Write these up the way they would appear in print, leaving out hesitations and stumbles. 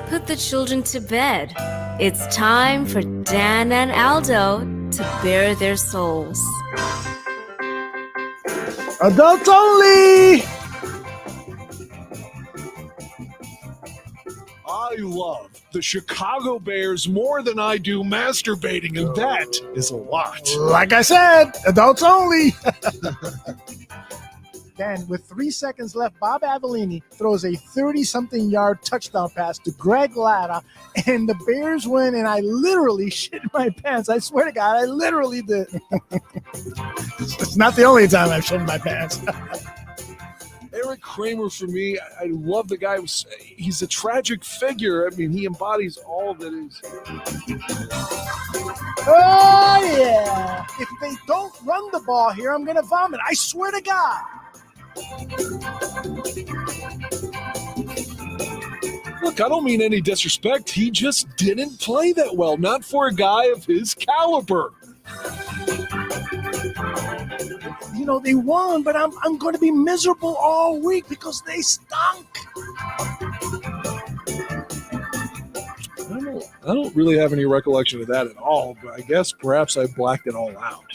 Put the children to bed. It's time for Dan and Aldo to bare their souls. Adults only! I love the Chicago Bears more than I do masturbating, and that is a lot. Like I said, adults only. Then, with 3 seconds left, Bob Avellini throws a 30-something yard touchdown pass to Greg Latta, and the Bears win, and I literally shit my pants. I swear to God, I literally did. It's not the only time I've shit my pants. Eric Kramer, for me, I love the guy. He's a tragic figure. I mean, he embodies all that is. Oh, yeah. If they don't run the ball here, I'm going to vomit. I swear to God. Look, I don't mean any disrespect. He just didn't play that well. Not for a guy of his caliber. You know, they won, but I'm going to be miserable all week because they stunk. I don't really have any recollection of that at all, but I guess perhaps I blacked it all out.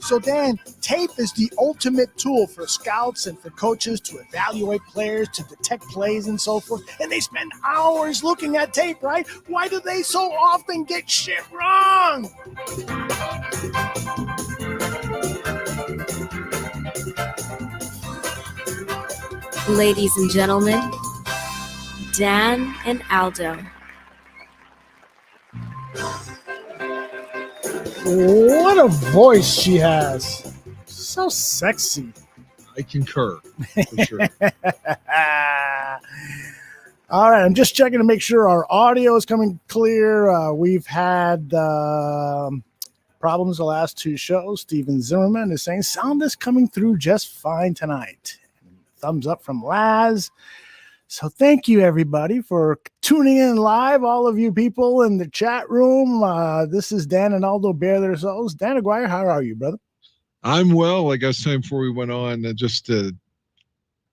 So, Dan, tape is the ultimate tool for scouts and for coaches to evaluate players, to detect plays and so forth. And they spend hours looking at tape, right? Why do they so often get shit wrong? Ladies and gentlemen, Dan and Aldo. What a voice she has. So sexy. I concur, for sure. All right, I'm just checking to make sure our audio is coming clear. We've had problems the last two shows. Steven Zimmerman is saying sound is coming through just fine tonight. Thumbs up from Laz. So thank you, everybody, for tuning in live, all of you people in the chat room. This is Dan and Aldo Bare Their Souls. Dan Aguirre, how are you, brother? I'm well. Like I was saying before we went on, just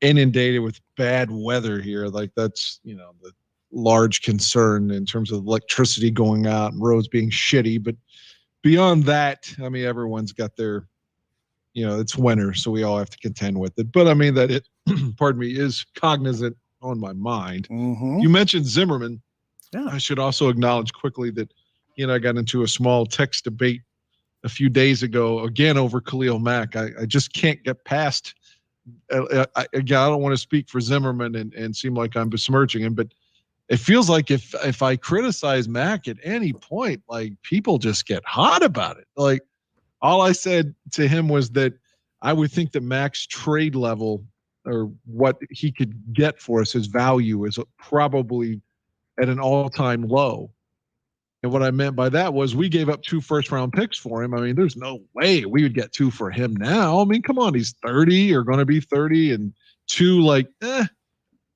inundated with bad weather here. Like that's, the large concern in terms of electricity going out and roads being shitty. But beyond that, I mean, everyone's got their, it's winter, so we all have to contend with it. But I mean that it, pardon me, is cognizant on my mind. Mm-hmm. You mentioned Zimmerman. Yeah. I should also acknowledge quickly that I got into a small text debate a few days ago, again over Khalil Mack. I just can't get past. Again, I don't want to speak for Zimmerman and seem like I'm besmirching him, but it feels like if I criticize Mack at any point, like people just get hot about it. Like all I said to him was that I would think that Mack's trade level, or what he could get for us, his value is probably at an all-time low. And what I meant by that was we gave up 2 first-round picks for him. I mean, there's no way we would get 2 for him now. I mean, come on, he's 30 or going to be 30, and 2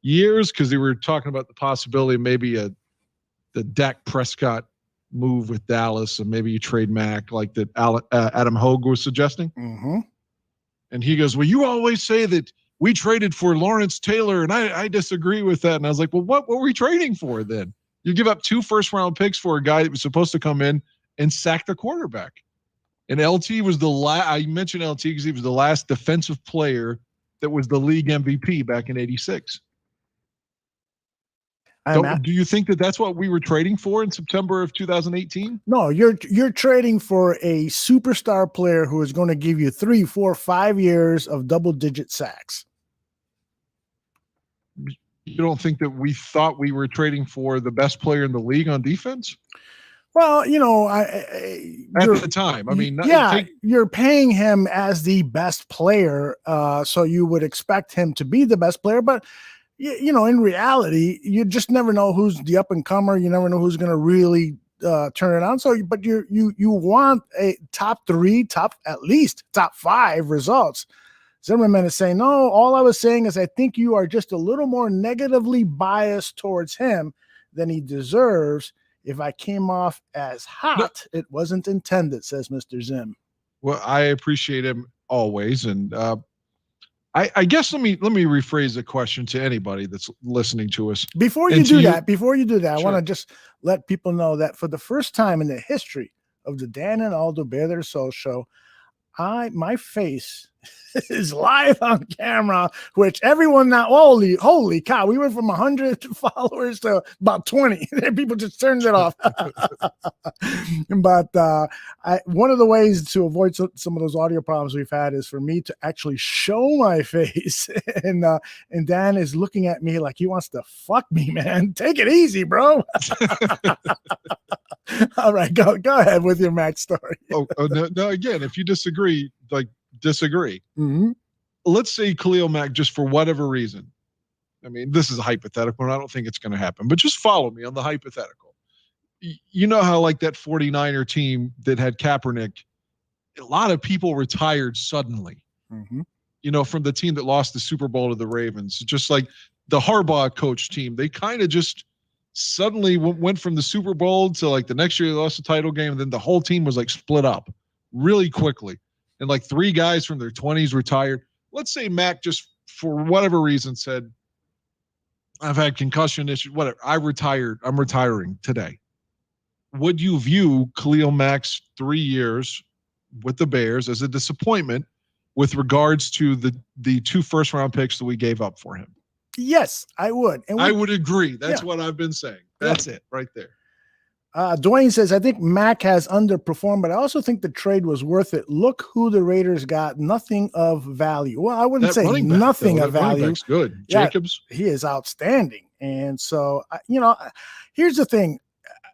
years, because they were talking about the possibility of maybe the Dak Prescott move with Dallas, and maybe you trade Mack like that Adam Hogue was suggesting. Mm-hmm. And he goes, well, you always say that we traded for Lawrence Taylor, and I disagree with that. And I was like, well, what were we trading for then? You give up 2 first-round picks for a guy that was supposed to come in and sack the quarterback. And LT was the last. I mentioned LT because he was the last defensive player that was the league MVP back in '86. Do you think that that's what we were trading for in September of 2018? No, you're trading for a superstar player who is going to give you 3, 4, 5 years of double-digit sacks. You don't think that we thought we were trading for the best player in the league on defense? Well, at the time, I mean, you're paying him as the best player, so you would expect him to be the best player. But in reality, you just never know who's the up and comer. You never know who's going to really turn it on. So, but you want a top 3, at least top 5 results. Zimmerman is saying, no, all I was saying is I think you are just a little more negatively biased towards him than he deserves. If I came off as hot, it wasn't intended, says Mr. Zim. Well, I appreciate him always. And I guess let me rephrase the question to anybody that's listening to us. Before you do that, I Sure. want to just let people know that for the first time in the history of the Dan and Aldo Bear Their Soul show, my face is live on camera, which everyone now, holy cow, we went from 100 followers to about 20. People just turned it off. But one of the ways to avoid some of those audio problems we've had is for me to actually show my face. And Dan is looking at me like he wants to fuck me, man. Take it easy, bro. All right, go ahead with your Mac story. No, again, if you disagree, disagree. Mm-hmm. Let's say Khalil Mack, just for whatever reason. I mean, this is a hypothetical, and I don't think it's going to happen, but just follow me on the hypothetical. You know how like that 49er team that had Kaepernick, a lot of people retired suddenly, from the team that lost the Super Bowl to the Ravens. Just like the Harbaugh coach team, they kind of just suddenly went from the Super Bowl to like the next year they lost the title game. And then the whole team was like split up really quickly. And like 3 guys from their 20s retired. Let's say Mac just for whatever reason said, I've had concussion issues, whatever. I'm retiring today. Would you view Khalil Mack's 3 years with the Bears as a disappointment with regards to the 2 first-round picks that we gave up for him? Yes, I would. And I would agree. That's what I've been saying. That's it right there. Dwayne says, I think Mack has underperformed, but I also think the trade was worth it. Look who the Raiders got. Nothing of value. Well, I wouldn't say nothing of value. That's good. Jacobs. He is outstanding. And so, here's the thing.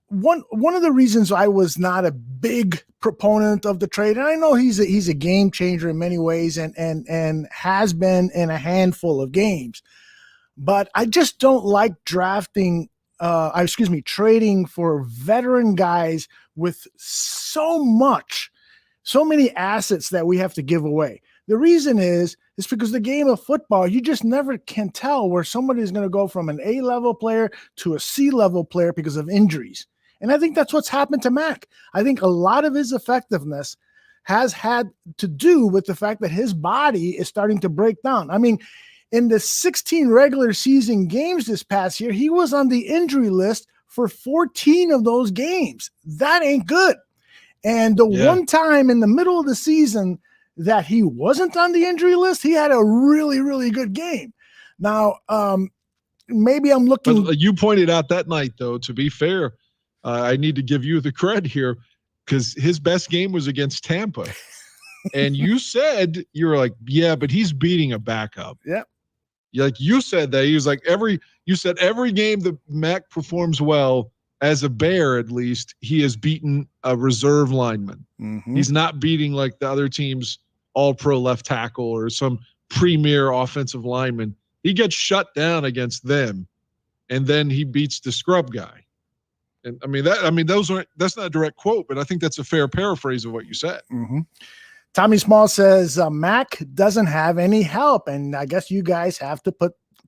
One of the reasons I was not a big proponent of the trade, and I know he's a game changer in many ways and has been in a handful of games, but I just don't like trading for veteran guys with so many assets that we have to give away. The reason is because the game of football, you just never can tell where somebody is going to go from an A-level player to a C-level player because of injuries. And I think that's what's happened to Mack. I think a lot of his effectiveness has had to do with the fact that his body is starting to break down. I mean, in the 16 regular season games this past year, he was on the injury list for 14 of those games. That ain't good. And the one time in the middle of the season that he wasn't on the injury list, he had a really, really good game. Now, maybe I'm looking. But you pointed out that night, though, to be fair, I need to give you the credit here because his best game was against Tampa. And you said, you were like, yeah, but he's beating a backup. Yeah. Like you said that he was like every game that Mack performs well as a Bear, at least he has beaten a reserve lineman. He's not beating like the other team's all-pro left tackle or some premier offensive lineman. He gets shut down against them, and then he beats the scrub guy. And that's not a direct quote, but I think that's a fair paraphrase of what you said. Tommy Small says Mack doesn't have any help, and I guess you guys have to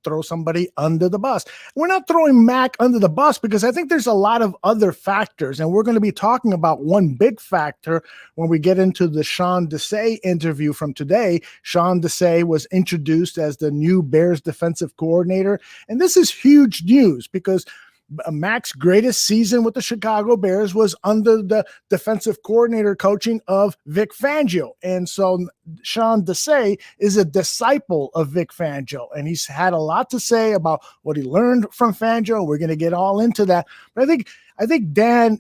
throw somebody under the bus. We're not throwing Mack under the bus because I think there's a lot of other factors, and we're going to be talking about one big factor when we get into the Sean Desai interview from today. Sean Desai was introduced as the new Bears defensive coordinator, and this is huge news because Mack's greatest season with the Chicago Bears was under the defensive coordinator coaching of Vic Fangio. And so Sean Desai is a disciple of Vic Fangio, and he's had a lot to say about what he learned from Fangio. We're going to get all into that. But I think Dan,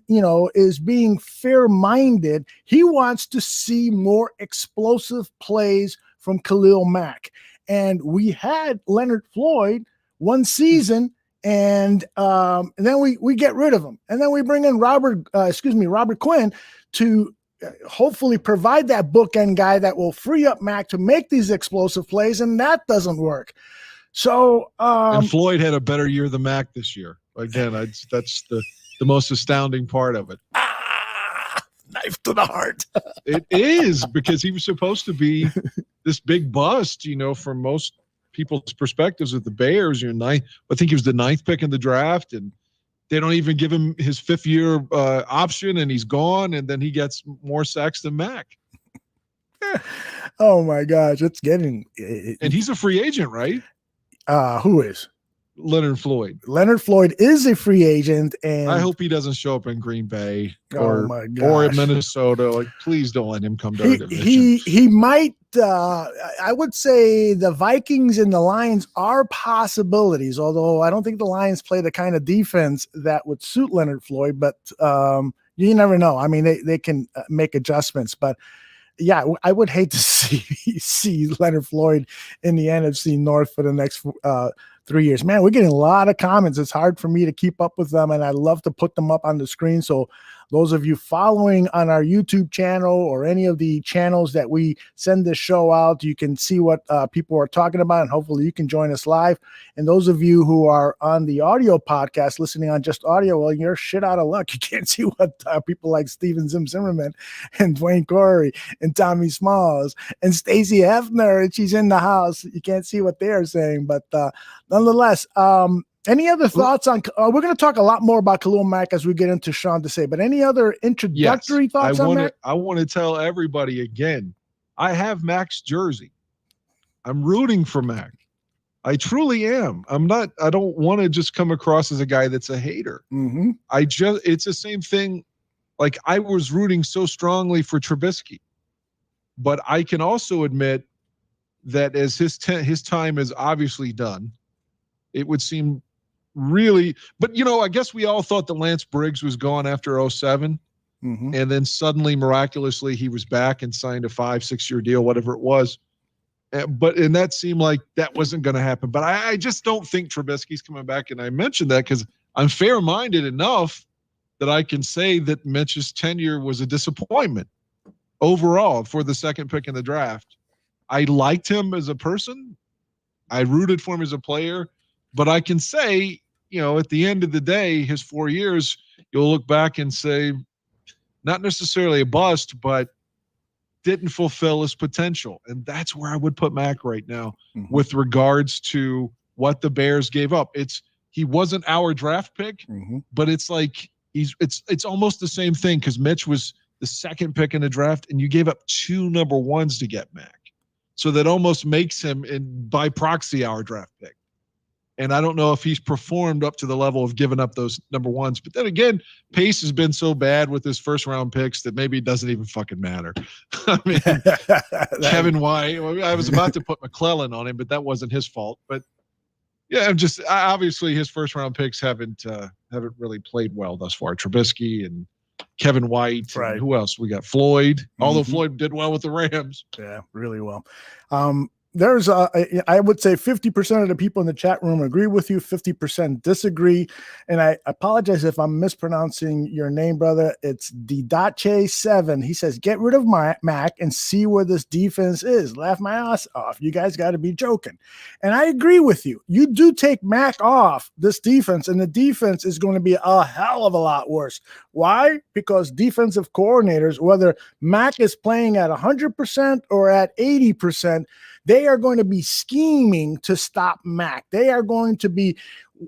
is being fair-minded. He wants to see more explosive plays from Khalil Mack. And we had Leonard Floyd one season, and then we get rid of him, and then we bring in Robert Quinn to hopefully provide that bookend guy that will free up Mack to make these explosive plays, and that doesn't work. So and Floyd had a better year than Mack this year. Again, that's the most astounding part of it. Knife to the heart. It is, because he was supposed to be this big bust, from most people's perspectives of the Bears. I think he was the 9th pick in the draft, and they don't even give him his 5th-year option, and he's gone, and then he gets more sacks than Mack. Oh my gosh, it's getting. And he's a free agent, right? Who is? Leonard Floyd. Leonard Floyd is a free agent, and I hope he doesn't show up in Green Bay oh my gosh. or in Minnesota. Like, please don't let him come to our division. He might. I would say the Vikings and the Lions are possibilities, although I don't think the Lions play the kind of defense that would suit Leonard Floyd. But you never know. I mean, they can make adjustments, but. Yeah, I would hate to see Leonard Floyd in the NFC North for the next 3 years. Man, we're getting a lot of comments. It's hard for me to keep up with them, and I love to put them up on the screen. So those of you following on our YouTube channel or any of the channels that we send this show out, you can see what people are talking about, and hopefully you can join us live. And those of you who are on the audio podcast, listening on just audio, well, you're shit out of luck. You can't see what people like Steven Zimmerman and Dwayne Corey and Tommy Smalls and Stacey Hefner, and she's in the house. You can't see what they are saying, but nonetheless, any other thoughts on? We're going to talk a lot more about Khalil Mack as we get into Sean Desai, but any other introductory thoughts on Mack? I want to tell everybody again, I have Mack's jersey. I'm rooting for Mack. I truly am. I don't want to just come across as a guy that's a hater. Mm-hmm. It's the same thing. Like, I was rooting so strongly for Trubisky, but I can also admit that as his time is obviously done, it would seem really, but I guess we all thought that Lance Briggs was gone after 2007. Mm-hmm. And then suddenly, miraculously, he was back and signed a 5-6 year deal, whatever it was. And that seemed like that wasn't going to happen. But I just don't think Trubisky's coming back. And I mentioned that because I'm fair-minded enough that I can say that Mitch's tenure was a disappointment overall for the second pick in the draft. I liked him as a person. I rooted for him as a player. But I can say, at the end of the day, his 4 years, you'll look back and say, not necessarily a bust, but didn't fulfill his potential. And that's where I would put Mack right now with regards to what the Bears gave up. He wasn't our draft pick, but it's like it's almost the same thing because Mitch was the second pick in the draft and you gave up 2 number 1s to get Mack. So that almost makes him, by proxy, our draft pick. And I don't know if he's performed up to the level of giving up those number 1s. But then again, Pace has been so bad with his first round picks that maybe it doesn't even fucking matter. I mean, Kevin White, I was about to put McClellan on him, but that wasn't his fault. But yeah, obviously his first round picks haven't really played well thus far. Trubisky and Kevin White. Right. And who else? We got Floyd, although Floyd did well with the Rams. Yeah, really well. There's I would say 50% of the people in the chat room agree with you, 50% disagree. And I apologize if I'm mispronouncing your name, brother. It's Didache7. He says, get rid of Mack and see where this defense is. Laugh my ass off. You guys got to be joking. And I agree with you. You do take Mack off this defense, and the defense is going to be a hell of a lot worse. Why? Because defensive coordinators, whether Mack is playing at 100% or at 80%, they are going to be scheming to stop Mack. They are going to be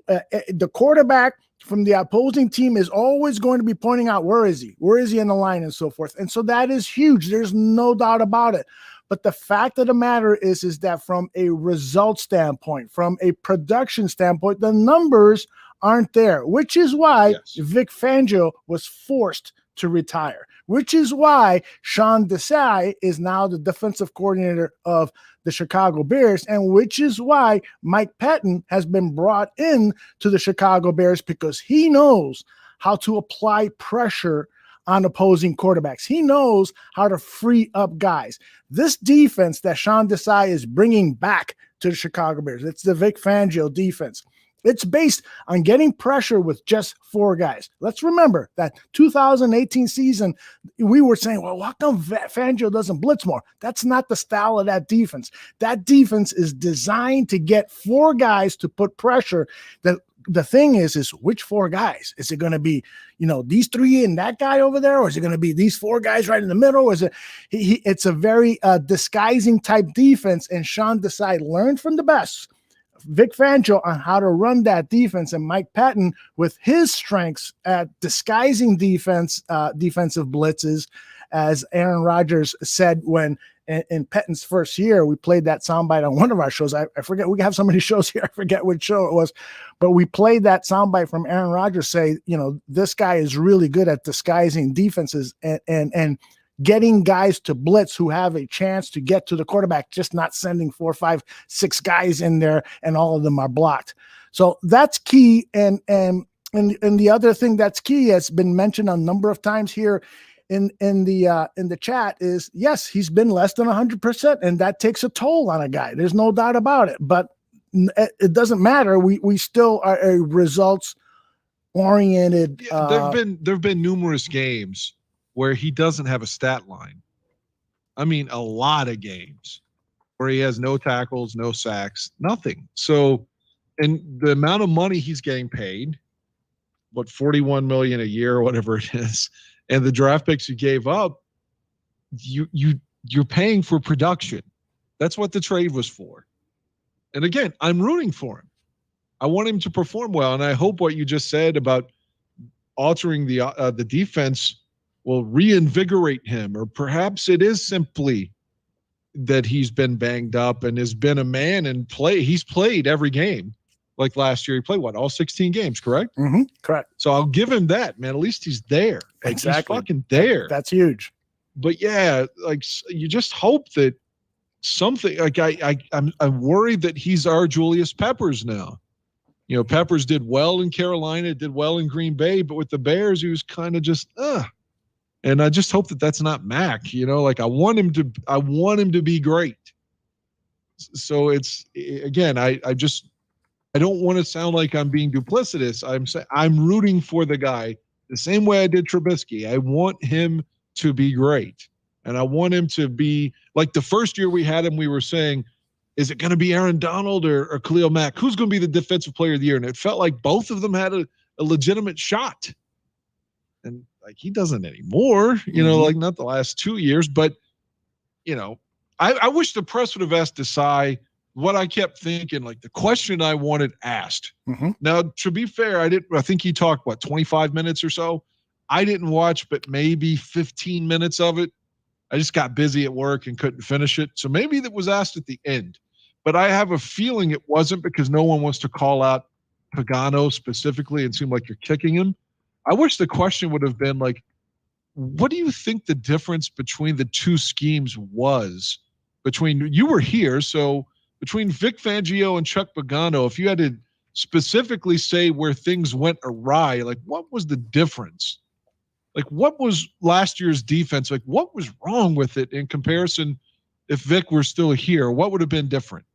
the quarterback from the opposing team is always going to be pointing out, where is he? Where is he in the line and so forth. And so that is huge. There's no doubt about it. But the fact of the matter is that from a result standpoint, from a production standpoint, the numbers aren't there, which is why Vic Fangio was forced to retire, which is why Sean Desai is now the defensive coordinator of the Chicago Bears, and which is why Mike Pettine has been brought in to the Chicago Bears, because he knows how to apply pressure on opposing quarterbacks. He knows how to free up guys. This defense that Sean Desai is bringing back to the Chicago Bears, it's the Vic Fangio defense. It's based on getting pressure with just 4 guys. Let's remember that 2018 season, we were saying, well, how come Fangio doesn't blitz more? That's not the style of that defense. That defense is designed to get 4 guys to put pressure. The thing is which 4 guys? Is it going to be, these 3 and that guy over there? Or is it going to be these 4 guys right in the middle? Or is it? It's a very disguising type defense, and Sean Desai learned from the best, Vic Fangio, on how to run that defense, and Mike Pettine with his strengths at disguising defensive blitzes, as Aaron Rodgers said when in Pettine's first year, we played that soundbite on one of our shows. I forget, we have so many shows here, I forget which show it was, but we played that soundbite from Aaron Rodgers say, this guy is really good at disguising defenses and getting guys to blitz who have a chance to get to the quarterback, just not sending 4, 5, 6 guys in there and all of them are blocked. So that's key. And the other thing that's key has been mentioned a number of times here in the chat is, yes, he's been less than 100%, and that takes a toll on a guy. There's no doubt about it. But it doesn't matter. We still are a results oriented. There've been numerous games where he doesn't have a stat line. I mean, a lot of games where he has no tackles, no sacks, nothing. So, and the amount of money he's getting paid, what, $41 million a year or whatever it is, and the draft picks you gave up, you're paying for production. That's what the trade was for. And again, I'm rooting for him. I want him to perform well, and I hope what you just said about altering the defense will reinvigorate him, or perhaps it is simply that he's been banged up and has been a man and he's played every game. Like last year, he played all 16 games, correct? Mm-hmm, correct. So I'll give him that, man. At least he's there. Like, exactly. He's fucking there. That's huge. But yeah, like, you just hope that something, like, I'm worried that he's our Julius Peppers now. Peppers did well in Carolina, did well in Green Bay, but with the Bears, he was kind of just, And I just hope that that's not Mack. Like, I want him to be great. So it's, again, I don't want to sound like I'm being duplicitous. I'm saying I'm rooting for the guy the same way I did Trubisky. I want him to be great. And I want him to be like the first year we had him, we were saying, is it going to be Aaron Donald or Khalil Mack? Who's going to be the defensive player of the year? And it felt like both of them had a legitimate shot. And like, he doesn't anymore, like not the last 2 years, but I wish the press would have asked Desai what I kept thinking, like the question I wanted asked. Mm-hmm. Now, to be fair, I think he talked 25 minutes or so. I didn't watch, but maybe 15 minutes of it. I just got busy at work and couldn't finish it. So maybe that was asked at the end, but I have a feeling it wasn't, because no one wants to call out Pagano specifically and seem like you're kicking him. I wish the question would have been like, what do you think the difference between the two schemes was? You were here, so between Vic Fangio and Chuck Pagano, if you had to specifically say where things went awry, like what was the difference? Like, what was last year's defense? Like, what was wrong with it in comparison? If Vic were still here, what would have been different?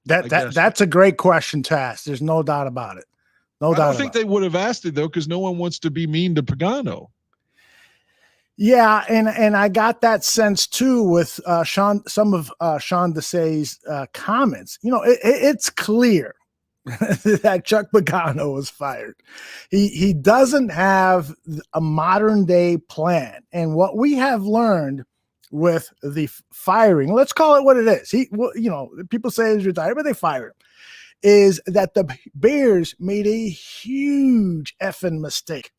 That's a great question to ask. There's no doubt about it. I don't think they would have asked it though, because no one wants to be mean to Pagano. Yeah, and I got that sense too with some of Sean Desai's comments. It's clear that Chuck Pagano was fired. He doesn't have a modern day plan, and what we have learned with the firing, let's call it what it is. People say he's retired, but they fired him. Is that the Bears made a huge effing mistake.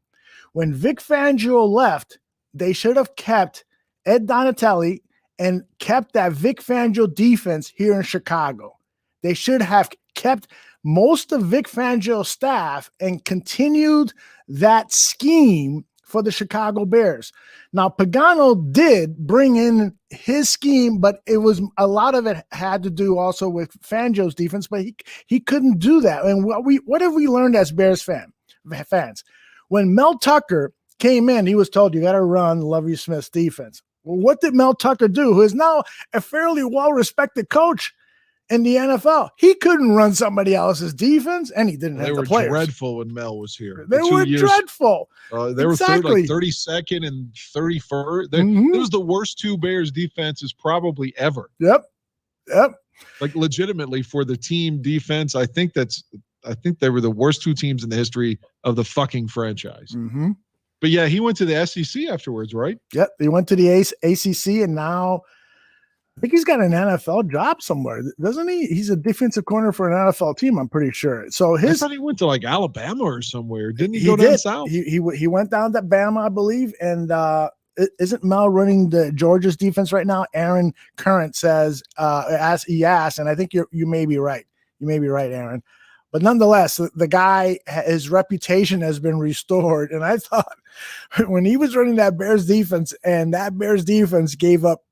When Vic Fangio left, they should have kept Ed Donatelli and kept that Vic Fangio defense here in Chicago. They should have kept most of Vic Fangio's staff and continued that scheme for the Chicago Bears. Now, Pagano did bring in his scheme, but it was a lot of it had to do also with Fangio's defense, but he couldn't do that. And what have we learned as Bears fans? When Mel Tucker came in, he was told, you got to run Lovie Smith's defense. Well, what did Mel Tucker do, who is now a fairly well-respected coach in the NFL? He couldn't run somebody else's defense, and he didn't have the players. They were dreadful when Mel was here. They were dreadful. They were 32nd and 31st. It was the worst two Bears defenses probably ever. Yep. Like, legitimately, for the team defense, I think they were the worst two teams in the history of the fucking franchise. Mm-hmm. But yeah, he went to the SEC afterwards, right? Yep, he went to the ACC, and now I think he's got an NFL job somewhere, doesn't he? He's a defensive corner for an NFL team, I'm pretty sure. So I thought he went to like Alabama or somewhere. Didn't he go down south? He went down to Bama, I believe, and isn't Mel running the Georgia's defense right now? Aaron Current says, he asked, and I think you may be right. You may be right, Aaron. But nonetheless, the guy, his reputation has been restored. And I thought when he was running that Bears defense, and that Bears defense gave up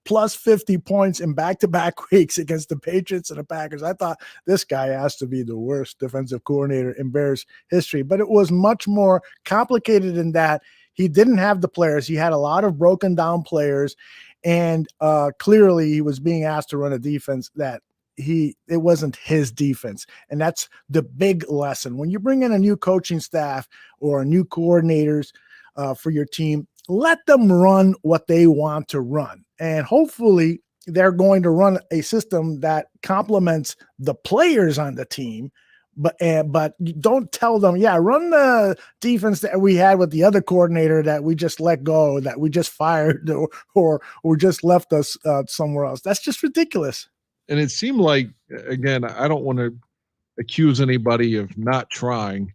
plus 50 points in back-to-back weeks against the Patriots and the Packers, I thought this guy has to be the worst defensive coordinator in Bears history. But it was much more complicated than that. He didn't have the players. He had a lot of broken down players, and clearly he was being asked to run a defense that it wasn't his defense. And that's the big lesson. When you bring in a new coaching staff or new coordinators for your team, let them run what they want to run. And hopefully they're going to run a system that complements the players on the team. But don't tell them, run the defense that we had with the other coordinator that we just let go, that we just fired, or just left us somewhere else. That's just ridiculous. And it seemed like, again, I don't want to accuse anybody of not trying,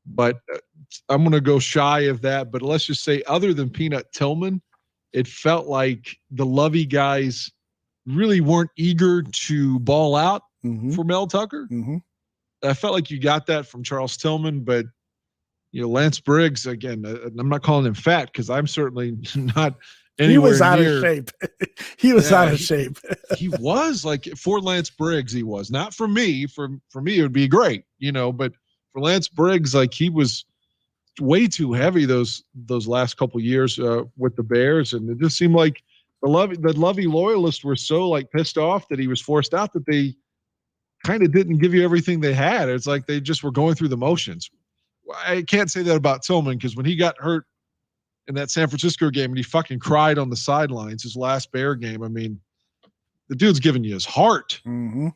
but I'm going to go shy of that. But let's just say, other than Peanut Tillman, it felt like the Lovey guys really weren't eager to ball out for Mel Tucker. Mm-hmm. I felt like you got that from Charles Tillman, but Lance Briggs, again, I'm not calling him fat because I'm certainly not anywhere He was out near. of shape. He was out of shape. He was, like, for Lance Briggs, he was. Not for me. For me, it would be great, but for Lance Briggs, like, he was way too heavy those last couple years with the Bears, and it just seemed like the Lovey loyalists were so, like, pissed off that he was forced out that they kind of didn't give you everything they had. It's like they just were going through the motions. I can't say that about Tillman, because when he got hurt in that San Francisco game and he fucking cried on the sidelines, his last Bear game, I mean, the dude's giving you his heart. Mm-hmm.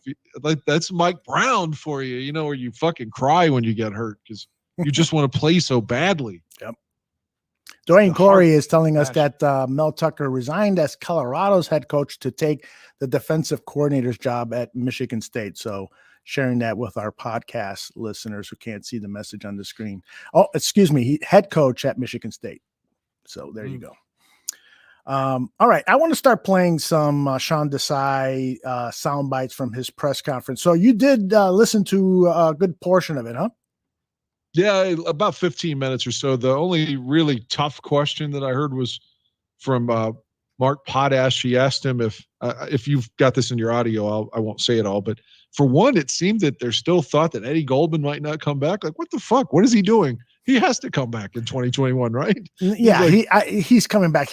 Like, that's Mike Brown for you, where you fucking cry when you get hurt because you just want to play so badly. Yep. Dwayne Corey is telling us that Mel Tucker resigned as Colorado's head coach to take the defensive coordinator's job at Michigan State. So sharing that with our podcast listeners who can't see the message on the screen. Oh, excuse me. Head coach at Michigan State. So there you go. All right. I want to start playing some Sean Desai sound bites from his press conference. So you did listen to a good portion of it, huh? Yeah, about 15 minutes or so. The only really tough question that I heard was from Mark Potash. He asked him if you've got this in your audio, I won't say it all. But for one, it seemed that there's still thought that Eddie Goldman might not come back. Like, what the fuck? What is he doing? He has to come back in 2021, right? Yeah, he's coming back.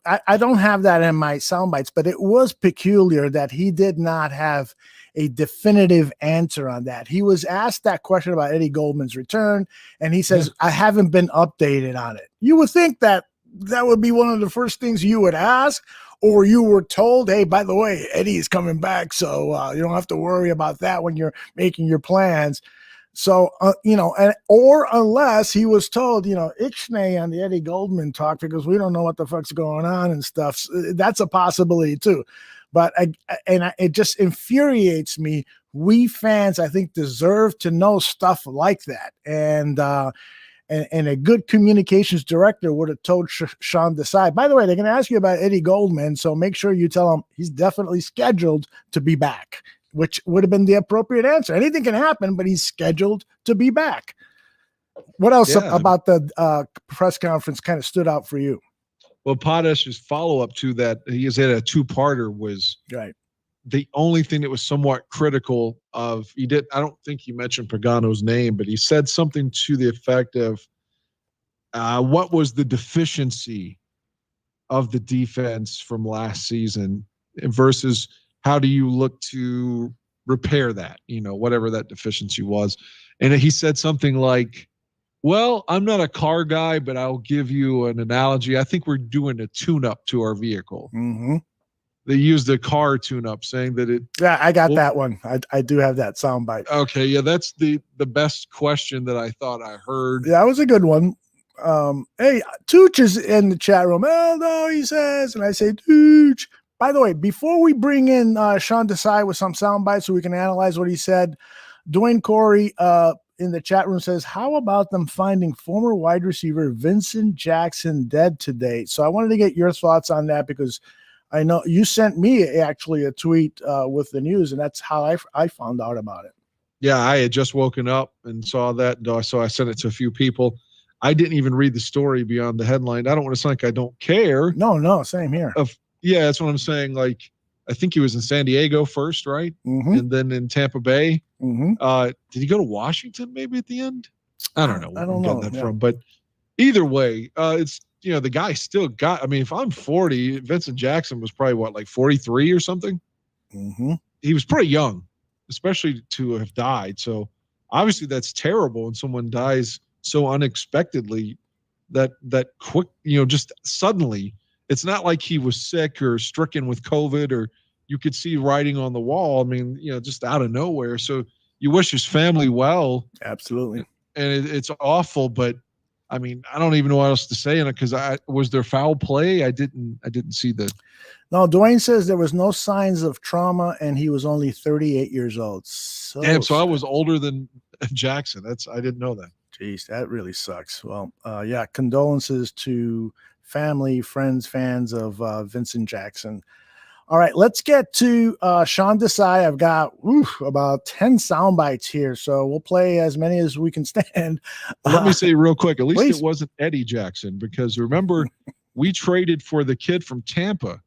I don't have that in my sound bites, but it was peculiar that he did not have a definitive answer on that. He was asked that question about Eddie Goldman's return, and he says, I haven't been updated on it. You would think that would be one of the first things you would ask, or you were told, hey, by the way, Eddie's coming back, so you don't have to worry about that when you're making your plans. So, or unless he was told, ixnay on the Eddie Goldman talk because we don't know what the fuck's going on and stuff. So that's a possibility too. But it just infuriates me. We fans, I think, deserve to know stuff like that. And a good communications director would have told Sean Desai, by the way, they're going to ask you about Eddie Goldman. So make sure you tell him he's definitely scheduled to be back, which would have been the appropriate answer. Anything can happen, but he's scheduled to be back. What else about the press conference kind of stood out for you? Well, Potash's follow-up to that, he has had a two-parter, was right. The only thing that was somewhat critical of, I don't think he mentioned Pagano's name, but he said something to the effect of what was the deficiency of the defense from last season versus how do you look to repair that, whatever that deficiency was. And he said something like, well, I'm not a car guy, but I'll give you an analogy. I think we're doing a tune-up to our vehicle. Mm-hmm. They used a car tune-up, saying that it. Yeah, I got that one. I do have that soundbite. Okay, yeah, that's the best question that I thought I heard. Yeah, that was a good one. Hey, Tooch is in the chat room. Aldo, he says, and I say, Tooch. By the way, before we bring in Sean Desai with some sound bites so we can analyze what he said, Dwayne Corey in the chat room says, how about them finding former wide receiver Vincent Jackson dead today? So I wanted to get your thoughts on that, because I know you sent me actually a tweet with the news, and that's how I found out about it. Yeah, I had just woken up and saw that, so I sent it to a few people. I didn't even read the story beyond the headline. I don't want to sound like I don't care. No, same here. Yeah, that's what I'm saying. Like, I think he was in San Diego first, right? Mm-hmm. And then in Tampa Bay. Mm-hmm. Did he go to Washington maybe at the end? I don't know where I don't I'm know getting that from. But either way, it's, the guy still got, I mean, if I'm 40, Vincent Jackson was probably what, like 43 or something? Mm-hmm. He was pretty young, especially to have died. So obviously that's terrible when someone dies so unexpectedly, that quick, just suddenly. It's not like he was sick or stricken with COVID, or you could see writing on the wall. I mean, just out of nowhere. So you wish his family well. Absolutely. And it's awful, but I mean, I don't even know what else to say in it, because was there foul play? I didn't see the. No, Dwayne says there was no signs of trauma, and he was only 38 years old. So I was older than Jackson. I didn't know that. Jeez, that really sucks. Well, yeah, condolences to family, friends, fans of Vincent Jackson. All right, let's get to Sean Desai. I've got about 10 sound bites here, so we'll play as many as we can stand. Let me say real quick, at least please. It wasn't Eddie Jackson, because remember, we traded for the kid from Tampa,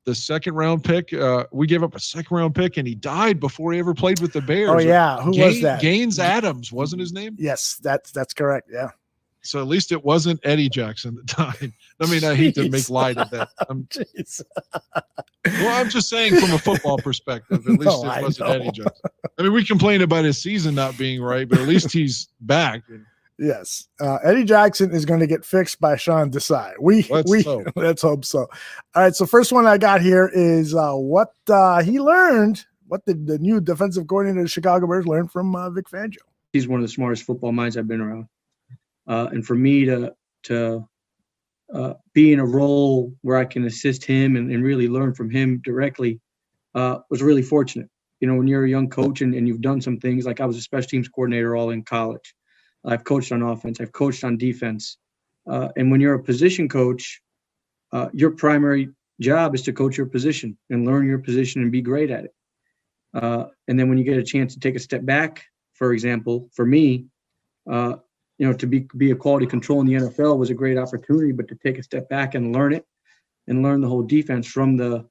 the second-round pick. We gave up a second-round pick, and he died before he ever played with the Bears. Oh, yeah. Who was that? Gaines Adams, wasn't his name? Yes, that's correct, yeah. So at least it wasn't Eddie Jackson that died. I mean, I hate to make light of that. Well, I'm just saying from a football perspective, at least it wasn't Eddie Jackson. I mean, we complain about his season not being right, but at least he's back. Yes. Eddie Jackson is going to get fixed by Sean Desai. Let's hope so. All right. So first one I got here is what he learned, what the new defensive coordinator of the Chicago Bears learned from Vic Fangio. He's one of the smartest football minds I've been around. And for me to be in a role where I can assist him and really learn from him directly was really fortunate. When you're a young coach and you've done some things, like I was a special teams coordinator all in college. I've coached on offense. I've coached on defense. And when you're a position coach, your primary job is to coach your position and learn your position and be great at it. And then when you get a chance to take a step back, for example, for me, to be a quality control in the NFL was a great opportunity, but to take a step back and learn it and learn the whole defense from the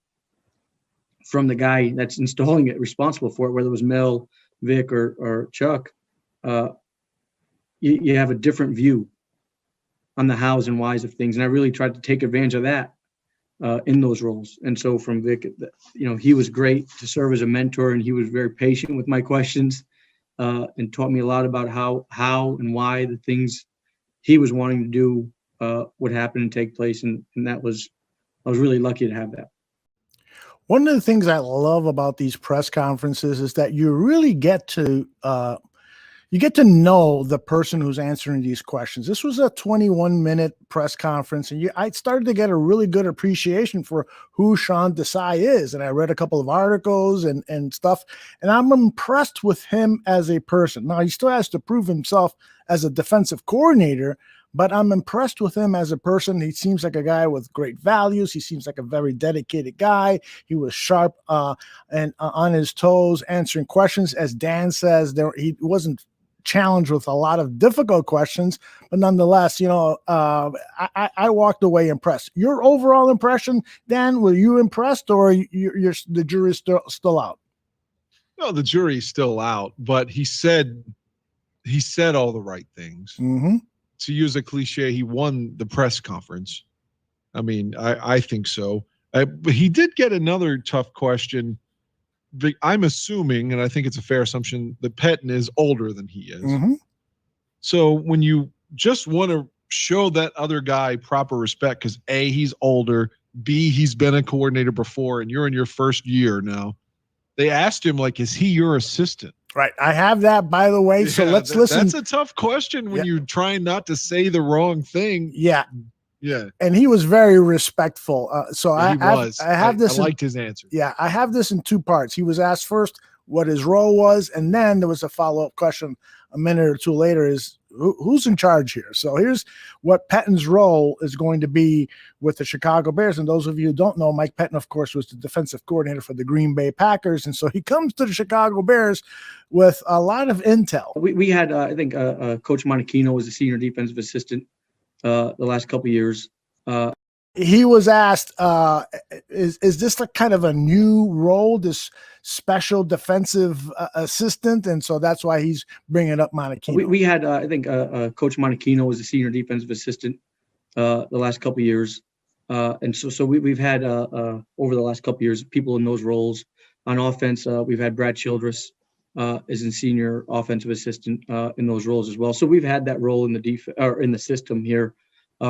guy that's installing it, responsible for it, whether it was Mel, Vic, or Chuck, you have a different view on the hows and whys of things. And I really tried to take advantage of that in those roles. And so from Vic, he was great to serve as a mentor, and he was very patient with my questions. And taught me a lot about how and why the things he was wanting to do would happen and take place. And I was really lucky to have that. One of the things I love about these press conferences is that you really get to know the person who's answering these questions. This was a 21-minute press conference, and I started to get a really good appreciation for who Sean Desai is. And I read a couple of articles and stuff, and I'm impressed with him as a person. Now, he still has to prove himself as a defensive coordinator, but I'm impressed with him as a person. He seems like a guy with great values. He seems like a very dedicated guy. He was sharp and on his toes, answering questions. As Dan says, he wasn't challenged with a lot of difficult questions, but nonetheless, I walked away impressed. Your overall impression, Dan, were you impressed, or you're the jury's still out? No, the jury's still out, but he said all the right things. Mm-hmm. To use a cliche, he won the press conference. I mean, I think so. But he did get another tough question. I'm assuming, and I think it's a fair assumption, that Pettine is older than he is. Mm-hmm. So when you just want to show that other guy proper respect, because A, he's older, B, he's been a coordinator before, and you're in your first year now, they asked him, like, is he your assistant? Right. I have that, by the way. So let's listen. That's a tough question when you're trying not to say the wrong thing. Yeah. Yeah. And he was very respectful. I liked his answer. Yeah. I have this in two parts. He was asked first, what his role was. And then there was a follow-up question a minute or two later is, who's in charge here? So here's what Pettine's role is going to be with the Chicago Bears. And those of you who don't know, Mike Pettine, of course, was the defensive coordinator for the Green Bay Packers. And so he comes to the Chicago Bears with a lot of intel. We had, I think, Coach Monachino was a senior defensive assistant the last couple of years. He was asked, is this like kind of a new role, this special defensive assistant? And so that's why he's bringing up Monachino. We had, I think, Coach Monachino was a senior defensive assistant the last couple of years. And so we've had, over the last couple of years, people in those roles. On offense, we've had Brad Childress as a senior offensive assistant in those roles as well. So we've had that role in the in the system here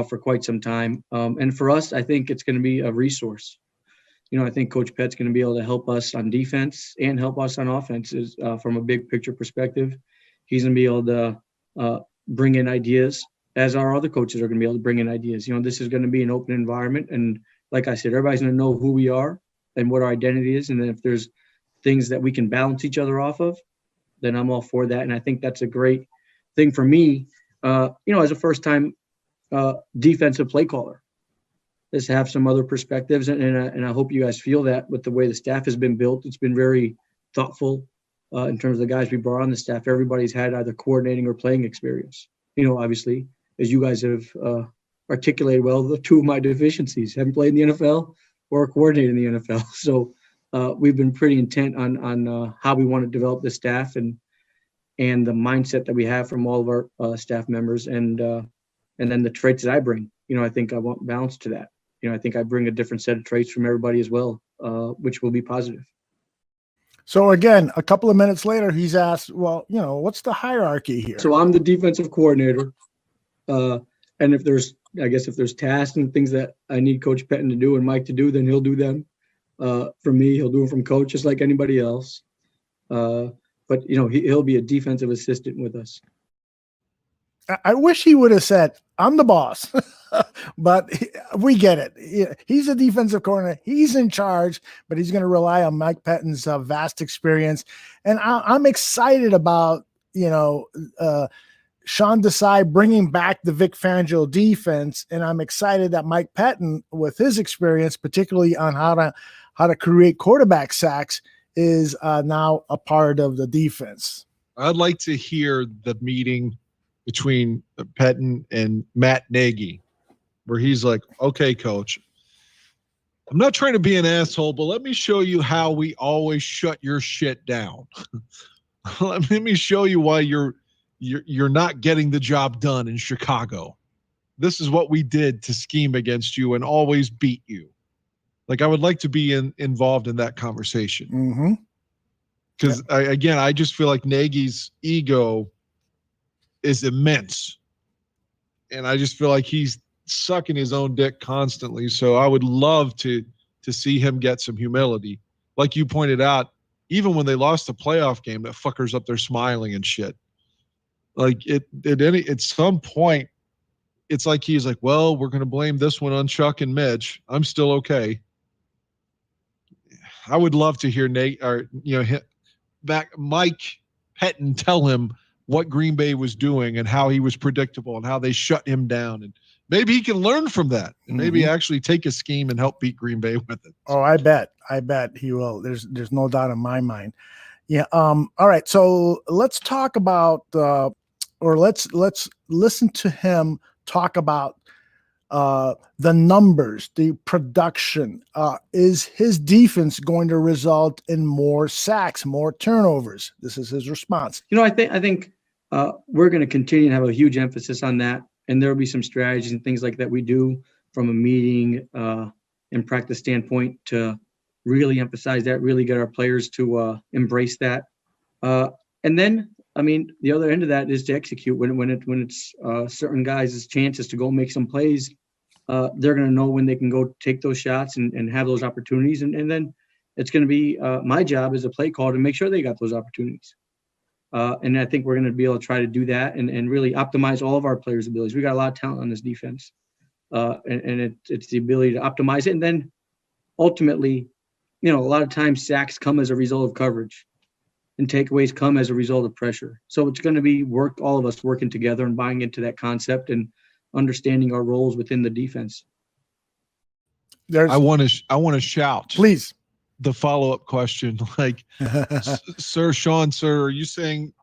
for quite some time. And for us, I think it's going to be a resource. I think Coach Pett's going to be able to help us on defense and help us on offense from a big picture perspective. He's going to be able to bring in ideas, as our other coaches are going to be able to bring in ideas. This is going to be an open environment. And like I said, everybody's going to know who we are and what our identity is. And then if there's things that we can balance each other off of, then I'm all for that. And I think that's a great thing for me, as a first-time defensive play caller, is to have some other perspectives. And I hope you guys feel that with the way the staff has been built. It's been very thoughtful in terms of the guys we brought on the staff. Everybody's had either coordinating or playing experience. Obviously, as you guys have articulated well, the two of my deficiencies: haven't played in the NFL or coordinated in the NFL. So we've been pretty intent on how we want to develop the staff and the mindset that we have from all of our staff members, and then the traits that I bring. I think I want balance to that. I think I bring a different set of traits from everybody as well, which will be positive. So again, a couple of minutes later, he's asked, well, what's the hierarchy here? So I'm the defensive coordinator. And if there's tasks and things that I need Coach Pettine to do and Mike to do, then he'll do them. For me, he'll do them from coach, just like anybody else. But he'll be a defensive assistant with us. I wish he would have said, I'm the boss, but we get it. He's a defensive coordinator. He's in charge, but he's going to rely on Mike Pettine's vast experience. And I'm excited about, Sean Desai bringing back the Vic Fangio defense. And I'm excited that Mike Pettine, with his experience, particularly on how to create quarterback sacks, is now a part of the defense. I'd like to hear the meeting between Pettine and Matt Nagy, where he's like, okay, coach, I'm not trying to be an asshole, but let me show you how we always shut your shit down. Let me show you why you're not getting the job done in Chicago. This is what we did to scheme against you and always beat you. Like, I would like to be involved in that conversation. Because I just feel like Nagy's ego is immense, and I just feel like he's sucking his own dick constantly. So I would love to see him get some humility. Like you pointed out, even when they lost the playoff game, that fucker's up there smiling and shit. Like at some point, it's like he's like, well, we're going to blame this one on Chuck and Mitch. I'm still okay. I would love to hear Mike Pettine tell him what Green Bay was doing and how he was predictable and how they shut him down. And maybe he can learn from that and maybe actually take a scheme and help beat Green Bay with it. Oh, I bet he will. There's no doubt in my mind. Yeah. All right. So let's talk about, let's listen to him talk about the numbers, the production. Is his defense going to result in more sacks, more turnovers? This is his response. I think we're going to continue to have a huge emphasis on that, and there will be some strategies and things like that we do from a meeting and practice standpoint to really emphasize that, really get our players to embrace that. And then, the other end of that is to execute when it's certain guys' chances to go make some plays. They're going to know when they can go take those shots and have those opportunities. And then it's going to be my job as a play call to make sure they got those opportunities. And I think we're going to be able to try to do that and really optimize all of our players' abilities. We got a lot of talent on this defense. And it's the ability to optimize it. And then ultimately, a lot of times sacks come as a result of coverage. and takeaways come as a result of pressure. So it's going to be all of us working together and buying into that concept and understanding our roles within the defense. I want to shout, please, the follow-up question. Like, Sir Sean, sir, are you saying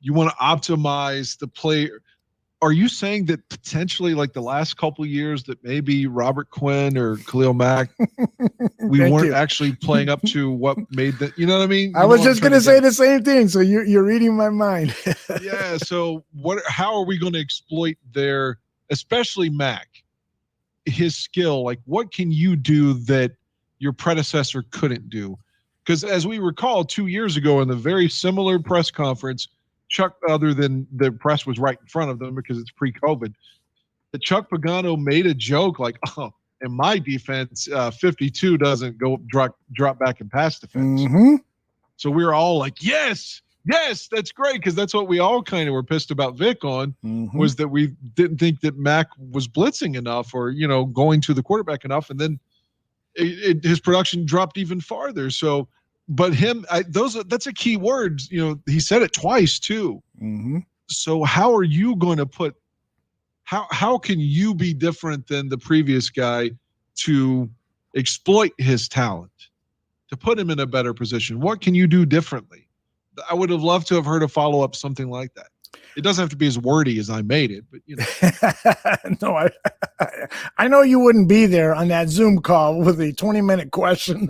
you want to optimize the player? Are you saying that potentially, like the last couple of years, that maybe Robert Quinn or Khalil Mack, we weren't actually playing up to what made the, you know what I mean? I was just going to say the same thing. So you're reading my mind. Yeah. So how are we going to exploit their, especially Mack, his skill? Like, what can you do that your predecessor couldn't do? Because as we recall, 2 years ago in the very similar press conference, Chuck, other than the press was right in front of them because it's pre-COVID, that Chuck Pagano made a joke like, oh, in my defense, 52 doesn't go drop back and pass defense. Mm-hmm. So we were all like, yes, that's great, because that's what we all kind of were pissed about Vic on, was that we didn't think that Mack was blitzing enough or, going to the quarterback enough. And then his production dropped even farther. So, but that's a key word. He said it twice too. Mm-hmm. So how are you going to how can you be different than the previous guy to exploit his talent, to put him in a better position? What can you do differently? I would have loved to have heard a follow-up, something like that. It doesn't have to be as wordy as I made it, but No, I know you wouldn't be there on that Zoom call with the 20-minute question.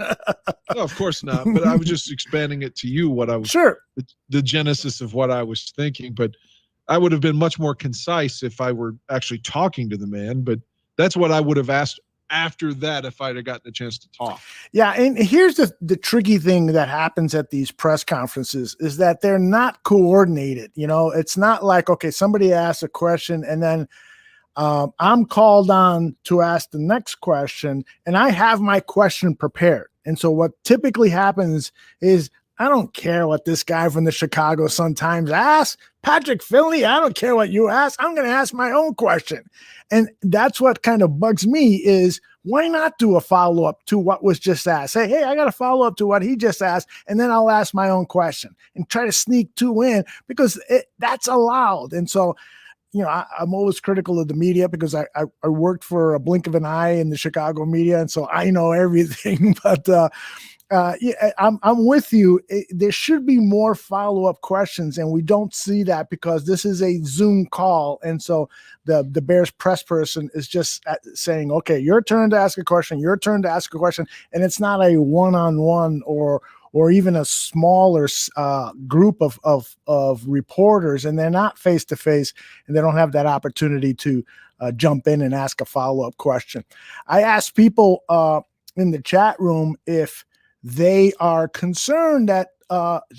No, of course not. But I was just expanding it to you, what I was, sure, the genesis of what I was thinking. But I would have been much more concise if I were actually talking to the man. But that's what I would have asked after that if I'd have gotten a chance to talk. Yeah, and here's the tricky thing that happens at these press conferences is that they're not coordinated. It's not like, okay, somebody asks a question and then I'm called on to ask the next question and I have my question prepared. And so what typically happens is, I don't care what this guy from the Chicago Sun-Times asks. Patrick Finley, I don't care what you ask. I'm going to ask my own question. And that's what kind of bugs me is, why not do a follow-up to what was just asked? Say, hey, I got a follow-up to what he just asked, and then I'll ask my own question and try to sneak two in because that's allowed. And so, I'm always critical of the media because I worked for a blink of an eye in the Chicago media, and so I know everything. But I'm with you. There should be more follow-up questions, and we don't see that because this is a Zoom call. And so the Bears press person is just saying, okay, your turn to ask a question, your turn to ask a question. And it's not a one-on-one or even a smaller group of reporters, and they're not face-to-face, and they don't have that opportunity to jump in and ask a follow-up question. I asked people in the chat room if they are concerned that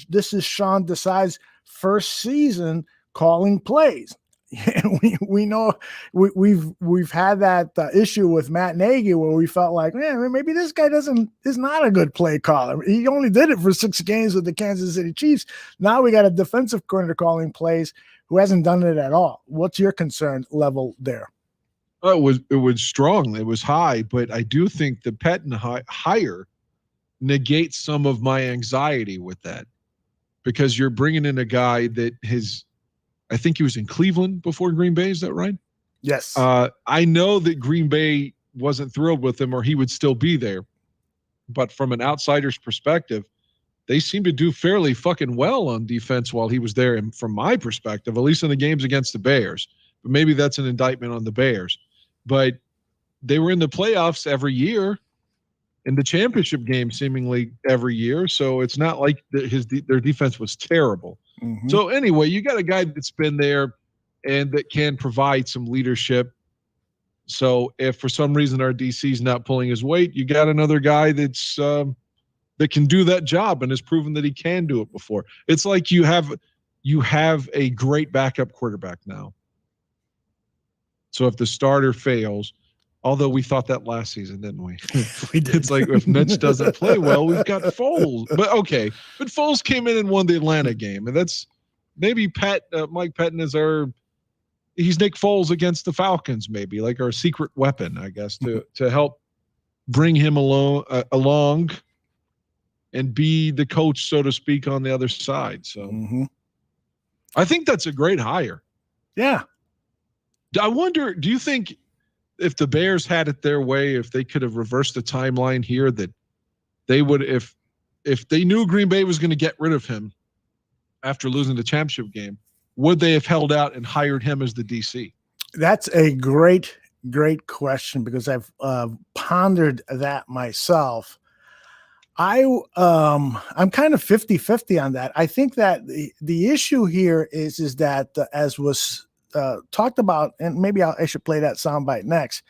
this is Sean Desai's first season calling plays. we know we've had that issue with Matt Nagy where we felt like, man, maybe this guy is not a good play caller. He only did it for 6 games with the Kansas City Chiefs. Now we got a defensive coordinator calling plays who hasn't done it at all. What's your concern level there? It was strong. It was high, but I do think the Pettine hire negates some of my anxiety with that, because you're bringing in a guy that I think he was in Cleveland before Green Bay. Is that right? Yes. I know that Green Bay wasn't thrilled with him, or he would still be there. But from an outsider's perspective, they seemed to do fairly fucking well on defense while he was there. And from my perspective, at least in the games against the Bears, but maybe that's an indictment on the Bears, but they were in the playoffs every year, in the championship game seemingly every year. So it's not like their defense was terrible. Mm-hmm. So anyway, you got a guy that's been there and that can provide some leadership. So if for some reason our DC's not pulling his weight, you got another guy that's that can do that job and has proven that he can do it before. It's like you have a great backup quarterback now. So if the starter fails, although we thought that last season, didn't we? We did. It's like if Mitch doesn't play well, we've got Foles. But okay, but Foles came in and won the Atlanta game, and that's maybe Mike Pettine is he's Nick Foles against the Falcons, maybe like our secret weapon, I guess, to help bring him along and be the coach, so to speak, on the other side. So I think that's a great hire. Yeah. I wonder, do you think if the Bears had it their way, if they could have reversed the timeline here, that they would, if they knew Green Bay was going to get rid of him after losing the championship game, would they have held out and hired him as the DC? That's a great question, because I've pondered that myself. I'm kind of 50-50 on that. I think that the issue here is that as was talked about, and maybe I should play that soundbite next,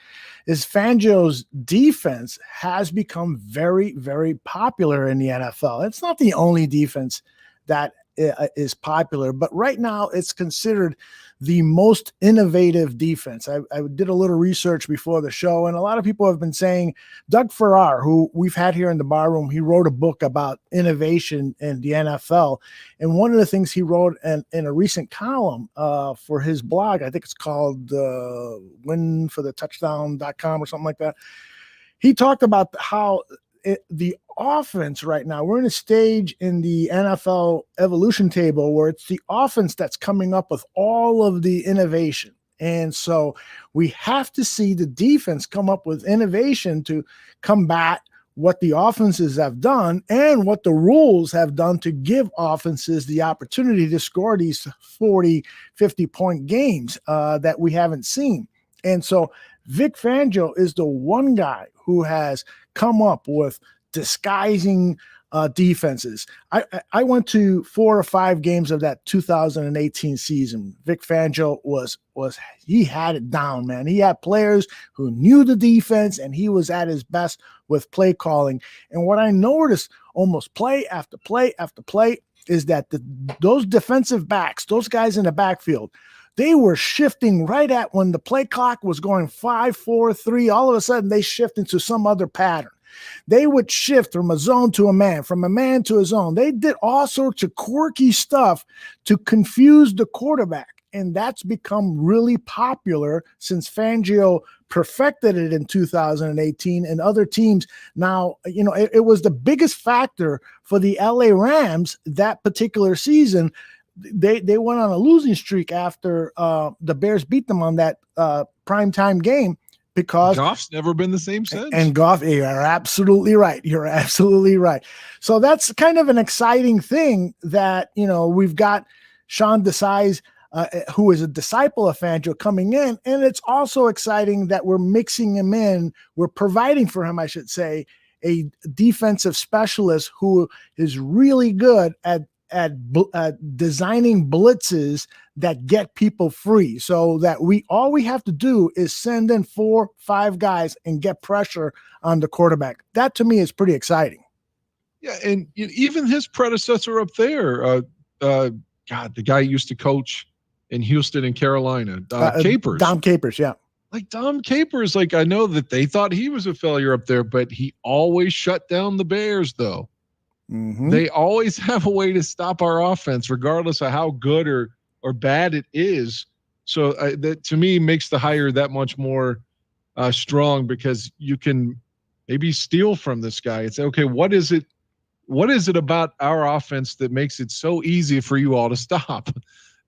is Fangio's defense has become very, very popular in the NFL. It's not the only defense that is popular, but right now it's considered the most innovative defense. I did a little research before the show, and a lot of people have been saying Doug Farrar, who we've had here in the bar room, he wrote a book about innovation in the NFL. And one of the things he wrote in a recent column for his blog, I think it's called winforthetouchdown.com or something like that. He talked about how the offense right now, we're in a stage in the NFL evolution table where it's the offense that's coming up with all of the innovation. And so we have to see the defense come up with innovation to combat what the offenses have done and what the rules have done to give offenses the opportunity to score these 40, 50-point games that we haven't seen. And so Vic Fangio is the one guy who has come up with disguising defenses. I went to 4 or 5 games of that 2018 season. Vic Fangio he had it down, man. He had players who knew the defense, and he was at his best with play calling. And what I noticed almost play after play after play is that those defensive backs, those guys in the backfield, they were shifting right at when the play clock was going 5, 4, 3. All of a sudden, they shift into some other pattern. They would shift from a zone to a man, from a man to a zone. They did all sorts of quirky stuff to confuse the quarterback. And that's become really popular since Fangio perfected it in 2018, and other teams now, it was the biggest factor for the LA Rams that particular season. They went on a losing streak after the Bears beat them on that primetime game, because Goff's never been the same since. And Goff, you're absolutely right. You're absolutely right. So that's kind of an exciting thing that, we've got Sean Desai, who is a disciple of Fangio, coming in. And it's also exciting that we're mixing him in. We're providing for him, I should say, a defensive specialist who is really good at designing blitzes that get people free, so that all we have to do is send in 4, 5 guys and get pressure on the quarterback. That to me is pretty exciting. Yeah, and even his predecessor up there, the guy who used to coach in Houston and Carolina, Capers. Dom Capers, yeah. Like Dom Capers, I know that they thought he was a failure up there, but he always shut down the Bears, though. Mm-hmm. They always have a way to stop our offense, regardless of how good or bad it is. So that to me makes the hire that much more strong, because you can maybe steal from this guy and say, okay, what is it about our offense that makes it so easy for you all to stop?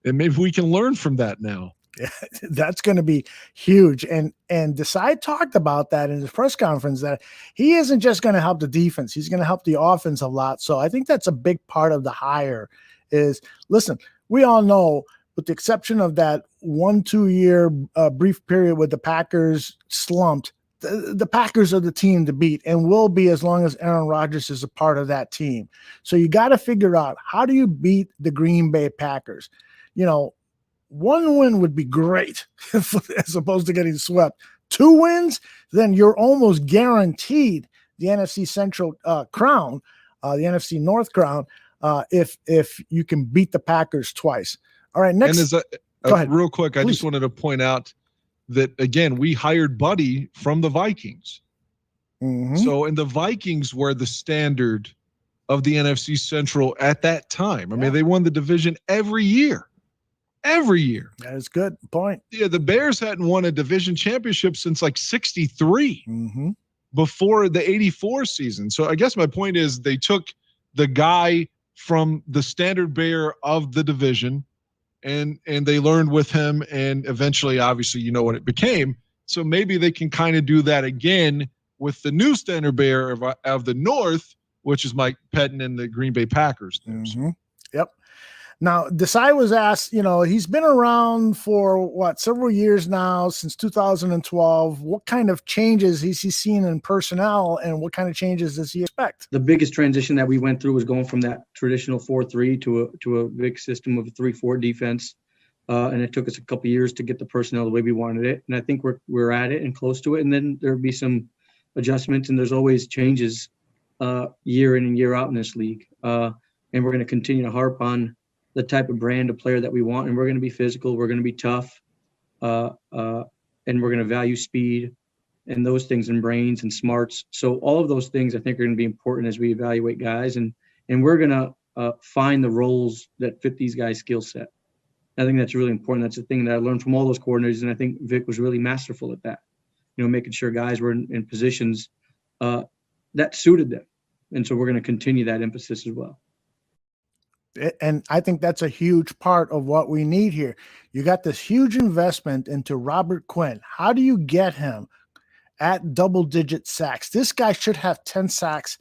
And maybe we can learn from that now. Yeah, that's going to be huge. And Desai talked about that in his press conference, that he isn't just going to help the defense. He's going to help the offense a lot. So I think that's a big part of the hire is, listen, we all know, with the exception of that 1-2 year brief period with the Packers slumped, the Packers are the team to beat and will be as long as Aaron Rodgers is a part of that team. So you got to figure out, how do you beat the Green Bay Packers? 1 win would be great as opposed to getting swept. 2 wins, then you're almost guaranteed the NFC Central crown, the NFC North crown, if you can beat the Packers twice. All right, next. And go ahead. Real quick, Please. I just wanted to point out that, again, we hired Buddy from the Vikings. Mm-hmm. So, and the Vikings were the standard of the NFC Central at that time. I mean, they won the division every year. Every year. That is good point. Yeah, the Bears hadn't won a division championship since 63 before the 84 season. So I guess my point is, they took the guy from the standard bearer of the division, and they learned with him, and eventually, obviously, you know what it became. So maybe they can kind of do that again with the new standard bearer of the North, which is Mike Pettine and the Green Bay Packers. Mm-hmm. Yep. Now, Desai was asked, he's been around for several years now, since 2012. What kind of changes is he seen in personnel, and what kind of changes does he expect? The biggest transition that we went through was going from that traditional 4-3 to a big system of a 3-4 defense. And it took us a couple of years to get the personnel the way we wanted it. And I think we're at it and close to it. And then there'll be some adjustments, and there's always changes year in and year out in this league. And we're going to continue to harp on the type of brand of player that we want. And we're going to be physical. We're going to be tough. And we're going to value speed and those things, and brains and smarts. So all of those things I think are going to be important as we evaluate guys. And we're going to find the roles that fit these guys' skill set. I think that's really important. That's the thing that I learned from all those coordinators. And I think Vic was really masterful at that, making sure guys were in positions that suited them. And so we're going to continue that emphasis as well. And I think that's a huge part of what we need here. You got this huge investment into Robert Quinn. How do you get him at double-digit sacks? This guy should have 10 sacks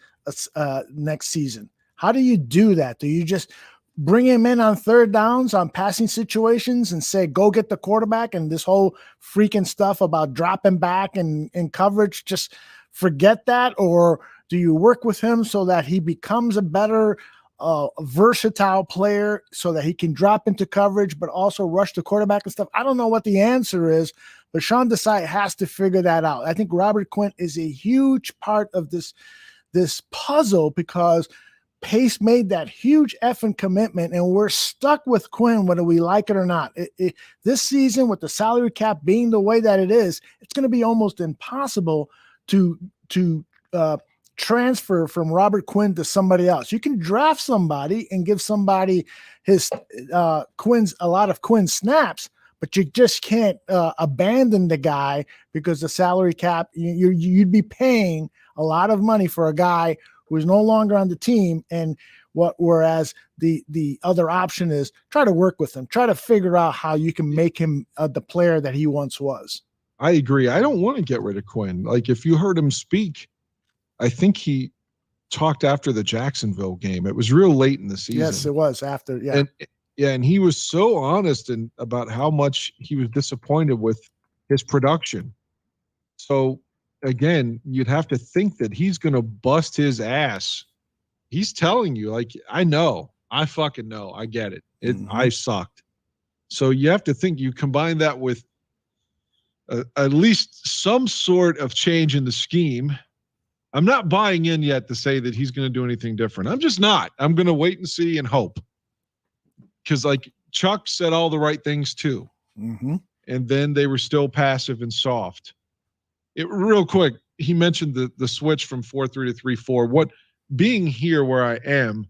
next season. How do you do that? Do you just bring him in on third downs on passing situations and say, go get the quarterback, and this whole freaking stuff about dropping back and coverage, just forget that? Or do you work with him so that he becomes a better versatile player so that he can drop into coverage, but also rush the quarterback and stuff? I don't know what the answer is, but Sean Desai has to figure that out. I think Robert Quinn is a huge part of this puzzle, because Pace made that huge effing commitment, and we're stuck with Quinn whether we like it or not. This season, with the salary cap being the way that it is, it's going to be almost impossible to transfer from Robert Quinn to somebody else. You can draft somebody and give somebody his a lot of Quinn snaps, but you just can't abandon the guy, because the salary cap, you'd be paying a lot of money for a guy who is no longer on the team. And whereas the other option is try to work with him, try to figure out how you can make him the player that he once was. I agree. I don't want to get rid of Quinn. Like, if you heard him speak, I think he talked after the Jacksonville game. It was real late in the season. Yes, it was after. Yeah. And he was so honest about how much he was disappointed with his production. So again, you'd have to think that he's going to bust his ass. He's telling you, like, I fucking know. I get it. I sucked. So you have to think, you combine that with at least some sort of change in the scheme. I'm not buying in yet to say that he's going to do anything different. I'm just not. I'm going to wait and see and hope. Because, like, Chuck said all the right things too. Mm-hmm. And then they were still passive and soft. Real quick, he mentioned the switch from 4-3 to 3-4. What, being here where I am,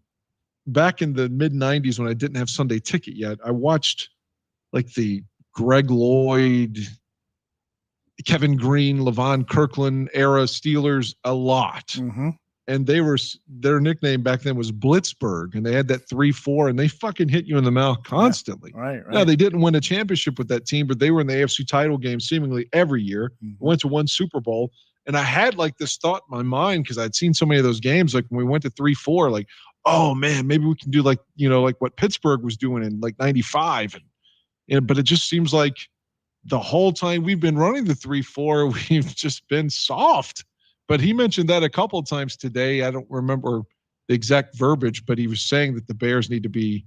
back in the mid-90s when I didn't have Sunday Ticket yet, I watched like the Greg Lloyd, Kevin Green, Levon Kirkland era Steelers a lot. Mm-hmm. And their nickname back then was Blitzburg, and they had that 3-4, and they fucking hit you in the mouth constantly. Yeah, right. Now, they didn't win a championship with that team, but they were in the AFC title game seemingly every year. Mm-hmm. Went to one Super Bowl, and I had like this thought in my mind, because I'd seen so many of those games, like when we went to 3-4, like, oh man, maybe we can do like what Pittsburgh was doing in like 95. But it just seems like the whole time we've been running the 3-4, we've just been soft. But he mentioned that a couple of times today. I don't remember the exact verbiage, but he was saying that the Bears need to be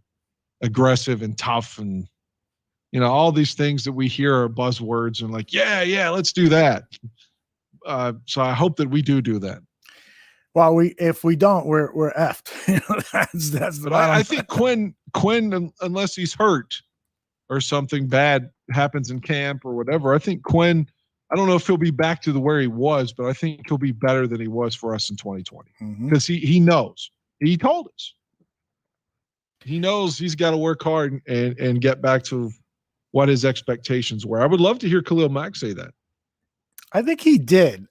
aggressive and tough, and all these things that we hear are buzzwords, and like, yeah, let's do that. So I hope that we do that. Well, if we don't, we're effed. That's the. But I think Quinn, unless he's hurt or something bad happens in camp or whatever, I think Quinn, I don't know if he'll be back to where he was, but I think he'll be better than he was for us in 2020, because he knows. He told us. He knows he's got to work hard and get back to what his expectations were. I would love to hear Khalil Mack say that. I think he did.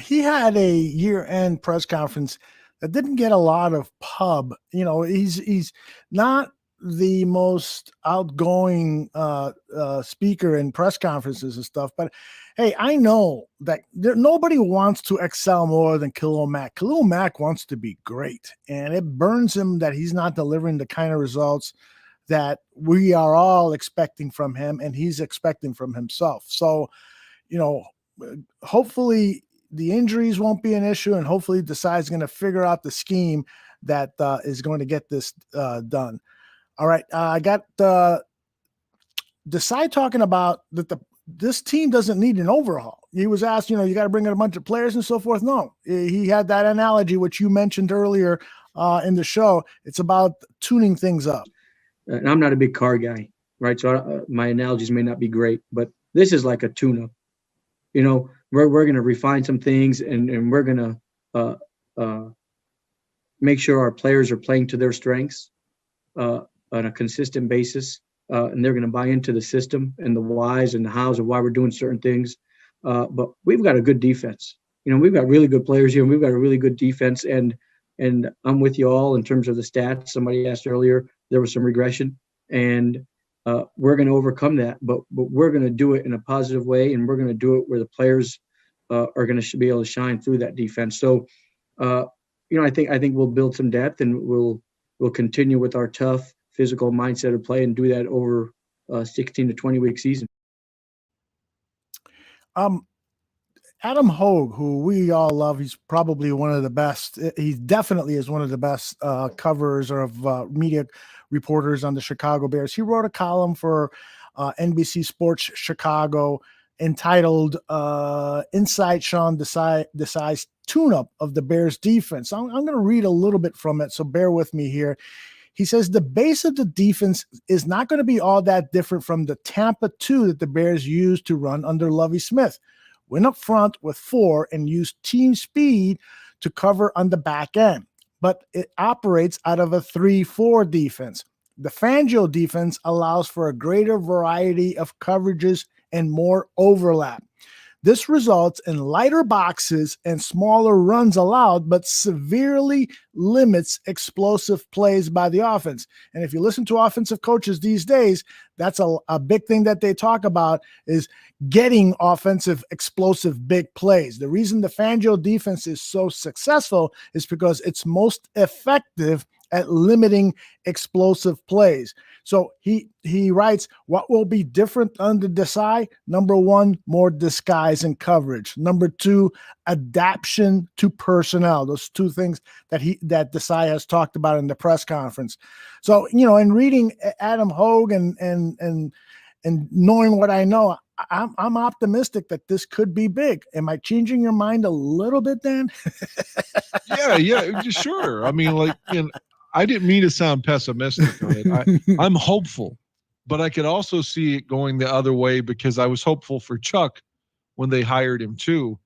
He had a year-end press conference that didn't get a lot of pub. You know, he's not the most outgoing speaker in press conferences and stuff, but hey, I know that nobody wants to excel more than Khalil Mack. Khalil Mack wants to be great, and it burns him that he's not delivering the kind of results that we are all expecting from him and he's expecting from himself. So, you know, hopefully the injuries won't be an issue, and hopefully Desai's going to figure out the scheme that is going to get this done. All right, I got Desai talking about that this team doesn't need an overhaul. He was asked, you know, you got to bring in a bunch of players and so forth. No, he had that analogy, which you mentioned earlier in the show. It's about tuning things up. And I'm not a big car guy, right? So my analogies may not be great, but this is like a tune-up. You know, we're going to refine some things, and we're going to make sure our players are playing to their strengths on a consistent basis, and they're going to buy into the system and the whys and the hows of why we're doing certain things. But we've got a good defense. You know, we've got really good players here, and we've got a really good defense. And I'm with you all in terms of the stats. Somebody asked earlier, there was some regression, and we're going to overcome that. But we're going to do it in a positive way, and we're going to do it where the players are going to be able to shine through that defense. So, you know, I think we'll build some depth, and we'll continue with our tough physical mindset of play and do that over a 16 to 20 week season. Adam Hogue, who we all love, he's probably one of the best. He definitely is one of the best coverers of media reporters on the Chicago Bears. He wrote a column for NBC Sports Chicago entitled Inside Sean Desai's Tune-Up of the Bears defense. I'm going to read a little bit from it, so bear with me here. He says the base of the defense is not going to be all that different from the Tampa 2 that the Bears used to run under Lovie Smith. Went up front with 4 and used team speed to cover on the back end. But it operates out of a 3-4 defense. The Fangio defense allows for a greater variety of coverages and more overlap. This results in lighter boxes and smaller runs allowed, but severely limits explosive plays by the offense. And if you listen to offensive coaches these days, that's a big thing that they talk about is getting offensive, explosive, big plays. The reason the Fangio defense is so successful is because it's most effective at limiting explosive plays. So he writes, what will be different under Desai? Number 1, more disguise and coverage. Number 2, adaptation to personnel. Those 2 things that Desai has talked about in the press conference. So, you know, in reading Adam Hogue and knowing what I know, I'm optimistic that this could be big. Am I changing your mind a little bit, Dan? Yeah, sure. I mean, like, you know, I didn't mean to sound pessimistic on it. I'm hopeful, but I could also see it going the other way because I was hopeful for Chuck when they hired him too.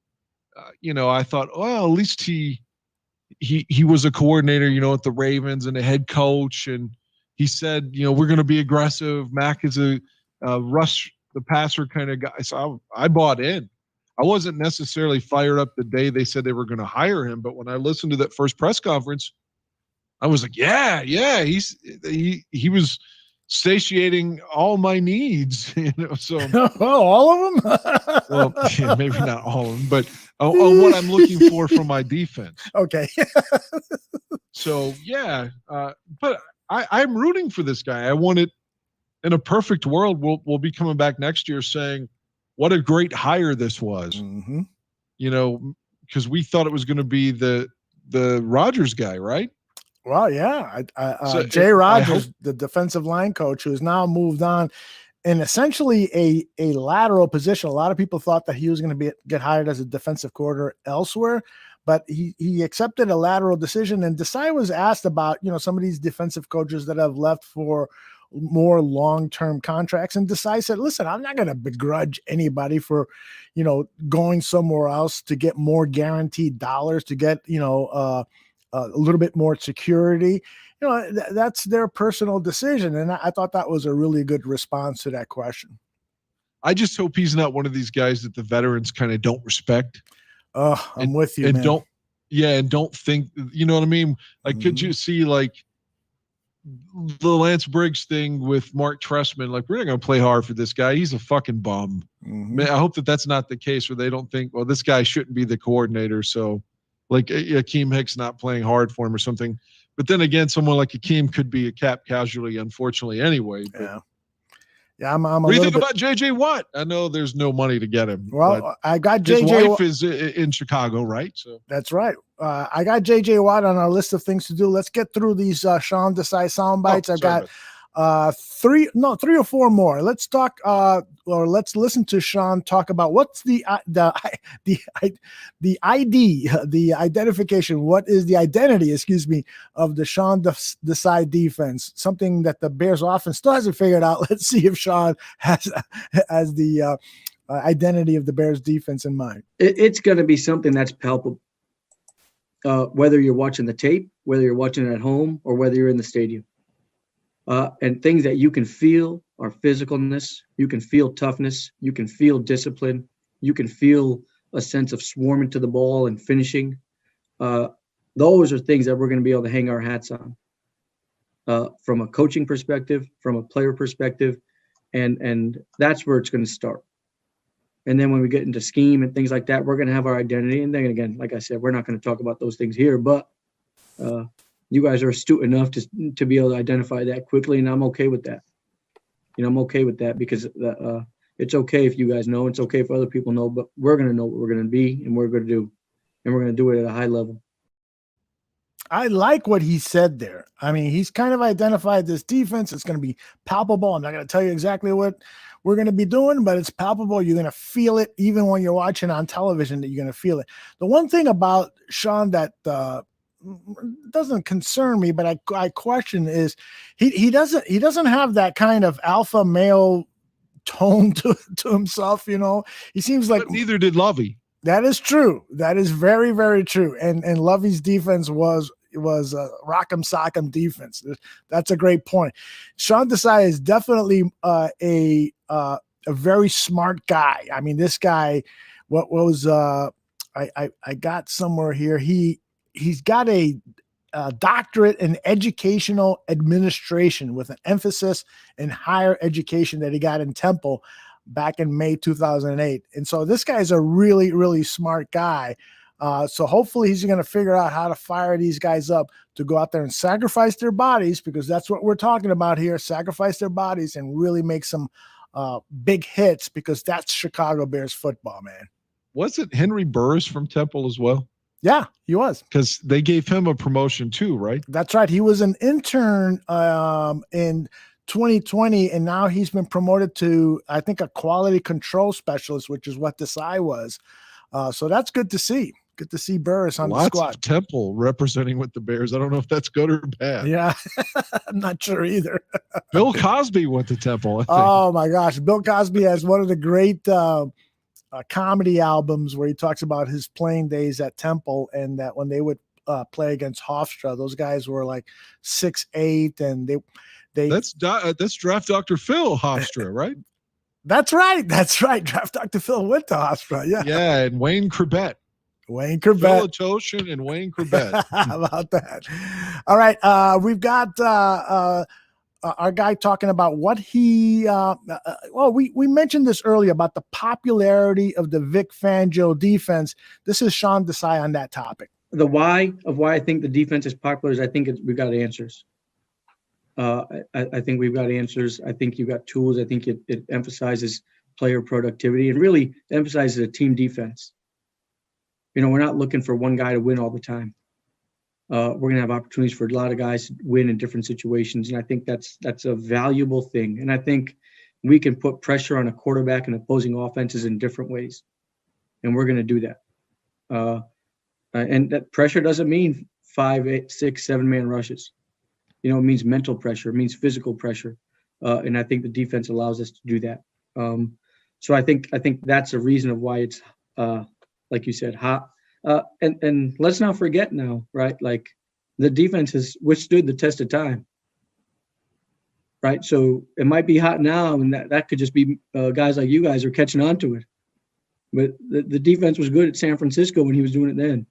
You know, I thought, well, at least he was a coordinator, you know, at the Ravens and a head coach, and he said, you know, we're going to be aggressive. Mack is a rush the passer kind of guy. So I bought in. I wasn't necessarily fired up the day they said they were going to hire him, but when I listened to that first press conference, I was like, yeah, he was satiating all my needs, you know. So all of them. Well, yeah, maybe not all of them, but on what I'm looking for from my defense. Okay. So yeah, but I'm rooting for this guy. I want it in a perfect world. We'll be coming back next year saying what a great hire this was. Mm-hmm. You know, because we thought it was going to be the Rodgers guy, right? Well, yeah. Jay Rodgers, the defensive line coach, who has now moved on in essentially a lateral position. A lot of people thought that he was going to get hired as a defensive coordinator elsewhere, but he accepted a lateral decision. And Desai was asked about, you know, some of these defensive coaches that have left for more long-term contracts. And Desai said, listen, I'm not going to begrudge anybody for, you know, going somewhere else to get more guaranteed dollars, to get, you know, a little bit more security. You know, that's their personal decision. And I thought that was a really good response to that question. I just hope he's not one of these guys that the veterans kind of don't respect. I'm with you, man. Yeah, and don't think, you know what I mean? Like, could you see like the Lance Briggs thing with Mark Trestman? Like, we're not going to play hard for this guy. He's a fucking bum. Man, I hope that that's not the case where they don't think, well, this guy shouldn't be the coordinator. So, like, Akeem Hicks not playing hard for him or something. But then again, someone like Akeem could be a cap casualty, unfortunately, anyway. But yeah, I'm a what do you little think bit. about JJ Watt? I know there's no money to get him. Well, I got his JJ. wife is in Chicago, right? So That's right. I got JJ Watt on our list of things to do. Let's get through these Sean Desai sound bites. I've got three or four more. Let's talk or let's listen to Sean talk about what's the ID, the identification. What is the identity, of the Sean Desai defense? Something that the Bears offense still hasn't figured out. Let's see if Sean has the identity of the Bears defense in mind. It's going to be something that's palpable. Whether you're watching the tape, whether you're watching it at home, or whether you're in the stadium. And things that you can feel are physicalness. You can feel toughness. You can feel discipline. You can feel a sense of swarming to the ball and finishing. Those are things that we're going to be able to hang our hats on from a coaching perspective, from a player perspective, and that's where it's going to start. And then when we get into scheme and things like that, we're going to have our identity. And then again, like I said, we're not going to talk about those things here, but you guys are astute enough to be able to identify that quickly. And I'm okay with that. I'm okay with that because it's okay if you guys know, it's okay if other people know, but we're going to know what we're going to be and we're going to do, and we're going to do it at a high level. I like what he said there. I mean, he's kind of identified this defense. It's going to be palpable. I'm not going to tell you exactly what we're going to be doing, but it's palpable. You're going to feel it even when you're watching on television, that you're going to feel it. The one thing about Sean that doesn't concern me, but I question is he doesn't have that kind of alpha male tone to himself. He seems like, but neither did Lovey. That is true. That is very, very true. And Lovey's defense was rock'em sock'em defense. That's a great point. Sean Desai is definitely a very smart guy. I mean, this guy, what was I got somewhere here. He's got a doctorate in educational administration with an emphasis in higher education that he got in Temple back in May 2008. And so this guy's a really, really smart guy. So hopefully he's going to figure out how to fire these guys up to go out there and sacrifice their bodies, because that's what we're talking about here. Sacrifice their bodies and really make some big hits, because that's Chicago Bears football, man. Wasn't Henry Burris from Temple as well? Yeah, he was. Because they gave him a promotion too, right? That's right. He was an intern in 2020, and now he's been promoted to, I think, a quality control specialist, which is what Desai was. So that's good to see. Good to see Burris on the squad. Lots of Temple representing with the Bears. I don't know if that's good or bad. Yeah, I'm not sure either. Bill Cosby went to Temple, I think. Oh my gosh, Bill Cosby has one of the great comedy albums where he talks about his playing days at Temple, and that when they would play against Hofstra, those guys were like 6'8", and they that's draft Dr. Phil Hofstra, right? That's right. Draft Dr. Phil went to Hofstra. Yeah. Yeah, and Wayne Corbett. Phil Atoshin and Wayne Corbett. How about that? All right. We've got our guy talking about what he we mentioned this earlier about the popularity of the Vic Fangio defense. This is Sean Desai on that topic. The why I think the defense is popular is I think we've got answers. I think we've got answers. I think you've got tools. I think it emphasizes player productivity and really emphasizes a team defense. We're not looking for one guy to win all the time. We're going to have opportunities for a lot of guys to win in different situations. And I think that's a valuable thing. And I think we can put pressure on a quarterback and opposing offenses in different ways. And we're going to do that. And that pressure doesn't mean 5, 8, 6, 7-man rushes. It means mental pressure. It means physical pressure. And I think the defense allows us to do that. So I think that's a reason of why it's, like you said, hot. And let's not forget now, right? Like the defense has withstood the test of time, right? So it might be hot now, and that could just be guys like you guys are catching on to it. But the defense was good at San Francisco when he was doing it then.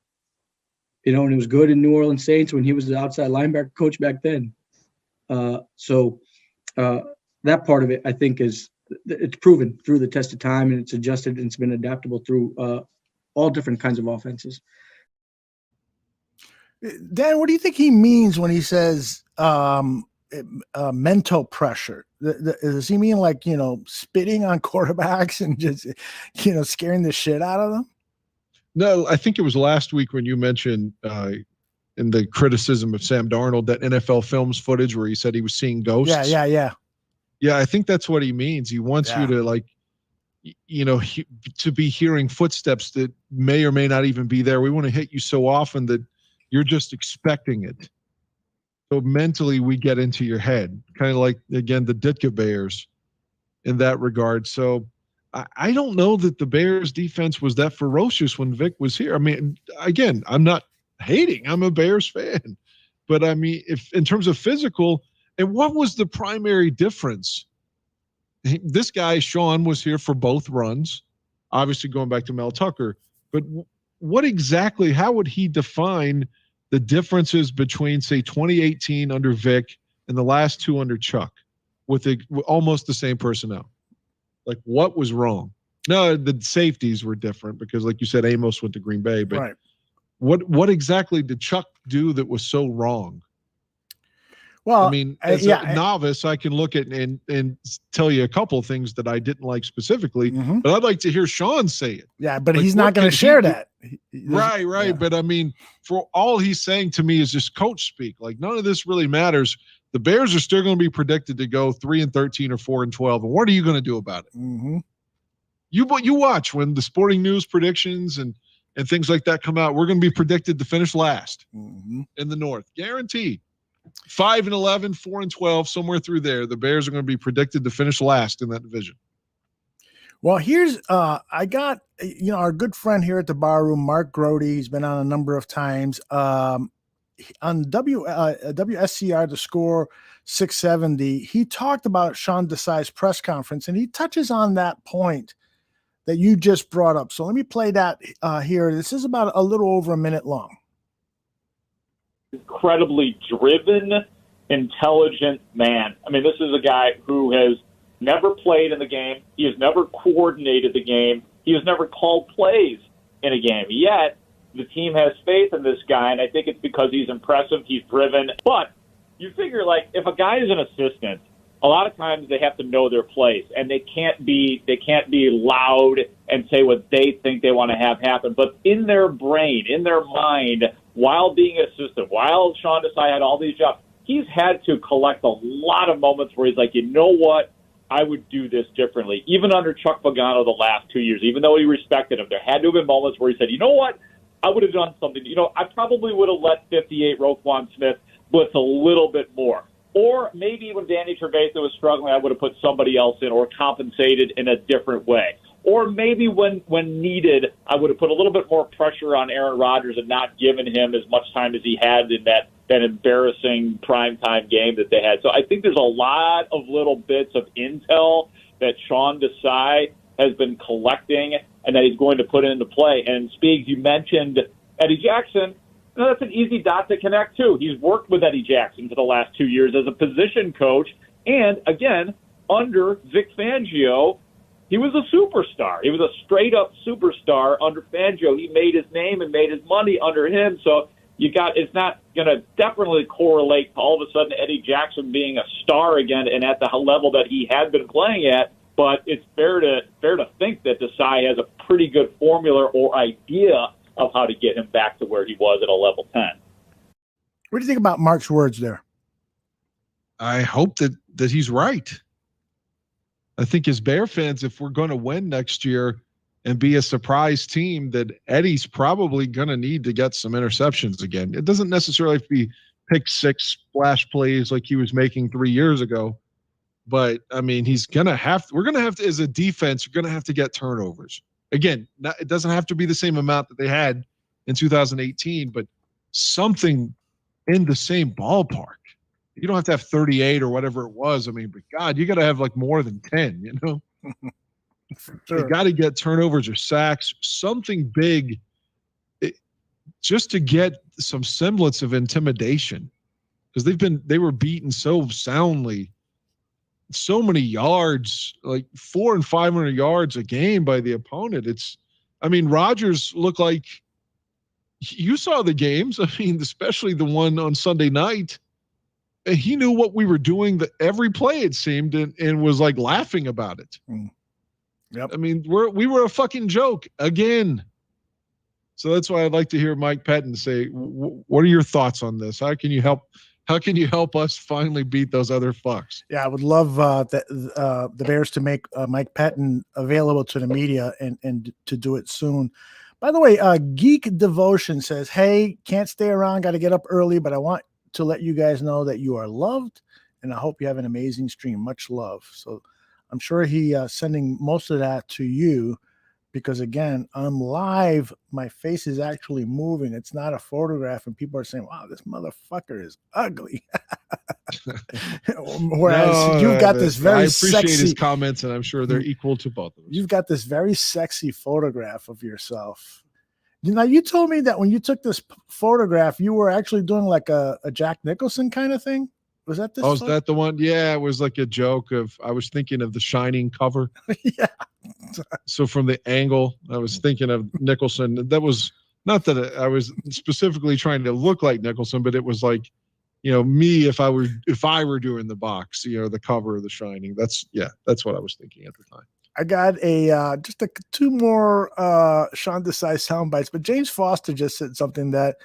and it was good in New Orleans Saints when he was the outside linebacker coach back then. So that part of it, I think, it's proven through the test of time, and it's adjusted and it's been adaptable through all different kinds of offenses. Dan, what do you think he means when he says mental pressure? Does he mean like, spitting on quarterbacks and just, scaring the shit out of them? No, I think it was last week when you mentioned in the criticism of Sam Darnold, that NFL Films footage where he said he was seeing ghosts. Yeah, I think that's what he means. He wants you to to be hearing footsteps that may or may not even be there. We want to hit you so often that you're just expecting it. So mentally we get into your head, kind of like, again, the Ditka Bears in that regard. So I don't know that the Bears defense was that ferocious when Vic was here. I mean, again, I'm not hating. I'm a Bears fan. But I mean, if in terms of physical, and what was the primary difference? This guy, Sean, was here for both runs, obviously going back to Mel Tucker. But what exactly, how would he define the differences between, say, 2018 under Vic and the last two under Chuck with almost the same personnel? Like, what was wrong? No, the safeties were different because, like you said, Amos went to Green Bay. But right. What exactly did Chuck do that was so wrong? Well, I mean, as a novice, I can look at and tell you a couple of things that I didn't like specifically, but I'd like to hear Sean say it. Yeah, but he's not going to share that. Right. Yeah. But I mean, for all he's saying to me is just coach speak. Like, none of this really matters. The Bears are still going to be predicted to go 3-13 or 4-12. And what are you going to do about it? Mm-hmm. You watch when the Sporting News predictions and things like that come out. We're going to be predicted to finish last in the North, guaranteed. 5-11, 4-12, somewhere through there. The Bears are going to be predicted to finish last in that division. Well, here's I got our good friend here at the bar room, Mark Grote. He's been on a number of times on WSCR, the Score 670. He talked about Sean Desai's press conference, and he touches on that point that you just brought up. So let me play that here. This is about a little over a minute long. Incredibly driven, intelligent man. I mean, this is a guy who has never played in the game. He has never coordinated the game. He has never called plays in a game. Yet, the team has faith in this guy, and I think it's because he's impressive, he's driven. But you figure, like, if a guy is an assistant, a lot of times they have to know their place, and they can't be loud and say what they think they want to have happen. But in their brain, in their mind, while being an assistant, while Sean Desai had all these jobs, he's had to collect a lot of moments where he's like, you know what, I would do this differently. Even under Chuck Pagano the last 2 years, even though he respected him, there had to have been moments where he said, you know what, I would have done something. I probably would have let 58 Roquan Smith blitz a little bit more. Or maybe when Danny Trevathan was struggling, I would have put somebody else in or compensated in a different way. Or maybe when needed, I would have put a little bit more pressure on Aaron Rodgers and not given him as much time as he had in that embarrassing primetime game that they had. So I think there's a lot of little bits of intel that Sean Desai has been collecting and that he's going to put into play. And Speaks, you mentioned Eddie Jackson. That's an easy dot to connect, too. He's worked with Eddie Jackson for the last 2 years as a position coach. And, again, under Vic Fangio, he was a superstar. He was a straight-up superstar under Fangio. He made his name and made his money under him. So it's not going to definitely correlate to all of a sudden Eddie Jackson being a star again and at the level that he had been playing at. But it's fair to think that Desai has a pretty good formula or idea of how to get him back to where he was at a level 10. What do you think about Mark's words there? I hope that he's right. I think as Bear fans, if we're going to win next year and be a surprise team, that Eddie's probably going to need to get some interceptions again. It doesn't necessarily have to be pick six splash plays like he was making 3 years ago. But, I mean, we're going to have to, as a defense, you're going to have to get turnovers. Again, it doesn't have to be the same amount that they had in 2018, but something in the same ballpark. You don't have to have 38 or whatever it was. I mean, but God, you got to have like more than 10, Sure. You got to get turnovers or sacks, something big. just to get some semblance of intimidation, because they were beaten so soundly, so many yards, like 400 and 500 yards a game by the opponent. Rodgers looked like, you saw the games. I mean, especially the one on Sunday night. He knew what we were doing every play, it seemed, and was like laughing about it. Yep. I mean, we were a fucking joke again. So that's why I'd like to hear Mike Pettine say, what are your thoughts on this? How can you help us finally beat those other fucks? Yeah, I would love the Bears to make Mike Pettine available to the media and to do it soon. By the way, Geek Devotion says, hey, can't stay around, got to get up early, but I want to let you guys know that you are loved, and I hope you have an amazing stream. Much love. So I'm sure he sending most of that to you, because again, I'm live. My face is actually moving. It's not a photograph, and people are saying, wow, this motherfucker is ugly. Whereas you've got this very I appreciate sexy his comments, and I'm sure they're equal to both of us. You've got this very sexy photograph of yourself. Now, you told me that when you took this photograph, you were actually doing like a Jack Nicholson kind of thing. Was that this? Oh, is that the one? Yeah, it was like a joke I was thinking of the Shining cover. Yeah. So from the angle, I was thinking of Nicholson. That was not that I was specifically trying to look like Nicholson, but it was like, me if I were doing the box, the cover of the Shining. That's what I was thinking at the time. I got just two more Sean Desai sound bites, but James Foster just said something that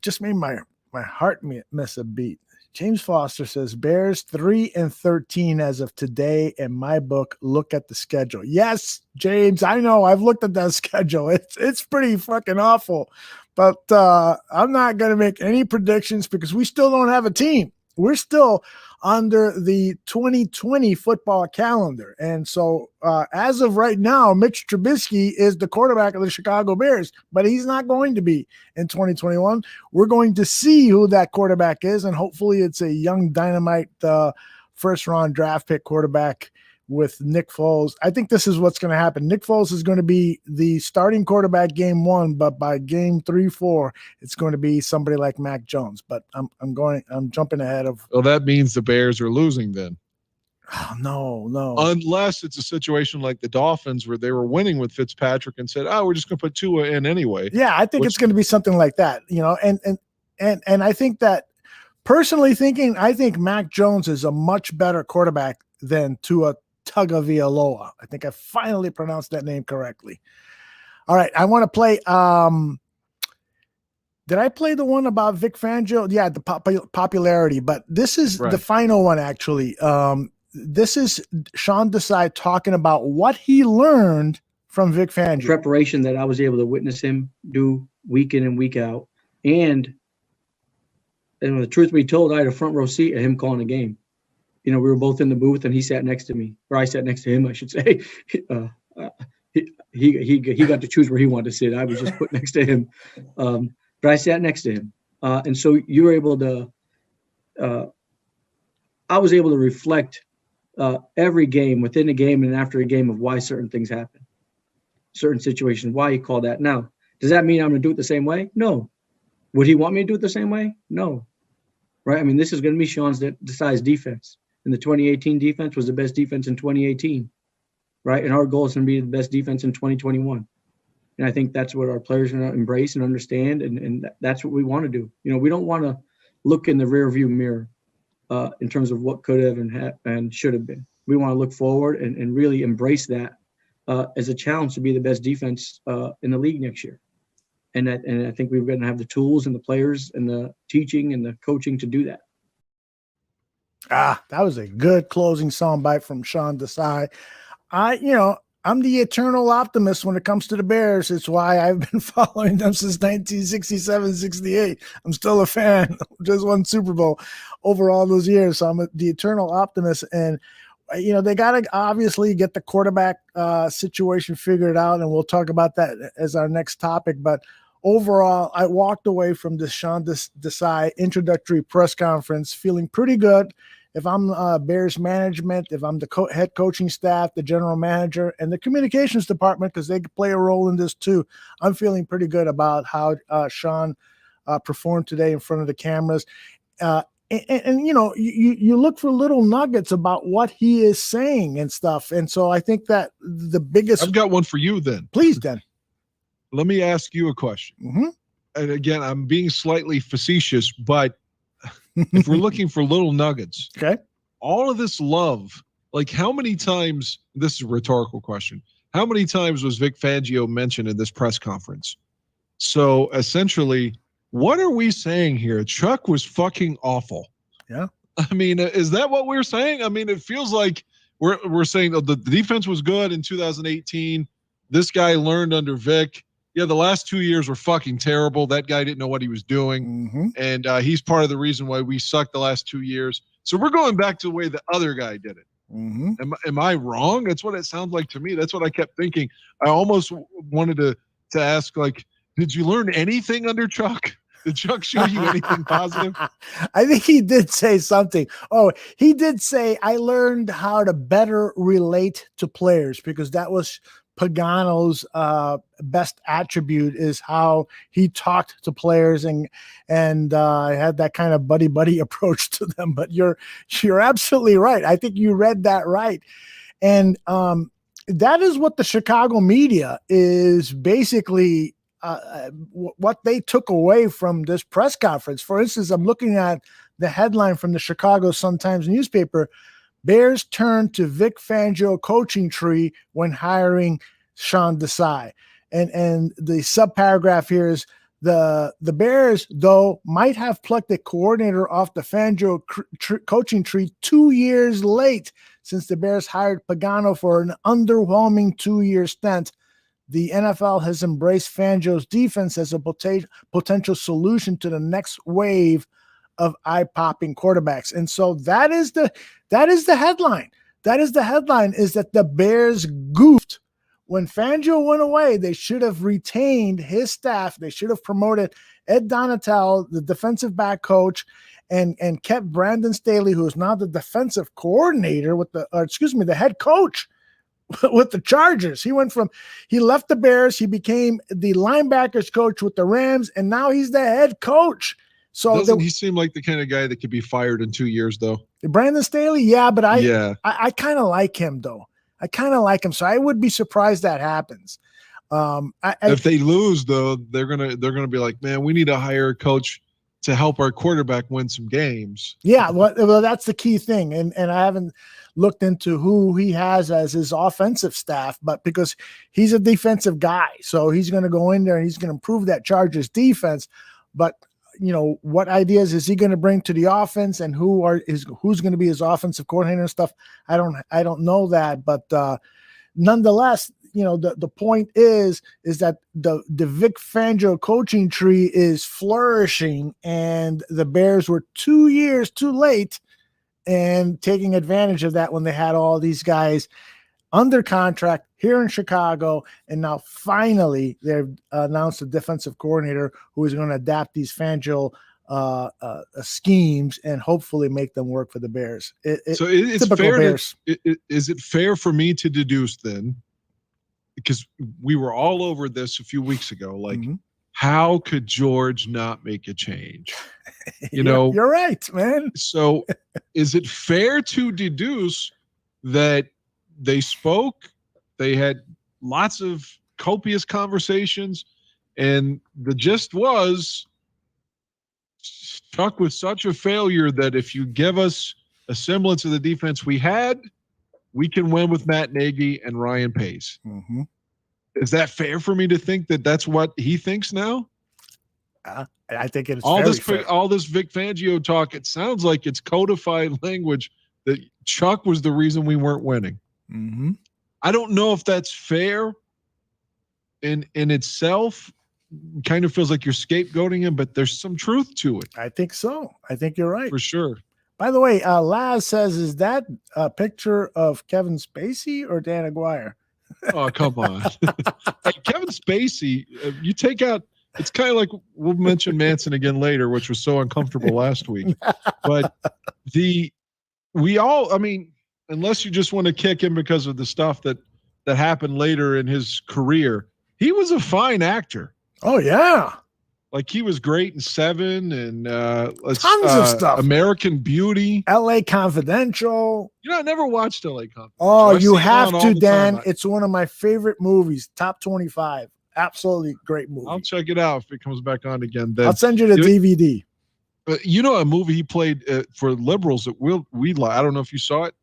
just made my heart miss a beat. James Foster says, Bears 3-13 as of today in my book. Look at the schedule. Yes, James, I know. I've looked at that schedule. It's pretty fucking awful. But I'm not going to make any predictions because we still don't have a team. We're still under the 2020 football calendar. And so as of right now, Mitch Trubisky is the quarterback of the Chicago Bears, but he's not going to be in 2021. We're going to see who that quarterback is, and hopefully it's a young dynamite first-round draft pick quarterback with Nick Foles. I think this is what's going to happen. Nick Foles is going to be the starting quarterback game 1, but by game 3-4, it's going to be somebody like Mac Jones. But I'm jumping ahead of. Well, that means the Bears are losing then. Oh, no. Unless it's a situation like the Dolphins where they were winning with Fitzpatrick and said, "Oh, we're just going to put Tua in anyway." Yeah, I think it's going to be something like that, and I think that, personally thinking, I think Mac Jones is a much better quarterback than Tua Tagovailoa. I think I finally pronounced that name correctly. All right, I want to play. Did I play the one about Vic Fangio? Yeah, the popularity. But this is the final one, actually. This is Sean Desai talking about what he learned from Vic Fangio. Preparation that I was able to witness him do week in and week out, and the truth be told, I had a front row seat at him calling a game. We were both in the booth, and he sat next to me, or I sat next to him, I should say. He got to choose where he wanted to sit. I was just put next to him, but I sat next to him, and so you were able to. I was able to reflect every game, within a game and after a game, of why certain things happen, certain situations, why he called that. Now, does that mean I'm going to do it the same way? No. Would he want me to do it the same way? No. Right? I mean, this is going to be Sean Desai's defense. And the 2018 defense was the best defense in 2018, right? And our goal is going to be the best defense in 2021. And I think that's what our players are going to embrace and understand, and that's what we want to do. We don't want to look in the rearview mirror in terms of what could have and should have been. We want to look forward and really embrace that as a challenge to be the best defense in the league next year. And I think we're going to have the tools and the players and the teaching and the coaching to do that. That was a good closing soundbite from Sean Desai. I'm the eternal optimist when it comes to the Bears. It's why I've been following them since 1967, 68. I'm still a fan. Just won Super Bowl over all those years. So I'm the eternal optimist. And, they got to obviously get the quarterback situation figured out. And we'll talk about that as our next topic. But overall, I walked away from the Sean Desai introductory press conference feeling pretty good. if I'm Bears management, if I'm the head coaching staff, the general manager, and the communications department, because they play a role in this too, I'm feeling pretty good about how Sean performed today in front of the cameras. And you know, you look for little nuggets about what he is saying and stuff. And so I think that the biggest. I've got one for you then. Please, Dan. Let me ask you a question. Mm-hmm. And again, I'm being slightly facetious, but if we're looking for little nuggets, okay, all of this love, like how many times, this is a rhetorical question, how many times was Vic Fangio mentioned in this press conference? So essentially, what are we saying here? Chuck was fucking awful. Yeah. I mean, is that what we're saying? I mean, it feels like we're saying the defense was good in 2018. This guy learned under Vic. Yeah, the last 2 years were fucking terrible. That guy didn't know what he was doing. Mm-hmm. And he's part of the reason why we sucked the last 2 years. So we're going back to the way the other guy did it. Mm-hmm. Am I wrong? That's what it sounds like to me. That's what I kept thinking. I almost wanted to ask, like, did you learn anything under Chuck? Did Chuck show you anything positive? I think he did say something. Oh, he did say, I learned how to better relate to players, because that was Pagano's best attribute, is how he talked to players and had that kind of buddy approach to them. But you're absolutely right. I think you read that right. And that is what the Chicago media is basically what they took away from this press conference. For instance, I'm looking at the headline from the Chicago Sun-Times newspaper: Bears turn to Vic Fangio coaching tree when hiring Sean Desai. And the subparagraph here is the Bears, though, might have plucked a coordinator off the Fangio coaching tree 2 years late, since the Bears hired Pagano for an underwhelming 2-year stint. The NFL has embraced Fangio's defense as a potential solution to the next wave of eye-popping quarterbacks. And so that is the headline. That is the headline, is that the Bears goofed. When Fangio went away, they should have retained his staff. They should have promoted Ed Donatel, the defensive back coach, and kept Brandon Staley, who is now the defensive coordinator the head coach with the Chargers. He left the Bears. He became the linebackers coach with the Rams, and now he's the head coach. So doesn't he seem like the kind of guy that could be fired in 2 years, though? Brandon Staley, yeah, but I kind of like him, though. I kind of like him, so I would be surprised that happens. If they lose, though, they're gonna be like, man, we need to hire a coach to help our quarterback win some games. Yeah, well, that's the key thing, and I haven't looked into who he has as his offensive staff, but because he's a defensive guy, so he's going to go in there and he's going to improve that Chargers defense. But you know, what ideas is he going to bring to the offense, and who's going to be his offensive coordinator and stuff? I don't know that, but nonetheless, you know, the point is that the Vic Fangio coaching tree is flourishing, and the Bears were 2 years too late and taking advantage of that when they had all these guys under contract here in Chicago. And now finally they've announced a defensive coordinator who is going to adapt these Fangio schemes and hopefully make them work for the Bears. So it's fair. Bears. Is it fair for me to deduce then, because we were all over this a few weeks ago, like, how could George not make a change? You know, you're right, man. So is it fair to deduce that they spoke, they had lots of copious conversations, and the gist was Chuck was such a failure that if you give us a semblance of the defense we had, we can win with Matt Nagy and Ryan Pace. Mm-hmm. Is that fair for me to think that that's what he thinks now? I think it's all this Vic Fangio talk. It sounds like it's codified language that Chuck was the reason we weren't winning. Mm-hmm. I don't know if that's fair in itself. Kind of feels like you're scapegoating him, but there's some truth to it. I think so. I think you're right. For sure. By the way, Laz says, is that a picture of Kevin Spacey or Dan Aguirre? Oh, come on. Hey, Kevin Spacey, you take out, it's kind of like, we'll mention Manson again later, which was so uncomfortable last week. But I mean, unless you just want to kick him because of the stuff that happened later in his career, he was a fine actor. Oh yeah. Like he was great in Seven and Tons of stuff. American Beauty, L.A. Confidential. You know, I never watched L.A. Confidential. Oh, I you see it have on all to, the Dan. time. It's one of my favorite movies. Top 25. Absolutely great movie. I'll check it out if it comes back on again. Then I'll send you the DVD. But you know, a movie he played for liberals that we like. I don't know if you saw it.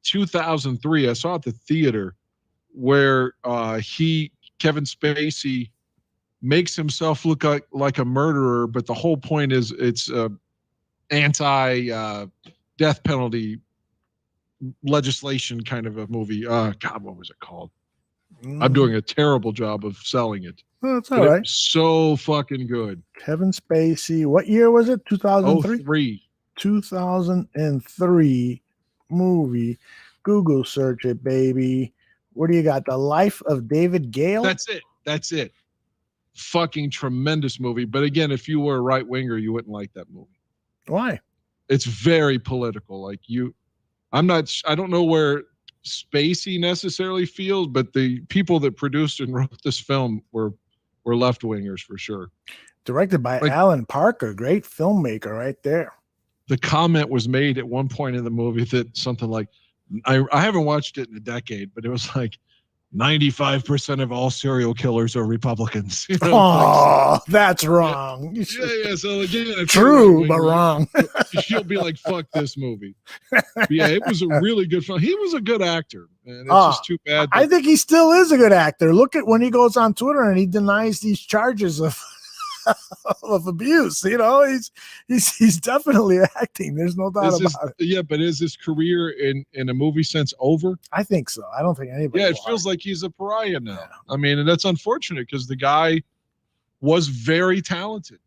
2003. I saw it at the theater where Kevin Spacey makes himself look like a murderer, but the whole point is it's anti death penalty legislation kind of a movie. God, what was it called? I'm doing a terrible job of selling it. Oh, that's all right. So fucking good. Kevin Spacey. What year was it? 2003? 2003 movie. Google search it, baby. What do you got? The Life of David Gale? That's it. Fucking tremendous movie. But again, if you were a right winger, you wouldn't like that movie. Why? It's very political. I don't know where Spacey necessarily feels, but the people that produced and wrote this film were left wingers for sure. Directed by Alan Parker, great filmmaker right there. The comment was made at one point in the movie that something like, I haven't watched it in a decade, but it was like 95% of all serial killers are Republicans. You know, oh, that's wrong. Yeah. So again, true, but wrong. She'll be like, "Fuck this movie." But yeah, it was a really good film. He was a good actor, and it's just too bad. I think he still is a good actor. Look at when he goes on Twitter and he denies these charges of abuse. You know, he's definitely acting. There's no doubt about it. Yeah, but is his career in a movie sense over? I think so. I don't think anybody. Yeah, it feels like he's a pariah now. Yeah. I mean, and that's unfortunate because the guy was very talented.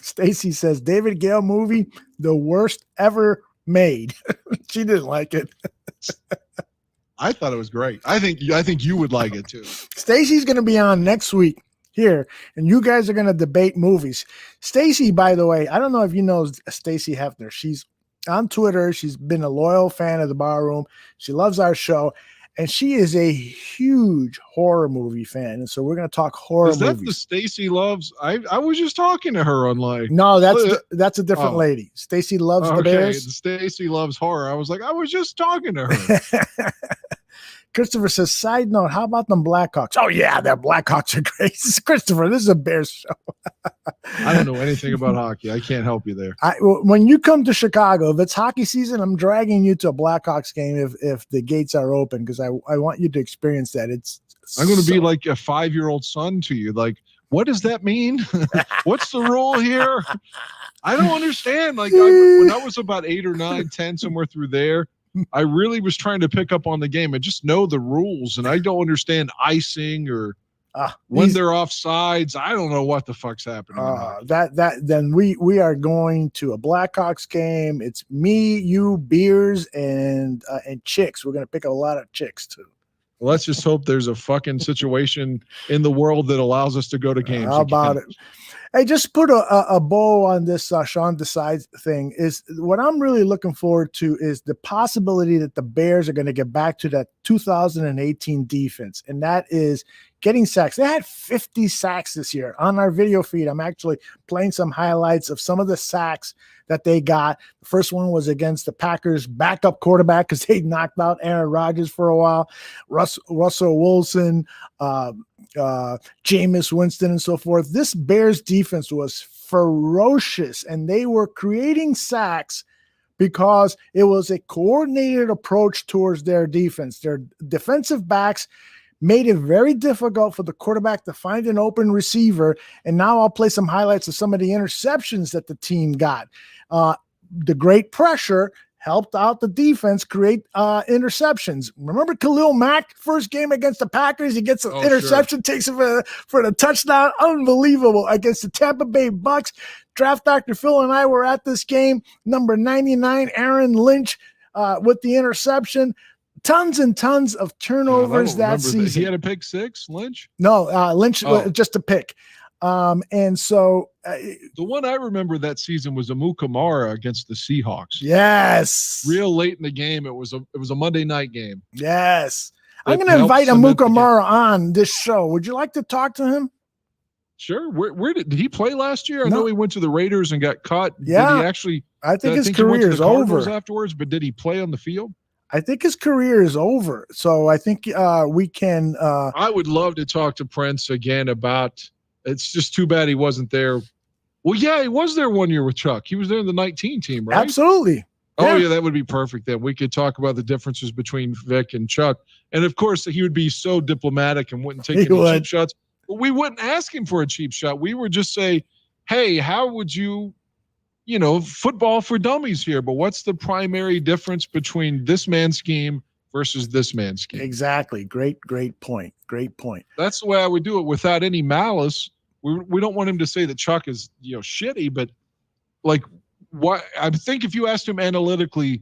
Stacy says David Gale movie, the worst ever made. She didn't like it. I thought it was great. I think you would like it too. Stacy's going to be on next week here, and you guys are going to debate movies. Stacy, by the way, I don't know if you know Stacy Hefner. She's on Twitter. She's been a loyal fan of the Bar Room. She loves our show, and she is a huge horror movie fan. And so we're going to talk horror movies. Is that the Stacy loves? I was just talking to her on like. No, that's a different lady. Stacy loves the Bears. Stacy loves horror. I was like, I was just talking to her. Christopher says, side note, how about them Blackhawks? Oh, yeah, their Blackhawks are great. Christopher, this is a Bears show. I don't know anything about hockey. I can't help you there. When you come to Chicago, if it's hockey season, I'm dragging you to a Blackhawks game if the gates are open because I want you to experience that. I'm going to be like a 5-year-old son to you. Like, what does that mean? What's the rule here? I don't understand. Like, when I was about 8 or 9, 10, somewhere through there, I really was trying to pick up on the game and just know the rules, and I don't understand icing or when they're off sides. I don't know what the fuck's happening. Then we are going to a Blackhawks game. It's me, you, beers, and chicks. We're gonna pick up a lot of chicks too. Well, let's just hope there's a fucking situation in the world that allows us to go to games. How about it? Hey, just put a bow on this Sean Desai thing. Is what I'm really looking forward to is the possibility that the Bears are going to get back to that 2018 defense, and that is getting sacks. They had 50 sacks this year. On our video feed, I'm actually playing some highlights of some of the sacks that they got. The first one was against the Packers backup quarterback because they knocked out Aaron Rodgers for a while. Russell Wilson, Jameis Winston, and so forth. This Bears defense was ferocious, and they were creating sacks because it was a coordinated approach towards their defense. Their defensive backs made it very difficult for the quarterback to find an open receiver. And now I'll play some highlights of some of the interceptions that the team got. The great pressure helped out the defense create interceptions. Remember Khalil Mack, first game against the Packers? He gets an interception, takes it for the touchdown. Unbelievable. Against the Tampa Bay Bucks. Draft Dr. Phil and I were at this game. Number 99, Aaron Lynch with the interception. Tons and tons of turnovers that season. He had a pick six, Lynch? No, Lynch just a pick. And so the one I remember that season was Amukamara against the Seahawks. yes, Real late in the game. It was a Monday night game. yes. I'm It going to invite helped cement the Amukamara on this show. Would you like to talk to him? Sure. Where did he play last year? I No. know he went to the Raiders and got cut. Yeah. Did he actually? I think his he went career to the is Cardinals over. afterwards. But did he play on the field? I think his career is over. So I think we can. I would love to talk to Prince again about. It's just too bad he wasn't there. Well, yeah, he was there 1 year with Chuck. He was there in the 19 team, right? Absolutely. Oh, yeah, that would be perfect then. We could talk about the differences between Vic and Chuck. And, of course, he would be so diplomatic and wouldn't take any cheap shots. But we wouldn't ask him for a cheap shot. We would just say, hey, how would you, football for dummies here. But what's the primary difference between this man's scheme versus this man's scheme? Exactly. Great point. Great point. That's the way I would do it without any malice. We don't want him to say that Chuck is, shitty, but like, why? I think if you asked him analytically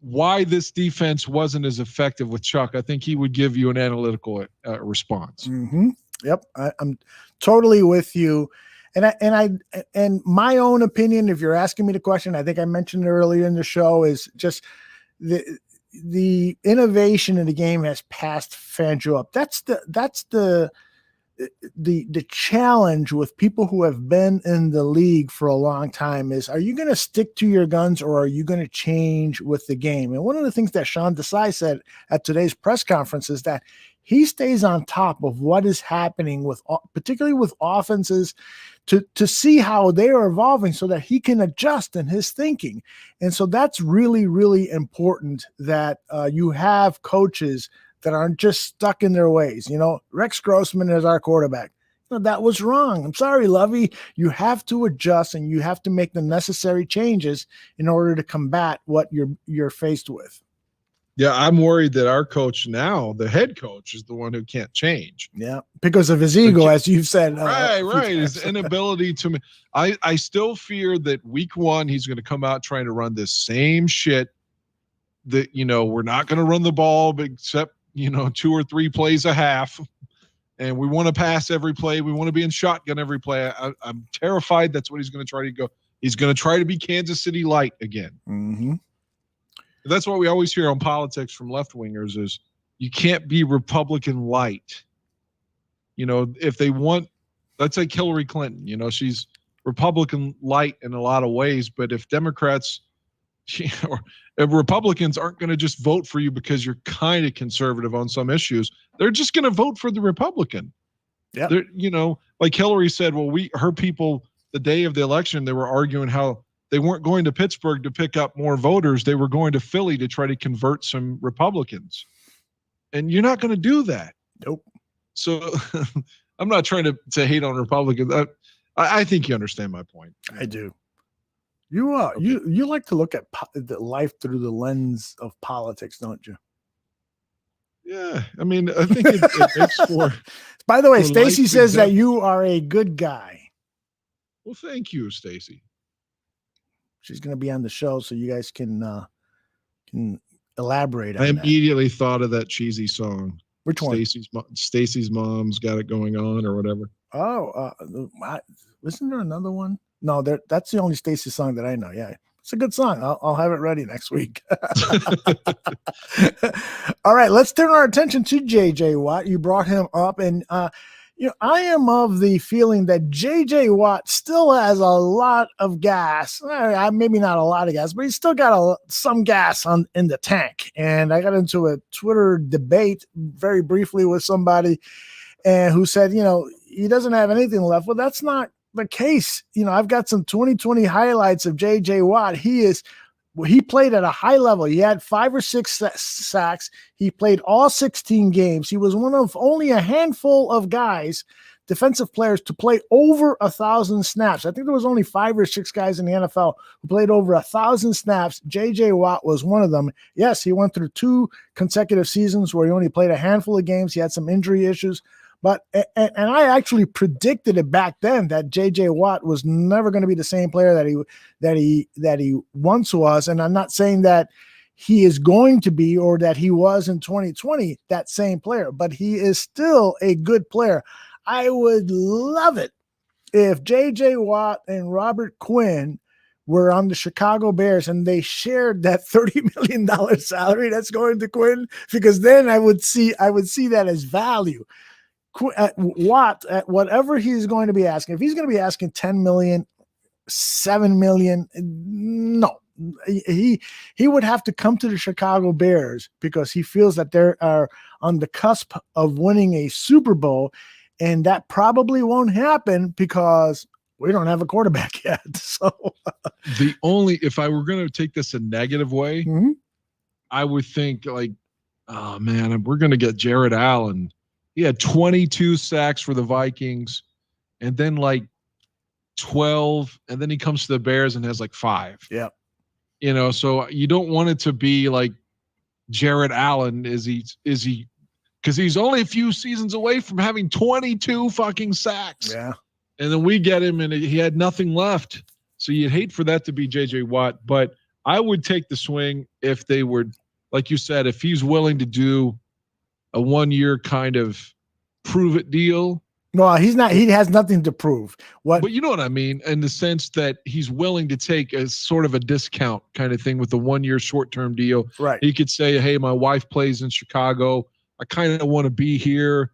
why this defense wasn't as effective with Chuck, I think he would give you an analytical response. Mm-hmm. Yep, I'm totally with you. And my own opinion, if you're asking me the question, I think I mentioned it earlier in the show, is just the innovation in the game has passed Fangio up. That's the challenge with people who have been in the league for a long time is, are you going to stick to your guns or are you going to change with the game? And one of the things that Sean Desai said at today's press conference is that he stays on top of what is happening with, particularly with offenses, to see how they are evolving so that he can adjust in his thinking. And so that's really, really important that you have coaches that aren't just stuck in their ways. Rex Grossman is our quarterback. That was wrong. I'm sorry, Lovey. You have to adjust and you have to make the necessary changes in order to combat what you're faced with. Yeah, I'm worried that our coach now, the head coach, is the one who can't change. Yeah, because of his ego, as you've said. Right. His inability to. I still fear that week one he's going to come out trying to run this same shit. That we're not going to run the ball, except 2 or 3 plays a half, and we want to pass every play. We want to be in shotgun every play. I'm terrified that's what he's going to try to go. He's going to try to be Kansas City light again. Mm-hmm. That's what we always hear on politics from left-wingers is you can't be Republican light. If they want, let's say Hillary Clinton, she's Republican light in a lot of ways, but if Democrats or if Republicans aren't going to just vote for you because you're kind of conservative on some issues, they're just going to vote for the Republican. Yeah. Like Hillary said, her people, the day of the election, they were arguing how they weren't going to Pittsburgh to pick up more voters. They were going to Philly to try to convert some Republicans. And you're not going to do that. Nope. So I'm not trying to hate on Republicans. I think you understand my point. I do. You like to look at the life through the lens of politics, don't you? Yeah. I mean, I think it makes for. By the way, Stacy says that you are a good guy. Well, thank you, Stacy. She's going to be on the show, so you guys can elaborate on I that. immediately thought of that cheesy song. Which one? Stacy's mom's got it going on, or whatever. Oh, isn't there another one? No, that's the only Stacy song that I know. Yeah, it's a good song. I'll have it ready next week. All right, let's turn our attention to J.J. Watt. You brought him up, and I am of the feeling that J.J. Watt still has a lot of gas. Maybe not a lot of gas, but he's still got some gas in the tank. And I got into a Twitter debate very briefly with somebody and who said, he doesn't have anything left. Well, that's not the case. I've got some 2020 highlights of J.J. Watt. He played at a high level. He had 5 or 6 sacks. He played all 16 games. He was one of only a handful of guys, defensive players, to play over 1,000 snaps. I think there was only 5 or 6 guys in the NFL who played over 1,000 snaps. J.J. Watt was one of them. Yes, he went through 2 consecutive seasons where he only played a handful of games. He had some injury issues. But and I actually predicted it back then that J.J. Watt was never going to be the same player that he once was. And I'm not saying that he is going to be or that he was in 2020 that same player, but he is still a good player. I would love it if J.J. Watt and Robert Quinn were on the Chicago Bears and they shared that $30 million salary that's going to Quinn, because then I would see that as value. Watt, at whatever he's going to be asking, if he's going to be asking 10 million, 7 million, no, he would have to come to the Chicago Bears because he feels that they are on the cusp of winning a Super Bowl, and that probably won't happen because we don't have a quarterback yet. So if I were going to take this a negative way, I would think like, oh man, we're going to get Jared Allen. He had 22 sacks for the Vikings and then like 12. And then he comes to the Bears and has like 5. Yeah. You know, so you don't want it to be like Jared Allen. Is he, because he's only a few seasons away from having 22 fucking sacks. Yeah. And then we get him and he had nothing left. So you'd hate for that to be J.J. Watt. But I would take the swing if they were, like you said, if he's willing to do a 1-year kind of prove it deal. No, he's not. He has nothing to prove. But you know what I mean? In the sense that he's willing to take a sort of a discount kind of thing with the 1-year short-term deal. Right. He could say, hey, my wife plays in Chicago. I kind of want to be here.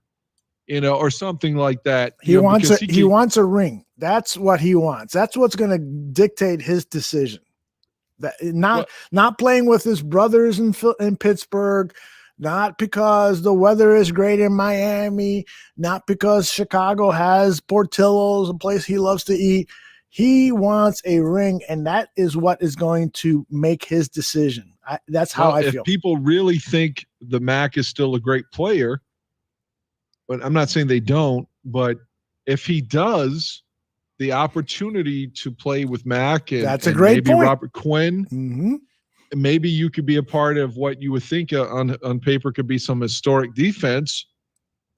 You know, or something like that. He wants a ring. That's what he wants. That's what's going to dictate his decision. That not playing with his brothers in Pittsburgh, not because the weather is great in Miami, not because Chicago has Portillo's, a place he loves to eat. He wants a ring, and that is what is going to make his decision. That's how I feel. If people really think the Mac is still a great player, but I'm not saying they don't, but if he does, the opportunity to play with Mac and, that's a great maybe point. Robert Quinn, maybe you could be a part of what you would think on paper could be some historic defense,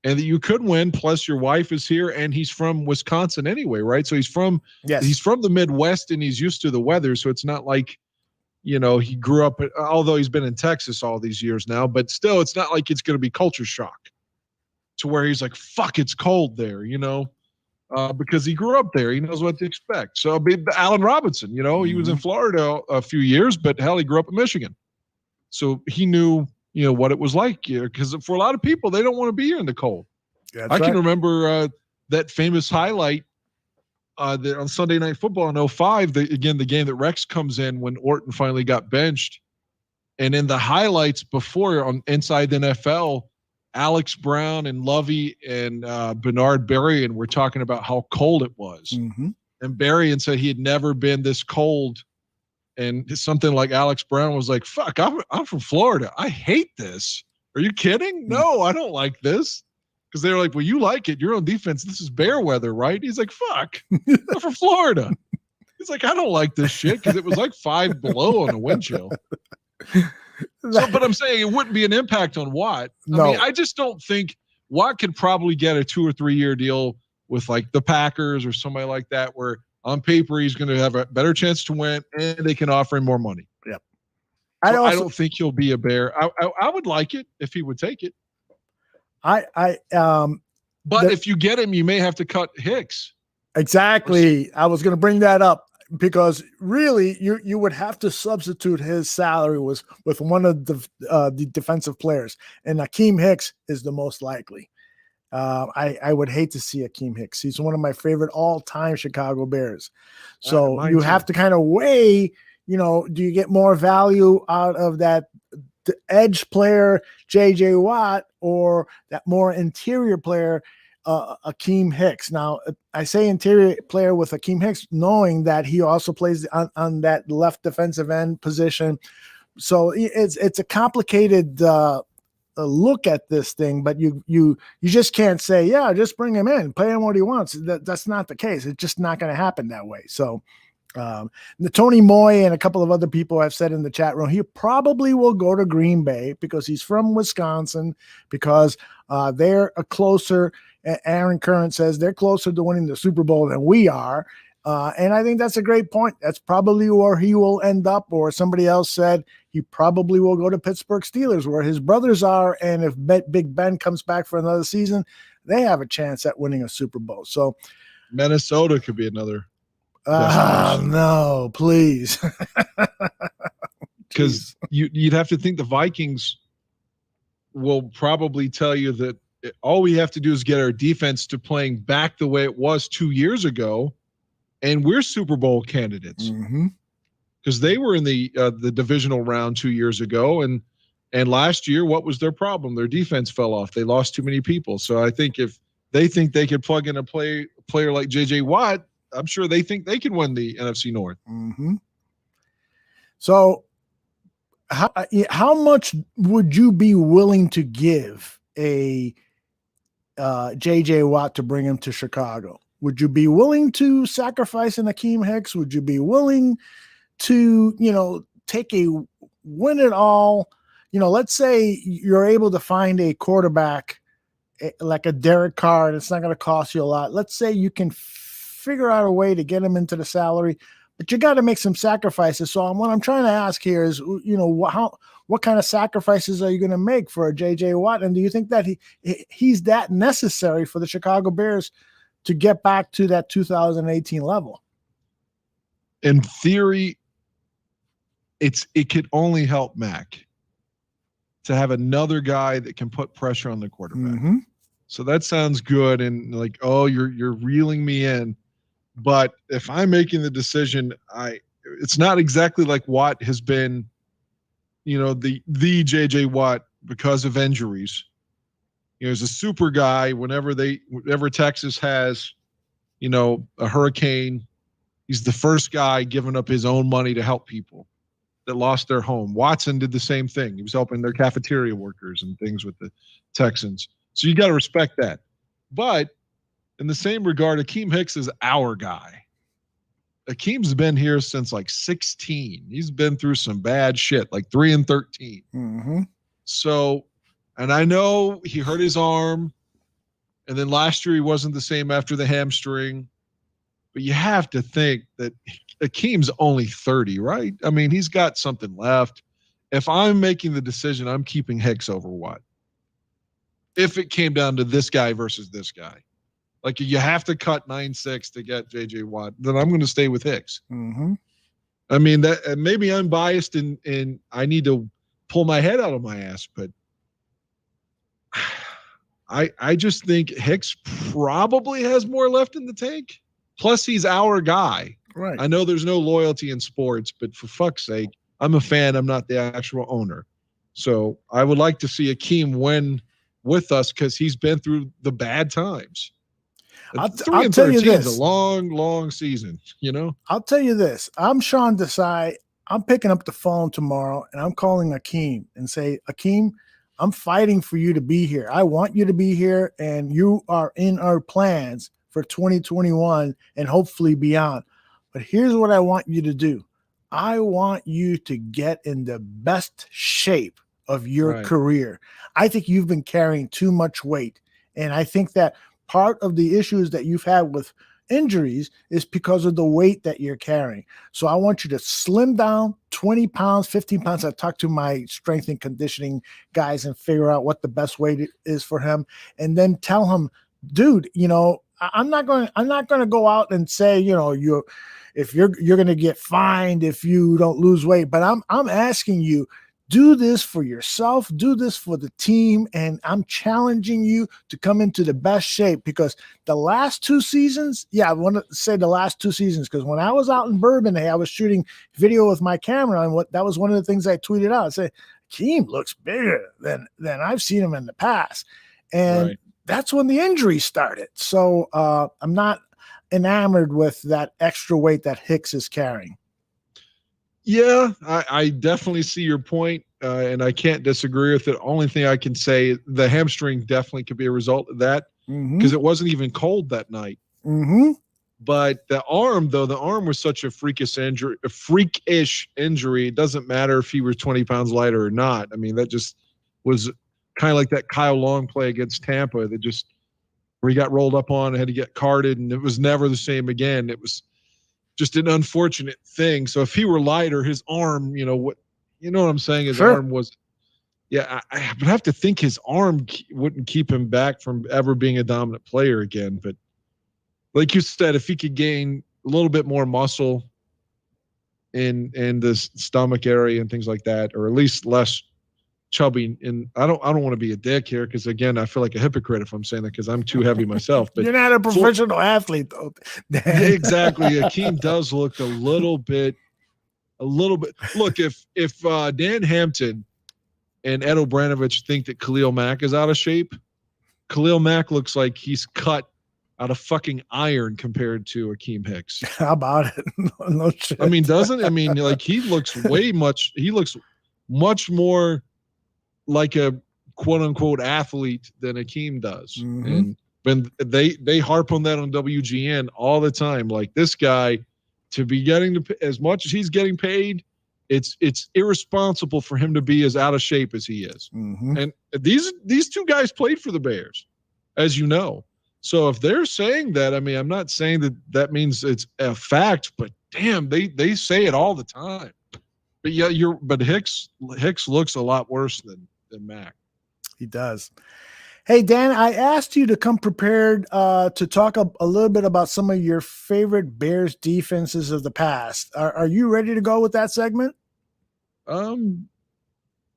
and that you could win. Plus, your wife is here, and he's from Wisconsin anyway, right? So he's from the Midwest, and he's used to the weather. So it's not like, you know, he grew up. Although he's been in Texas all these years now, but still, it's not like it's going to be culture shock to where he's like, fuck, it's cold there, you know, because he grew up there. He knows what to expect. So Allen Robinson, you know, he was in Florida a few years, but hell, he grew up in Michigan. So he knew, you know, what it was like here. Because for a lot of people, they don't want to be here in the cold. I can remember that famous highlight on Sunday Night Football in 2005, the game that Rex comes in when Orton finally got benched. And in the highlights before on Inside the NFL, Alex Brown and Lovey and Bernard Berrien were talking about how cold it was. And Berrien said he had never been this cold. And something like Alex Brown was like, fuck, I'm from Florida. I hate this. Are you kidding? No, I don't like this. Because they were like, well, you like it. You're on defense. This is bear weather, right? He's like, fuck, I'm from Florida. He's like, I don't like this shit because it was like 5 below on the wind chill. But I'm saying it wouldn't be an impact on Watt. No. I mean, I just don't think Watt could probably get a 2 or 3 year deal with like the Packers or somebody like that, where on paper he's going to have a better chance to win and they can offer him more money. Yep. I don't think he'll be a Bear. I would like it if he would take it. But if you get him, you may have to cut Hicks. Exactly. I was going to bring that up. Because really, you would have to substitute his salary with one of the defensive players, and Akeem Hicks is the most likely. I would hate to see Akeem Hicks. He's one of my favorite all-time Chicago Bears. So you have to kind of weigh, you know, do you get more value out of that edge player, J.J. Watt, or that more interior player, Akeem Hicks? Now, I say interior player with Akeem Hicks, knowing that he also plays on that left defensive end position. So it's a complicated look at this thing, but you just can't say, yeah, just bring him in, play him what he wants. That's not the case. It's just not going to happen that way. So the Tony Moy and a couple of other people have said in the chat room, he probably will go to Green Bay because he's from Wisconsin, because they're a closer. Aaron Curran says they're closer to winning the Super Bowl than we are. And I think that's a great point. That's probably where he will end up. Or somebody else said he probably will go to Pittsburgh Steelers, where his brothers are. And if Big Ben comes back for another season, they have a chance at winning a Super Bowl. So Minnesota could be another. No, please. Because you'd have to think the Vikings will probably tell you that all we have to do is get our defense to playing back the way it was 2 years ago, and we're Super Bowl candidates. Because they were in the divisional round 2 years ago, and last year, what was their problem? Their defense fell off. They lost too many people. So I think if they think they could plug in a player like J.J. Watt, I'm sure they think they can win the NFC North. So how much would you be willing to give a J.J. Watt to bring him to Chicago? Would you be willing to sacrifice an Akeem Hicks? Would you be willing to, take a win it all? Let's say you're able to find a quarterback like a Derek Carr, and it's not going to cost you a lot. Let's say you can figure out a way to get him into the salary, but you got to make some sacrifices. So what I'm trying to ask here is, what kind of sacrifices are you going to make for a J.J. Watt? And do you think that he's that necessary for the Chicago Bears to get back to that 2018 level? In theory, it could only help Mack to have another guy that can put pressure on the quarterback. So that sounds good. And like, oh, you're reeling me in. But if I'm making the decision, it's not exactly like Watt has been, the J.J. Watt because of injuries. He's a super guy. Whenever Texas has, a hurricane, he's the first guy giving up his own money to help people that lost their home. Watson did the same thing. He was helping their cafeteria workers and things with the Texans. So you got to respect that. But in the same regard, Akeem Hicks is our guy. Akeem's been here since like 16. He's been through some bad shit, like 3-13. So, and I know he hurt his arm, and then last year he wasn't the same after the hamstring. But you have to think that Akeem's only 30, right? I mean, he's got something left. If I'm making the decision, I'm keeping Hicks over Watt. If it came down to this guy versus this guy. Like you have to cut 9-6 to get J.J. Watt, then I'm going to stay with Hicks. I mean, that maybe I'm biased and I need to pull my head out of my ass, but I just think Hicks probably has more left in the tank. Plus, he's our guy. Right. I know there's no loyalty in sports, but for fuck's sake, I'm a fan. I'm not the actual owner. So I would like to see Akeem win with us because he's been through the bad times. I'll tell you this. It's a long, long season, I'll tell you this. I'm Sean Desai. I'm picking up the phone tomorrow, and I'm calling Akeem and say, Akeem, I'm fighting for you to be here. I want you to be here, and you are in our plans for 2021 and hopefully beyond. But here's what I want you to do. I want you to get in the best shape of your career. I think you've been carrying too much weight, and I think that part of the issues that you've had with injuries is because of the weight that you're carrying. So I want you to slim down 20 pounds, 15 pounds. I talk to my strength and conditioning guys and figure out what the best weight is for him. And then tell him, dude, I'm not going to go out and say, you're going to get fined if you don't lose weight, but I'm asking you, do this for yourself, do this for the team, and I'm challenging you to come into the best shape because the last 2 seasons, I want to say the last 2 seasons, because when I was out in Bourbon, I was shooting video with my camera, and that was one of the things I tweeted out. I said, Akeem looks bigger than I've seen him in the past. And that's when the injury started. So I'm not enamored with that extra weight that Hicks is carrying. Yeah, I definitely see your point, and I can't disagree with it. Only thing I can say, the hamstring definitely could be a result of that because it wasn't even cold that night. But the arm was such a freakish injury. It doesn't matter if he was 20 pounds lighter or not. I mean, that just was kind of like that Kyle Long play against Tampa where he got rolled up on and had to get carted, and it was never the same again. It was just an unfortunate thing. So if he were lighter, his arm, what I'm saying? His arm was, I would have to think his arm wouldn't keep him back from ever being a dominant player again. But like you said, if he could gain a little bit more muscle in the stomach area and things like that, or at least less chubby. And I don't want to be a dick here, because again, I feel like a hypocrite if I'm saying that, because I'm too heavy myself. But you're not a professional athlete, though. Exactly. Akeem does look a little bit. Look, if Dan Hampton and Ed Obranovich think that Khalil Mack is out of shape, Khalil Mack looks like he's cut out of fucking iron compared to Akeem Hicks. How about it? No shit. I mean, like he looks much more like a quote unquote athlete than Akeem does. Mm-hmm. And they harp on that on WGN all the time. Like, this guy, to be getting as much as he's getting paid, it's irresponsible for him to be as out of shape as he is. Mm-hmm. And these two guys played for the Bears, as you know. So if they're saying that, I mean, I'm not saying that means it's a fact, but damn, they say it all the time. But yeah, but Hicks looks a lot worse than Mack. He does. Hey, Dan, I asked you to come prepared to talk a little bit about some of your favorite Bears defenses of the past. Are you ready to go with that segment?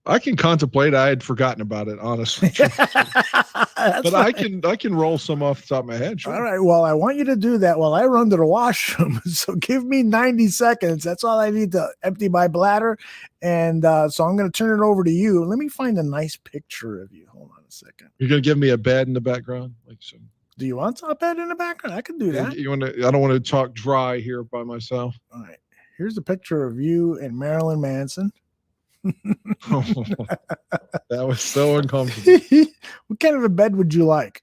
I can contemplate. I had forgotten about it, honestly. But fine. I can roll some off the top of my head. Sure. All right. Well, I want you to do that while I run to the washroom. So give me 90 seconds. That's all I need to empty my bladder. And so I'm going to turn it over to you. Let me find a nice picture of you. Hold on a second. You're going to give me a bed in the background? Do you want a bed in the background? I can do that. I don't want to talk dry here by myself. All right. Here's a picture of you and Marilyn Manson. That was so uncomfortable. What kind of a bed would you like?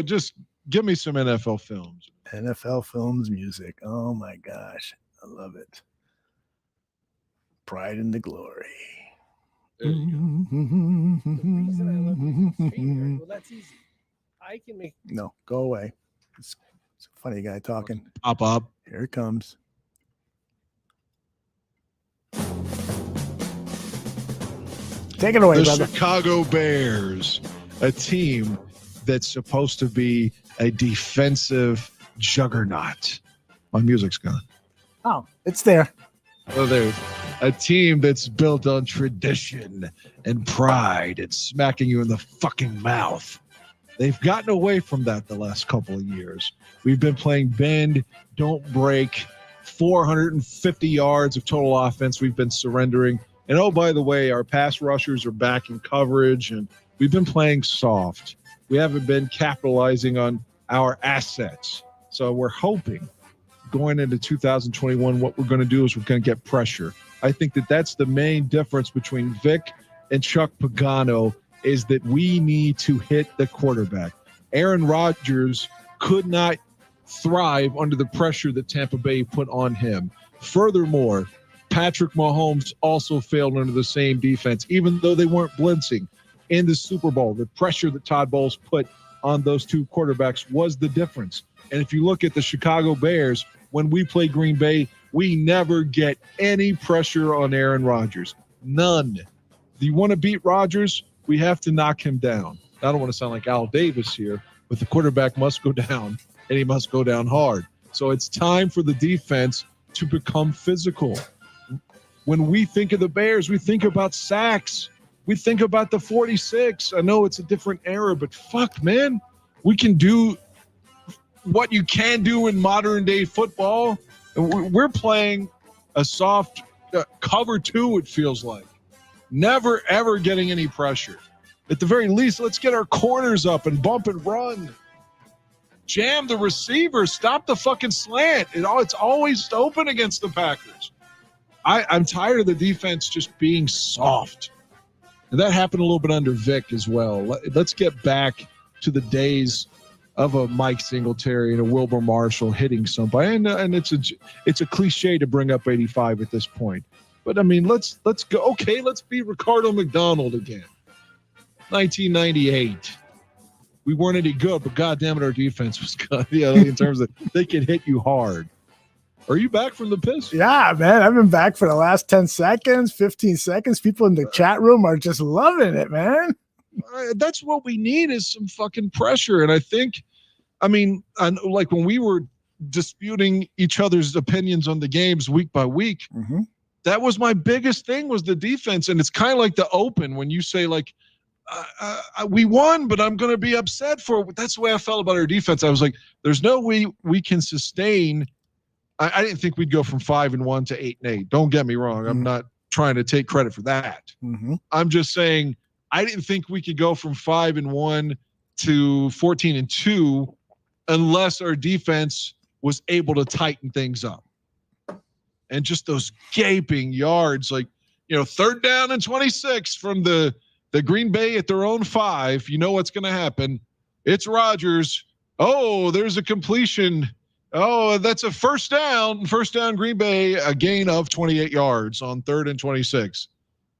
Just give me some NFL films. NFL films music. Oh my gosh. I love it. Pride and the Glory. There you go. The reason I love your finger, well, that's easy. I can make. No, go away. It's a funny guy talking. Pop up. Here it comes. Take it away, brother. Chicago Bears, a team that's supposed to be a defensive juggernaut. My music's gone. Oh, it's there. Oh, there's a team that's built on tradition and pride and smacking you in the fucking mouth. They've gotten away from that the last couple of years. We've been playing bend, don't break, 450 yards of total offense. We've been surrendering. And oh, by the way, our pass rushers are back in coverage, and we've been playing soft. We haven't been capitalizing on our assets. So we're hoping going into 2021, what we're going to do is we're going to get pressure. I think that's the main difference between Vic and Chuck Pagano, is that we need to hit the quarterback. Aaron Rodgers could not thrive under the pressure that Tampa Bay put on him. Furthermore, Patrick Mahomes also failed under the same defense, even though they weren't blitzing in the Super Bowl. The pressure that Todd Bowles put on those two quarterbacks was the difference. And if you look at the Chicago Bears, when we play Green Bay, we never get any pressure on Aaron Rodgers. None. If you want to beat Rodgers, we have to knock him down. I don't want to sound like Al Davis here, but the quarterback must go down, and he must go down hard. So it's time for the defense to become physical. When we think of the Bears, we think about sacks. We think about the 46. I know it's a different era, but fuck, man. We can do what you can do in modern day football. We're playing a soft cover two, it feels like. Never, ever getting any pressure. At the very least, let's get our corners up and bump and run. Jam the receiver. Stop the fucking slant. It's always open against the Packers. I'm tired of the defense just being soft. And that happened a little bit under Vic as well. Let's get back to the days of a Mike Singletary and a Wilbur Marshall hitting somebody. And it's a cliche to bring up 85 at this point. But I mean, let's go. Okay, let's be Ricardo McDonald again. 1998. We weren't any good, but goddamn it, our defense was good. In terms of they could hit you hard. Are you back from the piss? Yeah, man. I've been back for the last 10 seconds, 15 seconds. People in the chat room are just loving it, man. That's what we need, is some fucking pressure. And I think I mean, like when we were disputing each other's opinions on the games week by week, that was my biggest thing was the defense. And it's kind of like the Open when you say like, we won, but I'm going to be upset that's the way I felt about our defense. I was like, there's no way we can sustain. I didn't think we'd go from 5-1 to 8-8. Don't get me wrong. I'm not trying to take credit for that. I'm just saying I didn't think we could go from 5-1 to 14-2 unless our defense was able to tighten things up. And just those gaping yards, like, 3rd down and 26 from the Green Bay at their own 5. You know what's going to happen. It's Rodgers. Oh, there's a completion. Oh, that's a first down. First down, Green Bay, a gain of 28 yards on 3rd and 26.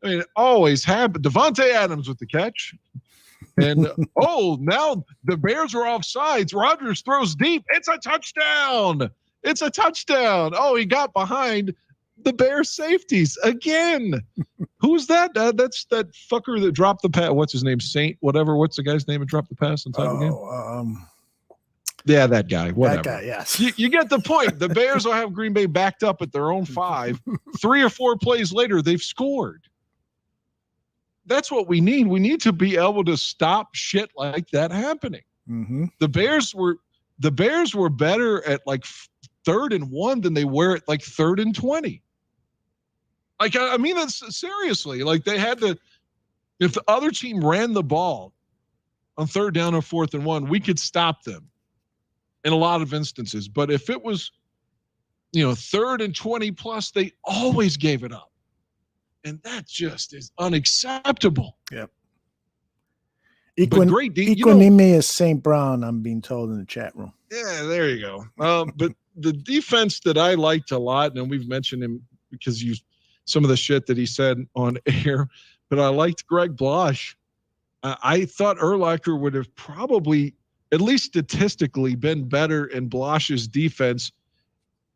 I mean, it always happened. Devontae Adams with the catch. And, now the Bears are off sides. Rodgers throws deep. It's a touchdown. It's a touchdown. Oh, he got behind the Bears safeties again. Who's that? That's that fucker that dropped the pass. What's his name? Saint, whatever. What's the guy's name that dropped the pass on top of the game? Yeah, that guy. Whatever. That guy, yes. You get the point. The Bears will have Green Bay backed up at their own 5. 3 or 4 plays later, they've scored. That's what we need. We need to be able to stop shit like that happening. The Bears were better at like 3rd and 1 than they were at like 3rd and 20. Like, I mean, that's seriously, like they had to, if the other team ran the ball on 3rd down or 4th and 1, we could stop them in a lot of instances. But if it was, 3rd and 20 plus, they always gave it up. And that just is unacceptable. Yep. Equanimity is St. Brown, I'm being told in the chat room. Yeah, there you go. But the defense that I liked a lot, and we've mentioned him because some of the shit that he said on air, but I liked Greg Blosh. I thought Urlacher would have probably, at least statistically, been better in Blosh's defense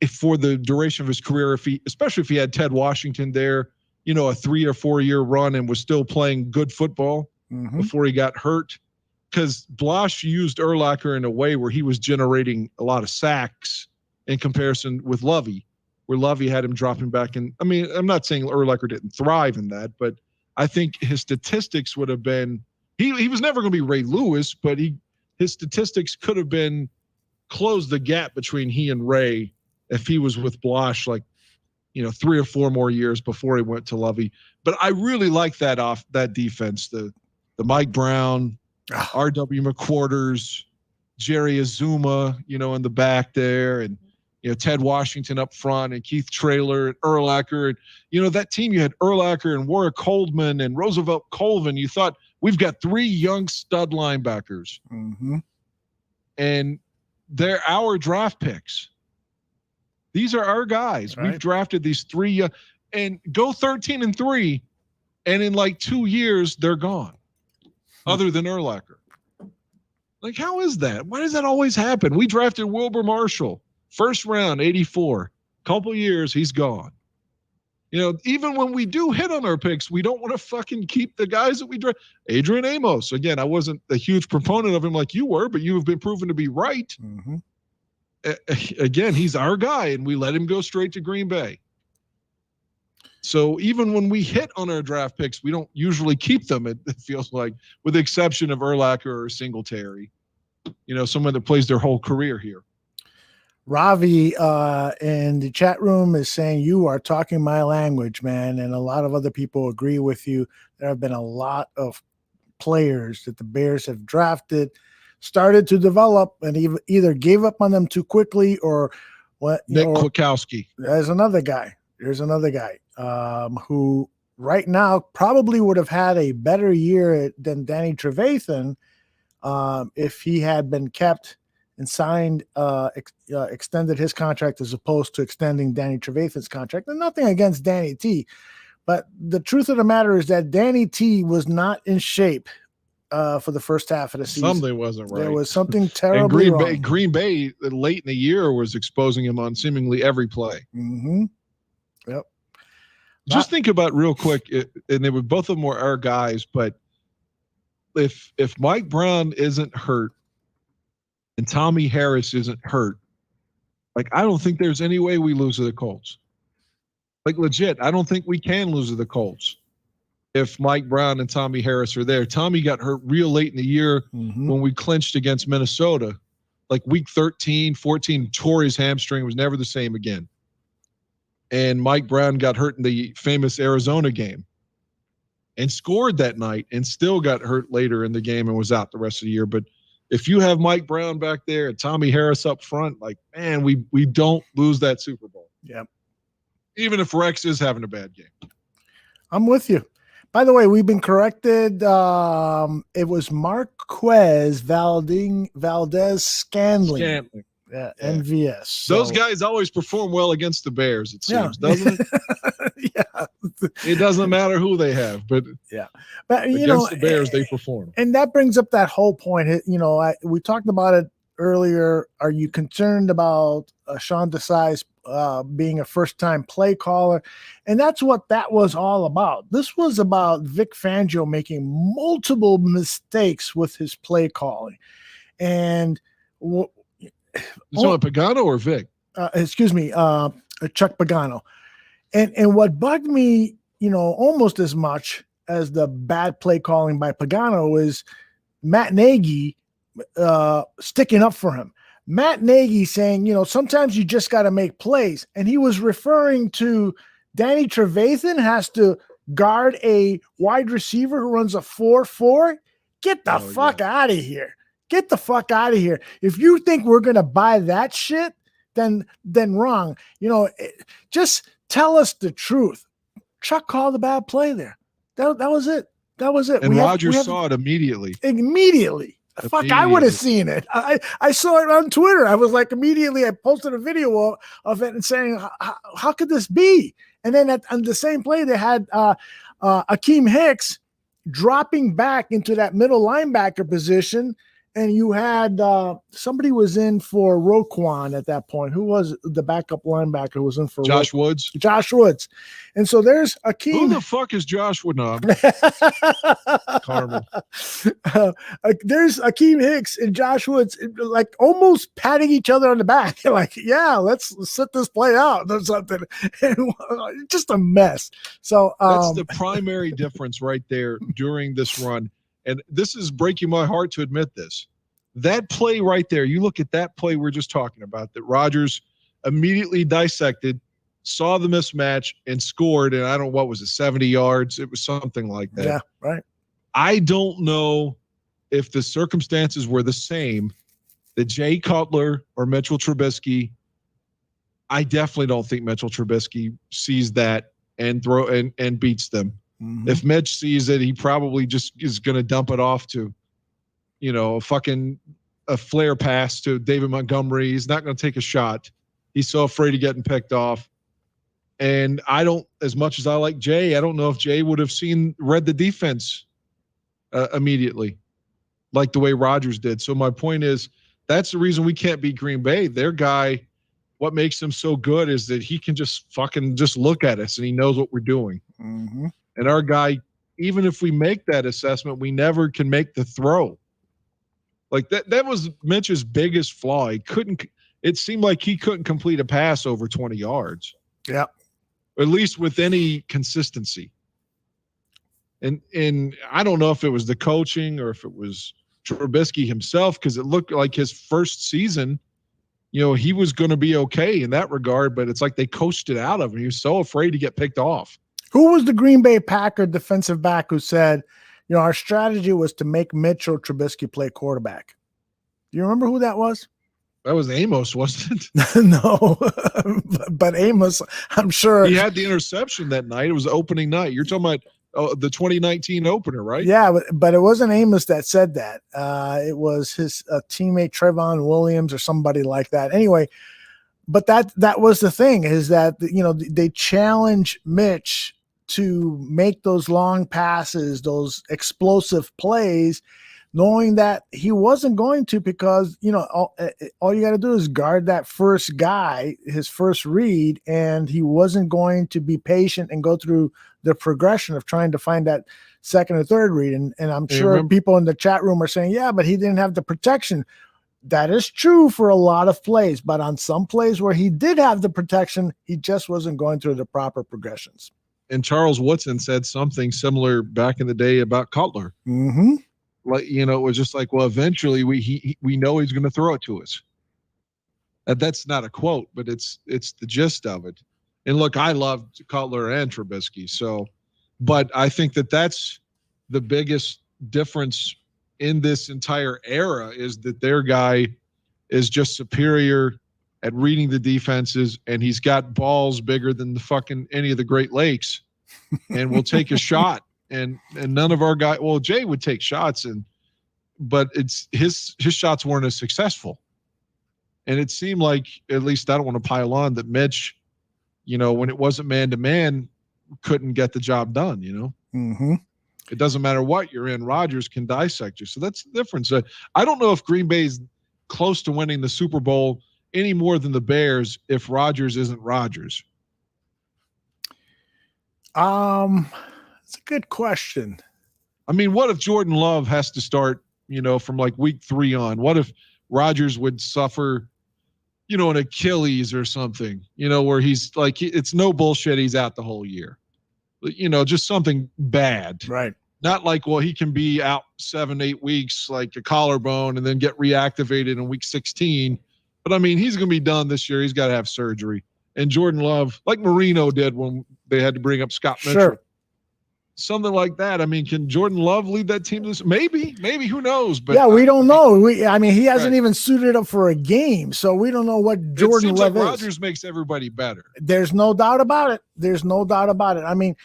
for the duration of his career, especially if he had Ted Washington there, a 3 or 4 year run and was still playing good football before he got hurt. Because Blosh used Urlacher in a way where he was generating a lot of sacks in comparison with Lovey, where Lovey had him dropping back. And I mean, I'm not saying Urlacher didn't thrive in that, but I think his statistics would have been, he was never going to be Ray Lewis, but his statistics could have been closed the gap between he and Ray if he was with Blosh, like, 3 or 4 more years before he went to Lovey. But I really like that defense, the Mike Brown, R.W. McQuarters, Jerry Azuma, in the back there, and Ted Washington up front, and Keith Traylor and Urlacher, and that team. You had Urlacher and Warwick Coldman and Roosevelt Colvin. You thought we've got 3 young stud linebackers, and they're our draft picks. These are our guys. Right. We've drafted these 3 and go 13-3, and in like 2 years they're gone. Other than Urlacher. Like, how is that? Why does that always happen? We drafted Wilbur Marshall, 1st round, 84. Couple years, he's gone. Even when we do hit on our picks, we don't want to fucking keep the guys that we draft. Adrian Amos, again, I wasn't a huge proponent of him like you were, but you have been proven to be right. Again, he's our guy, and we let him go straight to Green Bay. So even when we hit on our draft picks, we don't usually keep them, it feels like, with the exception of Urlacher or Singletary, someone that plays their whole career here. Ravi in the chat room is saying you are talking my language, man, and a lot of other people agree with you. There have been a lot of players that the Bears have drafted, started to develop, and either gave up on them too quickly or what. Nick Kwiatkowski. There's another guy who right now probably would have had a better year than Danny Trevathan if he had been kept and signed, extended his contract as opposed to extending Danny Trevathan's contract. And nothing against Danny T, but the truth of the matter is that Danny T was not in shape for the first half of the season. Something wasn't right. There was something terribly wrong. Green Bay late in the year was exposing him on seemingly every play. Yep. Just think about real quick, and they were both of them were our guys, but if Mike Brown isn't hurt and Tommy Harris isn't hurt, like, I don't think there's any way we lose to the Colts. Like, legit, I don't think we can lose to the Colts if Mike Brown and Tommy Harris are there. Tommy got hurt real late in the year when we clinched against Minnesota. Like week 13, 14, tore his hamstring, was never the same again. And Mike Brown got hurt in the famous Arizona game and scored that night and still got hurt later in the game and was out the rest of the year. But if you have Mike Brown back there and Tommy Harris up front, like, man, we don't lose that Super Bowl. Yeah. Even if Rex is having a bad game. I'm with you. By the way, we've been corrected. It was Marquez Valdez Scantling. Yeah, MVS. Those guys always perform well against the Bears, it seems, doesn't it? Yeah. It doesn't matter who they have, but but against the Bears, they perform. And that brings up that whole point. We talked about it earlier. Are you concerned about Sean Desai's being a first-time play caller? And that's what that was all about. This was about Vic Fangio making multiple mistakes with his play calling. And Pagano or Vic? Excuse me, Chuck Pagano. And what bugged me, almost as much as the bad play calling by Pagano is Matt Nagy sticking up for him. Matt Nagy saying, sometimes you just got to make plays. And he was referring to Danny Trevathan has to guard a wide receiver who runs a 4-4. Get the fuck out of here. Get the fuck out of here. If you think we're going to buy that shit, then wrong. Just tell us the truth. Chuck called a bad play there. That was it. That was it. And Rodgers saw it immediately. Immediately. Fuck, I would have seen it. I saw it on Twitter. I was like, immediately, I posted a video of it and saying, how could this be? And then on the same play, they had Akeem Hicks dropping back into that middle linebacker position. And you had somebody was in for Roquan at that point. Who was the backup linebacker who was in for Josh Woods? Josh Woods. And so there's Akeem. Who the fuck is Josh Woods? No, Carmel. There's Akeem Hicks and Josh Woods like almost patting each other on the back. Like, yeah, let's sit this play out or something. And, just a mess. So that's the primary difference right there during this run. And this is breaking my heart to admit this. That play right there, you look at that play we're just talking about, that Rodgers immediately dissected, saw the mismatch, and scored. And I don't know, what was it, 70 yards? It was something like that. Yeah, right. I don't know if the circumstances were the same, that Jay Cutler or Mitchell Trubisky. I definitely don't think Mitchell Trubisky sees that and beats them. Mm-hmm. If Mitch sees it, he probably just is going to dump it off to, a flare pass to David Montgomery. He's not going to take a shot. He's so afraid of getting picked off. And as much as I like Jay, I don't know if Jay would have read the defense immediately, like the way Rodgers did. So my point is, that's the reason we can't beat Green Bay. Their guy, what makes him so good is that he can just look at us and he knows what we're doing. Mm-hmm. And our guy, even if we make that assessment, we never can make the throw. Like that was Mitch's biggest flaw. It seemed like he couldn't complete a pass over 20 yards. Yeah. At least with any consistency. And I don't know if it was the coaching or if it was Trubisky himself, because it looked like his first season, he was going to be okay in that regard, but it's like they coached it out of him. He was so afraid to get picked off. Who was the Green Bay Packer defensive back who said, our strategy was to make Mitchell Trubisky play quarterback? Do you remember who that was? That was Amos, wasn't it? No, but Amos, I'm sure. He had the interception that night. It was opening night. You're talking about the 2019 opener, right? Yeah, but it wasn't Amos that said that. It was his teammate Trevon Williams or somebody like that. Anyway, but that was the thing, is that, they challenge Mitch to make those long passes, those explosive plays, knowing that he wasn't going to, because, all you got to do is guard that first guy, his first read, and he wasn't going to be patient and go through the progression of trying to find that second or third read. And I'm sure people in the chat room are saying, yeah, but he didn't have the protection. That is true for a lot of plays, but on some plays where he did have the protection, he just wasn't going through the proper progressions. And Charles Woodson said something similar back in the day about Cutler. Mm-hmm. Like, it was just like, well, eventually we know he's going to throw it to us. And that's not a quote, but it's the gist of it. And look, I loved Cutler and Trubisky. So, but I think that's the biggest difference in this entire era is that their guy is just superior at reading the defenses, and he's got balls bigger than the fucking any of the Great Lakes, and will take a shot. And none of our guys. Well, Jay would take shots, but it's his shots weren't as successful. And it seemed like, at least I don't want to pile on, that Mitch, when it wasn't man to man, couldn't get the job done. Mm-hmm. It doesn't matter what you're in. Rodgers can dissect you. So that's the difference. I don't know if Green Bay's close to winning the Super Bowl any more than the Bears if Rodgers isn't Rodgers. It's a good question. I mean, what if Jordan Love has to start, from like week 3 on? What if Rodgers would suffer, an Achilles or something, where he's like, it's no bullshit, he's out the whole year. Just something bad. Right. Not like, well, he can be out 7-8 weeks, like a collarbone, and then get reactivated in week 16. But I mean, he's going to be done this year. He's got to have surgery. And Jordan Love, like Marino did when they had to bring up Scott Mitchell. Sure. Something like that. I mean, can Jordan Love lead that team? Maybe, who knows? But yeah, we don't know. He hasn't even suited up for a game, so we don't know what Jordan Love is. Rodgers makes everybody better. There's no doubt about it. I mean,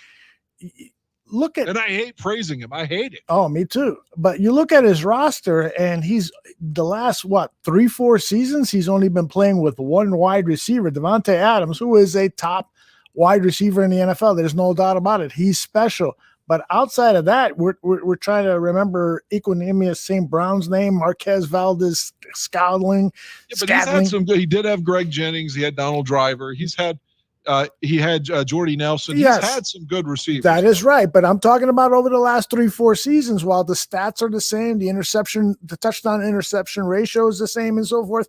look at. And I hate praising him. I hate it. Oh, me too. But you look at his roster, and he's the last 3-4 seasons. He's only been playing with one wide receiver, Devontae Adams, who is a top wide receiver in the NFL. There's no doubt about it. He's special. But outside of that, we're trying to remember Equanimous St. Brown's name, Marquez Valdez Scantling. Yeah, but he's had some good. He did have Greg Jennings. He had Donald Driver. He's had Jordy Nelson. Yes. He's had some good receivers. That is right. But I'm talking about over the last 3-4 seasons, while the stats are the same, the touchdown interception ratio is the same and so forth.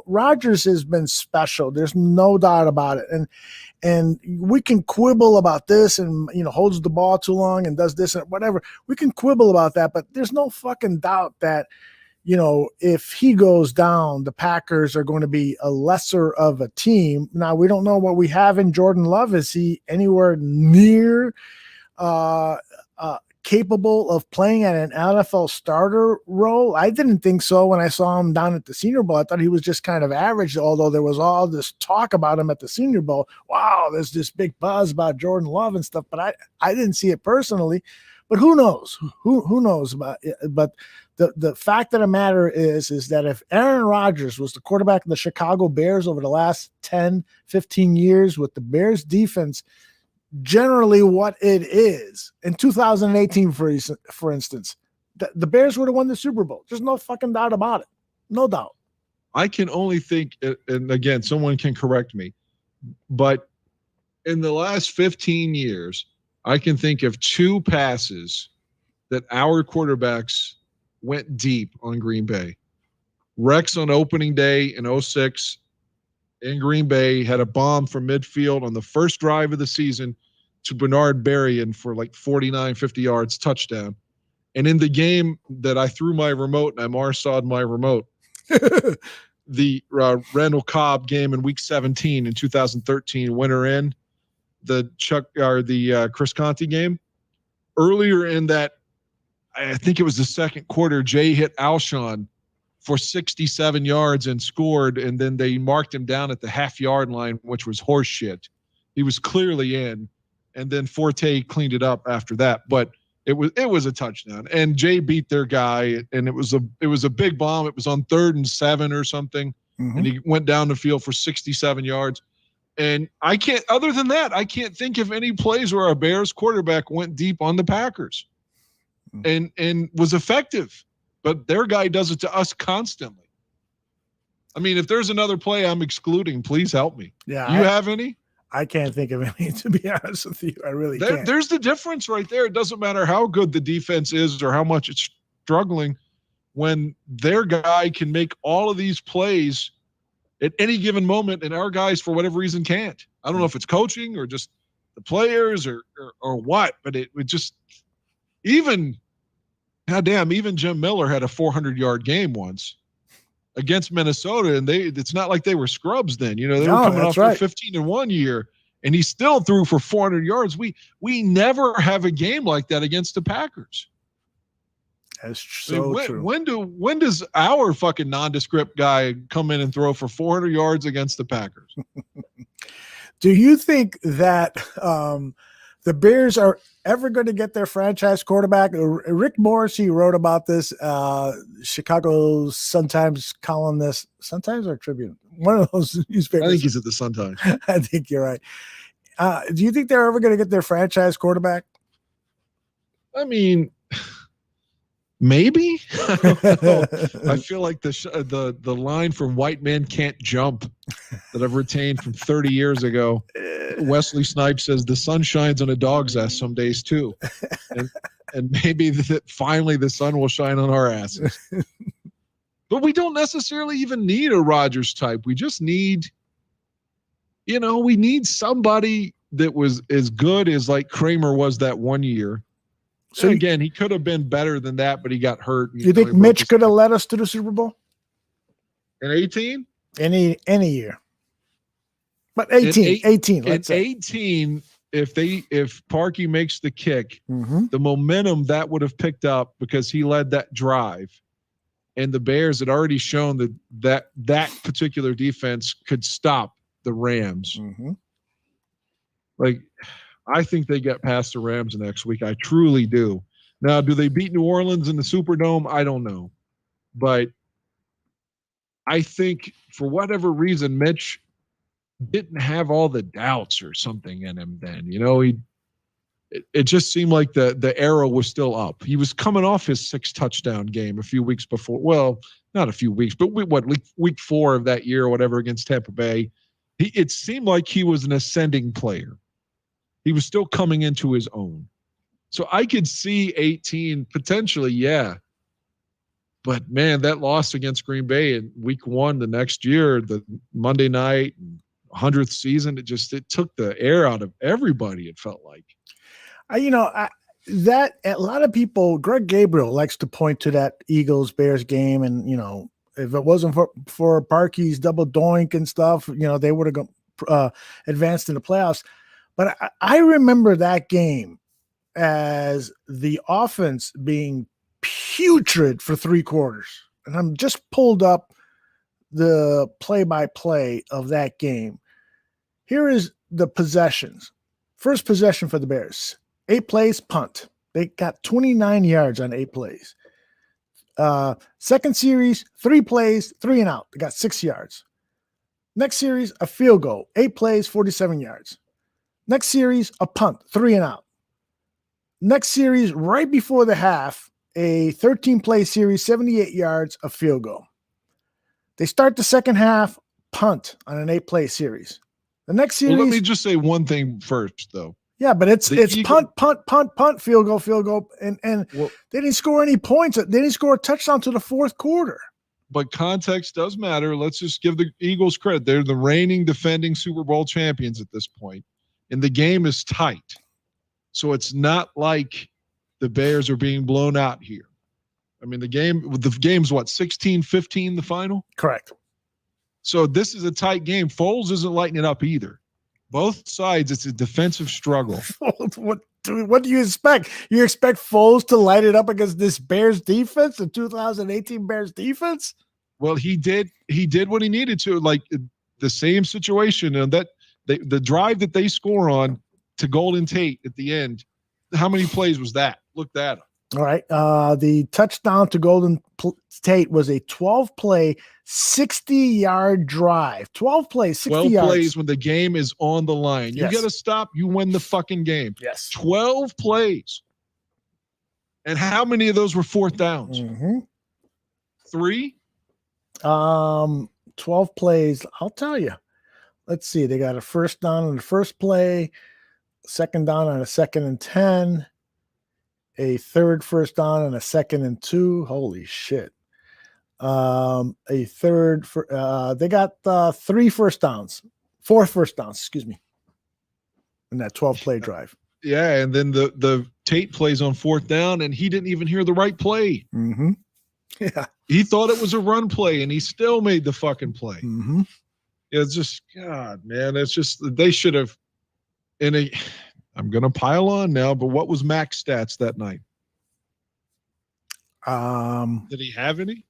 Rodgers has been special. There's no doubt about it. And we can quibble about this and, holds the ball too long and does this and whatever. We can quibble about that, but there's no fucking doubt that, if he goes down, the Packers are going to be a lesser of a team. Now, we don't know what we have in Jordan Love. Is he anywhere near capable of playing at an NFL starter role? I didn't think so when I saw him down at the Senior Bowl. I thought he was just kind of average, although there was all this talk about him at the Senior Bowl. Wow, there's this big buzz about Jordan Love and stuff, but I didn't see it personally. But who knows? Who knows about it? But the fact of the matter is that if Aaron Rodgers was the quarterback of the Chicago Bears over the last 10, 15 years with the Bears defense, generally what it is in 2018, for instance, the Bears would have won the Super Bowl. There's no fucking doubt about it. No doubt. I can only think, and again, someone can correct me, but in the last 15 years, I can think of 2 passes that our quarterbacks went deep on Green Bay. Rex on opening day in 2006 in Green Bay had a bomb from midfield on the first drive of the season to Bernard Berrien for like 49, 50 yards, touchdown. And in the game that I threw my remote and I marsawed my remote, the Randall Cobb game in week 17 in 2013, winter in, the Chris Conte game. Earlier in that, I think it was the second quarter, Jay hit Alshon for 67 yards and scored, and then they marked him down at the half-yard line, which was horse shit. He was clearly in, and then Forte cleaned it up after that. But it was a touchdown, and Jay beat their guy, and it was a big bomb. It was on 3rd and 7 or something, and he went down the field for 67 yards. And other than that, I can't think of any plays where a Bears quarterback went deep on the Packers and was effective. But their guy does it to us constantly. I mean, if there's another play I'm excluding, please help me. Yeah. You have any? I can't think of any, to be honest with you. I really can't. There's the difference right there. It doesn't matter how good the defense is or how much it's struggling. when their guy can make all of these plays at any given moment, and our guys, for whatever reason, can't. I don't know if it's coaching or just the players or what, but it would just even Jim Miller had a 400-yard game once against Minnesota, and it's not like they were scrubs then. They were coming off their 15-1 year, and he still threw for 400 yards. We never have a game like that against the Packers. That's so true. When does our fucking nondescript guy come in and throw for 400 yards against the Packers? Do you think that the Bears are ever going to get their franchise quarterback? Rick Morrissey wrote about this. Chicago Sun-Times columnist, Sun-Times or Tribune? One of those newspapers. I think he's at the Sun-Times. I think you're right. Do you think they're ever going to get their franchise quarterback? I mean, maybe. I feel like the line from White Man Can't Jump that I've retained from 30 years ago. Wesley Snipes says the sun shines on a dog's ass some days too, and maybe finally the sun will shine on our asses. But we don't necessarily even need a Rodgers type. We just need, we need somebody that was as good as like Kramer was that one year. So again, he could have been better than that, but he got hurt. You think Mitch could have led us to the Super Bowl? In 18? Any year. But 18. Let's say. 18, if Parkey makes the kick, the momentum that would have picked up because he led that drive, and the Bears had already shown that particular defense could stop the Rams. Like, I think they get past the Rams next week. I truly do. Now, do they beat New Orleans in the Superdome? I don't know. But I think for whatever reason, Mitch didn't have all the doubts or something in him then. It just seemed like the arrow was still up. He was coming off his 6-touchdown game a few weeks before. Well, not a few weeks, but week 4 of that year or whatever against Tampa Bay. It seemed like he was an ascending player. He was still coming into his own. So I could see 18 potentially, yeah. But, man, that loss against Green Bay in week 1 the next year, the Monday night, 100th season, it took the air out of everybody, it felt like. That a lot of people, Greg Gabriel likes to point to that Eagles-Bears game, and, if it wasn't for Parkey's double doink and stuff, they would have advanced in the playoffs. But I remember that game as the offense being putrid for 3 quarters. And I'm just pulled up the play-by-play of that game. Here is the possessions. First possession for the Bears. 8 plays, punt. They got 29 yards on 8 plays. Second series, 3 plays, 3 and out. They got 6 yards. Next series, a field goal. 8 plays, 47 yards. Next series, a punt, 3 and out. Next series, right before the half, a 13-play series, 78 yards, a field goal. They start the second half, punt on an 8-play series. The next series. Well, let me just say one thing first, though. Yeah, but it's punt, field goal, and they didn't score any points. They didn't score a touchdown to the fourth quarter. But context does matter. Let's just give the Eagles credit. They're the reigning, defending Super Bowl champions at this point. And the game is tight. So it's not like the Bears are being blown out here. I mean, the game's what, 16-15 the final? Correct. So this is a tight game. Foles isn't lighting it up either. Both sides, it's a defensive struggle. What do you expect? You expect Foles to light it up against this Bears defense, the 2018 Bears defense? Well, he did what he needed to. Like the same situation, and that the drive that they score on to Golden Tate at the end, how many plays was that? Look that up. All right. The touchdown to Golden Tate was a 12-play, 60-yard drive. 12 plays, 60 yards. 12 plays when the game is on the line. You Yes. got to stop. You win the fucking game. Yes. 12 plays. And how many of those were 4th downs? 3? 12 plays. I'll tell you. Let's see. They got a first down on the first play, second down on a 2nd and 10, a third first down on a 2nd and 2. Holy shit. A third for they got 4 first downs, excuse me, in that 12 play drive. Yeah, and then the Tate plays on 4th down, and he didn't even hear the right play. Mm-hmm. Yeah. He thought it was a run play, and he still made the fucking play. Mm-hmm. It's just, God, man, it's just, they should have, I'm going to pile on now, but what was Mack's stats that night? Did he have any?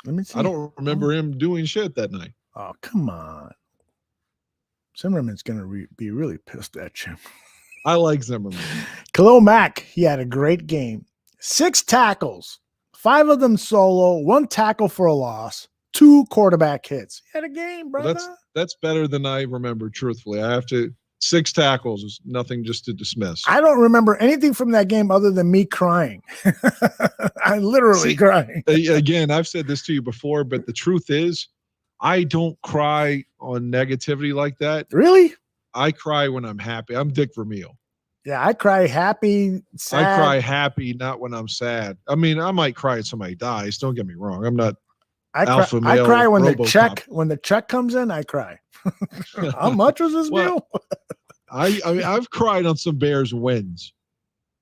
Let me see. I don't remember him doing shit that night. Oh, come on. Zimmerman's going to be really pissed at you. I like Zimmerman. Khalil Mack, he had a great game. 6 tackles, 5 of them solo, 1 tackle for a loss, 2 quarterback hits. He had a game, brother. That's better than I remember, truthfully. I have to 6 tackles is nothing just to dismiss. I don't remember anything from that game other than me crying. I literally crying. Again, I've said this to you before, but the truth is, I don't cry on negativity like that. Really? I cry when I'm happy. I'm Dick Vermeil. Yeah, I cry happy, sad. I cry happy, not when I'm sad. I mean, I might cry if somebody dies. Don't get me wrong. I'm not alpha male. I cry when RoboCop. the check comes in. I cry. How much was this bill? I mean, I've cried on some Bears wins.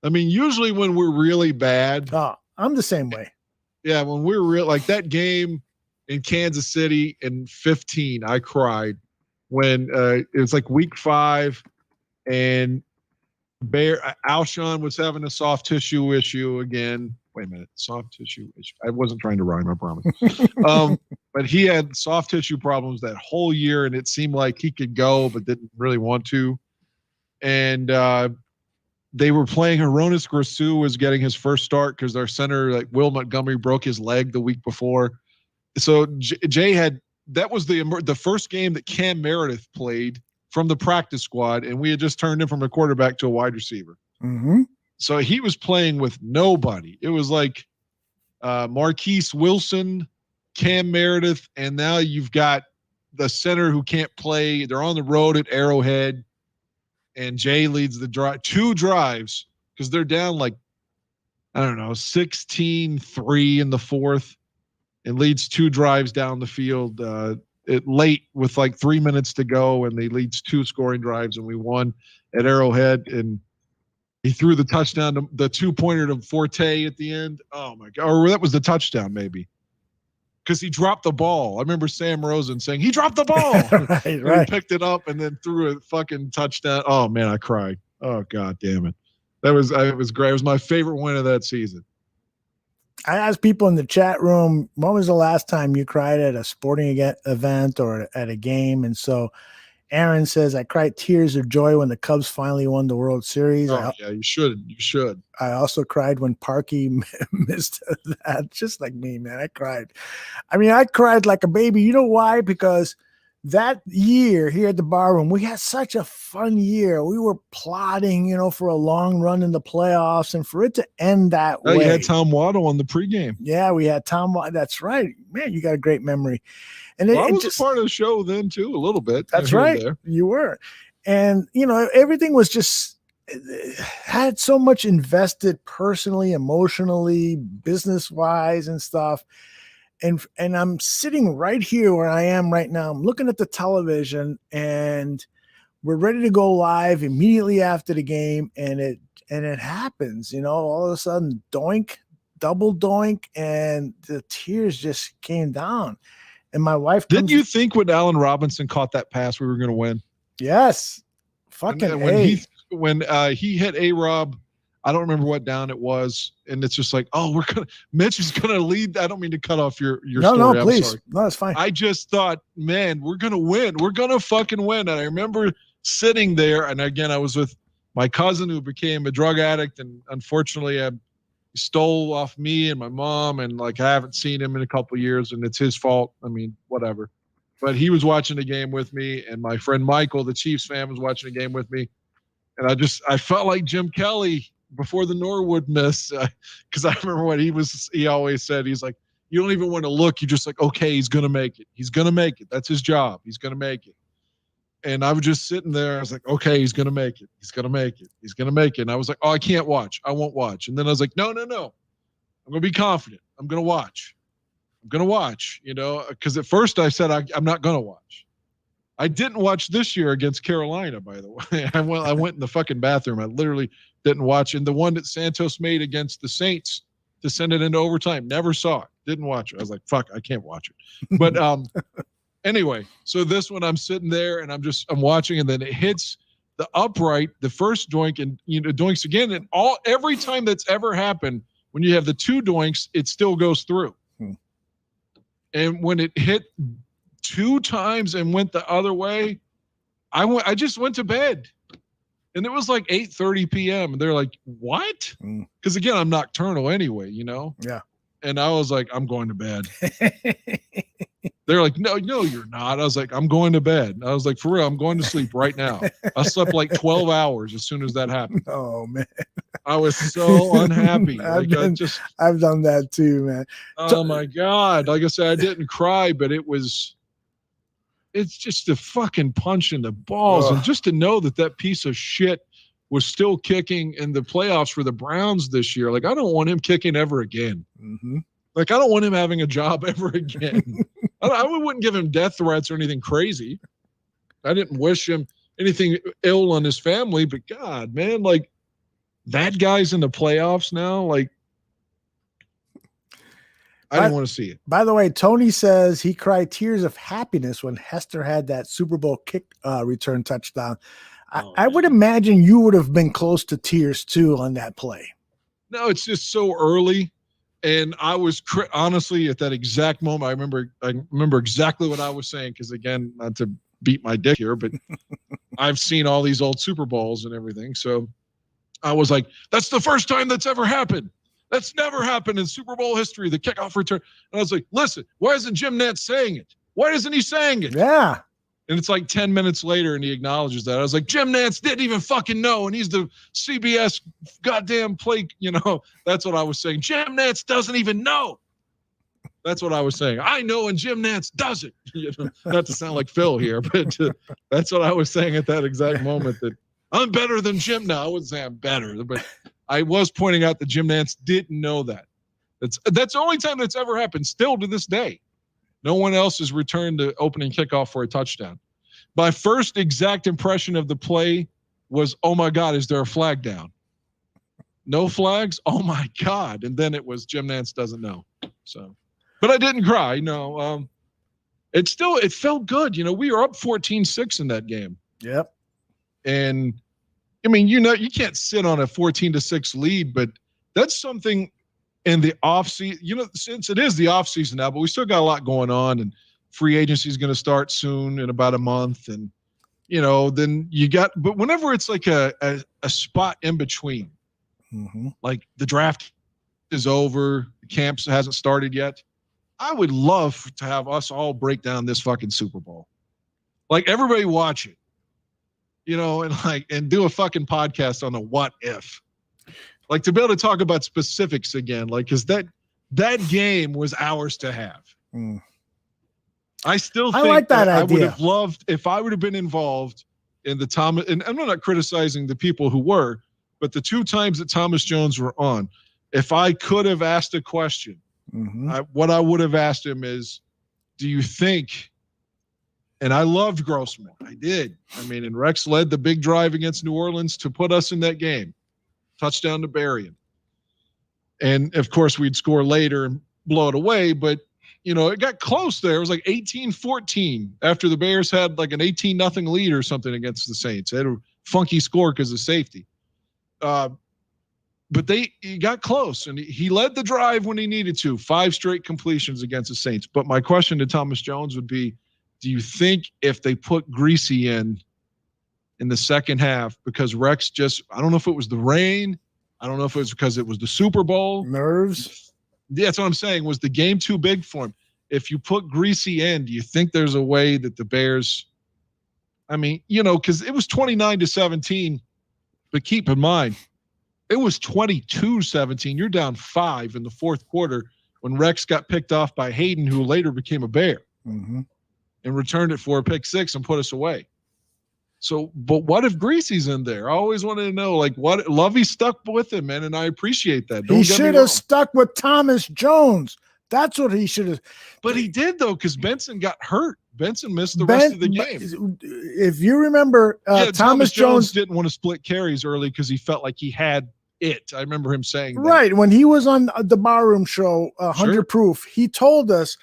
I mean, usually when we're really bad. Oh, I'm the same way. Yeah, when we're real, like that game in Kansas City in 15, I cried when it was like week 5 and Alshon was having a soft tissue issue again. Wait a minute, soft tissue issue. I wasn't trying to rhyme, I promise. But he had soft tissue problems that whole year, and it seemed like he could go, but didn't really want to. And they were playing Hronis Grasu was getting his first start because their center, like Will Montgomery, broke his leg the week before. So Jay had, that was the first game that Cam Meredith played from the practice squad, and we had just turned him from a quarterback to a wide receiver. Mm-hmm. So he was playing with nobody. It was like Marquise Wilson, Cam Meredith, and now you've got the center who can't play. They're on the road at Arrowhead, and Jay leads the drive, 2 drives, because they're down like, I don't know, 16-3 in the 4th, and leads 2 drives down the field late with like 3 minutes to go, and they leads 2 scoring drives, and we won at Arrowhead. And he threw the touchdown, the 2-pointer to Forte at the end. Oh my God. Or that was the touchdown maybe. Because he dropped the ball. I remember Sam Rosen saying, he dropped the ball. Right. He picked it up and then threw a fucking touchdown. Oh man, I cried. Oh God damn it. It was great. It was my favorite win of that season. I asked people in the chat room, when was the last time you cried at a sporting event or at a game? And so Aaron says, I cried tears of joy when the Cubs finally won the World Series. Oh, yeah, you should. You should. I also cried when Parkey missed that, just like me, man. I cried. I mean, I cried like a baby. You know why? Because that year here at the bar room, we had such a fun year. We were plotting, for a long run in the playoffs, and for it to end that way. You had Tom Waddle on the pregame. Yeah, we had Tom Waddle. That's right. Man, you got a great memory. And I was a part of the show then too, a little bit. That's right. You were. And, everything was just had so much invested personally, emotionally, business-wise and stuff. And I'm sitting right here where I am right now. I'm looking at the television, and we're ready to go live immediately after the game. And it happens, all of a sudden, doink, double doink, and the tears just came down. And my wife, didn't you think when Allen Robinson caught that pass, we were going to win? Yes. Fucking when he hit A-Rob, I don't remember what down it was, and it's just like, oh, Mitch is gonna lead. I don't mean to cut off your story. No, please. Sorry. No, it's fine. I just thought, man, we're gonna win. We're gonna fucking win. And I remember sitting there, and again, I was with my cousin who became a drug addict, and unfortunately, he stole off me and my mom, and like I haven't seen him in a couple of years, and it's his fault. I mean, whatever. But he was watching the game with me, and my friend Michael, the Chiefs fan, was watching the game with me, and I felt like Jim Kelly before the Norwood miss, because I remember what he always said. He's like, you don't even want to look. You're just like, okay, he's going to make it. He's going to make it. That's his job. He's going to make it. And I was just sitting there. I was like, okay, he's going to make it. He's going to make it. He's going to make it. And I was like, oh, I can't watch. I won't watch. And then I was like, no. I'm going to be confident. I'm going to watch. I'm going to watch, because at first I said I'm not going to watch. I didn't watch this year against Carolina, by the way. I went in the fucking bathroom. I literally didn't watch. And the one that Santos made against the Saints to send it into overtime, never saw it. Didn't watch it. I was like, fuck, I can't watch it. But anyway, so this one I'm sitting there and I'm watching, and then it hits the upright, the first doink, and doinks again. And every time that's ever happened, when you have the two doinks, it still goes through. And when it hit 2 times and went the other way, I just went to bed. And it was like 8:30 p.m. And they're like, what? Because again, I'm nocturnal anyway, Yeah. And I was like, I'm going to bed. They're like, no, you're not. I was like, I'm going to bed. I was like, for real, I'm going to sleep right now. I slept like 12 hours as soon as that happened. Oh, man. I was so unhappy. I've done that too, man. Oh, my God. Like I said, I didn't cry, but it's just a fucking punch in the balls. Ugh. And just to know that piece of shit was still kicking in the playoffs for the Browns this year. Like, I don't want him kicking ever again. Mm-hmm. Like, I don't want him having a job ever again. I wouldn't give him death threats or anything crazy. I didn't wish him anything ill on his family, but God, man, like, that guy's in the playoffs now. Like, I didn't want to see it. By the way, Tony says he cried tears of happiness when Hester had that Super Bowl kick return touchdown. I would imagine you would have been close to tears too on that play. No, it's just so early. And I was honestly at that exact moment. I remember exactly what I was saying. Cause again, not to beat my dick here, but I've seen all these old Super Bowls and everything. So I was like, that's the first time that's ever happened. That's never happened in Super Bowl history, the kickoff return. And I was like, listen, why isn't Jim Nantz saying it? Why isn't he saying it? Yeah. And it's like 10 minutes later and he acknowledges that. I was like, Jim Nantz didn't even fucking know. And he's the CBS goddamn play, that's what I was saying. Jim Nantz doesn't even know. That's what I was saying. I know and Jim Nantz doesn't. Not to sound like Phil here, but that's what I was saying at that exact moment, that I'm better than Jim. No, I wouldn't say I'm better, but I was pointing out that Jim Nantz didn't know that. That's the only time that's ever happened, still to this day. No one else has returned the opening kickoff for a touchdown. My first exact impression of the play was, oh my God, is there a flag down? No flags? Oh my God. And then it was Jim Nantz doesn't know. So, but I didn't cry. No, it felt good. We were up 14-6 in that game. Yep. And I mean, you can't sit on a 14-6 lead, but that's something in the offseason, since it is the offseason now, but we still got a lot going on, and free agency is going to start soon in about a month. And, then but whenever it's like a spot in between, like the draft is over, the camps hasn't started yet, I would love to have us all break down this fucking Super Bowl. Like, everybody watch it, and do a fucking podcast on the what if. Like, to be able to talk about specifics again, like, because that game was ours to have. I still think I like that I idea. would have loved if I would have been involved in the Thomas, and I'm not criticizing the people who were, but the 2 times that Thomas Jones were on, if I could have asked a question, what I would have asked him is, do you think, and I loved Grossman. I did. I mean, and Rex led the big drive against New Orleans to put us in that game. Touchdown to Berrien. And of course we'd score later and blow it away, but it got close there. It was like 18-14 after the Bears had like an 18-0 lead or something against the Saints. They had a funky score because of safety. But he got close, and he led the drive when he needed to. 5 straight completions against the Saints. But my question to Thomas Jones would be, do you think if they put Greasy in the second half, because Rex I don't know if it was the rain, I don't know if it was because it was the Super Bowl. Nerves. Yeah, that's what I'm saying. Was the game too big for him? If you put Greasy in, do you think there's a way that the Bears, because it was 29-17, but keep in mind, it was 22-17. You're down 5 in the fourth quarter when Rex got picked off by Hayden, who later became a Bear, and returned it for a pick 6 and put us away. So, but what if Greasy's in there? I always wanted to know, like, what Lovey stuck with him, man, and I appreciate that. He should have stuck with Thomas Jones. That's what he should have. But he did, though, because Benson got hurt. Benson missed the rest of the game. If you remember, Thomas Jones didn't want to split carries early because he felt like he had it. I remember him saying that. Right. When he was on the Barroom Show, 100 Proof, he told us,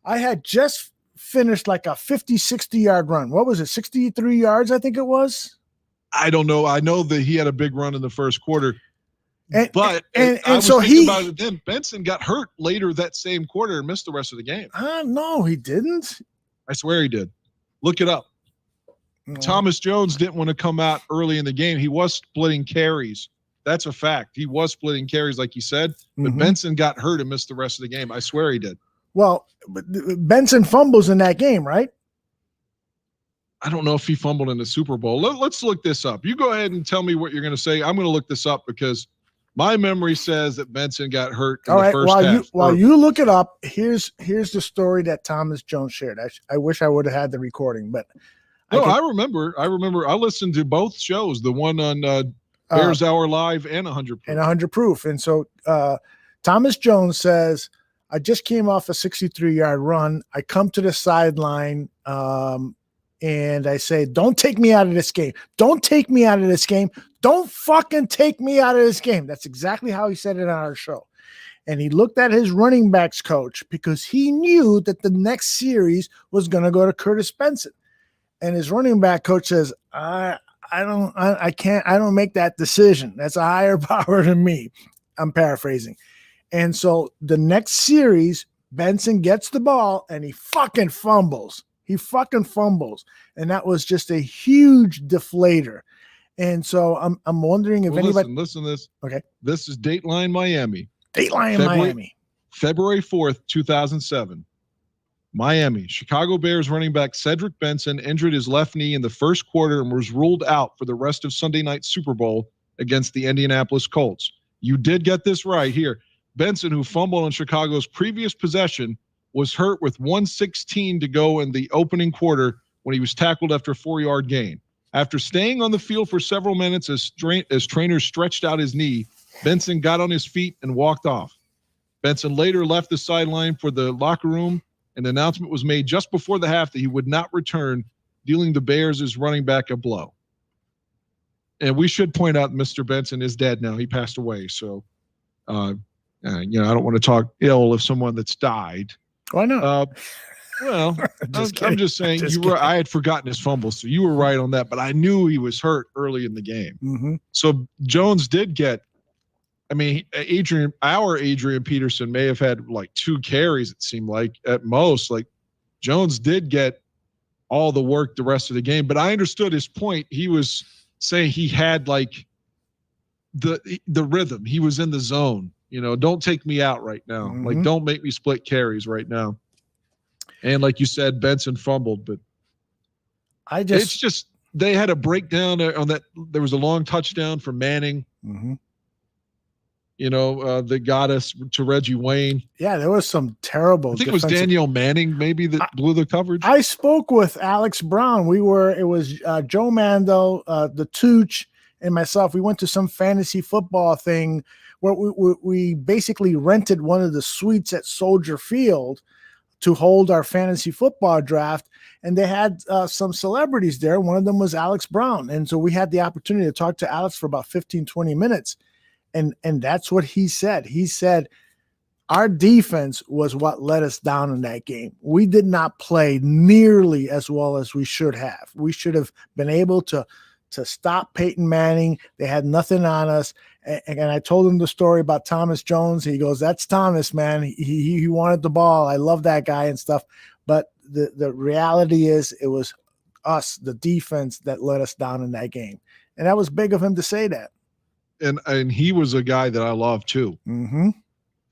I had just finished like a 50, 60-yard run. What was it, 63 yards, I think it was? I don't know. I know that he had a big run in the first quarter. And so about it then. Benson got hurt later that same quarter and missed the rest of the game. No, he didn't. I swear he did. Look it up. Thomas Jones didn't want to come out early in the game. He was splitting carries. That's a fact. He was splitting carries, like you said, but Benson got hurt and missed the rest of the game. I swear he did. Well, Benson fumbles in that game, right? I don't know if he fumbled in the Super Bowl. Let's look this up. You go ahead and tell me what you're going to say. I'm going to look this up because my memory says that Benson got hurt in the first half. While you look it up, here's the story that Thomas Jones shared. I wish I would have had the recording, but I remember. I listened to both shows, the one on Bears Hour Live and 100 Proof. And 100 Proof. And so Thomas Jones says, I just came off a 63-yard run. I come to the sideline and I say, don't take me out of this game. Don't take me out of this game. Don't fucking take me out of this game. That's exactly how he said it on our show. And he looked at his running backs coach because he knew that the next series was going to go to Curtis Benson. And his running back coach says, I don't make that decision. That's a higher power than me. I'm paraphrasing. And so the next series, Benson gets the ball and he fucking fumbles. And that was just a huge deflator. And so I'm wondering if anybody listen to this. Okay. This is Dateline Miami. Miami. February 4th, 2007. Miami. Chicago Bears running back Cedric Benson injured his left knee in the first quarter and was ruled out for the rest of Sunday night Super Bowl against the Indianapolis Colts. You did get this right here. Benson, who fumbled on Chicago's previous possession, was hurt with 1:16 to go in the opening quarter when he was tackled after a 4-yard gain. After staying on the field for several minutes as trainers stretched out his knee, Benson got on his feet and walked off. Benson later left the sideline for the locker room. An announcement was made just before the half that he would not return, dealing the Bears' running back a blow. And we should point out Mr. Benson is dead now. He passed away. So, I don't want to talk ill of someone that's died. Why not? I'm just saying I had forgotten his fumble, so you were right on that. But I knew he was hurt early in the game. Mm-hmm. So Jones did get. I mean, Adrian Peterson may have had like 2 carries. It seemed like at most. Like Jones did get all the work the rest of the game. But I understood his point. He was saying he had like the rhythm. He was in the zone. Don't take me out right now. Mm-hmm. Like, don't make me split carries right now. And like you said, Benson fumbled, but it's just they had a breakdown on that. There was a long touchdown from Manning. Mm-hmm. That got us to Reggie Wayne. Yeah, there was some terrible. I think it was Daniel Manning maybe that blew the coverage. I spoke with Alex Brown. It was Joe Mando, the Tooch, and myself. We went to some fantasy football thing where we basically rented one of the suites at Soldier Field to hold our fantasy football draft. And they had some celebrities there. One of them was Alex Brown. And so we had the opportunity to talk to Alex for about 15, 20 minutes. And that's what he said. He said, our defense was what let us down in that game. We did not play nearly as well as we should have. We should have been able to stop Peyton Manning. They had nothing on us. And I told him the story about Thomas Jones. He goes, that's Thomas, man. He wanted the ball. I love that guy and stuff. But the reality is it was us, the defense, that let us down in that game. And that was big of him to say that. And he was a guy that I loved too. Mm-hmm.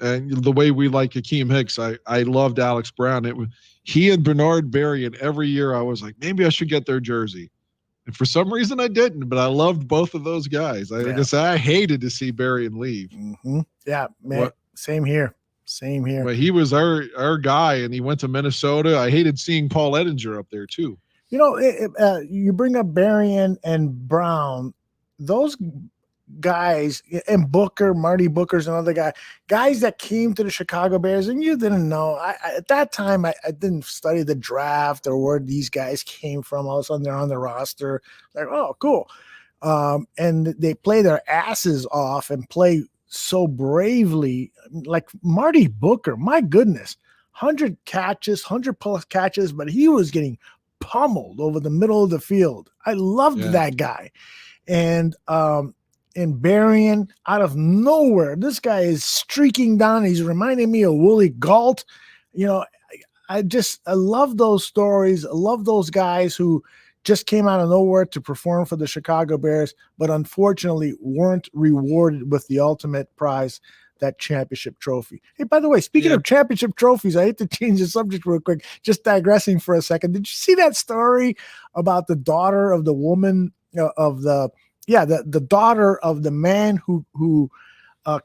And the way we like Akeem Hicks, I loved Alex Brown. He and Bernard Berry, and every year I was like, maybe I should get their jersey. And for some reason I didn't, but I loved both of those guys. I hated to see Berry leave. Mm-hmm. Yeah, man. Same here. But he was our guy, and he went to Minnesota. I hated seeing Paul Ettinger up there too. You bring up Berry and Brown. Those guys, and Marty Booker's another guy, guys that came to the Chicago Bears, and you didn't know. At that time, I didn't study the draft or where these guys came from. All of a sudden, they're on the roster. Like, oh, cool. And they play their asses off and play so bravely. Like Marty Booker, my goodness, 100 catches, 100+ catches, but he was getting pummeled over the middle of the field. I loved that guy. And Berrien, out of nowhere, this guy is streaking down. He's reminding me of Willie Gault. You know, I love those stories. I love those guys who just came out of nowhere to perform for the Chicago Bears, but unfortunately weren't rewarded with the ultimate prize, that championship trophy. Hey, by the way, speaking of championship trophies, I hate to change the subject real quick, just digressing for a second. Did you see that story about the daughter of the woman the daughter of the man who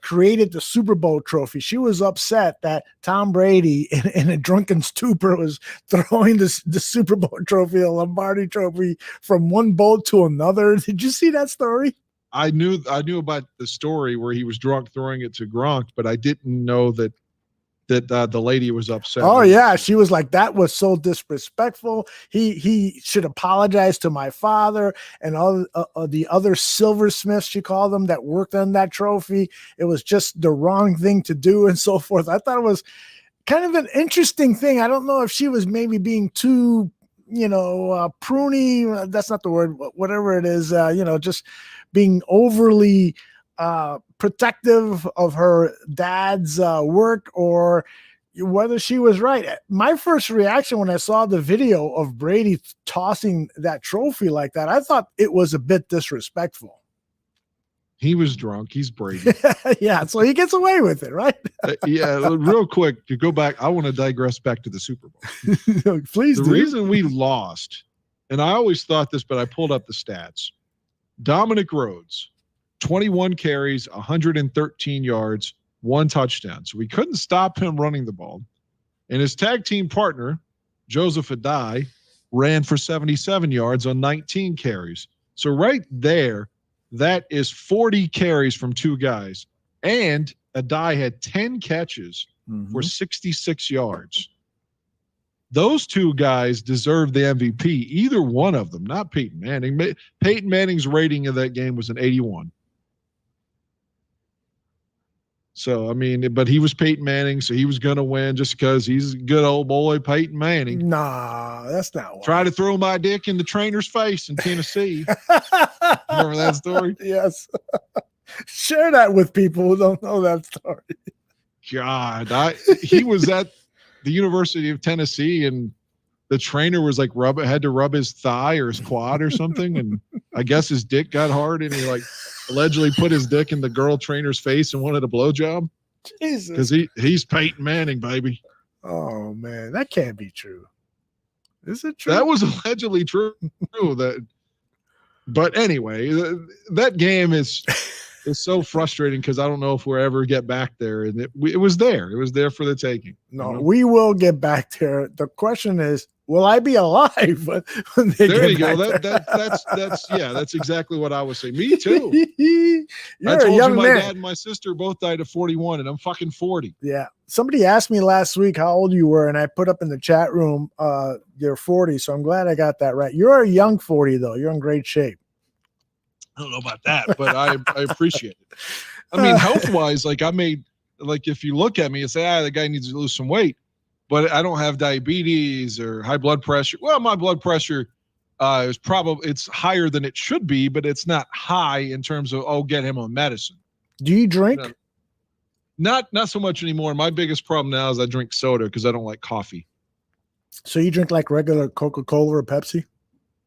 created the Super Bowl trophy? She was upset that Tom Brady in a drunken stupor was throwing the Super Bowl trophy, the Lombardi trophy, from one boat to another. Did you see that story? I knew about the story where he was drunk throwing it to Gronk, but I didn't know that the lady was upset. Oh yeah, she was like, that was so disrespectful. He should apologize to my father and all the other silversmiths, she called them, that worked on that trophy. It was just the wrong thing to do and so forth. I thought it was kind of an interesting thing. I don't know if she was maybe being too, pruny. That's not the word. Whatever it is, just being overly protective of her dad's work, or whether she was right. My first reaction when I saw the video of Brady tossing that trophy like that, I thought it was a bit disrespectful. He was drunk. He's Brady. Yeah, so he gets away with it, right? Real quick, to go back, I want to digress back to the Super Bowl. Please do. The reason we lost, and I always thought this, but I pulled up the stats. Dominic Rhodes, 21 carries, 113 yards, 1 touchdown. So we couldn't stop him running the ball. And his tag team partner, Joseph Adai, ran for 77 yards on 19 carries. So right there, that is 40 carries from 2 guys. And Adai had 10 catches for 66 yards. Those 2 guys deserve the MVP, either one of them, not Peyton Manning. Peyton Manning's rating of that game was an 81. So, I mean, but he was Peyton Manning, so he was going to win just because he's a good old boy, Peyton Manning. Nah, that's not why. Try to throw my dick in the trainer's face in Tennessee. Remember that story? Yes. Share that with people who don't know that story. God, he was at the University of Tennessee, and the trainer was like had to rub his thigh or his quad or something, and I guess his dick got hard, and he allegedly put his dick in the girl trainer's face and wanted a blowjob. Jesus, because he's Peyton Manning, baby. Oh man, that can't be true. Is it true? That was allegedly true. But anyway, that game is so frustrating because I don't know if we'll ever get back there. And it was there. It was there for the taking. No, we will get back there. The question is, will I be alive when they there get you go. back there? That's exactly what I was saying. Me too. You're I told a young you my man. dad and my sister both died at 41, and I'm fucking 40. Yeah. Somebody asked me last week how old you were, and I put up in the chat room, you're 40. So I'm glad I got that right. You're a young 40, though. You're in great shape. I don't know about that, but I appreciate it. I mean, health-wise, if you look at me and say, the guy needs to lose some weight, but I don't have diabetes or high blood pressure. Well, my blood pressure it's higher than it should be, but it's not high in terms of, get him on medicine. Do you drink? Not so much anymore. My biggest problem now is I drink soda because I don't like coffee. So you drink like regular Coca-Cola or Pepsi?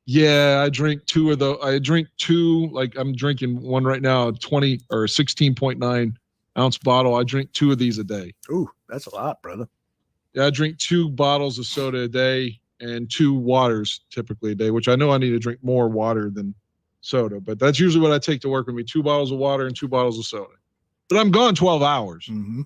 Yeah, I drink 2 of those. I drink 2, like I'm drinking one right now, 20 or 16.9 ounce bottle. I drink 2 of these a day. Ooh, that's a lot, brother. Yeah, I drink 2 bottles of soda a day and 2 waters typically a day, which I know I need to drink more water than soda, but that's usually what I take to work with me, 2 bottles of water and 2 bottles of soda. But I'm gone 12 hours. Mm-hmm.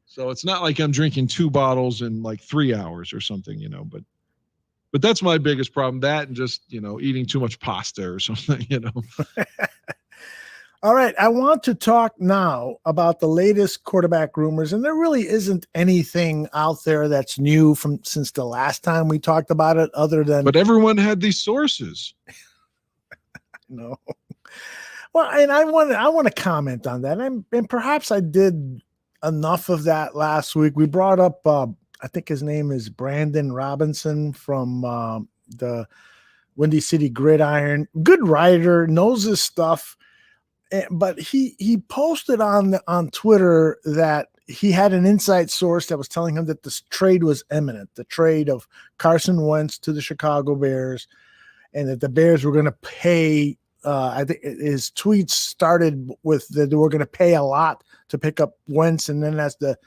So it's not like I'm drinking 2 bottles in like 3 hours or something, but that's my biggest problem. That and just, eating too much pasta or something, All right, I want to talk now about the latest quarterback rumors, and there really isn't anything out there that's new from since the last time we talked about it, other than. But everyone had these sources. No. Well, and I want to comment on that, and perhaps I did enough of that last week. We brought up, I think his name is Brandon Robinson from the Windy City Gridiron. Good writer, knows his stuff. But he posted on Twitter that he had an inside source that was telling him that this trade was imminent, the trade of Carson Wentz to the Chicago Bears, and that the Bears were going to pay. I think his tweets started with that they were going to pay a lot to pick up Wentz, and then as the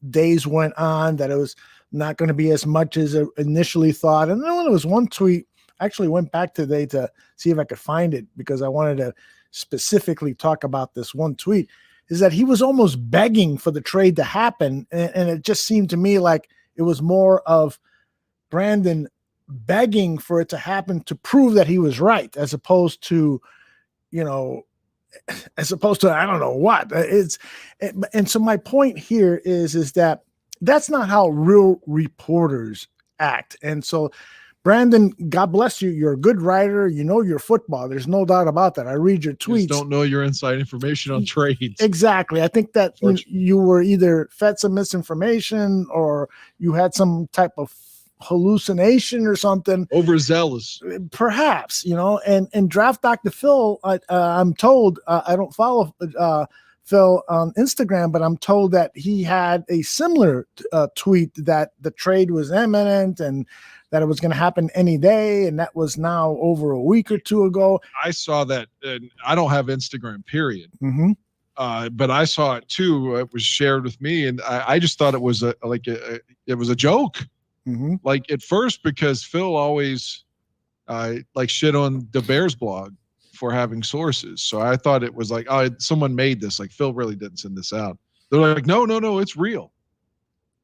days went on, that it was not going to be as much as initially thought. And then when it was one tweet, I actually went back today to see if I could find it because I wanted to specifically talk about this one tweet, is that he was almost begging for the trade to happen. And it just seemed to me like it was more of Brandon begging for it to happen to prove that he was right, as opposed to, I don't know what and so my point here is that that's not how real reporters act. And so Brandon, God bless you. You're a good writer. You know your football. There's no doubt about that. I read your tweets. You just don't know your inside information on trades. Exactly. I think that you were either fed some misinformation or you had some type of hallucination or something. Overzealous. Perhaps, and Draft Dr. Phil, I'm told, I don't follow Phil on Instagram, but I'm told that he had a similar tweet that the trade was imminent and that it was going to happen any day, and that was now over a week or two ago. I saw that, and I don't have Instagram, period. Mm-hmm. But I saw it too. It was shared with me, and I just thought it was it was a joke. Mm-hmm. Like at first, because Phil always shit on the Bears blog for having sources. So I thought it was like, oh, someone made this. Like Phil really didn't send this out. They're like, no, it's real.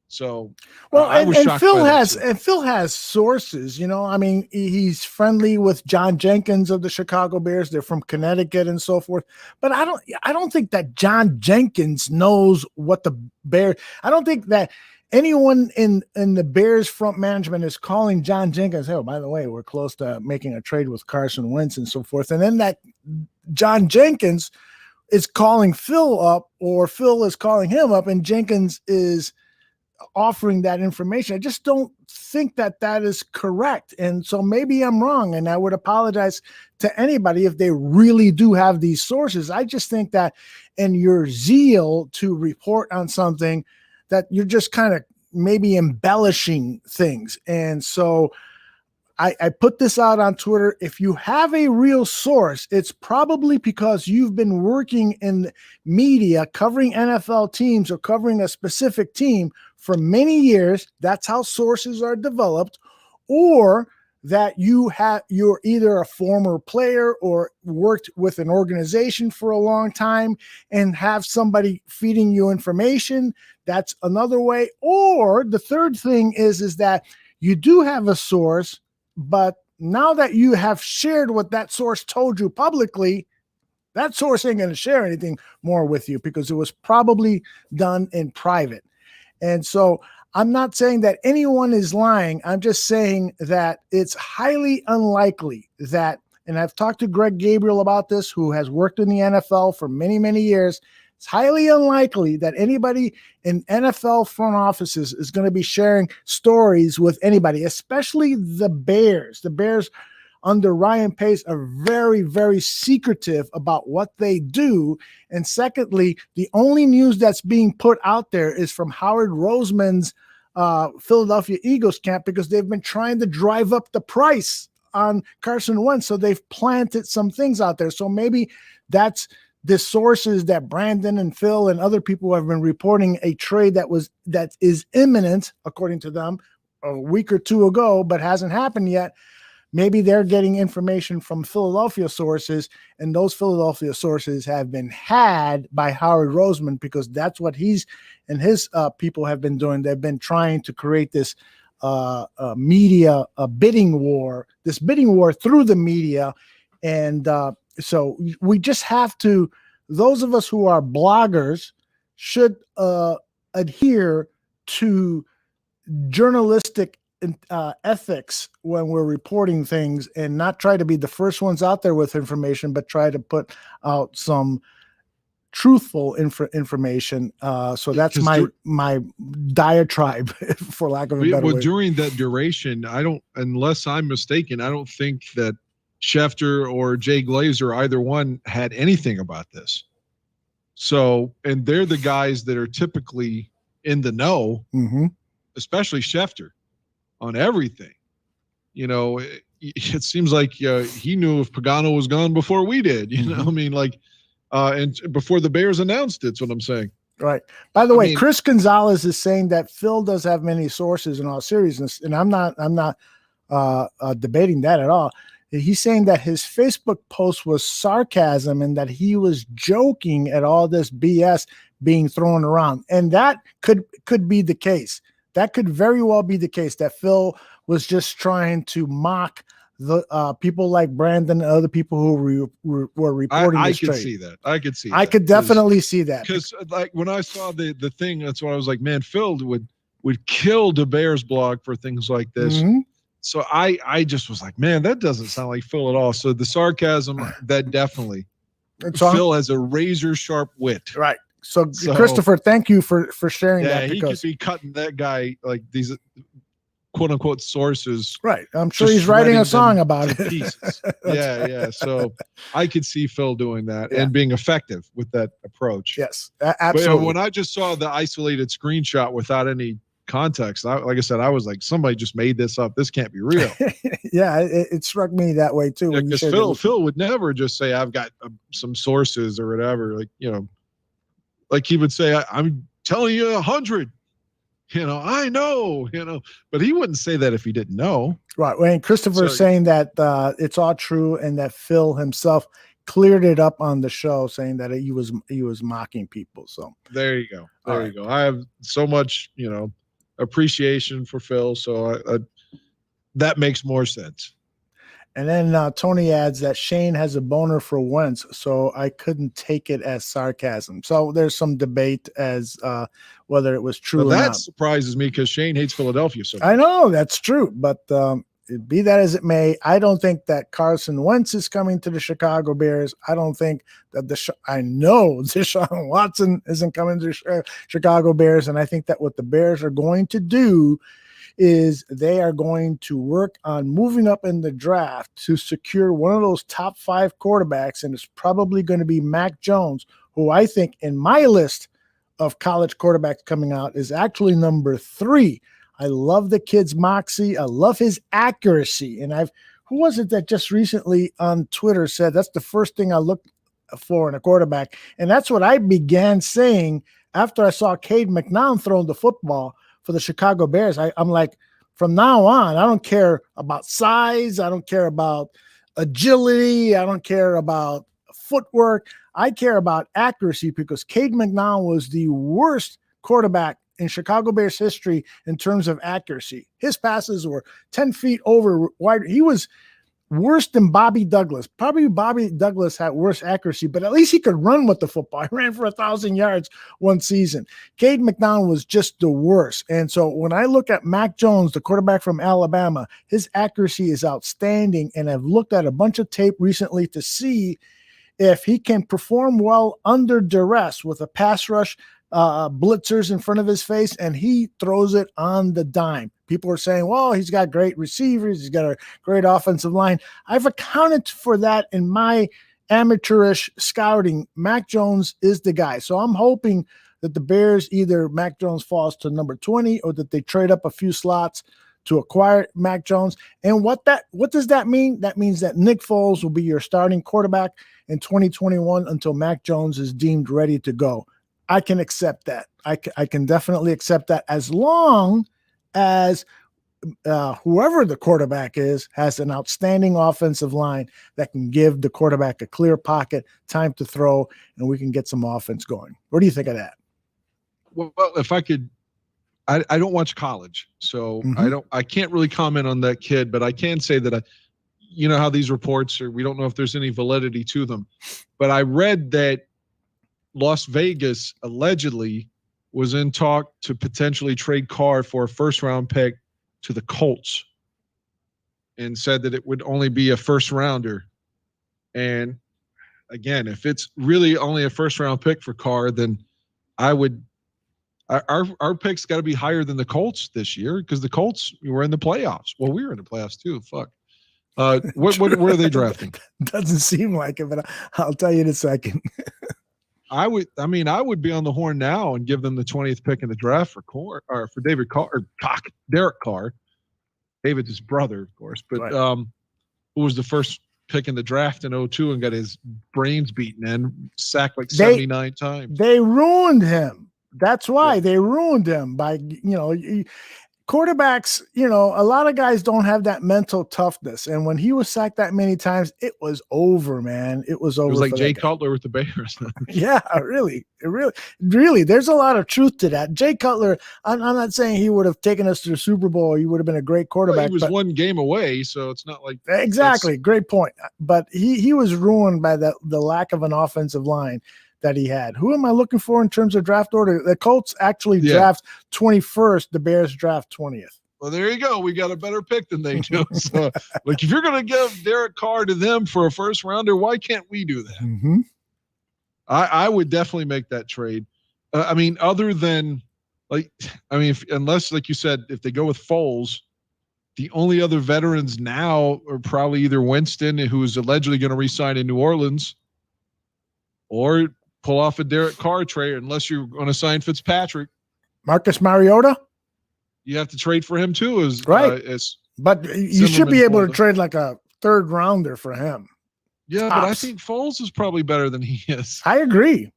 So well, I was shocked Phil has sources, I mean, he's friendly with John Jenkins of the Chicago Bears. They're from Connecticut and so forth. But I don't think that John Jenkins knows what the Bears. I don't think that anyone in the Bears front management is calling John Jenkins, hey, by the way, we're close to making a trade with Carson Wentz and so forth. And then that John Jenkins is calling Phil up, or Phil is calling him up, and Jenkins is offering that information. I just don't think that is correct. And so maybe I'm wrong, and I would apologize to anybody if they really do have these sources. I just think that in your zeal to report on something, that you're just kind of maybe embellishing things. And so I put this out on Twitter. If you have a real source, it's probably because you've been working in media covering NFL teams or covering a specific team for many years. That's how sources are developed. Or that you're either a former player or worked with an organization for a long time and have somebody feeding you information. That's another way. Or the third thing is that you do have a source, but now that you have shared what that source told you publicly, that source ain't going to share anything more with you because it was probably done in private. And so I'm not saying that anyone is lying. I'm just saying that it's highly unlikely that, and I've talked to Greg Gabriel about this, who has worked in the NFL for many, many years. It's highly unlikely that anybody in NFL front offices is going to be sharing stories with anybody, especially the Bears. The Bears under Ryan Pace are very, very secretive about what they do. And secondly, the only news that's being put out there is from Howard Roseman's Philadelphia Eagles camp, because they've been trying to drive up the price on Carson Wentz. So they've planted some things out there. So maybe that's the sources that Brandon and Phil and other people have been reporting a trade that is imminent, according to them, a week or two ago, but hasn't happened yet. Maybe they're getting information from Philadelphia sources, and those Philadelphia sources have been had by Howard Roseman, because that's what he's and his people have been doing. They've been trying to create this media bidding war through the media. And so we just have to those of us who are bloggers should adhere to journalistic ethics when we're reporting things, and not try to be the first ones out there with information, but try to put out some truthful information. So that's my diatribe, for lack of a better word. During that duration, unless I'm mistaken, I don't think that Schefter or Jay Glazer, either one, had anything about this. So, and they're the guys that are typically in the know, especially Schefter, on everything. It seems like he knew if Pagano was gone before we did. I mean, like, and before the Bears announced it, that's what I'm saying. Right. By the way, Chris Gonzalez is saying that Phil does have many sources in all seriousness, and I'm not debating that at all. He's saying that his Facebook post was sarcasm and that he was joking at all this BS being thrown around. And that could be the case. That could very well be the case, that Phil was just trying to mock the people like Brandon and other people who were reporting this trade. I could see that. I could see I that. could definitely see that. Because like when I saw the thing, that's why I was like, man, Phil would kill the Bears blog for things like this. So I just was like, man, that doesn't sound like Phil at all. So the sarcasm, that definitely. Phil has a razor sharp wit. Right. So Christopher, thank you for sharing that. He could be cutting that guy like these quote unquote sources. Right. I'm sure he's writing a song about it. Pieces. Yeah. So I could see Phil doing that and being effective with that approach. Yes, absolutely. But when I just saw the isolated screenshot without any context, like I said, I was like, somebody just made this up. This can't be real. Yeah, it struck me that way too. Because Phil would never just say, I've got some sources or whatever. Like he would say, I'm telling you 100. I know, but he wouldn't say that if he didn't know. Right. Well, and Christopher is saying that it's all true, and that Phil himself cleared it up on the show, saying that he was mocking people. So there you go. There you go. I have so much, appreciation for Phil. So that makes more sense. And then Tony adds that Shane has a boner for Wentz, so I couldn't take it as sarcasm. So there's some debate as whether it was true or not. That surprises me because Shane hates Philadelphia so much. I know that's true, but be that as it may, I don't think that Carson Wentz is coming to the Chicago Bears. I don't think that I know Deshaun Watson isn't coming to the Chicago Bears, and I think that what the Bears are going to do is they are going to work on moving up in the draft to secure one of those top 5 quarterbacks, and it's probably going to be Mac Jones, who I think in my list of college quarterbacks coming out is actually number 3. I love the kid's moxie. I love his accuracy. And who was it that just recently on Twitter said that's the first thing I look for in a quarterback? And that's what I began saying after I saw Cade McNown throwing the football for the Chicago Bears. I'm like, from now on, I don't care about size. I don't care about agility. I don't care about footwork. I care about accuracy, because Cade McNown was the worst quarterback in Chicago Bears history in terms of accuracy. His passes were 10 feet over wide. He was worse than Bobby Douglas. Probably Bobby Douglas had worse accuracy, but at least he could run with the football. He ran for 1,000 yards one season. Cade McNown was just the worst. And so when I look at Mac Jones, the quarterback from Alabama, his accuracy is outstanding. And I've looked at a bunch of tape recently to see if he can perform well under duress with a pass rush, blitzers in front of his face, and he throws it on the dime. People are saying, well, he's got great receivers, he's got a great offensive line. I've accounted for that in my amateurish scouting. Mac Jones is the guy. So I'm hoping that the Bears, either Mac Jones falls to number 20 or that they trade up a few slots to acquire Mac Jones. And what does that mean? That means that Nick Foles will be your starting quarterback in 2021 until Mac Jones is deemed ready to go. I can accept that. I can definitely accept that, as long as whoever the quarterback is has an outstanding offensive line that can give the quarterback a clear pocket, time to throw, and we can get some offense going. What do you think of that? Well, if I could, I don't watch college, so I can't really comment on that kid, but I can say that you know how these reports are, we don't know if there's any validity to them, but I read that Las Vegas allegedly was in talk to potentially trade Carr for a first-round pick to the Colts, and said that it would only be a first-rounder. And again, if it's really only a first-round pick for Carr, then I would. Our picks got to be higher than the Colts this year, because the Colts were in the playoffs. Well, we were in the playoffs too. Fuck. Where are they drafting? Doesn't seem like it, but I'll tell you in a second. I would be on the horn now and give them the 20th pick in the draft for Carr, or for David Carr, or Derek Carr. David's his brother, of course, but Right. Who was the first pick in the draft in 2002 and got his brains beaten and sacked like 79 times. They ruined him. That's why they ruined him by, quarterbacks, a lot of guys don't have that mental toughness. And when he was sacked that many times, it was over, man. It was over. It was like for Jay that guy. Cutler with the Bears. Yeah, really. There's a lot of truth to that. Jay Cutler, I'm not saying he would have taken us to the Super Bowl. He would have been a great quarterback. Well, he was one game away, so it's not like exactly. Great point. But he was ruined by the lack of an offensive line that he had. Who am I looking for in terms of draft order? The Colts actually draft 21st. The Bears draft 20th. Well, there you go. We got a better pick than they do. So, like, if you're going to give Derek Carr to them for a first rounder, why can't we do that? Mm-hmm. I would definitely make that trade. Other than unless, like you said, if they go with Foles, the only other veterans now are probably either Winston, who's allegedly going to re-sign in New Orleans, or pull off a Derek Carr trade, unless you're going to sign Fitzpatrick. Marcus Mariota? You have to trade for him too, but you should be able to trade like a third rounder for him. Yeah, but I think Foles is probably better than he is. I agree.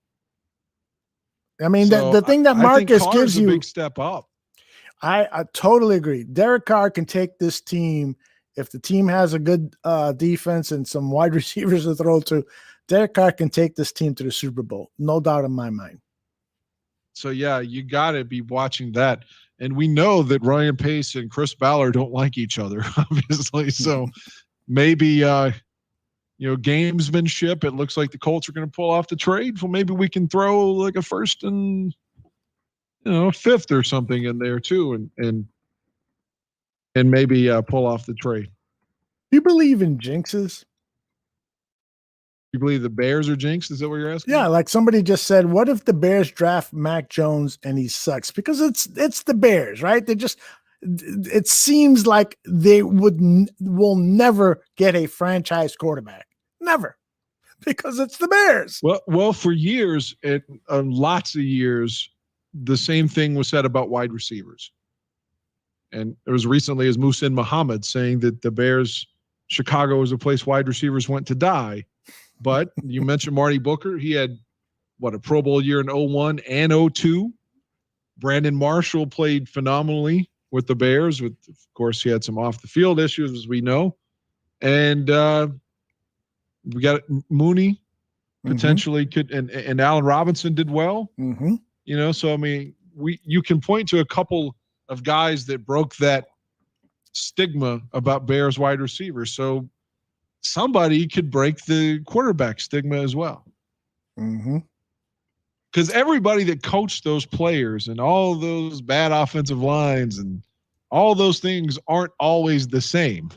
The thing that Marcus gives you a big step up. I totally agree. Derek Carr can take this team if the team has a good defense and some wide receivers to throw to. Derek Carr can take this team to the Super Bowl. No doubt in my mind. So, yeah, you got to be watching that. And we know that Ryan Pace and Chris Ballard don't like each other, obviously. So maybe, gamesmanship, it looks like the Colts are going to pull off the trade. Well, maybe we can throw like a first and, fifth or something in there too, and maybe pull off the trade. Do you believe in jinxes? You believe the Bears are jinxed? Is that what you're asking? Yeah, like somebody just said, what if the Bears draft Mac Jones and he sucks? Because it's the Bears, right? It seems like they will never get a franchise quarterback. Never. Because it's the Bears. Well, for years, lots of years, the same thing was said about wide receivers. And it was recently as Muhsin Muhammad saying that the Bears, Chicago was a place wide receivers went to die. But you mentioned Marty Booker. He had, a Pro Bowl year in 01 and 02. Brandon Marshall played phenomenally with the Bears. Of course, he had some off-the-field issues, as we know. And we got Mooney potentially could, and Allen Robinson did well. Mm-hmm. So, you can point to a couple of guys that broke that stigma about Bears wide receivers. So, somebody could break the quarterback stigma as well. Mm-hmm. Because everybody that coached those players and all those bad offensive lines and all those things aren't always the same.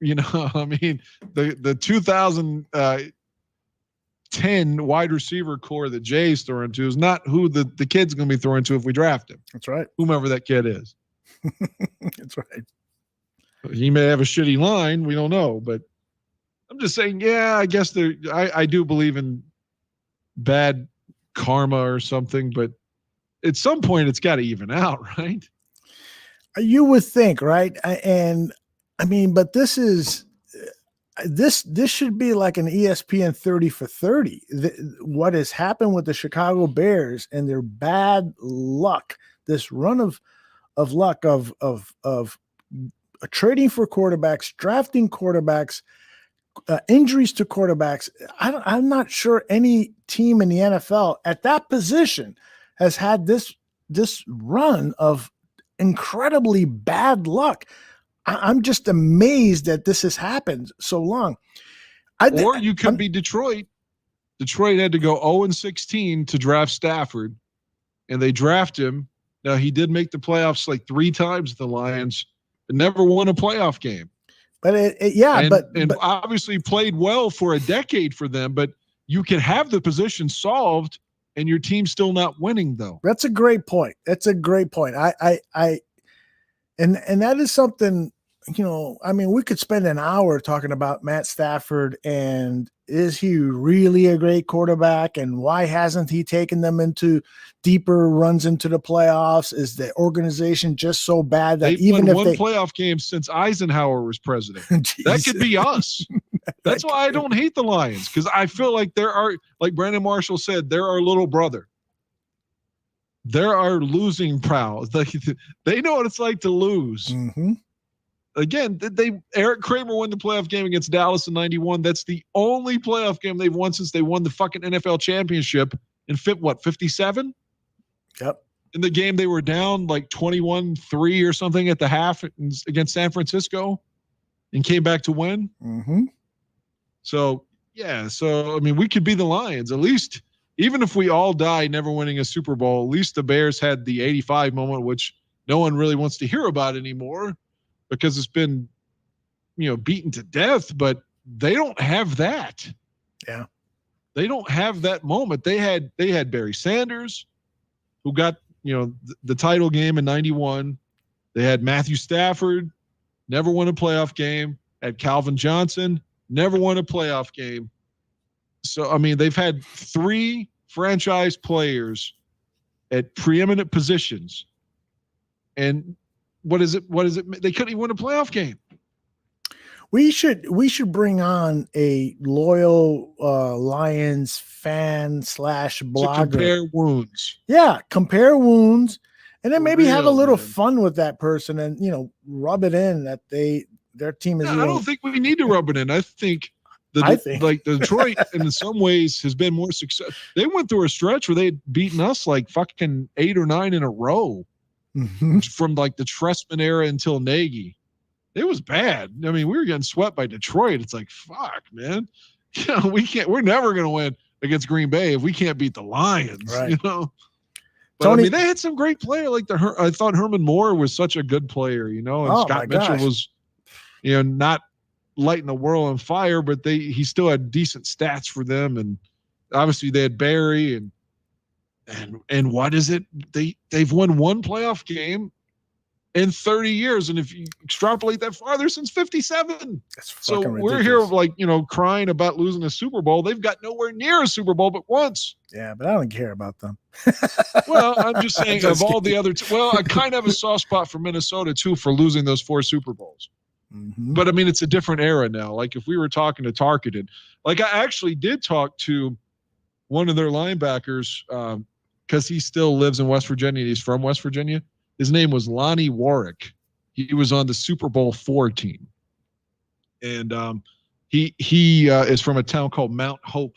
The 2010 wide receiver core that Jay's throwing to is not who the kid's going to be throwing to if we draft him. That's right. Whomever that kid is. That's right. He may have a shitty line. We don't know, but I'm just saying, I guess I do believe in bad karma or something, but at some point it's got to even out, right? You would think, right? And but this should be like an ESPN 30 for 30. What has happened with the Chicago Bears and their bad luck, this run of luck of trading for quarterbacks, drafting quarterbacks, injuries to quarterbacks. I'm not sure any team in the NFL at that position has had this run of incredibly bad luck. I'm just amazed that this has happened so long. Or you could be Detroit Detroit had to go 0-16 to draft Stafford, and they draft him. Now, he did make the playoffs like 3 times, the Lions, but never won a playoff game. But and obviously played well for a decade for them, but you can have the position solved and your team's still not winning, though. That's a great point. That's a great point. And that is something, you know, I mean, we could spend an hour talking about Matt Stafford and is he really a great quarterback and why hasn't he taken them into deeper runs into the playoffs? Is the organization just so bad that They've even won if one they playoff game since Eisenhower was president? That could be us. That's why I don't hate the Lions, because I feel like there are, like Brandon Marshall said, they're our little brother. They're our losing proud. They know what it's like to lose. Mm-hmm. Again, Eric Kramer won the playoff game against Dallas in 91. That's the only playoff game they've won since they won the fucking NFL championship in 57? Yep. In the game, they were down like 21-3 or something at the half against San Francisco and came back to win. Mm-hmm. So, yeah. So, I mean, we could be the Lions. At least, even if we all die never winning a Super Bowl, at least the Bears had the 85 moment, which no one really wants to hear about anymore because it's been, you know, beaten to death, but they don't have that. Yeah. They don't have that moment. They had Barry Sanders, who got, you know, the title game in 91. They had Matthew Stafford, never won a playoff game. Had Calvin Johnson, never won a playoff game. So, I mean, they've had 3 franchise players at preeminent positions. And what is it? They couldn't even win a playoff game. We should bring on a loyal Lions fan / blogger. To compare wounds. Yeah, compare wounds, and then maybe have a little man. fun with that person, and you know, rub it in that their team is. Yeah, I don't think we need to rub it in. I think like Detroit in some ways has been more successful. They went through a stretch where they had beaten us like fucking 8 or 9 in a row from like the Trestman era until Nagy. It was bad. I mean, we were getting swept by Detroit. It's like, fuck, man. You know, we're never going to win against Green Bay if we can't beat the Lions, right. You know? But Tony, I mean, they had some great players. Like I thought Herman Moore was such a good player, you know, and Scott Mitchell was, you know, not lighting the world on fire, but he still had decent stats for them. And obviously they had Barry and what is it? They've won one playoff game in 30 years. And if you extrapolate that farther, since 57. So we're here like, you know, crying about losing a Super Bowl. They've got nowhere near a Super Bowl but once. Yeah, but I don't care about them. Well, I'm just saying of all the other well, I kind of have a soft spot for Minnesota too for losing those 4 Super Bowls. Mm-hmm. But I mean, it's a different era now. Like if we were talking to Targeted, like I actually did talk to one of their linebackers because he still lives in West Virginia. He's from West Virginia. His name was Lonnie Warwick. He was on the Super Bowl 4 team. And he is from a town called Mount Hope,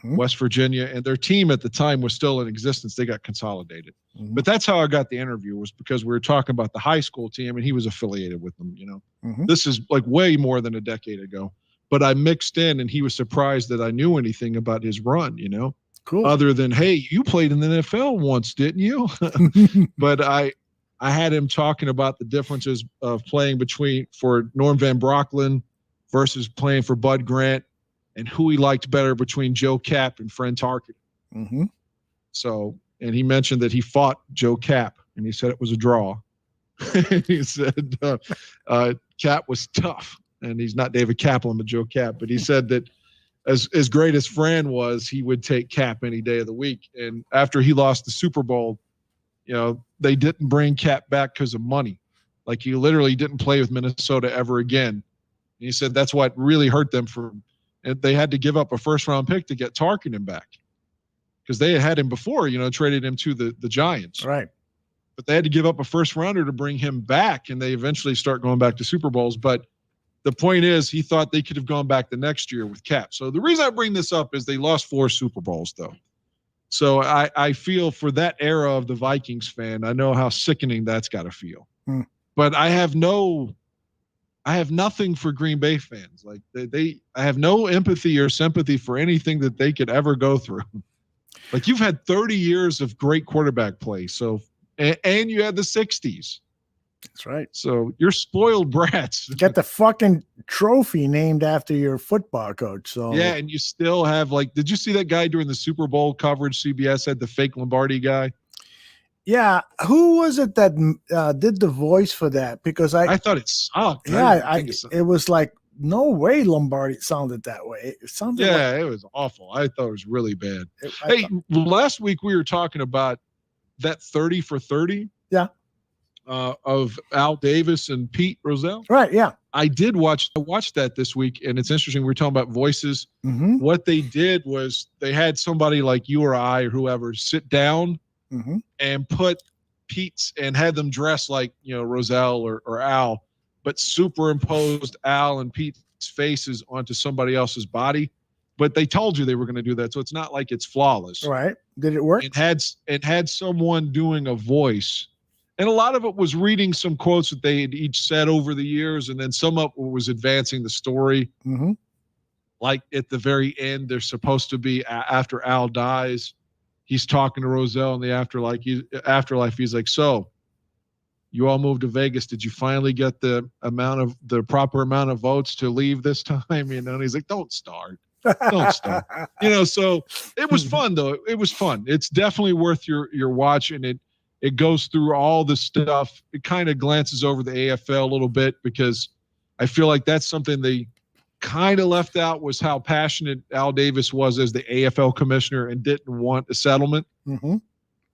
West Virginia. And their team at the time was still in existence. They got consolidated. But that's how I got the interview, was because we were talking about the high school team and he was affiliated with them, you know. This is like way more than a decade ago. But I mixed in and he was surprised that I knew anything about his run, you know. Cool. Other than, hey, you played in the NFL once, didn't you? But I had him talking about the differences of playing for Norm Van Brocklin versus playing for Bud Grant, and who he liked better between Joe Kapp and Fred Tarkenton. So, and he mentioned that he fought Joe Kapp, and he said it was a draw. He said Kapp was tough, and he's not David Kaplan, but Joe Kapp. But he said that as great as Fran was, he would take Kapp any day of the week. And after he lost the Super Bowl, you know, they didn't bring Kapp back because of money. Like he literally didn't play with Minnesota ever again. And he said that's what really hurt them and they had to give up a first-round pick to get Tarkenton back because they had him before, you know, traded him to the Giants. Right. But they had to give up a first-rounder to bring him back, and they eventually start going back to Super Bowls. But the point is, he thought they could have gone back the next year with Kapp. So the reason I bring this up is they lost 4 Super Bowls, though. So I feel for that era of the Vikings fan, I know how sickening that's got to feel. But I have no I have nothing for Green Bay fans. Like I have no empathy or sympathy for anything that they could ever go through. Like you've had 30 years of great quarterback play. So, and you had the 60s. That's right. So you're spoiled brats. Get the fucking trophy named after your football coach. So yeah, and you still have like, did you see that guy during the Super Bowl coverage? CBS had the fake Lombardi guy. Yeah, who was it that did the voice for that? Because I thought it sucked. Yeah, it was like no way Lombardi sounded that way. It sounded it was awful. I thought it was really bad. Last week we were talking about that 30 for 30. Yeah. Of Al Davis and Pete Rozelle. Right, yeah. I watched that this week, and it's interesting. We were talking about voices. Mm-hmm. What they did was they had somebody like you or I or whoever sit down and put Pete's and had them dress like, Rozelle or Al, but superimposed Al and Pete's faces onto somebody else's body. But they told you they were going to do that, so it's not like it's flawless. Right. Did it work? It had someone doing a voice. And a lot of it was reading some quotes that they had each said over the years, and then some of it was advancing the story. Mm-hmm. Like at the very end, they're supposed to be after Al dies. He's talking to Rozelle in the afterlife. He's like, "So, you all moved to Vegas. Did you finally get the proper amount of votes to leave this time?" And he's like, "Don't start. Don't start." So it was fun though. It was fun. It's definitely worth your watch, and it goes through all the stuff. It kind of glances over the AFL a little bit because I feel like that's something they kind of left out was how passionate Al Davis was as the AFL commissioner and didn't want a settlement. Mm-hmm.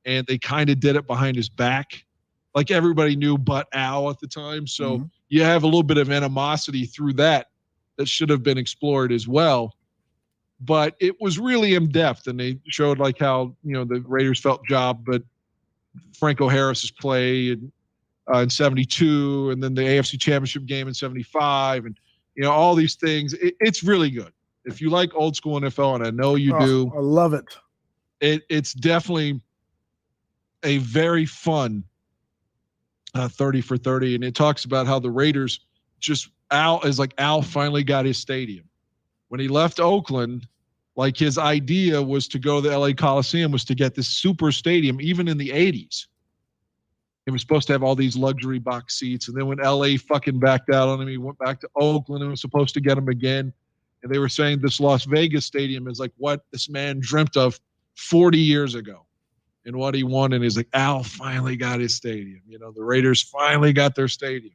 And they kind of did it behind his back. Like everybody knew but Al at the time. So you have a little bit of animosity through that should have been explored as well. But it was really in depth, and they showed like how, the Raiders felt job, but Franco Harris's play in 72, and then the AFC Championship game in 75, and all these things. It's really good. If you like old school NFL, and I know you do, I love it. It's definitely a very fun 30 for 30, and it talks about how the Raiders Al finally got his stadium. When he left Oakland, like his idea was to go to the LA Coliseum, was to get this super stadium, even in the 80s. It was supposed to have all these luxury box seats. And then when LA fucking backed out on him, he went back to Oakland and was supposed to get him again. And they were saying this Las Vegas stadium is like what this man dreamt of 40 years ago and what he wanted. He's like, Al finally got his stadium. The Raiders finally got their stadium.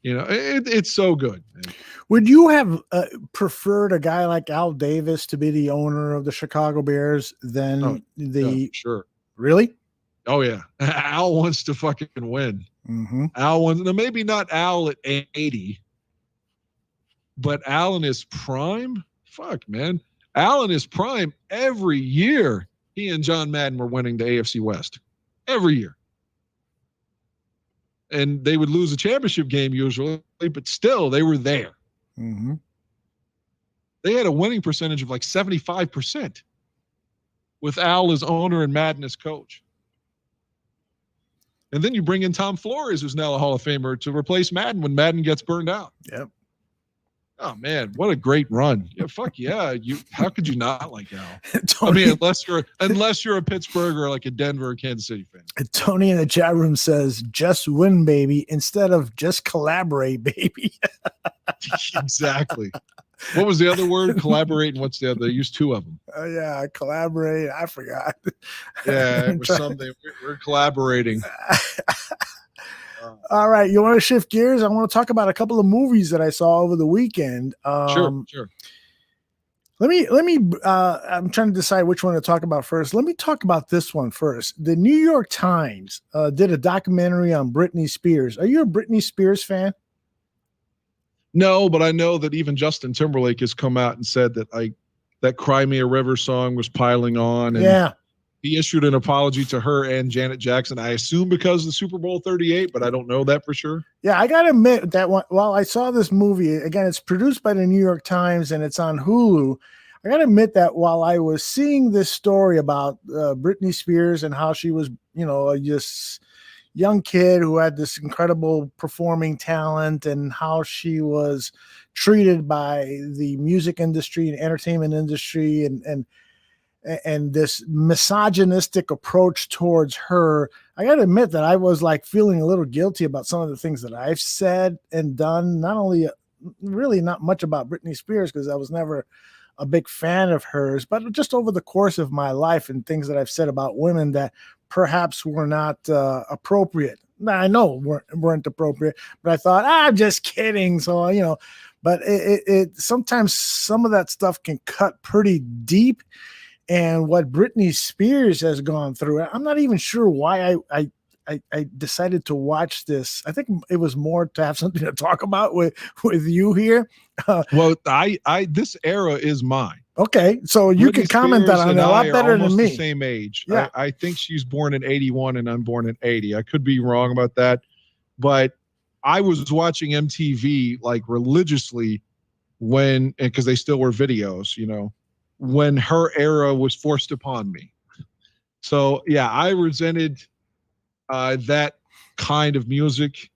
It's so good, man. Would you have preferred a guy like Al Davis to be the owner of the Chicago Bears than sure. Really? Oh, yeah. Al wants to fucking win. Mm-hmm. Al wants, maybe not Al at 80, but Al in his prime? Fuck, man. Al in his prime, every year, he and John Madden were winning the AFC West. Every year. And they would lose a championship game usually, but still, they were there. Mm-hmm. They had a winning percentage of like 75% with Al as owner and Madden as coach. And then you bring in Tom Flores, who's now a Hall of Famer, to replace Madden when Madden gets burned out. Yep. Oh man, what a great run! Yeah, fuck yeah. How could you not like Al? Tony, unless you're a Pittsburgh or like a Denver or Kansas City fan. Tony in the chat room says, "Just win, baby," instead of "just collaborate, baby." Exactly. What was the other word? Collaborate, and what's the other? They used two of them. Yeah, collaborate. I forgot. Yeah, it was something. We're collaborating. All right, you want to shift gears? I want to talk about a couple of movies that I saw over the weekend. Sure. Let me. I'm trying to decide which one to talk about first. Let me talk about this one first. The New York Times did a documentary on Britney Spears. Are you a Britney Spears fan? No, but I know that even Justin Timberlake has come out and said that that Cry Me a River song was piling on. And yeah. He issued an apology to her and Janet Jackson, I assume because of the Super Bowl 38, but I don't know that for sure. Yeah, I got to admit that while I saw this movie, again, it's produced by the New York Times and it's on Hulu. I got to admit that while I was seeing this story about Britney Spears and how she was, just, young kid who had this incredible performing talent, and how she was treated by the music industry and entertainment industry, and this misogynistic approach towards her. I got to admit that I was like feeling a little guilty about some of the things that I've said and done. Not only really not much about Britney Spears, because I was never a big fan of hers, but just over the course of my life and things that I've said about women that perhaps were not appropriate. Now, I know weren't appropriate, but I thought, I'm just kidding. So, but it sometimes some of that stuff can cut pretty deep. And what Britney Spears has gone through, I'm not even sure why I decided to watch this. I think it was more to have something to talk about with you here. Well, this era is mine. Okay, so you Britney can comment Spears on it and a lot I better are than almost me. the same age. Yeah. I think she's born in 81 and I'm born in 80. I could be wrong about that, but I was watching MTV like religiously because they still were videos, when her era was forced upon me. So yeah, I resented that kind of music,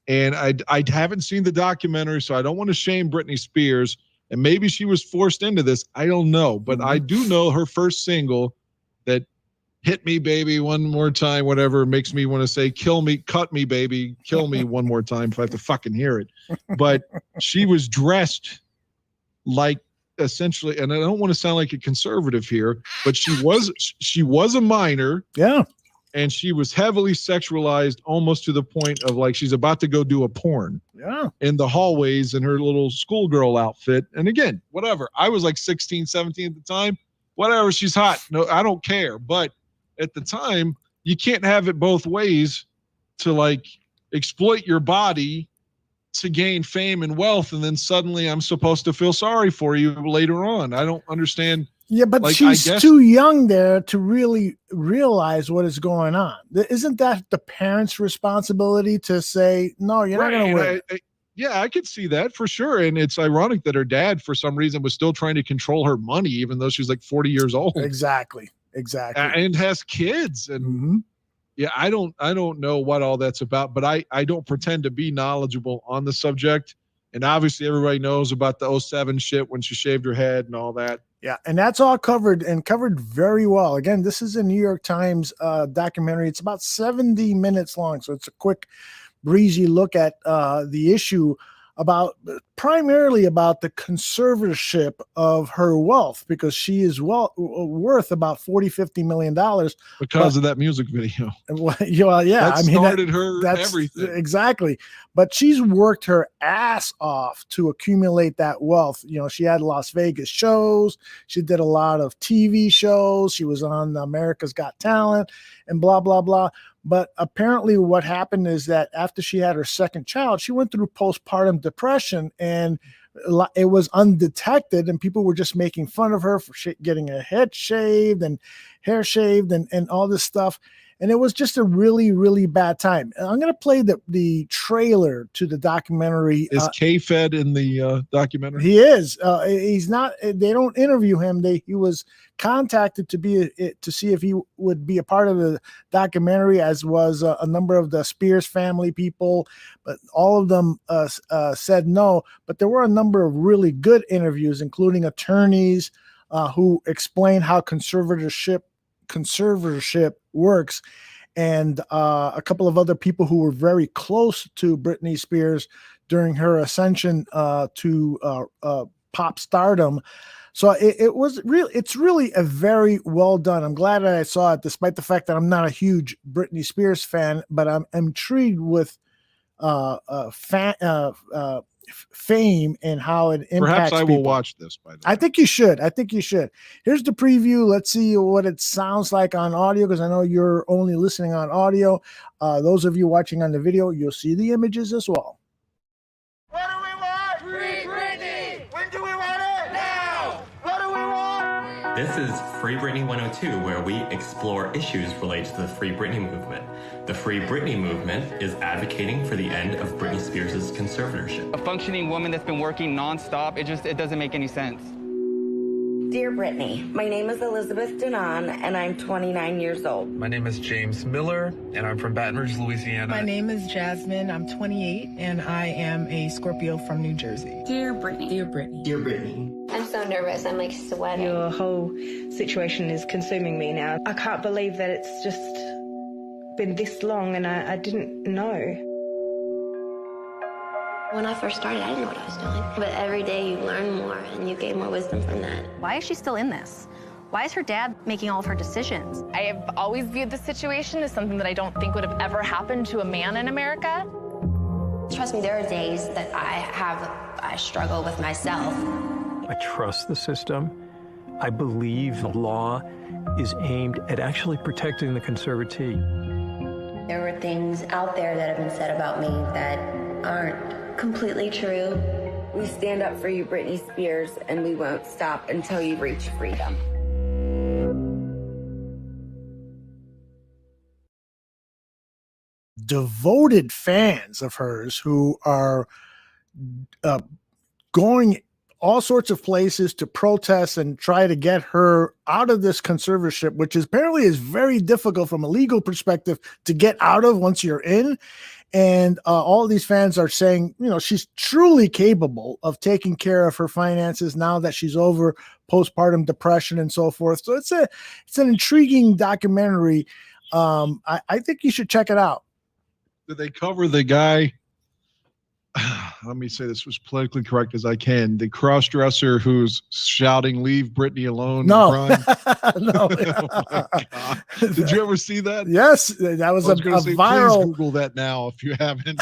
and I haven't seen the documentary, so I don't want to shame Britney Spears, and maybe she was forced into this. I don't know, but I do know her first single, that "Hit Me Baby One More Time," whatever, makes me want to say, "Kill me, cut me, baby, kill me one more time" if I have to fucking hear it. But she was dressed like, essentially, and I don't want to sound like a conservative here, but she was a minor. Yeah. And she was heavily sexualized, almost to the point of like she's about to go do a porn. Yeah. In the hallways in her little schoolgirl outfit. And again, whatever. I was like 16, 17 at the time. Whatever, she's hot. No, I don't care. But at the time, you can't have it both ways to like exploit your body to gain fame and wealth, and then suddenly I'm supposed to feel sorry for you later on. I don't understand. Yeah, but Like, she's I guess, too young there to really realize what is going on. Isn't that the parents' responsibility to say, no, you're not going to win? Yeah, I could see that for sure. And it's ironic that her dad, for some reason, was still trying to control her money, even though she's like 40 years old. Exactly. And has kids. And yeah, I don't know what all that's about, but I don't pretend to be knowledgeable on the subject. And obviously everybody knows about the 07 shit when she shaved her head and all that. Yeah, and that's all covered very well. Again, this is a New York Times documentary. It's about 70 minutes long, so it's a quick, breezy look at the issue primarily about the conservatorship of her wealth, because she is worth about $40-50 million because of that music video. Yeah, that started that's everything. Exactly. But she's worked her ass off to accumulate that wealth. She had Las Vegas shows. She did a lot of TV shows. She was on America's Got Talent and blah, blah, blah. But apparently what happened is that after she had her second child, she went through postpartum depression, and it was undetected, and people were just making fun of her for getting her head shaved and hair shaved and all this stuff. And it was just a really, really bad time. I'm going to play the trailer to the documentary. Is K-Fed in the documentary? He is. He's not. They don't interview him. He was contacted to see if he would be a part of the documentary, as was a number of the Spears family people, but all of them said no. But there were a number of really good interviews, including attorneys who explained how conservatorship works, and a couple of other people who were very close to Britney Spears during her ascension to pop stardom. So it's really a very well done. I'm glad that I saw it, despite the fact that I'm not a huge Britney Spears fan, but I'm intrigued with fame and how it impacts Perhaps I will watch this, by the way. I think you should. Here's the preview. Let's see what it sounds like on audio, because I know you're only listening on audio. Those of you watching on the video, you'll see the images as well. What do we want? Free Britney! When do we want it? Now! What do we want? This is Free Britney 102, where we explore issues related to the Free Britney movement. The Free Britney movement is advocating for the end of Britney Spears' conservatorship. A functioning woman that's been working nonstop, it doesn't make any sense. Dear Brittany, my name is Elizabeth Denon, and I'm 29 years old. My name is James Miller, and I'm from Baton Rouge, Louisiana. My name is Jasmine. I'm 28, and I am a Scorpio from New Jersey. Dear Brittany. Dear Brittany. Dear Brittany. I'm so nervous. I'm like sweating. Your whole situation is consuming me now. I can't believe that it's just been this long, and I didn't know. When I first started, I didn't know what I was doing. But every day you learn more and you gain more wisdom from that. Why is she still in this? Why is her dad making all of her decisions? I have always viewed the situation as something that I don't think would have ever happened to a man in America. Trust me, there are days that I struggle with myself. I trust the system. I believe the law is aimed at actually protecting the conservatee. There were things out there that have been said about me that aren't completely true. We stand up for you, Britney Spears, and we won't stop until you reach freedom. Devoted fans of hers who are going all sorts of places to protest and try to get her out of this conservatorship, which apparently is very difficult from a legal perspective to get out of once you're in. And all of these fans are saying, you know, she's truly capable of taking care of her finances now that she's over postpartum depression and so forth. So it's an intriguing documentary. I think you should check it out. Did they cover the guy? Let me say this was politically correct as I can. The cross-dresser who's shouting, "Leave Britney alone." No, no. Oh my God. Did you ever see that? Yes, that was a viral. Please Google that now if you haven't.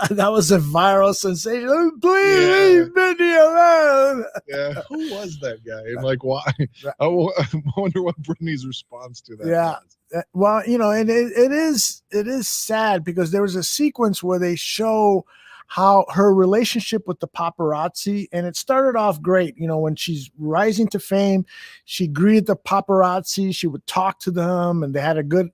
That was a viral sensation. Oh, please leave Britney alone. Yeah, who was that guy? And like, why? I wonder what Britney's response to that. Yeah. was. Well, you know, and it is sad because there was a sequence where they show how her relationship with the paparazzi, and it started off great. You know, when she's rising to fame, she greeted the paparazzi, she would talk to them, and they had a good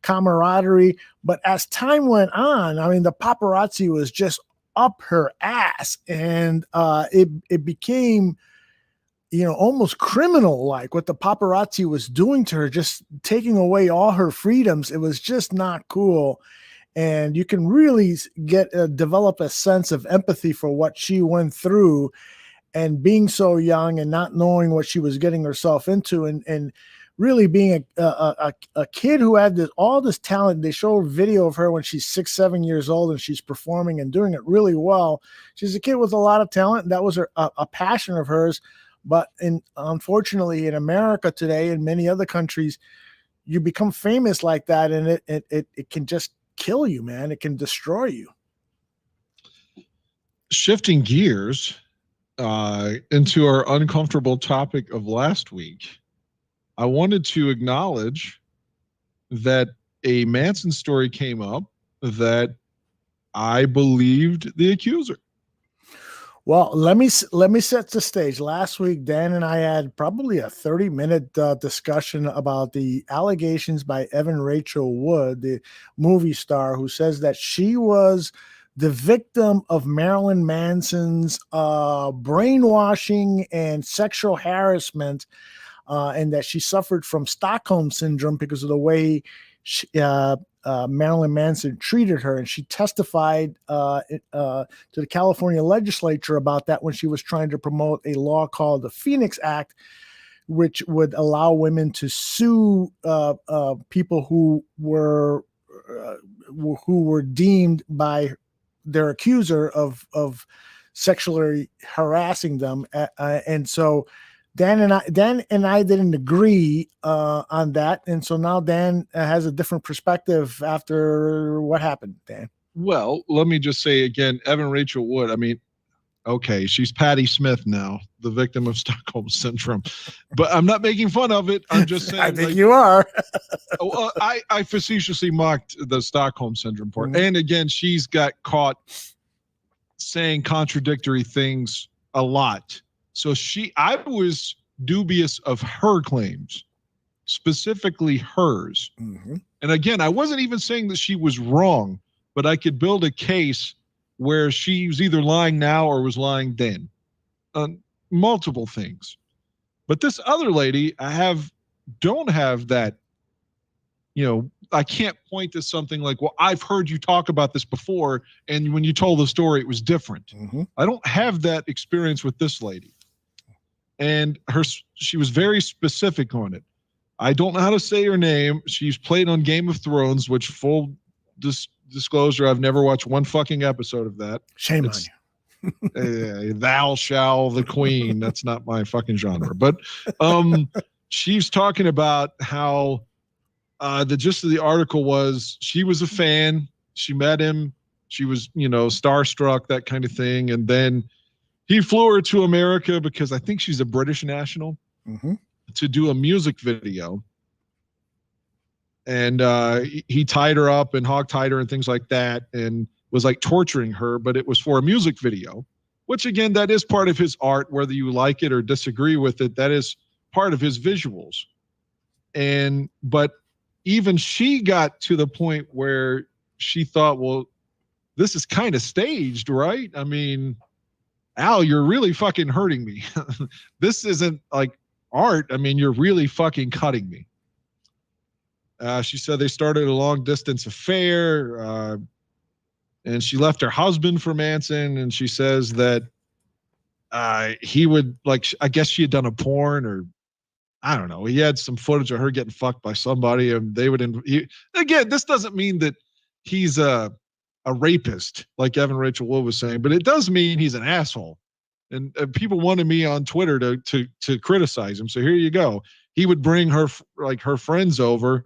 camaraderie. But as time went on, I mean, the paparazzi was just up her ass, and it became, you know, almost criminal like what the paparazzi was doing to her, just taking away all her freedoms. It was just not cool. And you can really develop a sense of empathy for what she went through, and being so young and not knowing what she was getting herself into, and really being a kid who had all this talent. They show a video of her when she's 6, 7 years old, and she's performing and doing it really well. She's a kid with a lot of talent, and that was a passion of hers. But unfortunately, in America today and many other countries, you become famous like that, and it can just kill you, man. It can destroy you. Shifting gears into our uncomfortable topic of last week, I wanted to acknowledge that a Manson story came up that I believed the accuser. Well, let me set the stage. Last week, Dan and I had probably a 30-minute discussion about the allegations by Evan Rachel Wood, the movie star, who says that she was the victim of Marilyn Manson's brainwashing and sexual harassment, and that she suffered from Stockholm syndrome because of the way Marilyn Manson treated her. And she testified to the California legislature about that when she was trying to promote a law called the Phoenix Act, which would allow women to sue people who were deemed by their accuser of sexually harassing them. And so Dan and I didn't agree on that, and so now Dan has a different perspective after what happened. Dan, well, let me just say again, Evan Rachel Wood. I mean, okay, she's Patti Smith now, the victim of Stockholm syndrome, but I'm not making fun of it. I'm just saying. I think you are. I facetiously mocked the Stockholm syndrome part, and again, she's got caught saying contradictory things a lot. So I was dubious of her claims, specifically hers. Mm-hmm. And again, I wasn't even saying that she was wrong, but I could build a case where she was either lying now or was lying then on multiple things. But this other lady, don't have that, I can't point to something like, well, I've heard you talk about this before, and when you told the story, it was different. Mm-hmm. I don't have that experience with this lady. And she was very specific on it. I don't know how to say her name. She's played on Game of Thrones, which full disclosure, I've never watched one fucking episode of that. Shame on you. Thou shall the queen. That's not my fucking genre. But she's talking about how the gist of the article was she was a fan. She met him. She was, starstruck, that kind of thing. And then he flew her to America because I think she's a British national to do a music video. And he tied her up and hog-tied her and things like that and was like torturing her, but it was for a music video, which again, that is part of his art, whether you like it or disagree with it, that is part of his visuals. But even she got to the point where she thought, well, this is kind of staged, right? I mean, Al, you're really fucking hurting me. This isn't like art. I mean, you're really fucking cutting me. She said they started a long distance affair, and she left her husband for Manson. And she says that he would, I guess she had done a porn, or I don't know. He had some footage of her getting fucked by somebody, and they would. Again, this doesn't mean that he's a rapist, like Evan Rachel Wood was saying, but it does mean he's an asshole. And people wanted me on Twitter to criticize him. So here you go. He would bring her friends over,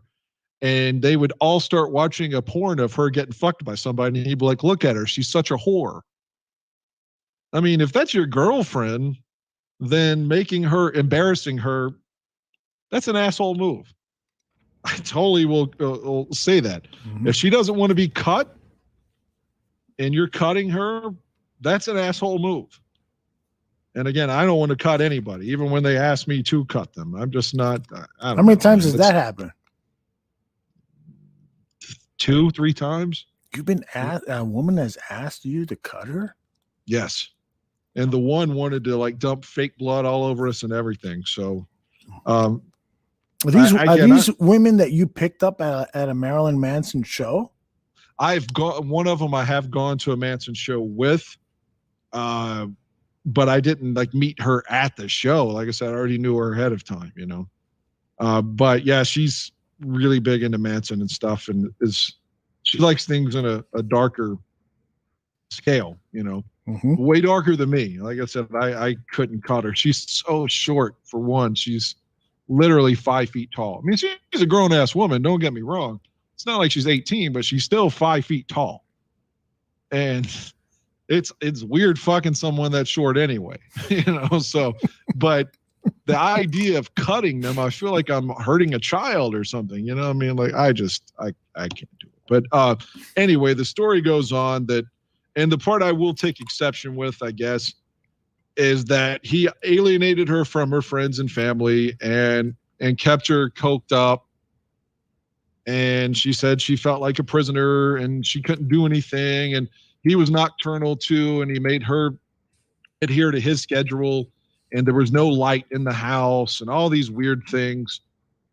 and they would all start watching a porn of her getting fucked by somebody. And he'd be like, look at her. She's such a whore. I mean, if that's your girlfriend, then embarrassing her, that's an asshole move. I totally will say that. Mm-hmm. If she doesn't want to be cut and you're cutting her, that's an asshole move. And again, I don't want to cut anybody, even when they ask me to cut them. I'm just not. How many times has that happened? 2-3 times. You've been asked, a woman has asked you to cut her? Yes. And the one wanted to dump fake blood all over us and everything. So, are these women that you picked up at a Marilyn Manson show? One of them I have gone to a Manson show with, but I didn't meet her at the show. Like I said, I already knew her ahead of time, but yeah, she's really big into Manson and stuff, and she likes things in a darker scale, way darker than me. Like I said, I couldn't cut her. She's so short. For one, she's literally 5 feet tall. I mean, she's a grown ass woman. Don't get me wrong. It's not like she's 18, but she's still 5 feet tall. And it's weird fucking someone that short anyway, so, but the idea of cutting them, I feel like I'm hurting a child or something, I mean, I can't do it. But anyway, the story goes on and the part I will take exception with, I guess, is that he alienated her from her friends and family and kept her coked up. And she said she felt like a prisoner and she couldn't do anything. And he was nocturnal too, and he made her adhere to his schedule. And there was no light in the house and all these weird things.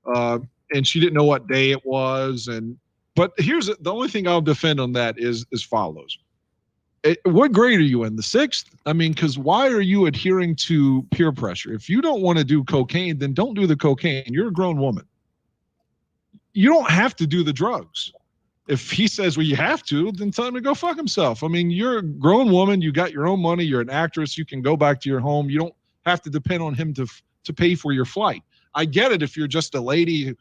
And she didn't know what day it was. But here's the only thing I'll defend on that is as follows. What grade are you in? The 6th? I mean, because why are you adhering to peer pressure? If you don't want to do cocaine, then don't do the cocaine. You're a grown woman. You don't have to do the drugs. If he says, well, you have to, then tell him to go fuck himself. I mean, you're a grown woman. You got your own money. You're an actress. You can go back to your home. You don't have to depend on him to pay for your flight. I get it if you're just a lady,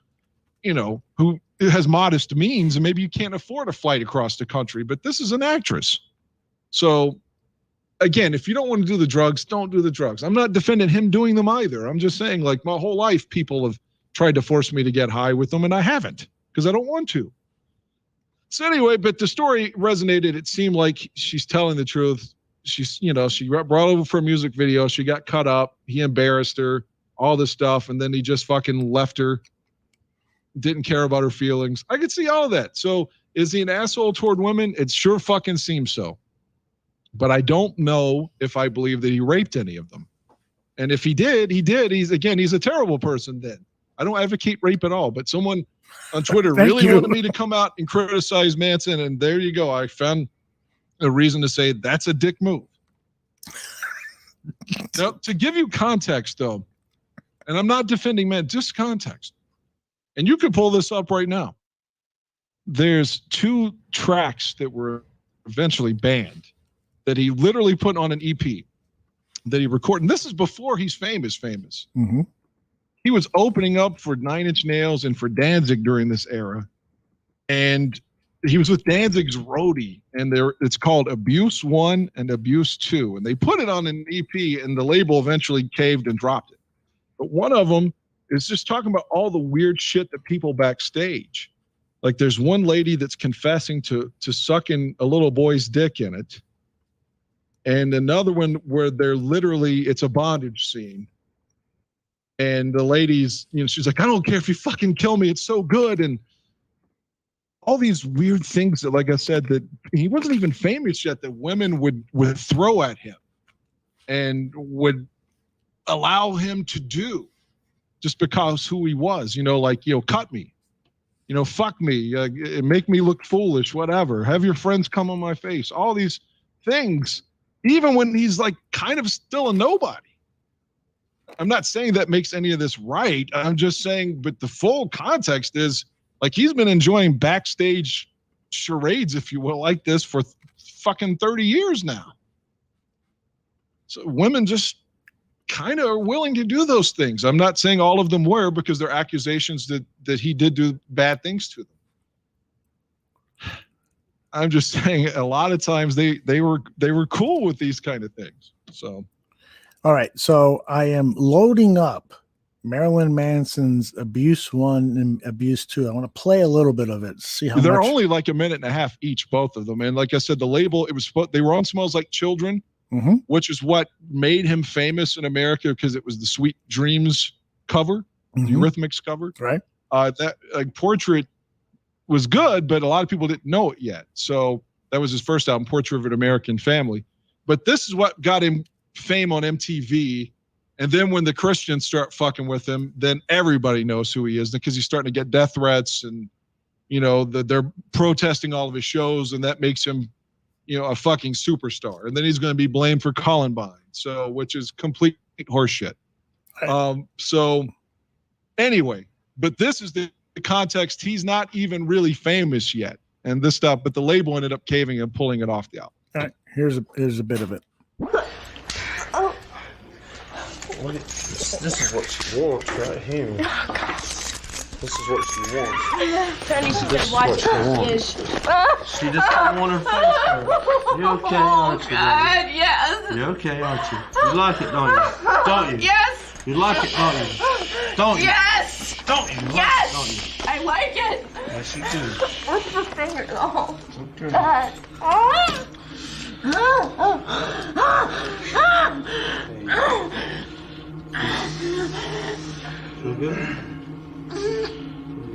who has modest means, and maybe you can't afford a flight across the country, but this is an actress. So again, if you don't want to do the drugs, don't do the drugs. I'm not defending him doing them either. I'm just saying, my whole life, people have tried to force me to get high with them, and I haven't because I don't want to. So anyway, but the story resonated. It seemed like she's telling the truth. She's, she brought over for a music video. She got cut up. He embarrassed her, all this stuff. And then he just fucking left her. Didn't care about her feelings. I could see all of that. So is he an asshole toward women? It sure fucking seems so. But I don't know if I believe that he raped any of them. And if he did, he's a terrible person then. I don't advocate rape at all, but someone on Twitter really wanted me to come out and criticize Manson, and there you go. I found a reason to say that's a dick move. Now, to give you context, though, and I'm not defending men, just context. And you could pull this up right now. There's 2 tracks that were eventually banned that he literally put on an EP that he recorded. And this is before he's famous. Mm-hmm. He was opening up for 9 Inch Nails and for Danzig during this era. And he was with Danzig's roadie, and it's called Abuse 1 and Abuse 2. And they put it on an EP, and the label eventually caved and dropped it. But one of them is just talking about all the weird shit that people backstage. Like there's one lady that's confessing to sucking a little boy's dick in it. And another one where it's a bondage scene. And the lady's, she's like, I don't care if you fucking kill me. It's so good. And all these weird things that, like I said, that he wasn't even famous yet, that women would throw at him and would allow him to do just because who he was, cut me, fuck me, make me look foolish, whatever. Have your friends come on my face. All these things, even when he's like kind of still a nobody. I'm not saying that makes any of this right. I'm just saying, but the full context is like he's been enjoying backstage charades, if you will, like this for fucking 30 years now. So women just kind of are willing to do those things. I'm not saying all of them were, because they're accusations that he did do bad things to them. I'm just saying a lot of times they were cool with these kind of things. So, all right. So I am loading up Marilyn Manson's Abuse 1 and Abuse 2. I want to play a little bit of it. See how they're much... only like a minute and a half each, both of them. And like I said, the label, they were on Smells Like Children, which is what made him famous in America, because it was the Sweet Dreams cover, the Eurythmics cover. Right. That Portrait was good, but a lot of people didn't know it yet. So that was his first album, Portrait of an American Family. But this is what got him fame on MTV. And then when the Christians start fucking with him, then everybody knows who he is, because he's starting to get death threats, and they're protesting all of his shows, and that makes him a fucking superstar. And then he's going to be blamed for Columbine, which is complete horseshit. So anyway, but this is the context. He's not even really famous yet, and this stuff, but the label ended up caving and pulling it off the album. All right, here's a bit of it. This is what she wants right here. This is what she wants. Danny, she just watched it. She just doesn't want her face hurt. You okay, aren't you? God, yes. You okay, aren't you? You like it, don't you? Don't you? Yes. You like it, don't you? Don't you? Yes. Don't you? You Yes. like it, don't you? I like it. Yes, you do. What's the finger? Oh. Okay. God. Feel good?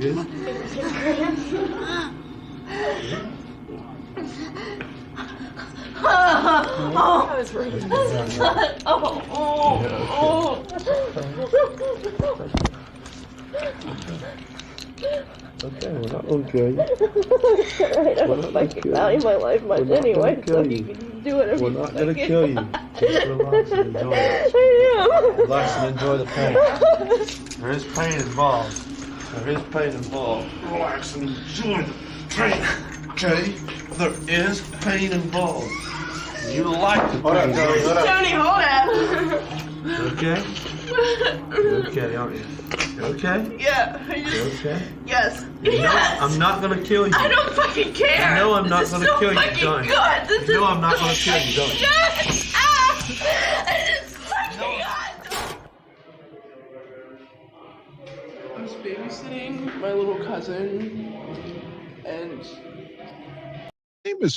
Feel good? Oh, I was right. Okay, we're not okay. Alright, I don't fucking value my life much anyway, so you can do whatever We're you not going to fucking kill you. want. Just relax and enjoy it. I am. Relax and enjoy the pain. There is pain involved. There is pain involved. Relax and enjoy the pain. Okay? There is pain involved. You like the pain. Tony, hold it. You okay? You're okay, aren't you? You okay? Yeah. You okay? Yes. You know Yes. I'm not going to kill you. I don't fucking care. You know I'm not This going is to so kill you, fucking don't you? good. This You know is I'm not going to kill you, don't you? Yes. Ah! This is fucking good. I was babysitting my little cousin, and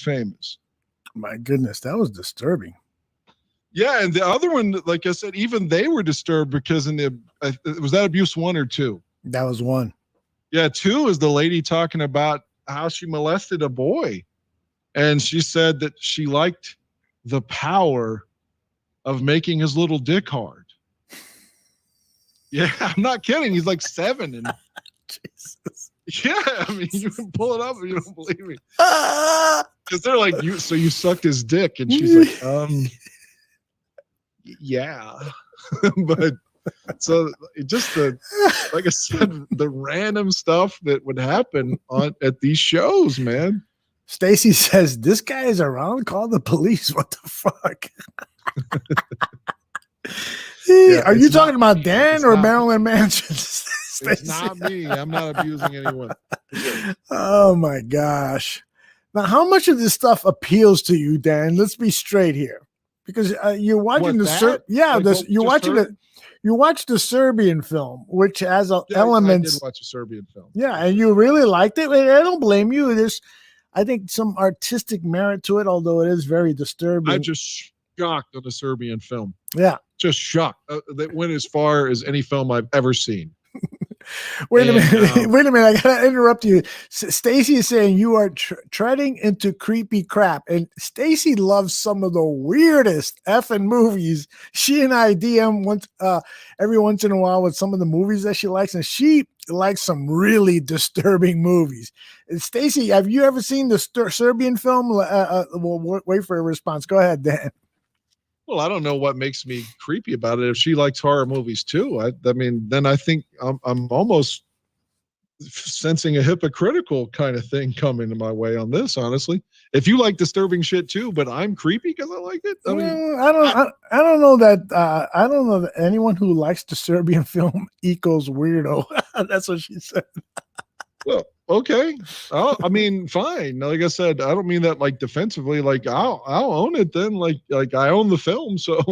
Famous. My goodness, that was disturbing. Yeah, and the other one, like I said, even they were disturbed because was that Abuse 1 or 2? That was 1. Yeah, 2 is the lady talking about how she molested a boy, and she said that she liked the power of making his little dick hard. Yeah, I'm not kidding. He's like 7, and Jesus. Yeah, I mean, you can pull it up if you don't believe me. Because they're like, so you sucked his dick, and she's like, yeah. But so just like I said, the random stuff that would happen at these shows, man. Stacy says, this guy is around, call the police. What the fuck? Are you talking about Dan or Marilyn Manson? It's not me. I'm not abusing anyone. Oh my gosh. Now, how much of this stuff appeals to you, Dan? Let's be straight here. Because you're watching you watched the Serbian film, which has elements. I did watch a Serbian film. Yeah, and you really liked it. I don't blame you. There's, I think, some artistic merit to it, although it is very disturbing. I'm just shocked on the Serbian film. Yeah. Just shocked. That went as far as any film I've ever seen. Wait a minute. I gotta interrupt you. Stacy is saying you are treading into creepy crap, and Stacy loves some of the weirdest effing movies. She and I DM every once in a while with some of the movies that she likes, and she likes some really disturbing movies. Stacy, have you ever seen the Serbian film? We'll wait for a response. Go ahead, Dan. Well, I don't know what makes me creepy about it. If she likes horror movies too, I mean, then I think I'm almost sensing a hypocritical kind of thing coming to my way on this. Honestly, if you like disturbing shit too, but I'm creepy because I like it. I mean, I don't know that anyone who likes the Serbian film equals weirdo. That's what she said. Well, okay. I mean, fine. Like I said, I don't mean that like defensively. Like I'll own it then. Like I own the film. So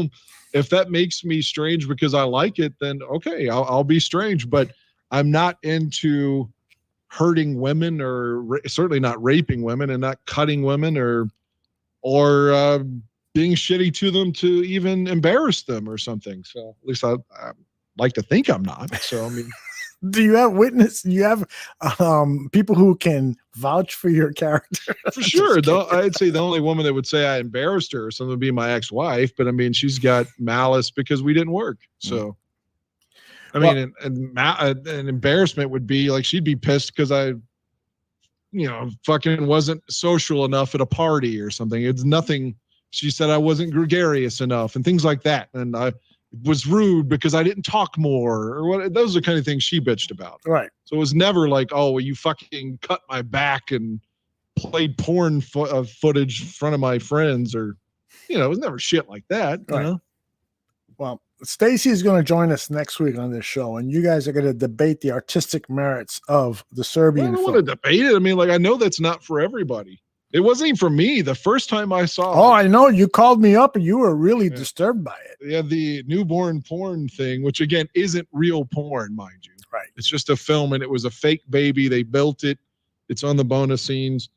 if that makes me strange because I like it, then okay, I'll be strange. But I'm not into hurting women or certainly not raping women and not cutting women or being shitty to them to even embarrass them or something. So at least I like to think I'm not. So I mean. Do you have witness? Do you have people who can vouch for your character? For sure. Though I'd say the only woman that would say I embarrassed her or something would be my ex-wife. But I mean, she's got malice because we didn't work. So, I mean, an embarrassment would be like she'd be pissed because I, fucking wasn't social enough at a party or something. It's nothing. She said I wasn't gregarious enough and things like that. And I was rude because I didn't talk more or what. Those are the kind of things she bitched about. Right. So it was never like, oh, well, you fucking cut my back and played porn footage in front of my friends or, it was never shit like that. Right. You know? Well, Stacy is going to join us next week on this show, and you guys are going to debate the artistic merits of the Serbian film. I don't want to debate it. I mean, like, I know that's not for everybody. It wasn't even for me. The first time I saw it. I know. You called me up and you were really disturbed by it. Yeah, the newborn porn thing, which again isn't real porn, mind you. Right. It's just a film and it was a fake baby. They built it. It's on the bonus scenes.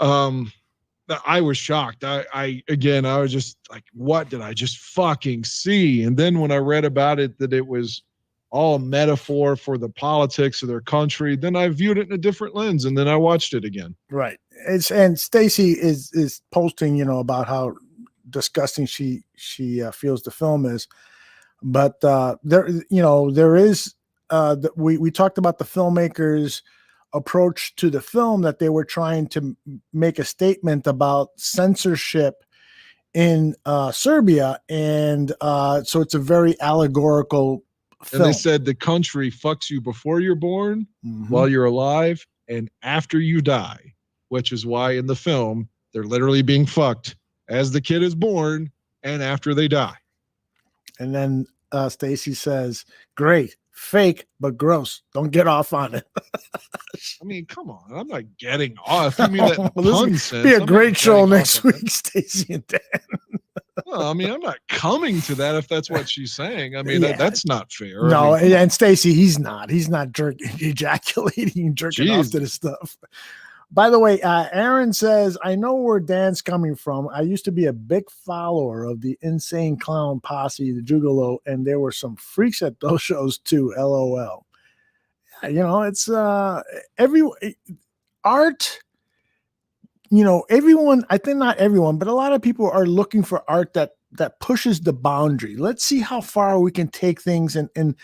I was shocked. I was just like, what did I just fucking see? And then when I read about it, that it was all a metaphor for the politics of their country, then I viewed it in a different lens and then I watched it again. Right. And Stacy is posting, about how disgusting she feels the film is, but there is we talked about the filmmakers' approach to the film, that they were trying to make a statement about censorship in Serbia, and so it's a very allegorical film. And they said the country fucks you before you're born, while you're alive, and after you die. Which is why in the film, they're literally being fucked as the kid is born and after they die. And then Stacy says, great, fake, but gross. Don't get off on it. I mean, come on. I'm not getting off. You mean that pun sense? Be a great show next week, Stacy and Dan. Well, I mean, I'm not coming to that if that's what she's saying. I mean, that's not fair. No, I mean, and Stacy, he's not ejaculating and jerking off to this stuff. By the way, Aaron says, I know where Dan's coming from. I used to be a big follower of the Insane Clown Posse, the Juggalo, and there were some freaks at those shows too, LOL. It's art, everyone, I think not everyone, but a lot of people are looking for art that that pushes the boundary. Let's see how far we can take things and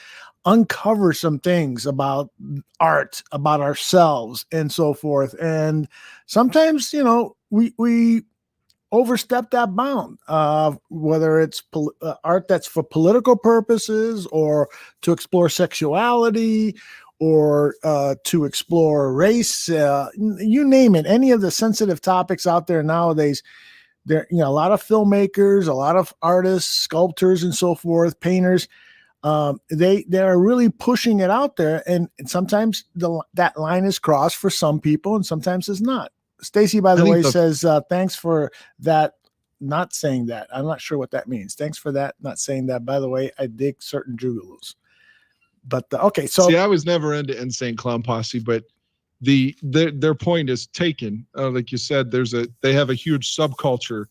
uncover some things about art, about ourselves, and so forth. And sometimes, we overstep that bound, whether it's art that's for political purposes or to explore sexuality or to explore race, you name it, any of the sensitive topics out there nowadays. There, a lot of filmmakers, a lot of artists, sculptors, and so forth, painters, they're really pushing it out there, and sometimes that line is crossed for some people, and sometimes it's not. Stacy, by the way, says thanks for that. Not saying that. I'm not sure what that means. Thanks for that. Not saying that. By the way, I dig certain juggalos. But okay, so see, I was never into Insane Clown Posse, but their point is taken. Like you said, they have a huge subculture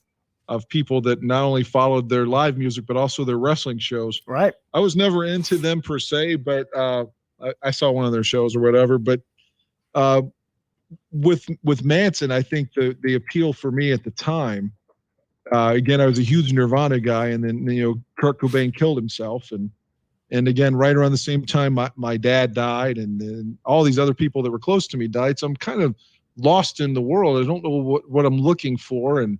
of people that not only followed their live music but also their wrestling shows. Right. I was never into them per se, but I saw one of their shows or whatever. But with Manson, I think the appeal for me at the time, again, I was a huge Nirvana guy, and then Kurt Cobain killed himself, and again, right around the same time, my dad died, and then all these other people that were close to me died. So I'm kind of lost in the world. I don't know what I'm looking for. And,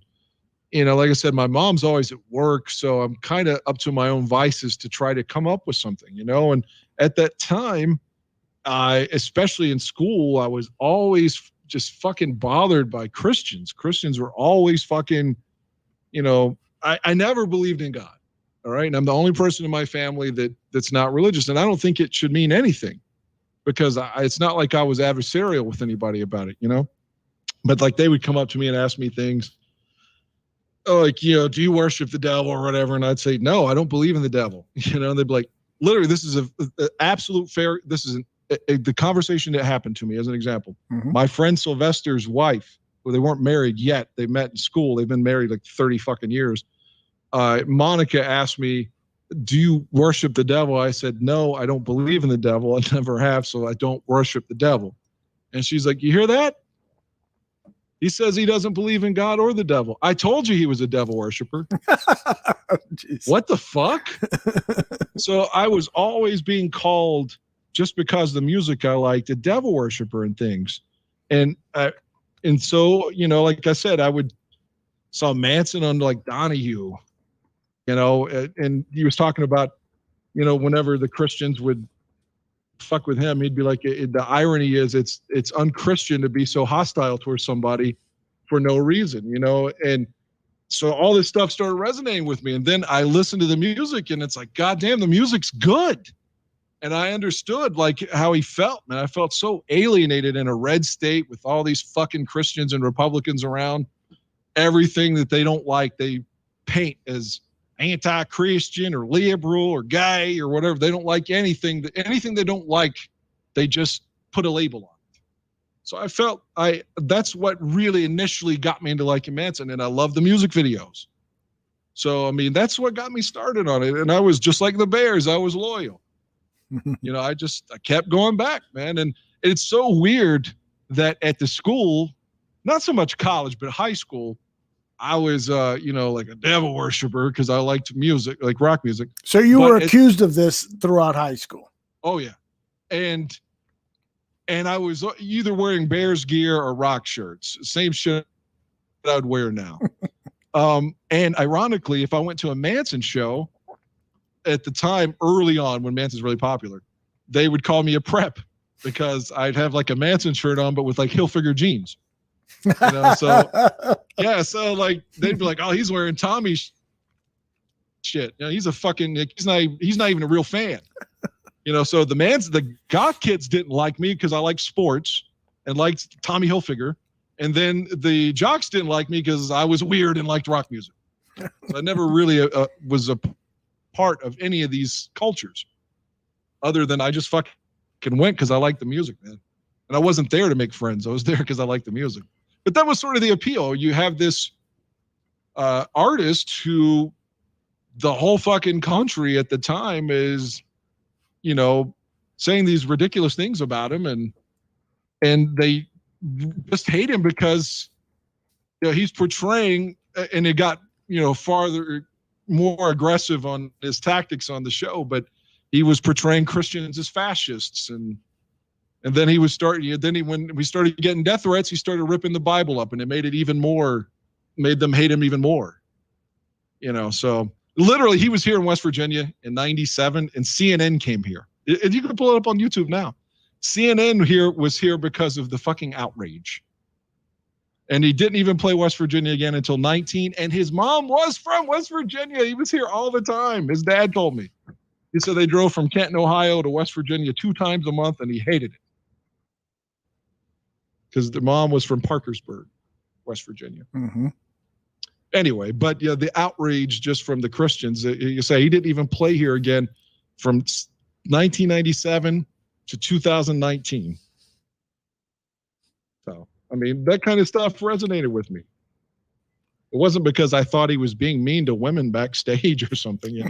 like I said, my mom's always at work, so I'm kind of up to my own vices to try to come up with something, And at that time, especially in school, I was always just fucking bothered by Christians. Christians were always fucking, I never believed in God. All right. And I'm the only person in my family that's not religious. And I don't think it should mean anything, because it's not like I was adversarial with anybody about it, but like they would come up to me and ask me things like, do you worship the devil or whatever? And I'd say, no, I don't believe in the devil. And they'd be like, literally, this is a absolute fair. This is the conversation that happened to me as an example. Mm-hmm. My friend Sylvester's wife, well, they weren't married yet. They met in school. They've been married like 30 fucking years. Monica asked me, do you worship the devil? I said, no, I don't believe in the devil. I never have, so I don't worship the devil. And she's like, you hear that? He says he doesn't believe in God or the devil. I told you he was a devil worshiper. What the fuck? So I was always being called, just because of the music I liked, a devil worshiper and things. And so, like I said, I saw Manson on like Donahue, and he was talking about, whenever the Christians would fuck with him, he'd be like, the irony is it's unchristian to be so hostile towards somebody for no reason, and so all this stuff started resonating with me. And then I listened to the music, and it's like, God damn, the music's good. And I understood like how he felt, man. I felt so alienated in a red state with all these fucking Christians and Republicans around. Everything that they don't like, they paint as anti-Christian or liberal or gay or whatever. They don't like anything they don't like, they just put a label on it. So I felt that's what really initially got me into liking Manson, and I love the music videos. So, I mean, that's what got me started on it. And I was just like the Bears. I was loyal. I kept going back, man. And it's so weird that at the school, not so much college, but high school, I was, like a devil worshiper because I liked music, like rock music. So you were accused of this throughout high school? Oh, yeah. And I was either wearing Bears gear or rock shirts. Same shit that I'd wear now. And ironically, if I went to a Manson show at the time, early on when Manson's really popular, they would call me a prep because I'd have like a Manson shirt on, but with like Hilfiger jeans. So yeah, so like they'd be like, oh, he's wearing Tommy shit. He's a fucking, he's not even a real fan. So the goth kids didn't like me because I liked sports and liked Tommy Hilfiger. And then the jocks didn't like me because I was weird and liked rock music. So I never really was a part of any of these cultures other than I just fucking went because I liked the music, man. And I wasn't there to make friends. I was there because I liked the music. But that was sort of the appeal. You have this artist who the whole fucking country at the time is, saying these ridiculous things about him, and they just hate him because he's portraying, and it got farther more aggressive on his tactics on the show, but he was portraying Christians as fascists, and then he was starting. Then when we started getting death threats, he started ripping the Bible up, and it made them hate him even more. So literally, he was here in West Virginia in '97, and CNN came here. And you can pull it up on YouTube now. CNN was here because of the fucking outrage. And he didn't even play West Virginia again until 19. And his mom was from West Virginia. He was here all the time. His dad told me. He said they drove from Canton, Ohio to West Virginia 2 times a month, and he hated it. Because the mom was from Parkersburg, West Virginia. Mm-hmm. Anyway, but the outrage just from the Christians. You say he didn't even play here again from 1997 to 2019. So, I mean, that kind of stuff resonated with me. It wasn't because I thought he was being mean to women backstage or something,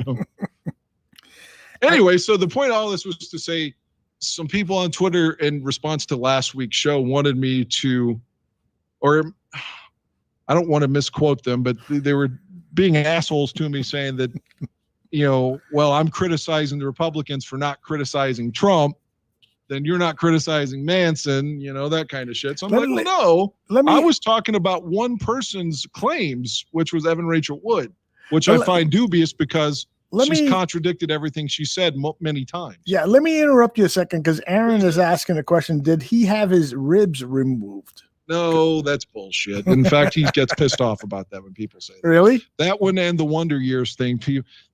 Anyway, so the point of all this was to say some people on Twitter in response to last week's show wanted me to, or I don't want to misquote them, but they were being assholes to me saying that, well, I'm criticizing the Republicans for not criticizing Trump. Then you're not criticizing Manson, that kind of shit. So I'm I was talking about one person's claims, which was Evan Rachel Wood, which I find dubious because she's contradicted everything she said many times. Yeah, let me interrupt you a second because Aaron is asking a question. Did he have his ribs removed? No, that's bullshit. In fact, he gets pissed off about that when people say that. Really? That one and the Wonder Years thing.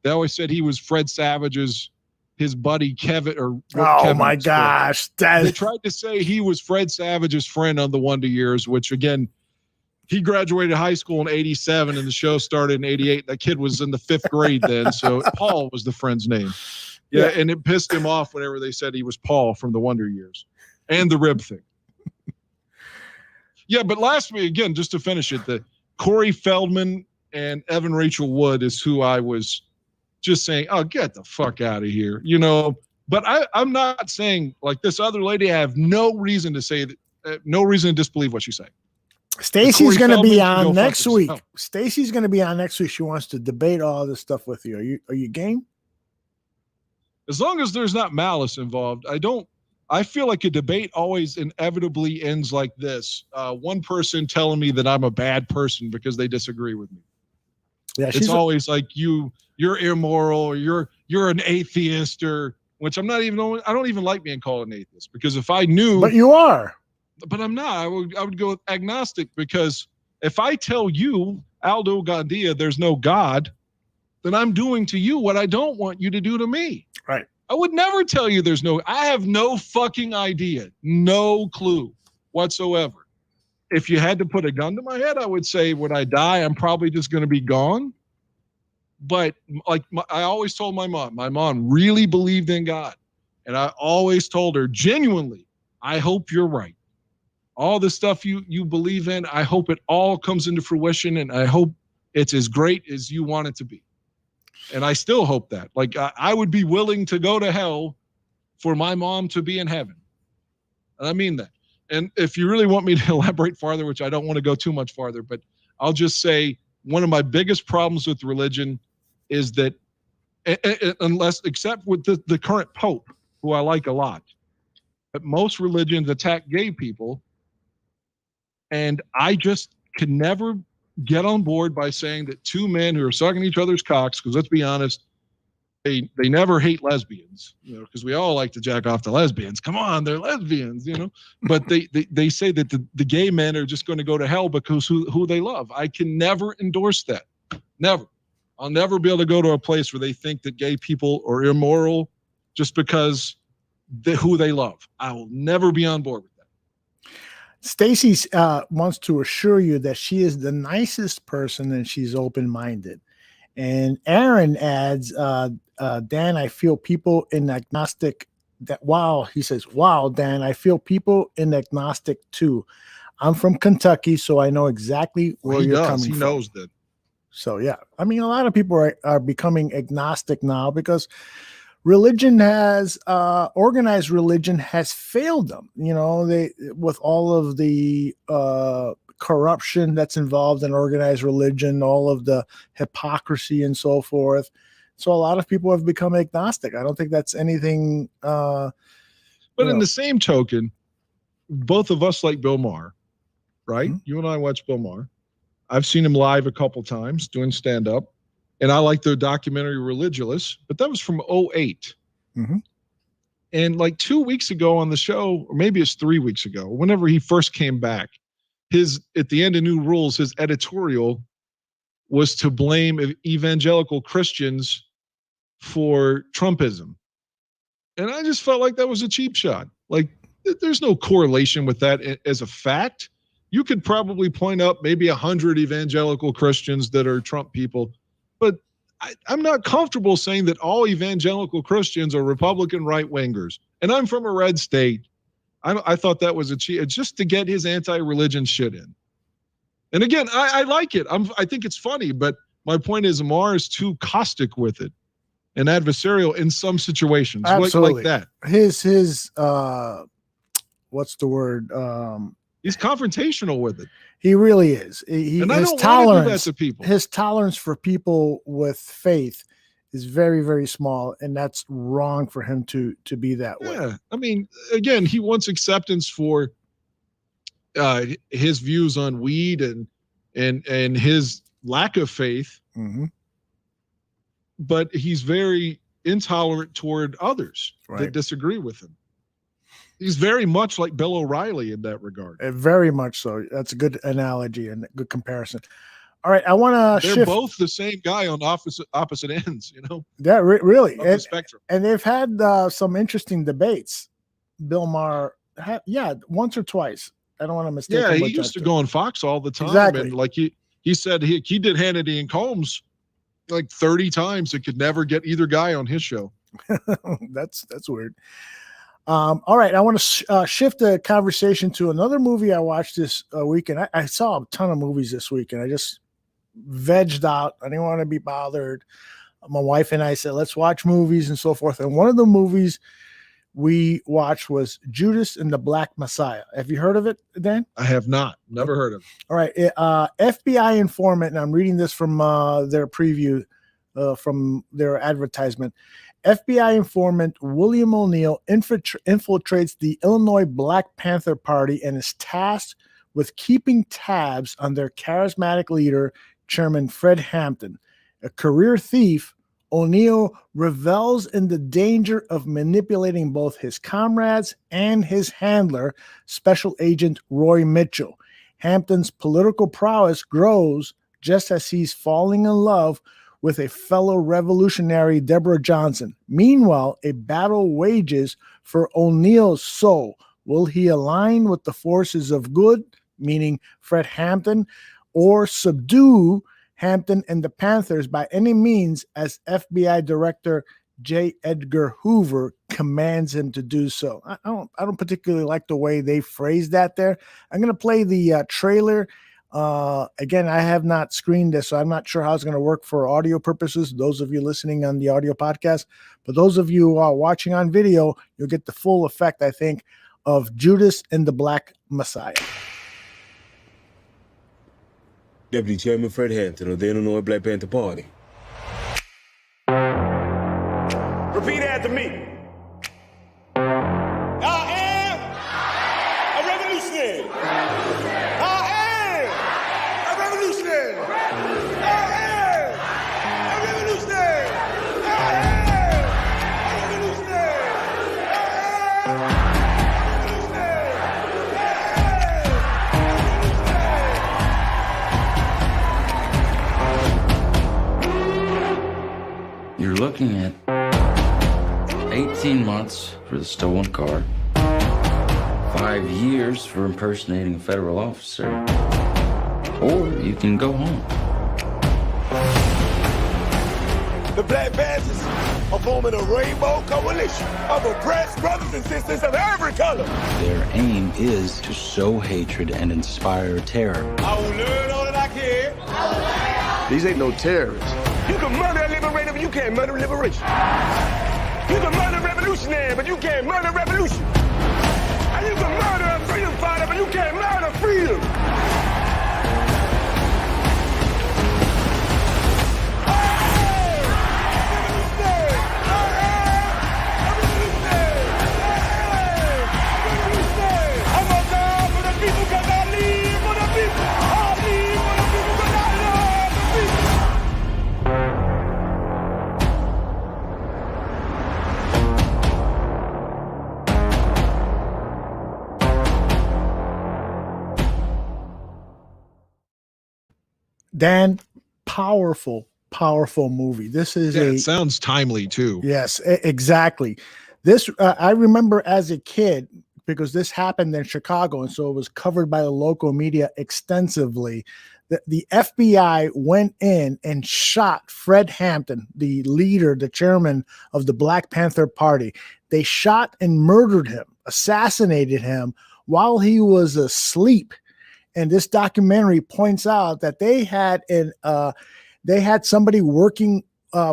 They always said he was Fred Savage's his buddy Kevin my gosh. They tried to say he was Fred Savage's friend on the Wonder Years, which again, he graduated high school in 87 and the show started in 88. That kid was in the 5th grade then. So Paul was the friend's name. Yeah. And it pissed him off whenever they said he was Paul from the Wonder Years and the rib thing. Yeah. But last week, again, just to finish it, the Corey Feldman and Evan Rachel Wood is who I was just saying, oh, get the fuck out of here, But I'm not saying like this other lady. I have no reason to say that, no reason to disbelieve what she's saying. Stacy's going to be on next week. Stacy's going to be on next week. She wants to debate all this stuff with you. Are you game? As long as there's not malice involved, I feel like a debate always inevitably ends like this. One person telling me that I'm a bad person because they disagree with me. Yeah, it's always like you're immoral, or you're an atheist, or which I don't even like being called an atheist because if I knew, but you are, but I'm not. I would go with agnostic because if I tell you Aldo Gandia there's no God, then I'm doing to you what I don't want you to do to me. Right. I would never tell you I have no fucking idea, no clue whatsoever. If you had to put a gun to my head, I would say when I die, I'm probably just going to be gone. But like I always told my mom really believed in God. And I always told her genuinely, I hope you're right. All the stuff you believe in, I hope it all comes into fruition. And I hope it's as great as you want it to be. And I still hope that. Like I would be willing to go to hell for my mom to be in heaven. And I mean that. And if you really want me to elaborate farther, which I don't want to go too much farther, but I'll just say one of my biggest problems with religion is that except with the current Pope, who I like a lot, but most religions attack gay people. And I just can never get on board by saying that 2 men who are sucking each other's cocks, because let's be honest, they never hate lesbians, because we all like to jack off to lesbians. Come on, they're lesbians, But they say that the gay men are just going to go to hell because who they love. I can never endorse that. Never. I'll never be able to go to a place where they think that gay people are immoral just because who they love. I will never be on board with that. Stacy wants to assure you that she is the nicest person and she's open-minded. And Aaron adds, Dan, I feel people in agnostic he says, wow, Dan, I feel people in agnostic too. I'm from Kentucky, so I know exactly where you're coming from. He knows that. So, yeah, I mean, a lot of people are becoming agnostic now because religion has, organized religion has failed them. They with all of the corruption that's involved in organized religion, all of the hypocrisy and so forth. So a lot of people have become agnostic. I don't think that's anything. But in the same token, both of us like Bill Maher, right? Mm-hmm. You and I watch Bill Maher. I've seen him live a couple times doing stand-up, and I like the documentary Religulous, but that was from 2008. Mm-hmm. And like 2 weeks ago on the show, or maybe it's 3 weeks ago, whenever he first came back, at the end of New Rules, his editorial was to blame evangelical Christians for Trumpism. And I just felt like that was a cheap shot. Like, there's no correlation with that as a fact. You could probably point up maybe 100 evangelical Christians that are Trump people, but I'm not comfortable saying that all evangelical Christians are Republican right-wingers. And I'm from a red state. I thought that was a cheat, just to get his anti-religion shit in. And again, I like it. I think it's funny, but my point is Maher is too caustic with it and adversarial in some situations. Absolutely. Like that. His what's the word? He's confrontational with it. He really is. And I his don't tolerance, want to do that to people. His tolerance for people with faith is very, very small, and that's wrong for him to be that way. Yeah, I mean, again, he wants acceptance for his views on weed and his lack of faith, mm-hmm. but he's very intolerant toward others that disagree with him. He's very much like Bill O'Reilly in that regard. Very much so. That's a good analogy and a good comparison. All right, I want to shift. They're both the same guy on opposite ends, you know? Yeah, really. The spectrum. And they've had some interesting debates. Bill Maher, once or twice. I don't want to mistake. Yeah, he used to go on Fox all the time. Exactly. And like he said he did Hannity and Combs like 30 times and could never get either guy on his show. That's weird. All right, I want to shift the conversation to another movie I watched this weekend. I saw a ton of movies this week, and I just vegged out. I didn't want to be bothered. My wife and I said, let's watch movies and so forth. And one of the movies we watched was Judas and the Black Messiah. Have you heard of it, Dan? I have not. Never heard of it. All right. FBI informant, and I'm reading this from their preview, from their advertisement. FBI informant William O'Neill infiltrates the Illinois Black Panther Party and is tasked with keeping tabs on their charismatic leader, Chairman Fred Hampton. A career thief, O'Neill revels in the danger of manipulating both his comrades and his handler, Special Agent Roy Mitchell. Hampton's political prowess grows just as he's falling in love with a fellow revolutionary, Deborah Johnson. Meanwhile, a battle wages for O'Neill's soul. Will he align with the forces of good, meaning Fred Hampton, or subdue Hampton and the Panthers by any means, as FBI Director J. Edgar Hoover commands him to do so? I don't particularly like the way they phrased that there. I'm going to play the trailer. Again, I have not screened this, so I'm not sure how it's going to work for audio purposes, those of you listening on the audio podcast. But those of you watching on video, you'll get the full effect, I think, of Judas and the Black Messiah. Deputy Chairman Fred Hampton of the Illinois Black Panther Party. Repeat after me. I am a revolutionary. I am a revolutionary. I am a revolutionary. I am a revolutionary. You're looking at 18 months for the stolen car, 5 years for impersonating a federal officer, or you can go home. The Black Panthers are forming a rainbow coalition of oppressed brothers and sisters of every color. Their aim is to sow hatred and inspire terror. I will learn all that I can. These ain't no terrorists. You can murder a liberator, but you can't murder liberation. You can murder a revolutionary, but you can't murder revolution. And you can murder a freedom fighter, but you can't murder freedom. Dan, powerful movie. This is it sounds timely too. Yes, exactly. This I remember as a kid because this happened in Chicago, and so it was covered by the local media extensively. The FBI went in and shot Fred Hampton, the leader, the chairman of the Black Panther Party. They shot and murdered him, assassinated him while he was asleep. And this documentary points out that they had somebody working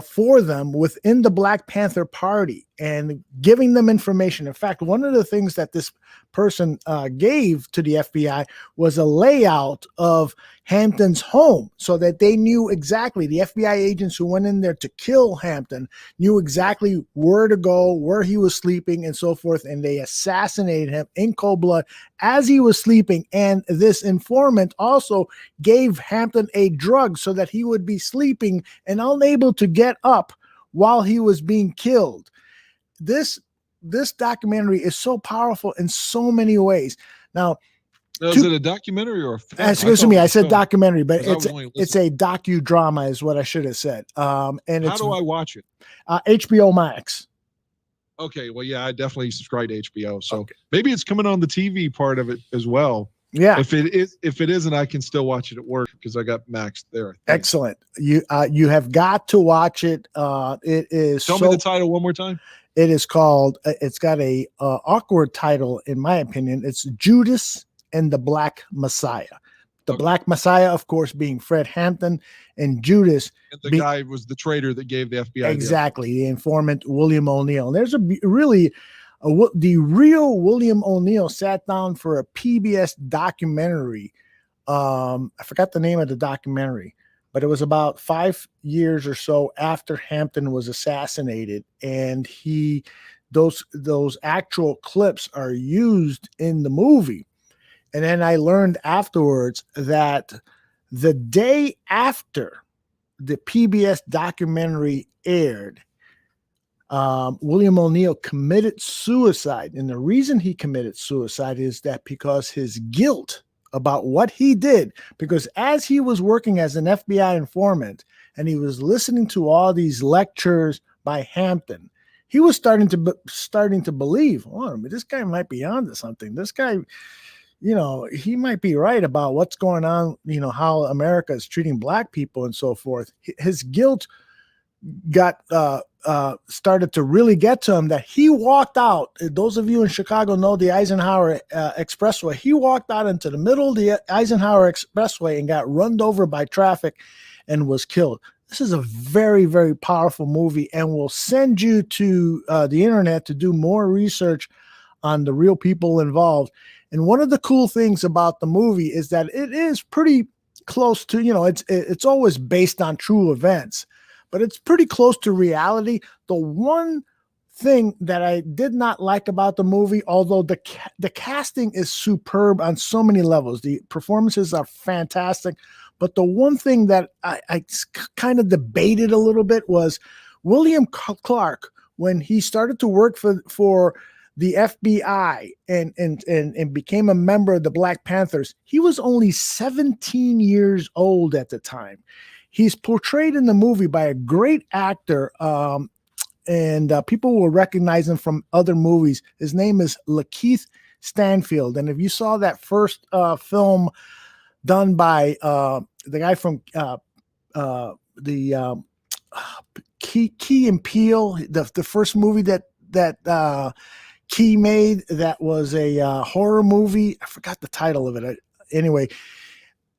for them within the Black Panther Party and giving them information. In fact, one of the things that this person gave to the FBI was a layout of Hampton's home so that they knew exactly, the FBI agents who went in there to kill Hampton knew exactly where to go, where he was sleeping and so forth. And they assassinated him in cold blood as he was sleeping. And this informant also gave Hampton a drug so that he would be sleeping and unable to get up while he was being killed. This documentary is so powerful in so many ways. Now, is it a documentary or a film? Excuse me, I said documentary, but it's a docudrama is what I should have said. And how do I watch it? HBO Max. Okay, well, yeah, I definitely subscribe to HBO, so maybe it's coming on the TV part of it as well. Yeah, if it isn't, I can still watch it at work because I got Max there. Excellent. You have got to watch it. It is. Tell me the title one more time. It is called. It's got a awkward title, in my opinion. It's Judas and the Black Messiah. The Black Messiah, of course, being Fred Hampton, and Judas. And the guy was the traitor that gave the FBI. Exactly, the informant William O'Neill. There's the real William O'Neill sat down for a PBS documentary. I forgot the name of the documentary, but it was about 5 years or so after Hampton was assassinated, and those actual clips are used in the movie. And then I learned afterwards that the day after the PBS documentary aired, William O'Neill committed suicide. And the reason he committed suicide is that because his guilt about what he did, because as he was working as an FBI informant and he was listening to all these lectures by Hampton, he was starting to believe, oh, this guy might be onto something. This guy, he might be right about what's going on, how America is treating black people and so forth. His guilt got started to really get to him, that he walked out. Those of you in Chicago know the Eisenhower Expressway. He walked out into the middle of the Eisenhower Expressway and got run over by traffic and was killed. This is a very, very powerful movie, and will send you to the internet to do more research on the real people involved. And one of the cool things about the movie is that it is pretty close to, it's always based on true events, but it's pretty close to reality. The one thing that I did not like about the movie, although the casting is superb on so many levels, the performances are fantastic, but the one thing that I kind of debated a little bit was William Clark, when he started to work for the FBI and became a member of the Black Panthers, he was only 17 years old at the time. He's portrayed in the movie by a great actor, and people will recognize him from other movies. His name is Lakeith Stanfield. And if you saw that first film done by the guy from Key and Peele, the first movie that Key made, that was a horror movie. I forgot the title of it. Anyway,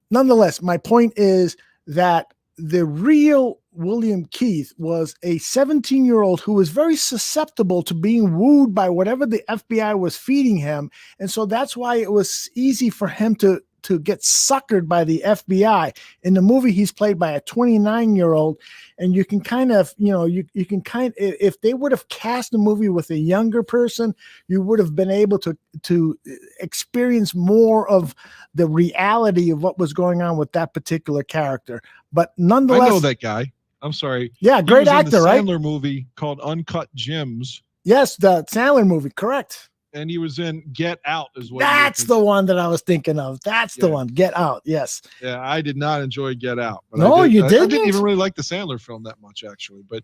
nonetheless, my point is that the real William Keith was a 17-year-old who was very susceptible to being wooed by whatever the FBI was feeding him. And so that's why it was easy for him to get suckered by the FBI. In the movie, he's played by a 29-year-old, and you can kind of, if they would have cast the movie with a younger person, you would have been able to experience more of the reality of what was going on with that particular character. But nonetheless, I know that guy. I'm sorry. Yeah, great actor, right? Sandler movie called Uncut Gems. Yes, the Sandler movie, correct. and he was in Get Out as well. That's the one that I was thinking of. That's the one. Get Out. Yes. Yeah, I did not enjoy Get Out. But No, you didn't? I didn't even really like the Sandler film that much, actually. But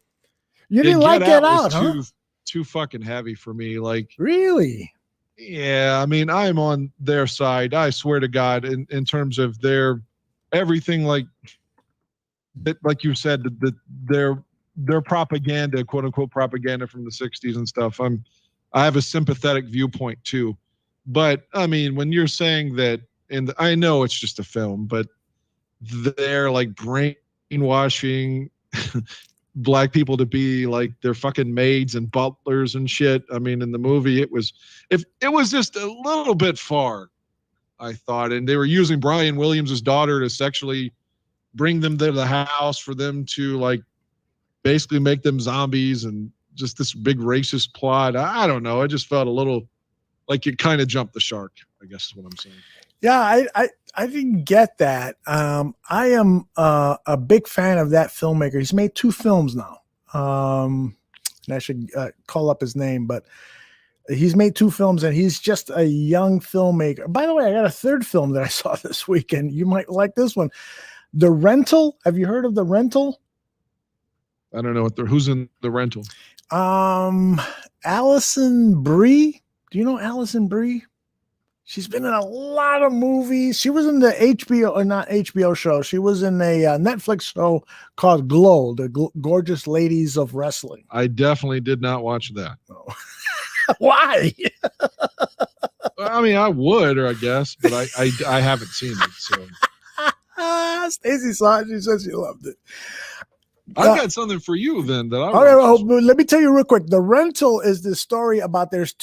you didn't like Get Out, huh? Too fucking heavy for me. Like, really? Yeah, I mean, I'm on their side. I swear to God, in terms of their everything, like you said, their propaganda, quote unquote propaganda from the '60s and stuff. I have a sympathetic viewpoint too, but I mean, when you're saying that, I know it's just a film, but they're like brainwashing black people to be like their fucking maids and butlers and shit. I mean, in the movie, it was just a little bit far, I thought, and they were using Brian Williams' daughter to sexually bring them to the house for them to like basically make them zombies, and just this big racist plot. I don't know. I just felt a little like it kind of jumped the shark, I guess is what I'm saying. Yeah, I didn't get that. I am a big fan of that filmmaker. He's made 2 films now. And I should call up his name, but he's made 2 films, and he's just a young filmmaker. By the way, I got a 3rd film that I saw this weekend. You might like this one. The Rental. Have you heard of The Rental? I don't know who's in The Rental. Alison Brie. Do you know Alison Brie? She's been in a lot of movies. She was in the HBO, or not HBO show. She was in a Netflix show called Glow, the Gorgeous Ladies of Wrestling. I definitely did not watch that. Oh. Why? I mean, I would, or I guess, but I haven't seen it. So Stacey saw it. She said she loved it. I've got something for you then that I okay, well, let me tell you real quick. The Rental is the story about these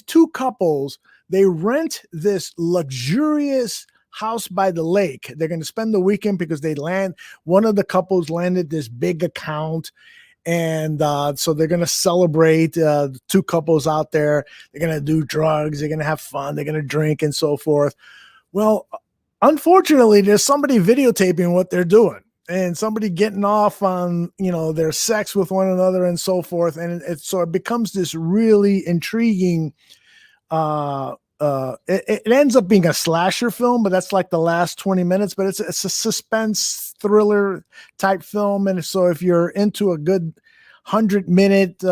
two couples. They rent this luxurious house by the lake. They're going to spend the weekend because one of the couples landed this big account. And so they're going to celebrate the 2 couples out there. They're going to do drugs. They're going to have fun. They're going to drink and so forth. Well, unfortunately, there's somebody videotaping what they're doing, and somebody getting off on, their sex with one another and so forth. And so it becomes this really intriguing, it ends up being a slasher film, but that's like the last 20 minutes, but it's a suspense thriller type film. And so if you're into a good 100-minute,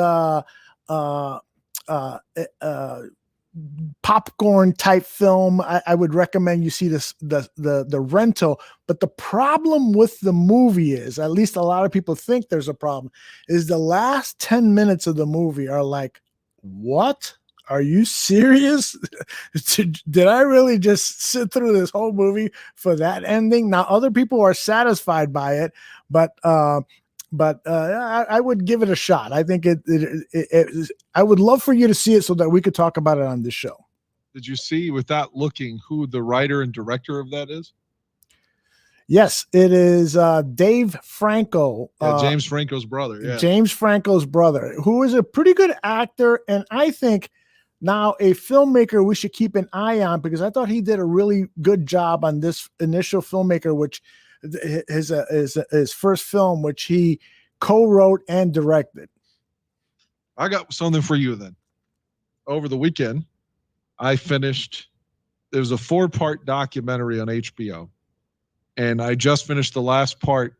popcorn type film, I would recommend you see the Rental. But the problem with the movie is, at least a lot of people think there's a problem, is the last 10 minutes of the movie are like, what? Are you serious? Did I really just sit through this whole movie for that ending? Now, other people are satisfied by it, but I would give it a shot. I think I would love for you to see it so that we could talk about it on this show. Did you see, without looking, who the writer and director of that is? Yes, it is Dave Franco. James Franco's brother. Yeah. James Franco's brother, who is a pretty good actor, and I think now a filmmaker we should keep an eye on, because I thought he did a really good job on this initial filmmaker, which his first film, which he co-wrote and directed. I got something for you then. Over the weekend, I finished, there's a 4-part documentary on HBO, and I just finished the last part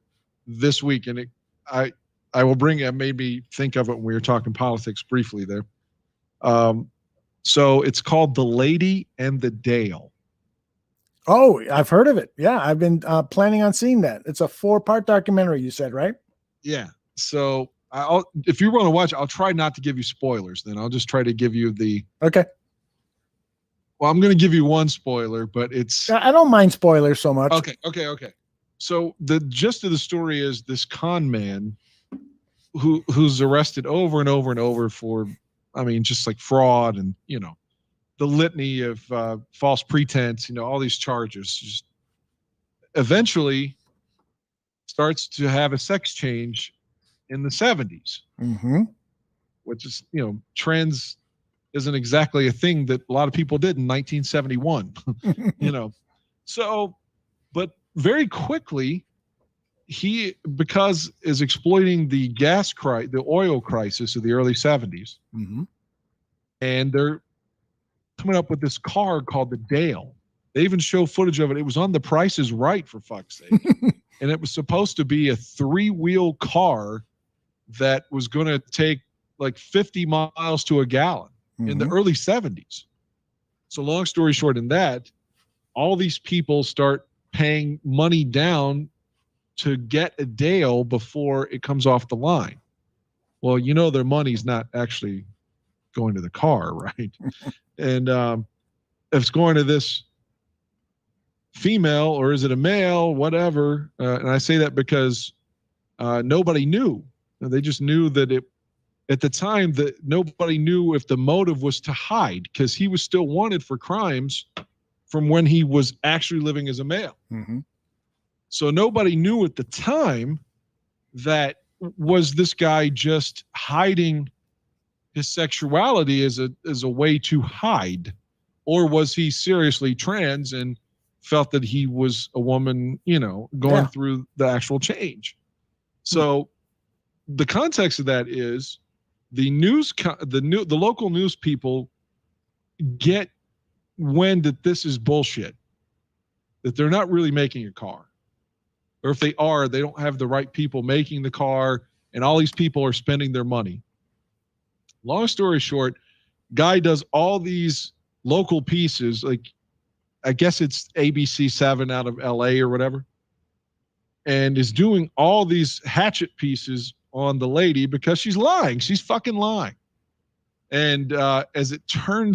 this week, and I will bring it, made me think of it when we were talking politics briefly there. So it's called The Lady and the Dale. Oh, I've heard of it. Yeah, I've been planning on seeing that. It's a 4-part documentary, you said, right? Yeah. So if you want to watch, I'll try not to give you spoilers. Then I'll just try to give you the. Okay. Well, I'm going to give you one spoiler, but it's. I don't mind spoilers so much. Okay. So the gist of the story is this con man who's arrested over and over and over for, I mean, just like fraud and, the litany of false pretense, all these charges. Just eventually starts to have a sex change in the 70s, which is, trans isn't exactly a thing that a lot of people did in 1971, So, but very quickly, because is exploiting the the oil crisis of the early 70s, and coming up with this car called the Dale. They even show footage of it. It was on The Price is Right, for fuck's sake. And it was supposed to be a 3-wheel car that was going to take like 50 miles to a gallon in the early 70s. So long story short, in that, all these people start paying money down to get a Dale before it comes off the line. Well, you know, their money's not actually going to the car, right? And if it's going to this female, or is it a male, whatever. And I say that because nobody knew. They just knew that at the time, that nobody knew if the motive was to hide, because he was still wanted for crimes from when he was actually living as a male. So nobody knew at the time that was this guy just hiding his sexuality as a way to hide, or was he seriously trans and felt that he was a woman, you know, going through the actual change. So the context of that is the local news people get when that this is bullshit, that they're not really making a car, or if they are, they don't have the right people making the car, and all these people are spending their money. Long story short, guy does all these local pieces, like I guess it's ABC 7 out of LA or whatever, and is doing all these hatchet pieces on the lady because she's lying. She's fucking lying. And as it fucking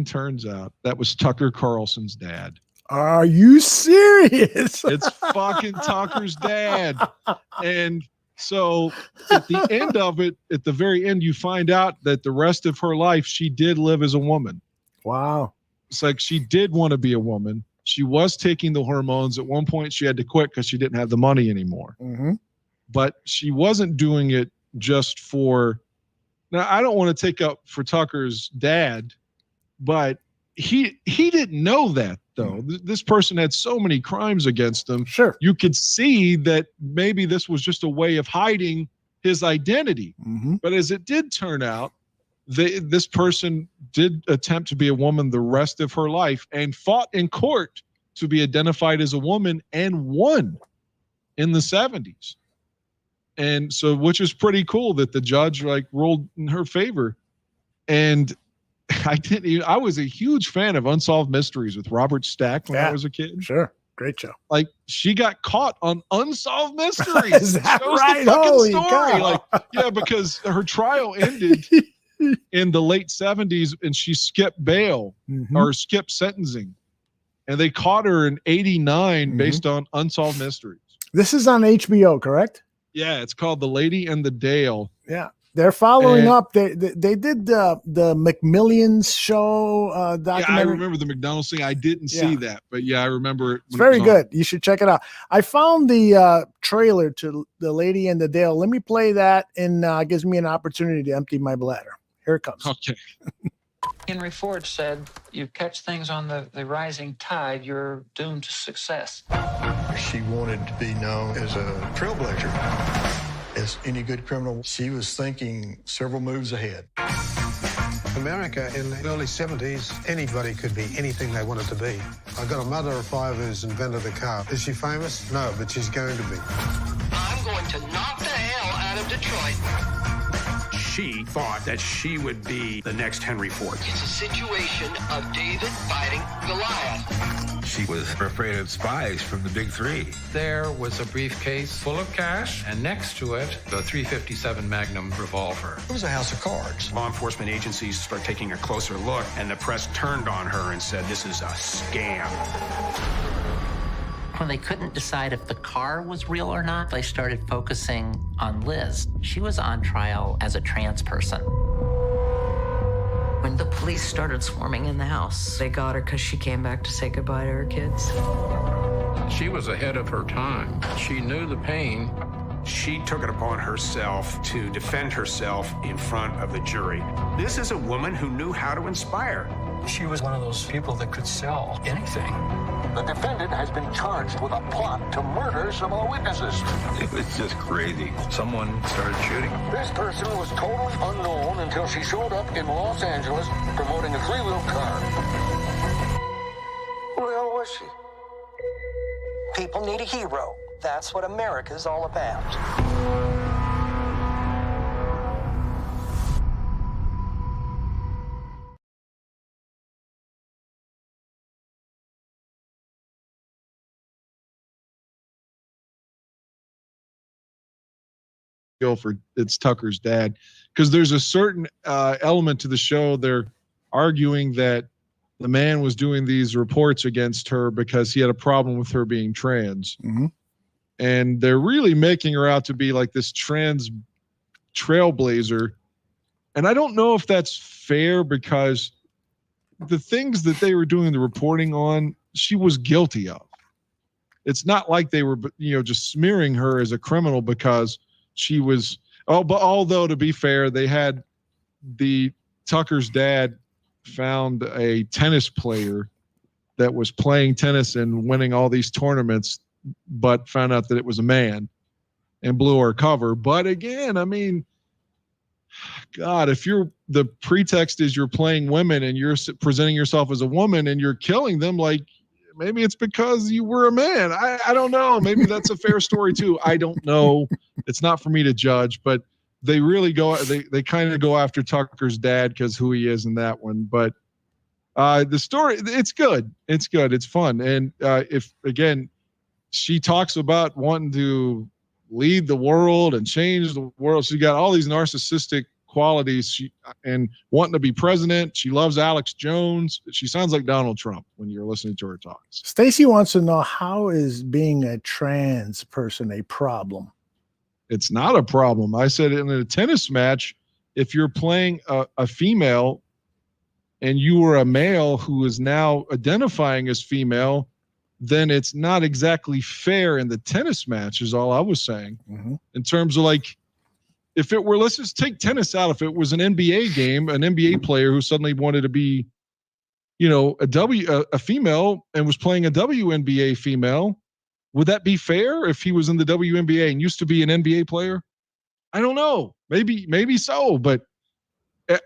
turns out, that was Tucker Carlson's dad. Are you serious? It's fucking Tucker's dad. And so at the end of it, at the very end, you find out that the rest of her life, she did live as a woman. Wow. It's like she did want to be a woman. She was taking the hormones. At one point, she had to quit because she didn't have the money anymore. But she wasn't doing it just for... Now, I don't want to take up for Tucker's dad, but he didn't know that, though. This person had so many crimes against him. Sure. You could see that maybe this was just a way of hiding his identity. But as it did turn out, this person did attempt to be a woman the rest of her life and fought in court to be identified as a woman and won in the 70s. And so, which is pretty cool that the judge like ruled in her favor. And I was a huge fan of Unsolved Mysteries with Robert Stack when I was a kid. Sure. Great show. Like, she got caught on Unsolved Mysteries. Is that right? The fucking Holy story. cow. Like, yeah, because her trial ended in the late 70s and she skipped bail or skipped sentencing. And they caught her in 89 based on Unsolved Mysteries. This is on HBO, correct? Yeah, it's called The Lady and the Dale. Yeah. They're following up. They did the McMillions show documentary. Yeah, I remember the McDonald's thing. I didn't see that, but yeah, I remember it. It's very good. You should check it out. I found the trailer to The Lady and the Dale. Let me play that, and gives me an opportunity to empty my bladder. Here it comes. Okay. Henry Ford said, you catch things on the rising tide, you're doomed to success. She wanted to be known as a trailblazer. As any good criminal, she was thinking several moves ahead. America in the early 70s, anybody could be anything they wanted to be. I've got a mother of 5 who's invented the car. Is she famous? No, but she's going to be. I'm going to knock the hell out of Detroit. She thought that she would be the next Henry Ford. It's a situation of David fighting Goliath. She was afraid of spies from the big three. There was a briefcase full of cash, and next to it, the .357 Magnum revolver. It was a house of cards. Law enforcement agencies start taking a closer look, and the press turned on her and said, this is a scam. When they couldn't decide if the car was real or not, they started focusing on Liz. She was on trial as a trans person. When the police started swarming in the house, they got her because she came back to say goodbye to her kids. She was ahead of her time. She knew the pain. She took it upon herself to defend herself in front of the jury. This is a woman who knew how to inspire. She was one of those people that could sell anything. The defendant has been charged with a plot to murder some of the witnesses. It was just crazy. Someone started shooting. This person was totally unknown until she showed up in Los Angeles promoting a three-wheel car. Who the hell was she? People need a hero. That's what America's all about. For it's Tucker's dad, because there's a certain element to the show. They're arguing that the man was doing these reports against her because he had a problem with her being trans. Mm-hmm. And they're really making her out to be like this trans trailblazer. And I don't know if that's fair, because the things that they were doing the reporting on, she was guilty of. It's not like they were, just smearing her as a criminal because she was. But although, to be fair, they had Tucker's dad found a tennis player that was playing tennis and winning all these tournaments, but found out that it was a man and blew her cover. But again, I mean, God, if the pretext is you're playing women and you're presenting yourself as a woman and you're killing them, like, maybe it's because you were a man. I don't know. Maybe that's a fair story too. I don't know. It's not for me to judge, but they really they kind of go after Tucker's dad because who he is in that one. But the story, it's good. It's good. It's fun. And if, again, she talks about wanting to lead the world and change the world. She got all these narcissistic qualities, and wanting to be president. She loves Alex Jones. She sounds like Donald Trump when you're listening to her talks. Stacy wants to know, how is being a trans person a problem? It's not a problem. I said in a tennis match, if you're playing a female and you are a male who is now identifying as female, then it's not exactly fair in the tennis match, is all I was saying. Mm-hmm. In terms of, like, if it were, let's just take tennis out. If it was an NBA game, an NBA player who suddenly wanted to be, a female and was playing a WNBA female, would that be fair if he was in the WNBA and used to be an NBA player? I don't know. Maybe so, but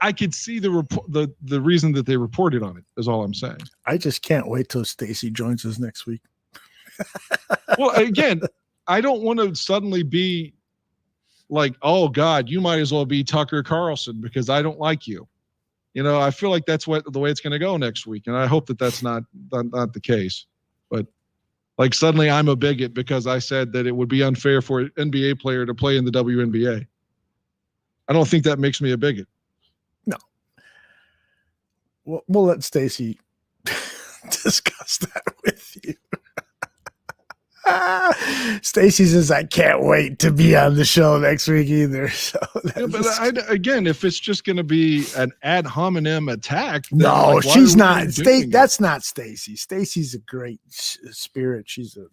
I could see the reason that they reported on it, is all I'm saying. I just can't wait till Stacy joins us next week. Well, again, I don't want to suddenly be like, oh God, you might as well be Tucker Carlson because I don't like you. I feel like that's the way it's going to go next week. And I hope that that's not the case. But like, suddenly I'm a bigot because I said that it would be unfair for an NBA player to play in the WNBA. I don't think that makes me a bigot. No. We'll let Stacy discuss that with you. Stacy says, I can't wait to be on the show next week either. So again, if it's just going to be an ad hominem attack, no, she's not. That's not Stacy. Stacy's a great spirit. She's an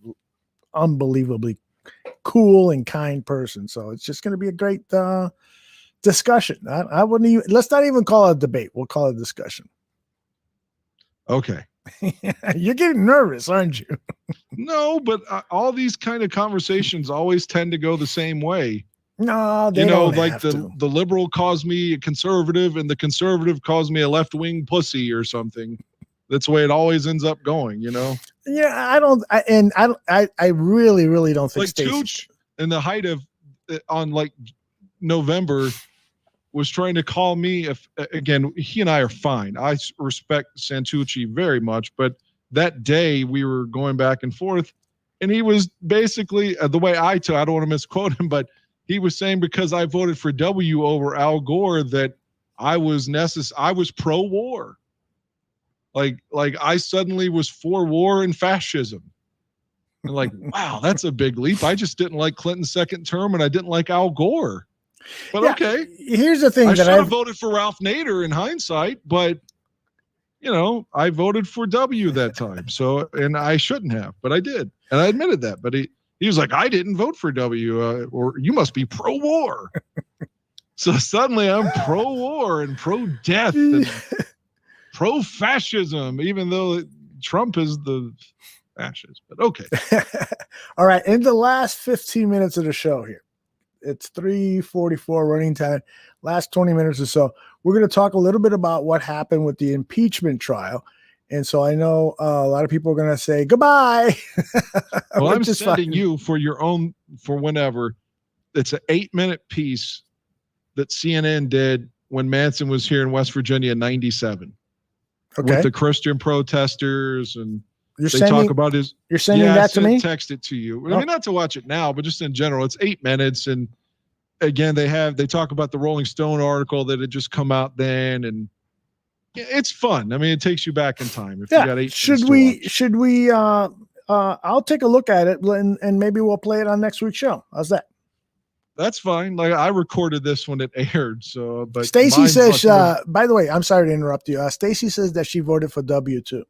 unbelievably cool and kind person. So it's just going to be a great discussion. I wouldn't even. Let's not even call it a debate. We'll call it a discussion. Okay. You're getting nervous, aren't you? No, but all these kind of conversations always tend to go the same way. No, they don't like have the liberal calls me a conservative and the conservative calls me a left-wing pussy or something. That's the way it always ends up going, Yeah, I really, really don't think like Tooch in the height of on like November was trying to call me. If again, he and I are fine. I respect Santucci very much, but that day we were going back and forth, and he was basically the way I don't want to misquote him, but he was saying because I voted for W over Al Gore that I was pro-war. Like I suddenly was for war and fascism. And like, wow, that's a big leap. I just didn't like Clinton's second term, and I didn't like Al Gore. But okay, here's the thing. I should have voted for Ralph Nader in hindsight, but I voted for W that time. So, and I shouldn't have, but I did, and I admitted that. But he was like, I didn't vote for W, or you must be pro-war. So suddenly I'm pro-war and pro-death. And pro-fascism, even though Trump is the fascist. But okay. All right. In the last 15 minutes of the show here, it's 3:44 running time. Last 20 minutes or so, we're going to talk a little bit about what happened with the impeachment trial. And so I know a lot of people are going to say goodbye. Well, I'm sending you for your own, for whenever. It's an 8-minute piece that CNN did when Manson was here in West Virginia in 97. Okay. With the Christian protesters, and You're they sending, talk about his. You're sending that to me? Text it to you. I mean, not to watch it now, but just in general. It's 8 minutes, and again, they talk about the Rolling Stone article that had just come out then, and it's fun. I mean, it takes you back in time. If you got 8 minutes should we I'll take a look at it and maybe we'll play it on next week's show. How's that? That's fine. Like, I recorded this when it aired. So, but Stacy says, by the way, I'm sorry to interrupt you. Stacy says that she voted for W too.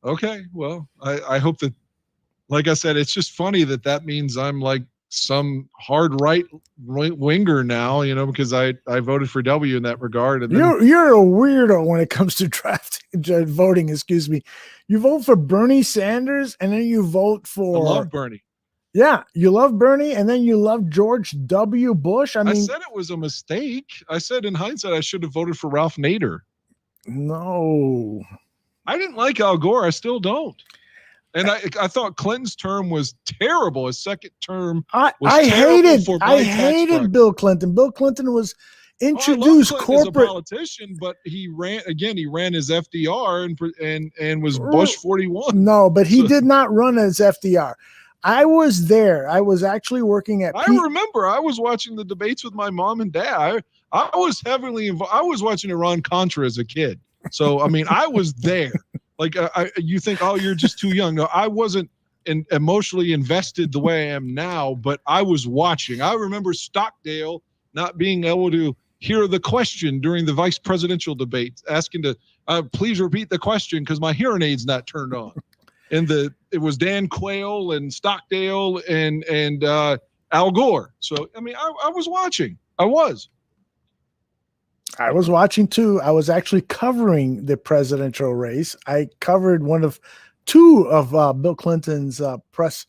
Okay. Well, I hope that, like I said, it's just funny that means I'm like some hard right winger now, you know, because I voted for W in that regard. And then, you're a weirdo when it comes to voting. Excuse me. You vote for Bernie Sanders and then you vote for. I love Bernie. Yeah, you love Bernie, and then you love George W. Bush. I mean, I said it was a mistake. I said in hindsight I should have voted for Ralph Nader. No, I didn't like Al Gore. I still don't. And I thought Clinton's term was terrible. His second term was I hated Bill Clinton. Bill Clinton was introduced corporate as a politician, but he ran as FDR and was Bush 41. No, but he did not run as FDR. I was there. I was actually working at. I remember. I was watching the debates with my mom and dad. I was heavily involved. I was watching Iran-Contra as a kid. So I mean, I was there. Like you think, oh, you're just too young. No, I wasn't emotionally invested the way I am now, but I was watching. I remember Stockdale not being able to hear the question during the vice presidential debate, asking to please repeat the question because my hearing aid's not turned on. And it was Dan Quayle and Stockdale and Al Gore. So I mean, I was watching. I was watching too. I was actually covering the presidential race. I covered two of Bill Clinton's press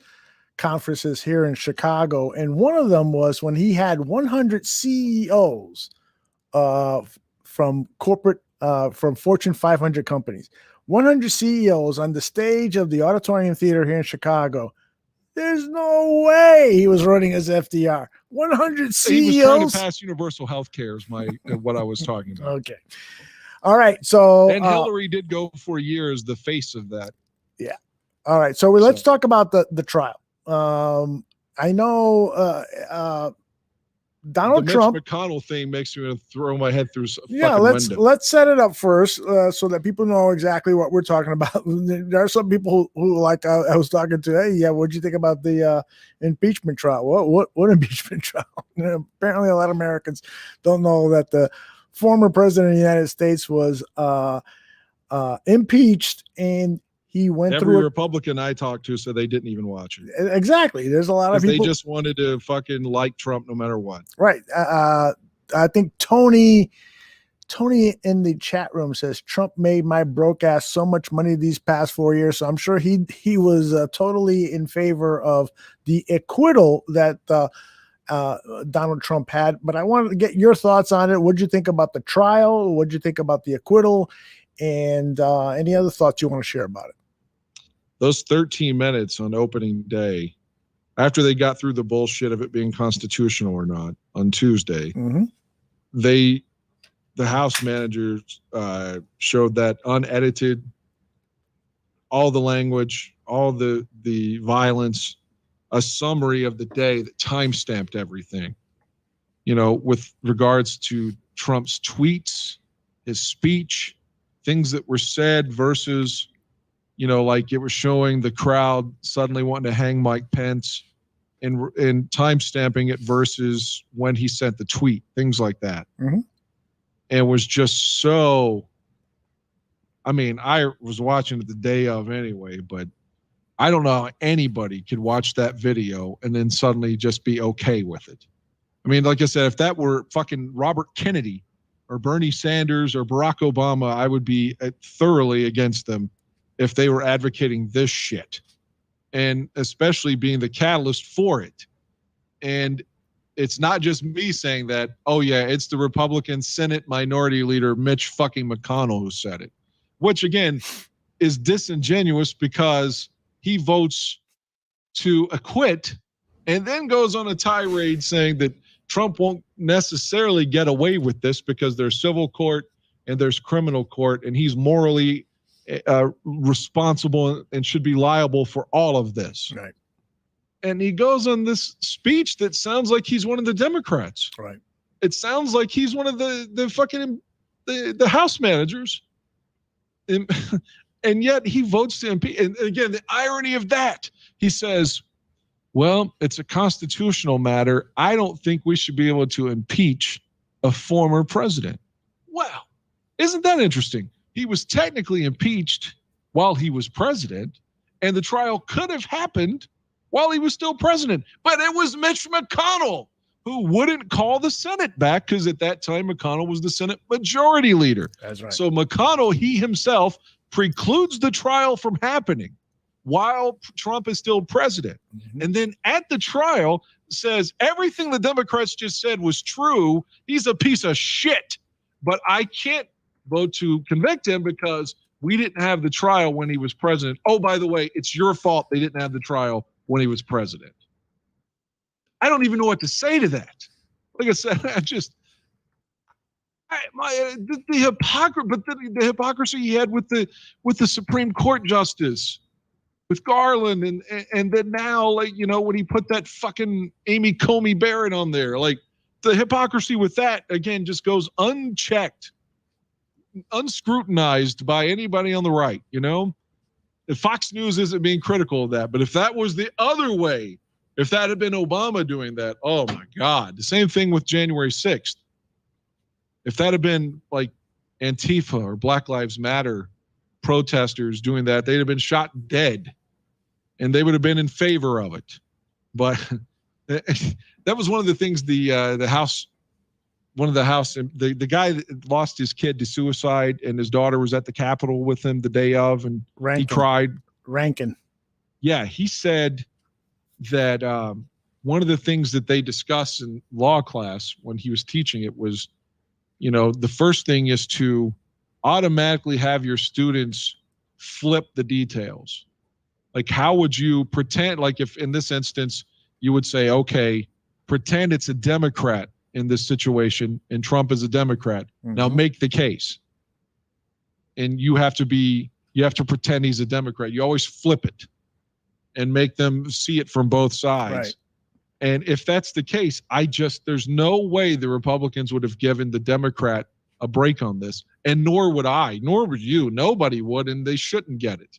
conferences here in Chicago, and one of them was when he had 100 CEOs from corporate from Fortune 500 companies. 100 CEOs on the stage of the Auditorium Theater here in Chicago. There's no way he was running as FDR. 100 CEOs. He was trying to pass universal health care is what I was talking about. Okay. All right. So and Hillary did go for years the face of that. Yeah. All right. So let's talk about the trial. I know Donald Trump. The Mitch McConnell thing makes me throw my head through. Let's set it up first so that people know exactly what we're talking about. There are some people who like I was talking to. Hey, yeah, what'd you think about the impeachment trial? What impeachment trial? Apparently, a lot of Americans don't know that the former president of the United States was impeached, and he went through. Every Republican I talked to said they didn't even watch it. Exactly. There's a lot of people. They just wanted to fucking like Trump no matter what. Right. I think Tony in the chat room says Trump made my broke ass so much money these past 4 years. So I'm sure he was totally in favor of the acquittal that Donald Trump had. But I wanted to get your thoughts on it. What'd you think about the trial? What'd you think about the acquittal? And any other thoughts you want to share about it? Those 13 minutes on opening day, after they got through the bullshit of it being constitutional or not on Tuesday, the House managers showed that unedited, all the language, all the violence, a summary of the day that time-stamped everything, you know, with regards to Trump's tweets, his speech, things that were said versus, you know, like it was showing the crowd suddenly wanting to hang Mike Pence and time stamping it versus when he sent the tweet, things like that. And was just so, I mean, I was watching it the day of anyway, but I don't know how anybody could watch that video and then suddenly just be okay with it. I mean, like I said, if that were fucking Robert Kennedy or Bernie Sanders or Barack Obama, I would be thoroughly against them if they were advocating this shit, and especially being the catalyst for it. And it's not just me saying that. Oh yeah, it's the Republican Senate Minority Leader Mitch fucking McConnell who said it, which again is disingenuous because he votes to acquit and then goes on a tirade saying that Trump won't necessarily get away with this because there's civil court and there's criminal court, and he's morally responsible and should be liable for all of this. Right. And he goes on this speech that sounds like he's one of the Democrats. Right. It sounds like he's one of the fucking the House managers. And yet he votes to impeach. And again, the irony of that, he says, well, it's a constitutional matter. I don't think we should be able to impeach a former president. Wow. Isn't that interesting? He was technically impeached while he was president, and the trial could have happened while he was still president. But it was Mitch McConnell who wouldn't call the Senate back because at that time McConnell was the Senate Majority Leader. That's right. So McConnell, he himself, precludes the trial from happening while Trump is still president. Mm-hmm. And then at the trial says everything the Democrats just said was true. He's a piece of shit. But I can't vote to convict him because we didn't have the trial when he was president. Oh, by the way, it's your fault they didn't have the trial when he was president. I don't even know what to say to that. Like I said, the hypocrisy he had with the Supreme Court justice, with Garland, and then now, like, you know, when he put that fucking Amy Coney Barrett on there, like the hypocrisy with that again just goes unchecked, unscrutinized by anybody on the right. You know, if Fox News isn't being critical of that, but if that was the other way, if that had been Obama doing that, oh my God, the same thing with January 6th. If that had been like Antifa or Black Lives Matter protesters doing that, they'd have been shot dead and they would have been in favor of it. But that was one of the things the guy that lost his kid to suicide and his daughter was at the Capitol with him the day of, and he cried. Rankin. Yeah, he said that one of the things that they discussed in law class when he was teaching it was, you know, the first thing is to automatically have your students flip the details. Like, how would you pretend, like if in this instance, you would say, okay, pretend it's a Democrat in this situation and Trump is a Democrat. Mm-hmm. Now make the case. And you have to pretend he's a Democrat. You always flip it and make them see it from both sides. Right. And if that's the case, there's no way the Republicans would have given the Democrat a break on this. And nor would I, nor would you. Nobody would, and they shouldn't get it.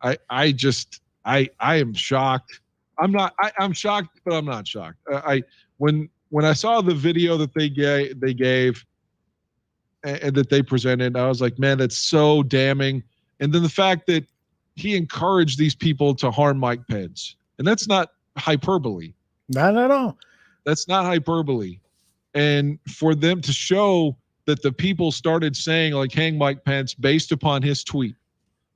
I am shocked. I'm shocked, but I'm not shocked. When I saw the video that they gave and that they presented, I was like, man, that's so damning. And then the fact that he encouraged these people to harm Mike Pence. And that's not hyperbole. Not at all. That's not hyperbole. And for them to show that the people started saying, like, hang Mike Pence based upon his tweet.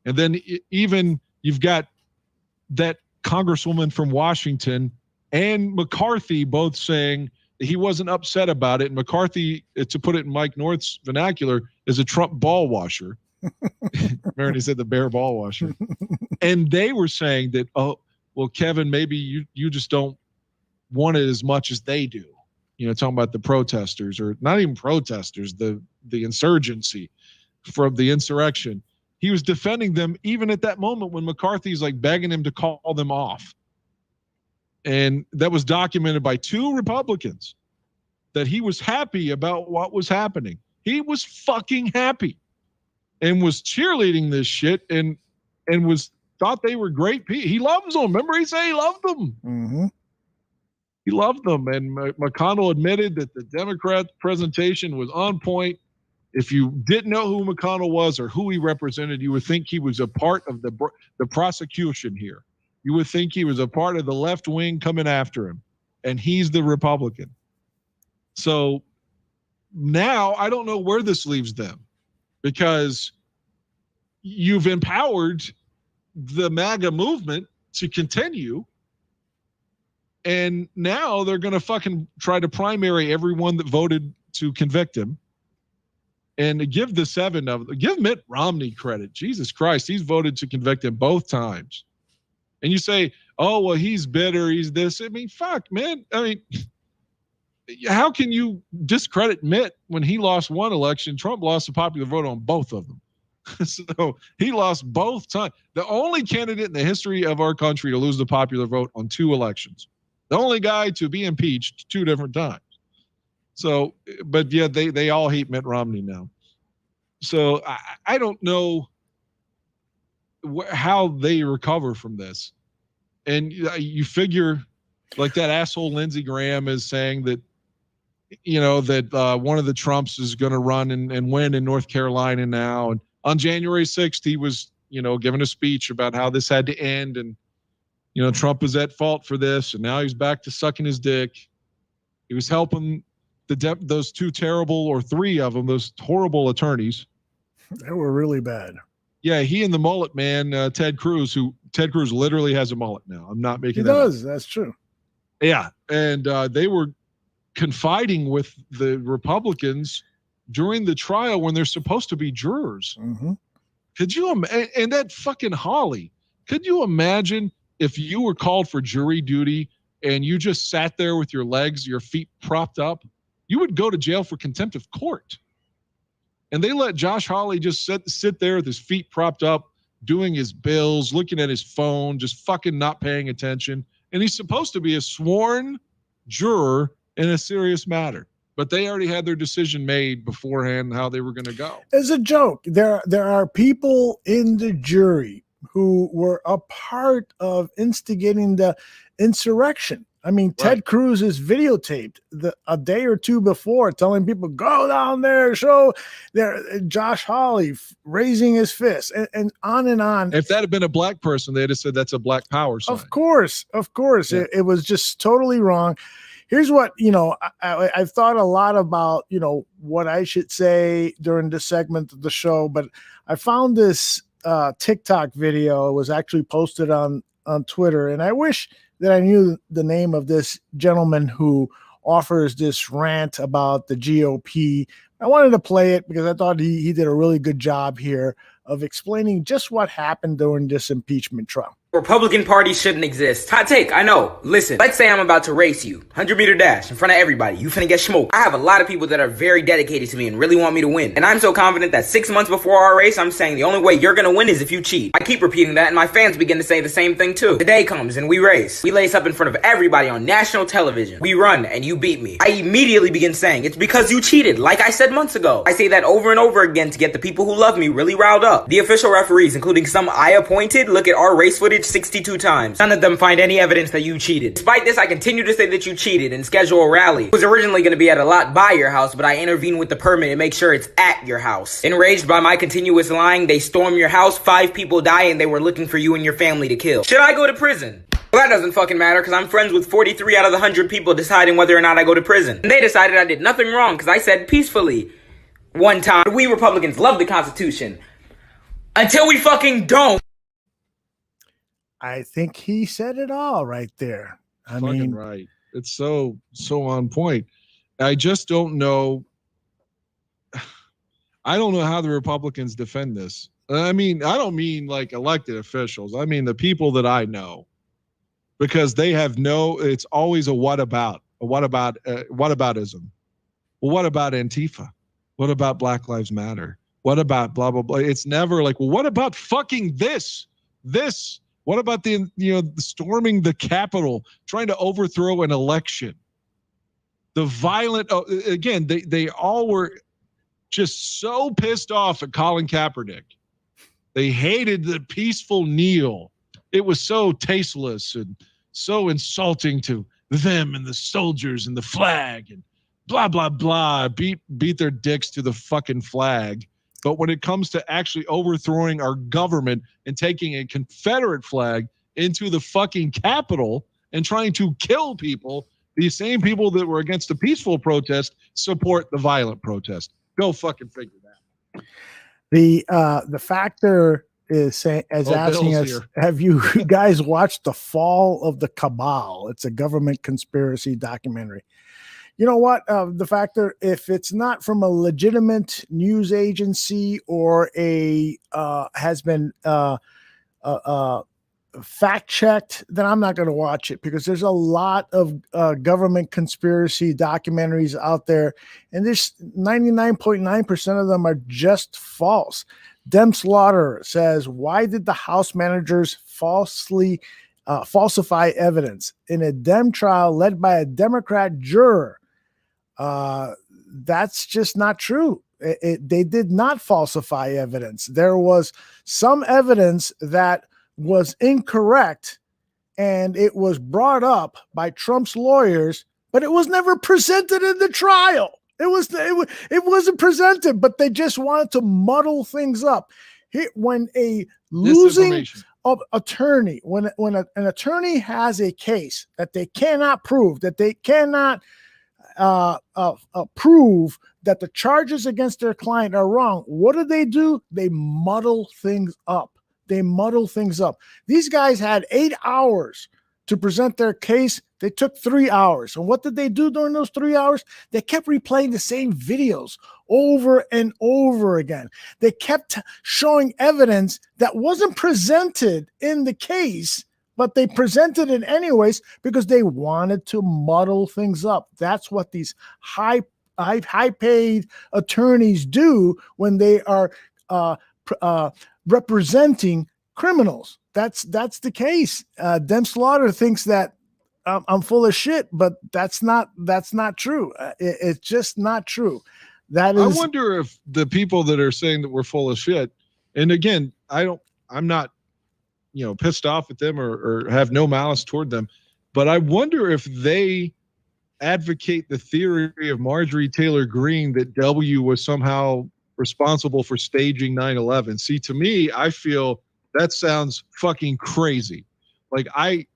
And then even you've got that Congresswoman from Washington and McCarthy both saying that he wasn't upset about it. And McCarthy, to put it in Mike North's vernacular, is a Trump ball washer. Marilyn said the bear ball washer. And they were saying that, oh, well, Kevin, maybe you just don't want it as much as they do. You know, talking about the protesters, or not even protesters, the insurgency from the insurrection. He was defending them even at that moment when McCarthy's like begging him to call them off. And that was documented by two Republicans, that he was happy about what was happening. He was fucking happy and was cheerleading this shit and thought they were great people. He loves them. Remember, he said he loved them. Mm-hmm. He loved them. And McConnell admitted that the Democrat presentation was on point. If you didn't know who McConnell was or who he represented, you would think he was a part of the prosecution here. You would think he was a part of the left wing coming after him. And he's the Republican. So now I don't know where this leaves them, because you've empowered the MAGA movement to continue. And now they're going to fucking try to primary everyone that voted to convict him. And give give Mitt Romney credit. Jesus Christ, he's voted to convict him both times. And you say, oh, well, he's bitter, he's this. I mean, fuck, man. I mean, how can you discredit Mitt when he lost one election? Trump lost the popular vote on both of them. So he lost both times. The only candidate in the history of our country to lose the popular vote on 2 elections. The only guy to be impeached 2 different times. So, but yeah, they all hate Mitt Romney now. So I don't know how they recover from this. And you figure, like that asshole Lindsey Graham is saying that, that one of the Trumps is going to run and win in North Carolina now. And on January 6th, he was, giving a speech about how this had to end. And, Trump is at fault for this. And now he's back to sucking his dick. He was helping those 2 terrible, or 3 of them, those horrible attorneys. They were really bad. Yeah, he and the mullet man, Ted Cruz literally has a mullet now. I'm not making that up. He does. That's true. Yeah, and they were confiding with the Republicans during the trial when they're supposed to be jurors. Mm-hmm. Could you and that fucking Holly, could you imagine if you were called for jury duty and you just sat there with your feet propped up? You would go to jail for contempt of court. And they let Josh Hawley just sit there with his feet propped up, doing his bills, looking at his phone, just fucking not paying attention. And he's supposed to be a sworn juror in a serious matter. But they already had their decision made beforehand how they were going to go. As a joke, there are people in the jury who were a part of instigating the insurrection. I mean, right. Ted Cruz is videotaped a day or 2 before, telling people, go down there, show there. Josh Hawley raising his fist, and on and on. If that had been a black person, they'd have said that's a black power sign. Of course. Yeah. It was just totally wrong. Here's what, I've thought a lot about, what I should say during this segment of the show, but I found this TikTok video. It was actually posted on Twitter, and I wish that I knew the name of this gentleman who offers this rant about the GOP. I wanted to play it because I thought he did a really good job here of explaining just what happened during this impeachment trial. Republican Party shouldn't exist. Hot take, I know. Listen, let's say I'm about to race you. 100-meter dash in front of everybody. You finna get smoked. I have a lot of people that are very dedicated to me and really want me to win. And I'm so confident that 6 months before our race, I'm saying the only way you're gonna win is if you cheat. I keep repeating that, and my fans begin to say the same thing too. The day comes and we race. We lace up in front of everybody on national television. We run and you beat me. I immediately begin saying, it's because you cheated, like I said months ago. I say that over and over again to get the people who love me really riled up. The official referees, including some I appointed, look at our race footage 62 times. None of them find any evidence that you cheated. Despite this, I continue to say that you cheated and schedule a rally. It was originally going to be at a lot by your house, but I intervene with the permit and make sure it's at your house. Enraged by my continuous lying, they storm your house, 5 people die, and they were looking for you and your family to kill. Should I go to prison? Well, that doesn't fucking matter because I'm friends with 43 out of the 100 people deciding whether or not I go to prison. And they decided I did nothing wrong because I said peacefully one time, we Republicans love the Constitution. Until we fucking don't. I think he said it all right there. I mean, right. It's so on point. I just don't know. I don't know how the Republicans defend this. I mean, I don't mean like elected officials. I mean the people that I know, because they have it's always a what about, whataboutism. Well, what about Antifa? What about Black Lives Matter? What about blah, blah, blah? It's never like, well, what about fucking this? What about the storming the Capitol, trying to overthrow an election? The violent, again, they all were just so pissed off at Colin Kaepernick. They hated the peaceful kneel. It was so tasteless and so insulting to them and the soldiers and the flag and blah, blah, blah. Beat their dicks to the fucking flag. But when it comes to actually overthrowing our government and taking a Confederate flag into the fucking Capitol and trying to kill people, these same people that were against the peaceful protest support the violent protest. Go fucking figure that. The factor is saying, asking us, have you guys watched The Fall of the Cabal? It's a government conspiracy documentary. You know what? The factor, if it's not from a legitimate news agency or has been fact checked, then I'm not going to watch it, because there's a lot of government conspiracy documentaries out there, and there's 99.9% of them are just false. Dem Slaughter says, why did the House managers falsify evidence in a Dem trial led by a Democrat juror? That's just not true. They did not falsify evidence. There was some evidence that was incorrect, and it was brought up by Trump's lawyers, but it was never presented in the trial. It wasn't presented, but they just wanted to muddle things up. When a losing attorney, when an attorney has a case that they cannot prove, that they cannot prove that the charges against their client are wrong, what do? They muddle things up. These guys had 8 hours to present their case. They took 3 hours. And what did they do during those 3 hours? They kept replaying the same videos over and over again. They kept showing evidence that wasn't presented in the case, but they presented it anyways because they wanted to muddle things up. That's what these high-paid attorneys do when they are representing criminals. That's the case. Dem Slaughter thinks that I'm full of shit, but that's not true. It's just not true. I wonder if the people that are saying that we're full of shit, and again, I'm not, pissed off at them or have no malice toward them, but I wonder if they advocate the theory of Marjorie Taylor Greene that W was somehow responsible for staging 9/11. See, to me, I feel that sounds fucking crazy. Like I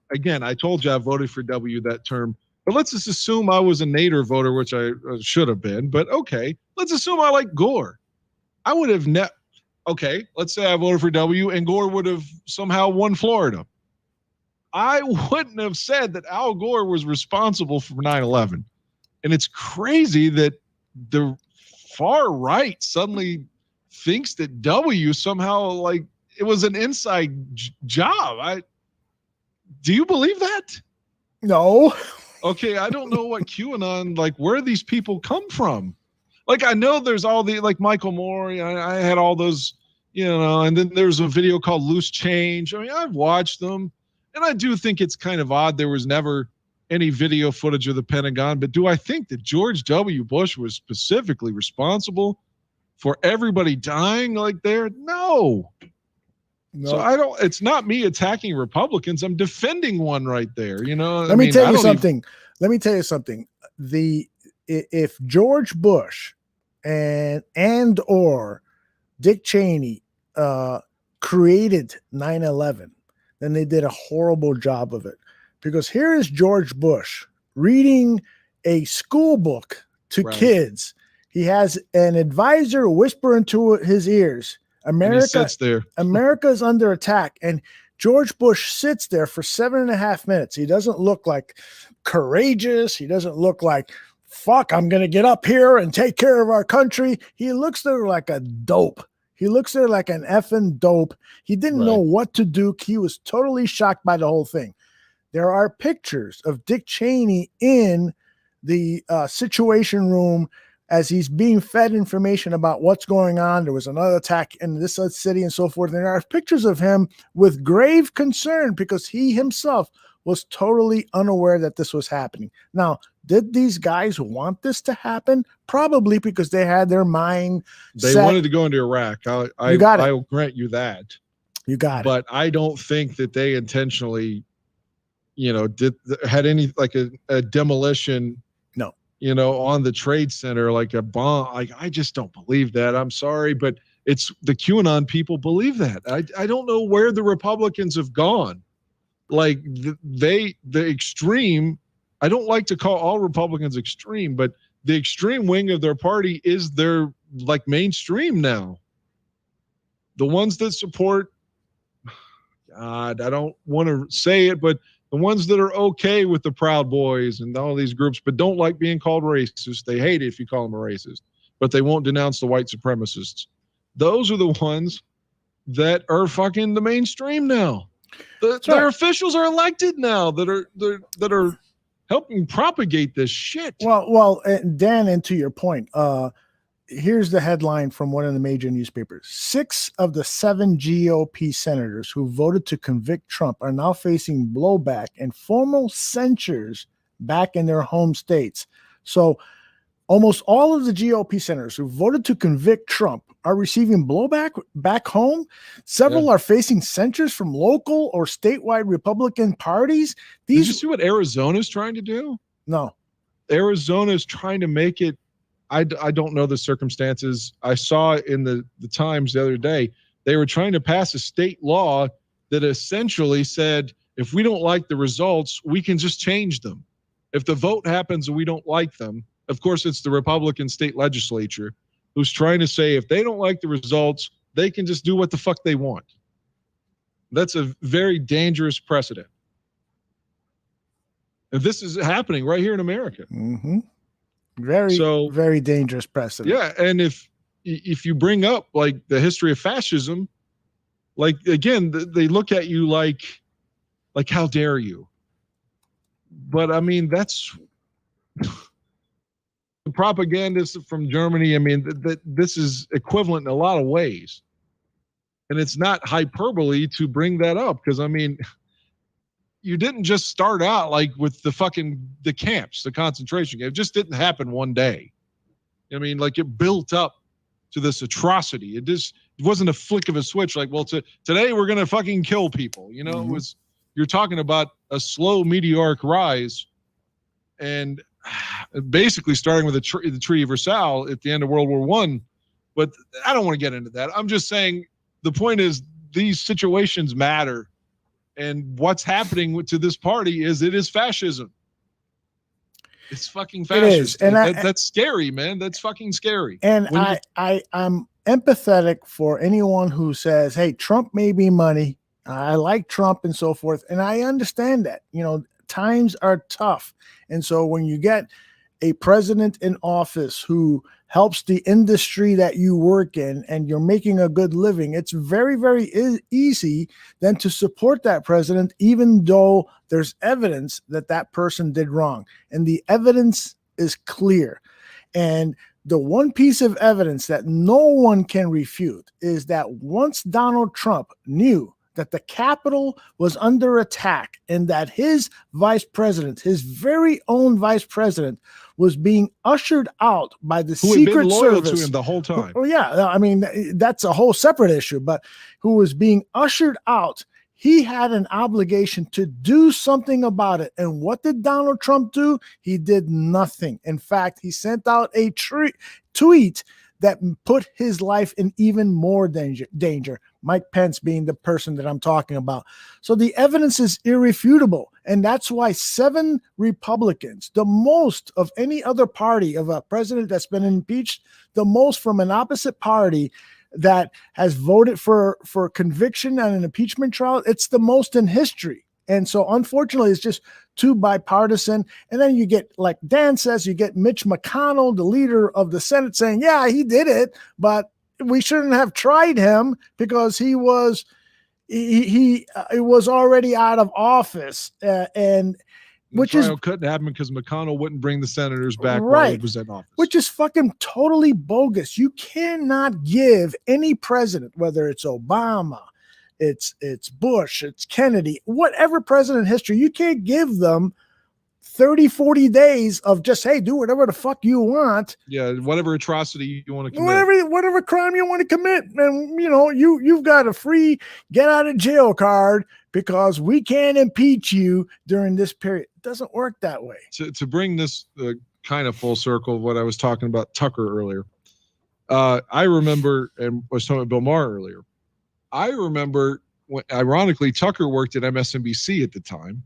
told you I voted for W that term, but let's just assume I was a Nader voter, which I should have been, but okay, let's assume I like Gore. I would have okay, let's say I voted for W and Gore would have somehow won Florida. I wouldn't have said that Al Gore was responsible for 9/11. And it's crazy that the far right suddenly thinks that W somehow, like, it was an inside job. Do you believe that? No. Okay, I don't know what QAnon, like, where these people come from. Like, I know there's all the, like, Michael Moore, I had all those, and then there's a video called Loose Change. I mean, I've watched them, and I do think it's kind of odd there was never any video footage of the Pentagon, but do I think that George W. Bush was specifically responsible for everybody dying like there? No. So it's not me attacking Republicans. I'm defending one right there. Let me tell you something. If George Bush or Dick Cheney created 9/11, then they did a horrible job of it. Because here is George Bush reading a school book to kids. He has an advisor whisper into his ears, America is under attack. And George Bush sits there for 7.5 minutes. He doesn't look like courageous. He doesn't look like, fuck, I'm going to get up here and take care of our country. He looks there like a dope. He looks there like an effing dope. He didn't know what to do. He was totally shocked by the whole thing. There are pictures of Dick Cheney in the Situation Room as he's being fed information about what's going on. There was another attack in this city and so forth. And there are pictures of him with grave concern because he himself was totally unaware that this was happening. Now, did these guys want this to happen? Probably, because they had their mind They set. wanted to go into Iraq. I'll grant you that. You got it. But I don't think that they intentionally, had any, like a demolition. No. On the Trade Center, like a bomb. Like, I just don't believe that. I'm sorry, but it's the QAnon people believe that. I don't know where the Republicans have gone. Like the extreme I don't like to call all Republicans extreme, but the extreme wing of their party is their like mainstream now. The ones that support, God, I don't want to say it, but the ones that are okay with the Proud Boys and all these groups, but don't like being called racist. They hate it if you call them a racist, but they won't denounce the white supremacists. Those are the ones that are fucking the mainstream now. Their officials are elected now that are helping propagate this shit. Well, Dan, and to your point, here's the headline from one of the major newspapers. 6 of the 7 GOP senators who voted to convict Trump are now facing blowback and formal censures back in their home states. So almost all of the GOP senators who voted to convict Trump are receiving blowback back home. Several are facing censures from local or statewide Republican parties. Did you see what Arizona's trying to do? No. Arizona's trying to make it, I don't know the circumstances. I saw in the Times the other day, they were trying to pass a state law that essentially said, if we don't like the results, we can just change them. If the vote happens and we don't like them, of course, it's the Republican state legislature who's trying to say if they don't like the results, they can just do what the fuck they want. That's a very dangerous precedent. And this is happening right here in America. Mm-hmm. Very dangerous precedent. Yeah, and if you bring up like the history of fascism, like again, they look at you like how dare you? But I mean, that's the propagandists from Germany. I mean, this is equivalent in a lot of ways, and it's not hyperbole to bring that up because I mean, you didn't just start out like with the camps, the concentration camp. It just didn't happen one day. I mean, like it built up to this atrocity. It wasn't a flick of a switch. Like, well, today we're gonna fucking kill people. You know, Mm-hmm. You're talking about a slow meteoric rise, and basically starting with the Treaty of Versailles at the end of World War I. But I don't want to get into that. I'm just saying the point is these situations matter. And what's happening to this party is it is fascism. It's fucking fascist. And that's scary, man. That's fucking scary. And I'm empathetic for anyone who says, hey, Trump made me money. I like Trump and so forth. And I understand that, you know, times are tough. And so when you get a president in office who helps the industry that you work in and you're making a good living, it's very, very easy then to support that president, even though there's evidence that that person did wrong. And the evidence is clear. And the one piece of evidence that no one can refute is that once Donald Trump knew that the Capitol was under attack and that his vice president, his very own vice president, was being ushered out by the Secret Service. To him the whole time. Oh yeah, I mean that's a whole separate issue. But who was being ushered out? He had an obligation to do something about it. And what did Donald Trump do? He did nothing. In fact, he sent out a tweet that put his life in even more danger. Mike Pence being the person that I'm talking about. So the evidence is irrefutable. And that's why 7 Republicans, the most of any other party of a president that's been impeached, the most from an opposite party that has voted for conviction on an impeachment trial, it's the most in history. And so unfortunately, it's just too bipartisan. And then you get, like Dan says, you get Mitch McConnell, the leader of the Senate, saying, yeah, he did it, but we shouldn't have tried him because he was already out of office. Which trial couldn't happen because McConnell wouldn't bring the senators back while he was in office. Which is fucking totally bogus. You cannot give any president, whether it's Obama, it's Bush, it's Kennedy, whatever president in history, you can't give them 30, 40 days of just, hey, do whatever the fuck you want. Yeah, whatever atrocity you want to commit. Whatever crime you want to commit. And, you know, you've got a free get out of jail card because we can't impeach you during this period. It doesn't work that way. To bring this kind of full circle of what I was talking about Tucker earlier, I remember, and was talking about Bill Maher earlier, I remember when, ironically, Tucker worked at MSNBC at the time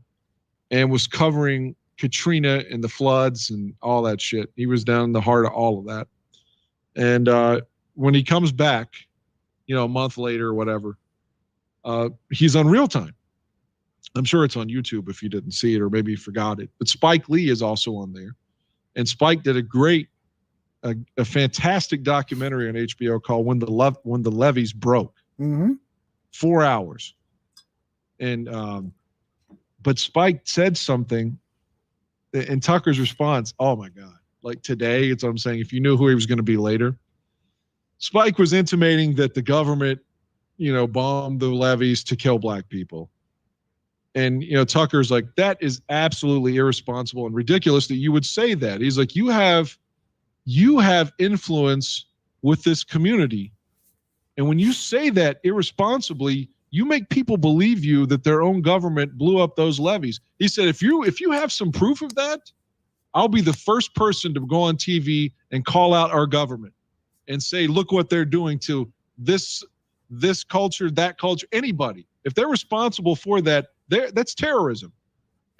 and was covering Katrina and the floods and all that shit. He was down in the heart of all of that. And when he comes back, a month later or whatever, he's on Real Time. I'm sure it's on YouTube if you didn't see it or maybe you forgot it. But Spike Lee is also on there. And Spike did a fantastic documentary on HBO called When the Levees Broke. 4 hours. And but Spike said something, and Tucker's response, oh my God. Like today, it's what I'm saying, if you knew who he was going to be later. Spike was intimating that the government, bombed the levees to kill black people. And, Tucker's like, that is absolutely irresponsible and ridiculous that you would say that. He's like, you have influence with this community. And when you say that irresponsibly, you make people believe you that their own government blew up those levees. He said, if you have some proof of that, I'll be the first person to go on TV and call out our government and say, look what they're doing to this culture, that culture, anybody. If they're responsible for that, that's terrorism.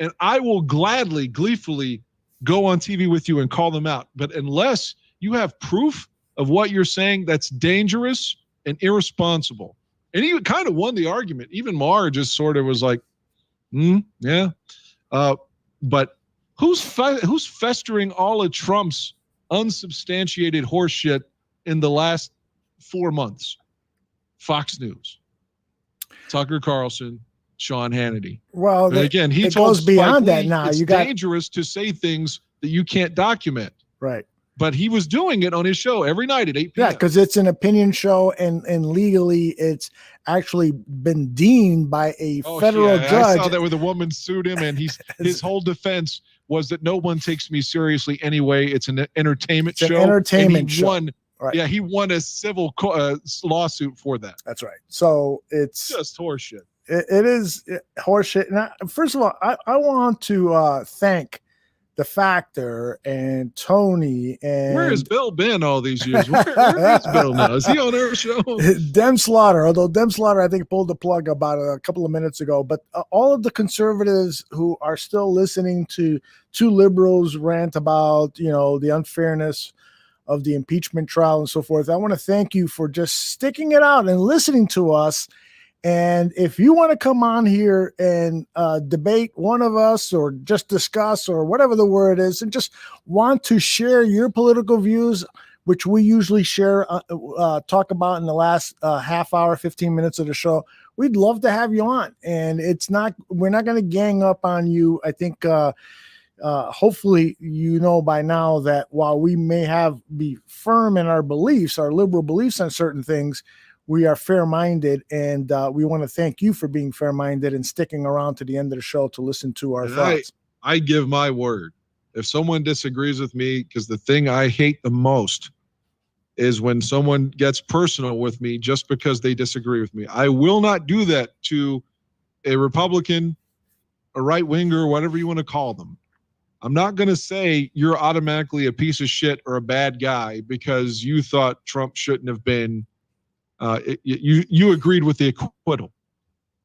And I will gleefully go on TV with you and call them out. But unless you have proof of what you're saying, that's dangerous and irresponsible. And he kind of won the argument. Even Maher just sort of was like, yeah. But who's festering all of Trump's unsubstantiated horseshit in the last 4 months? Fox News, Tucker Carlson, Sean Hannity. Well, and again, he it goes beyond that now. It's dangerous to say things that you can't document. Right. But he was doing it on his show every night at 8 p.m. Yeah, because it's an opinion show, and legally it's actually been deemed by a federal judge. I saw that where the woman sued him, and his whole defense was that no one takes me seriously anyway. It's an entertainment show. An entertainment show. Won. Right. Yeah, he won a civil lawsuit for that. That's right. So it's just horseshit. It is horseshit. Now, first of all, I want to thank the Factor and Tony and where has Bill been all these years? Where is Bill now? Is he on our show? Dem Slaughter, although Dem Slaughter I think pulled the plug about a couple of minutes ago. But all of the conservatives who are still listening to two liberals rant about the unfairness of the impeachment trial and so forth, I want to thank you for just sticking it out and listening to us. And if you want to come on here and debate one of us or just discuss or whatever the word is, and just want to share your political views, which we usually share, talk about in the last half hour, 15 minutes of the show, we'd love to have you on. And we're not going to gang up on you. I think hopefully by now that while we may be firm in our beliefs, our liberal beliefs on certain things, we are fair-minded, and we want to thank you for being fair-minded and sticking around to the end of the show to listen to our thoughts. I give my word. If someone disagrees with me, because the thing I hate the most is when someone gets personal with me just because they disagree with me. I will not do that to a Republican, a right-winger, whatever you want to call them. I'm not going to say you're automatically a piece of shit or a bad guy because you thought Trump shouldn't have been you agreed with the acquittal.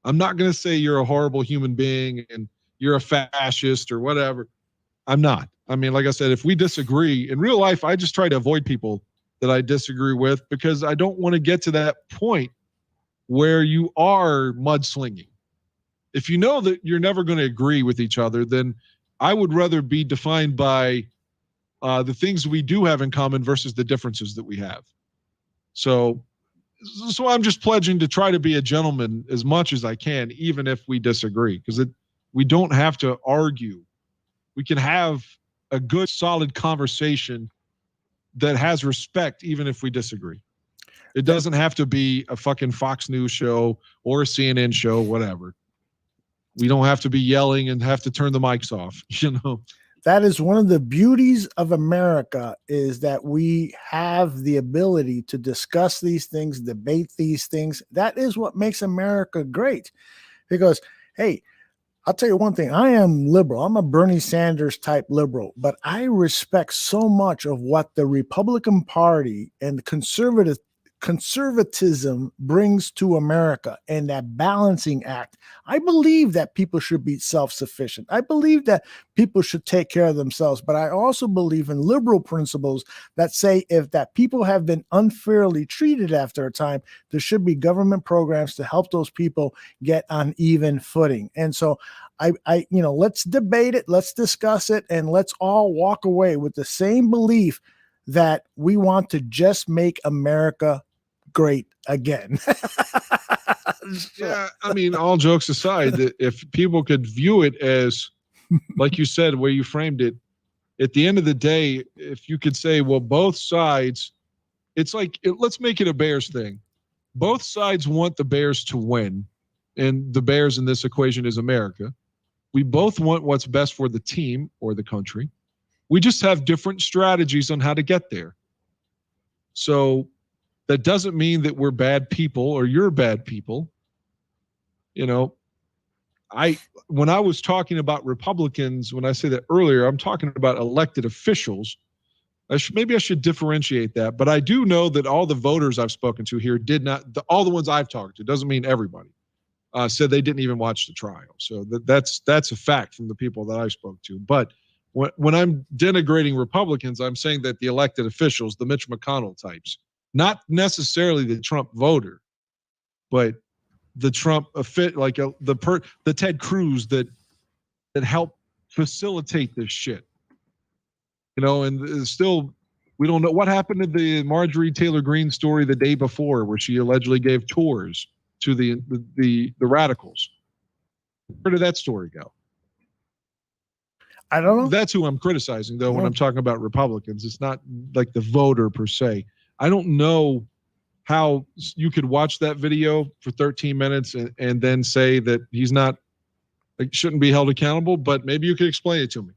I'm not going to say you're a horrible human being and you're a fascist or whatever. I'm not. I mean, like I said, if we disagree in real life, I just try to avoid people that I disagree with because I don't want to get to that point where you are mudslinging. If you know that you're never going to agree with each other, then I would rather be defined by the things we do have in common versus the differences that we have. So I'm just pledging to try to be a gentleman as much as I can, even if we disagree, because we don't have to argue. We can have a good, solid conversation that has respect, even if we disagree. It doesn't have to be a fucking Fox News show or a CNN show, whatever. We don't have to be yelling and have to turn the mics off, That is one of the beauties of America, is that we have the ability to discuss these things, debate these things. That is what makes America great. Because, hey, I'll tell you one thing. I am liberal. I'm a Bernie Sanders type liberal, but I respect so much of what the Republican Party and the conservative conservatism brings to America and that balancing act, I believe that people should be self-sufficient. I believe that people should take care of themselves, but I also believe in liberal principles that say if that people have been unfairly treated after a time, there should be government programs to help those people get on even footing. And so I let's debate it, let's discuss it, and let's all walk away with the same belief that we want to just make America great again. Yeah, I mean, all jokes aside, if people could view it as, like you said, where you framed it, at the end of the day, if you could say, well, both sides, it's like, let's make it a Bears thing. Both sides want the Bears to win, and the Bears in this equation is America. We both want what's best for the team or the country. We just have different strategies on how to get there. So that doesn't mean that we're bad people or you're bad people. You know, when I was talking about Republicans, when I say that earlier, I'm talking about elected officials. Maybe I should differentiate that, but I do know that all the voters I've spoken to here did not, all the ones I've talked to, doesn't mean everybody, said they didn't even watch the trial. So that's a fact from the people that I spoke to. But when I'm denigrating Republicans, I'm saying that the elected officials, the Mitch McConnell types, not necessarily the Trump voter, but the Trump the Ted Cruz that helped facilitate this shit. You know, and still, we don't know what happened to the Marjorie Taylor Greene story the day before, where she allegedly gave tours to the radicals. Where did that story go? I don't know. That's who I'm criticizing, though, when I'm talking about Republicans. It's not like the voter per se. I don't know how you could watch that video for 13 minutes and then say that he's not, shouldn't be held accountable, but maybe you could explain it to me.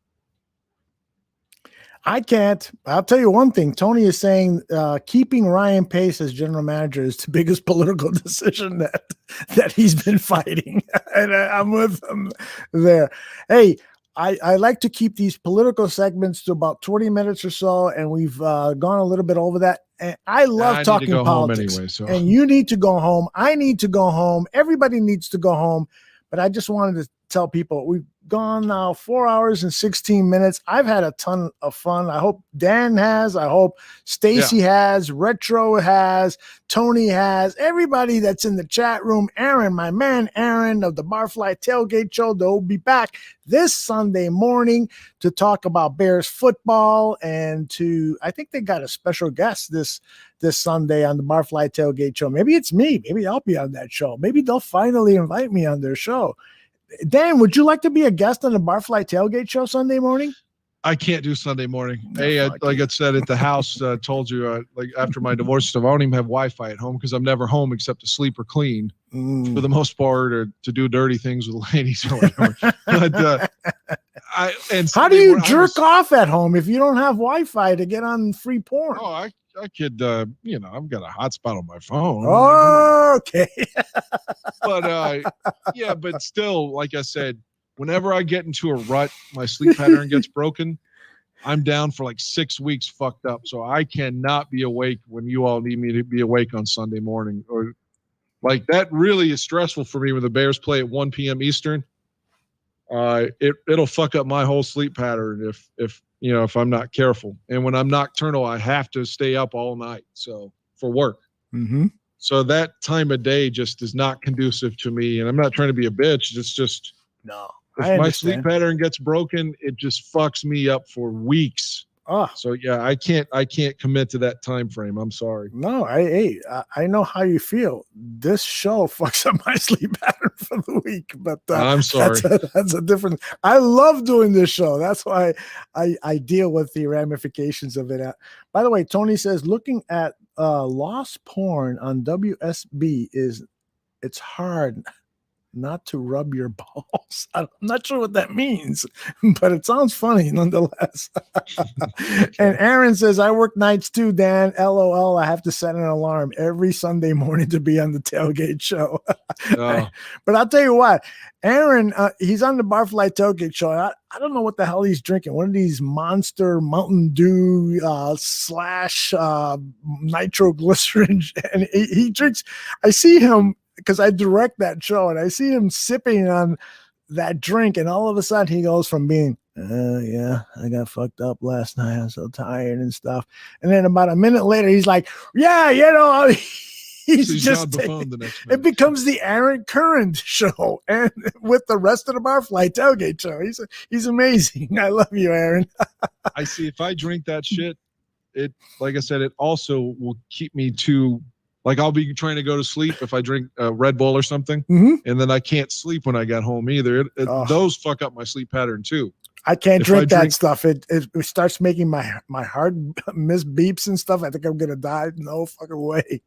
I can't. I'll tell you one thing. Tony is saying keeping Ryan Pace as general manager is the biggest political decision that he's been fighting. And I'm with him there. Hey, I like to keep these political segments to about 20 minutes or so, and we've gone a little bit over that. And I love talking politics. Anyway, so. And you need to go home. I need to go home. Everybody needs to go home. But I just wanted to tell people we've gone now 4 hours and 16 minutes. I've had a ton of fun. I hope Dan has. I hope Stacy has. Retro has. Tony has. Everybody that's in the chat room. Aaron, my man Aaron of the Barfly Tailgate Show, they'll be back this Sunday morning to talk about Bears football, and I think they got a special guest this Sunday on the Barfly Tailgate Show. Maybe it's me. Maybe I'll be on that show. Maybe they'll finally invite me on their show. Dan, would you like to be a guest on the Barfly Tailgate Show Sunday morning? I can't do Sunday morning. Hey, like I said at the house, told you, like after my divorce, I don't even have Wi-Fi at home because I'm never home except to sleep or clean for the most part, or to do dirty things with ladies or whatever. But how do you jerk off at home if you don't have Wi-Fi to get on free porn? Oh, I could, I've got a hotspot on my phone. Oh, okay. But yeah, but still, like I said, whenever I get into a rut, my sleep pattern gets broken. I'm down for like 6 weeks fucked up. So I cannot be awake when you all need me to be awake on Sunday morning. Or like that really is stressful for me when the Bears play at 1 p.m. Eastern. It'll fuck up my whole sleep pattern if I'm not careful. And when I'm nocturnal, I have to stay up all night. So for work. Mm-hmm. So that time of day just is not conducive to me. And I'm not trying to be a bitch. It's just, no. If my sleep pattern gets broken, it just fucks me up for weeks. Oh. So yeah, I can't commit to that time frame. I'm sorry. No, I know how you feel. This show fucks up my sleep pattern for the week, but I'm sorry. That's a different. I love doing this show. That's why I deal with the ramifications of it. By the way, Tony says looking at lost porn on WSB it's hard. not to rub your balls. I'm not sure what that means, but it sounds funny nonetheless. And Aaron says, I work nights too, Dan. LOL. I have to set an alarm every Sunday morning to be on the tailgate show. Oh. But I'll tell you what, Aaron, he's on the Barfly Tailgate show. I don't know what the hell he's drinking. One of these Monster Mountain Dew / nitroglycerin. And he drinks. I see him because I direct that show, and I see him sipping on that drink, and all of a sudden he goes from being, yeah, I got fucked up last night. I'm so tired and stuff. And then about a minute later, he's like, yeah, he's just the phone the next it becomes the Aaron Curran show, and with the rest of the Barfly Tailgate show. He's amazing. I love you, Aaron. I see. If I drink that shit, it, like I said, it also will keep me to, like, I'll be trying to go to sleep if I drink a Red Bull or something, and then I can't sleep when I get home either. Those fuck up my sleep pattern too. I can't drink that stuff. It starts making my heart miss beeps and stuff. I think I'm gonna die. No fucking way.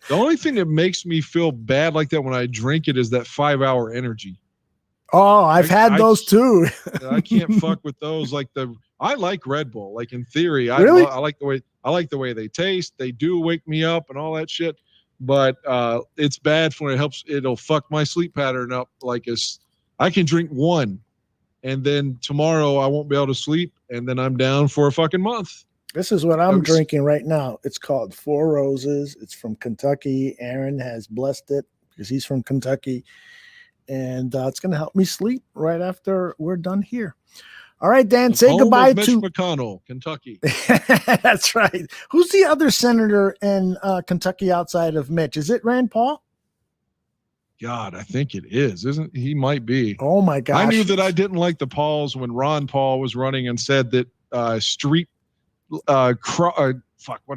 The only thing that makes me feel bad like that when I drink it is that 5-hour energy. Oh, I've had those too. I can't fuck with those. I like Red Bull. Like, in theory, I like the way they taste. They do wake me up and all that shit. But it's bad when it'll fuck my sleep pattern up. I can drink one, and then tomorrow I won't be able to sleep, and then I'm down for a fucking month. This is what I'm drinking right now. It's called Four Roses. It's from Kentucky. Aaron has blessed it because he's from Kentucky. And it's going to help me sleep right after we're done here. All right, Dan, say goodbye to Mitch McConnell, Kentucky. That's right. Who's the other senator in Kentucky outside of Mitch? Is it Rand Paul? God, I think it is. Isn't he? Might be. Oh my gosh. I knew that I didn't like the Pauls when Ron Paul was running and said that what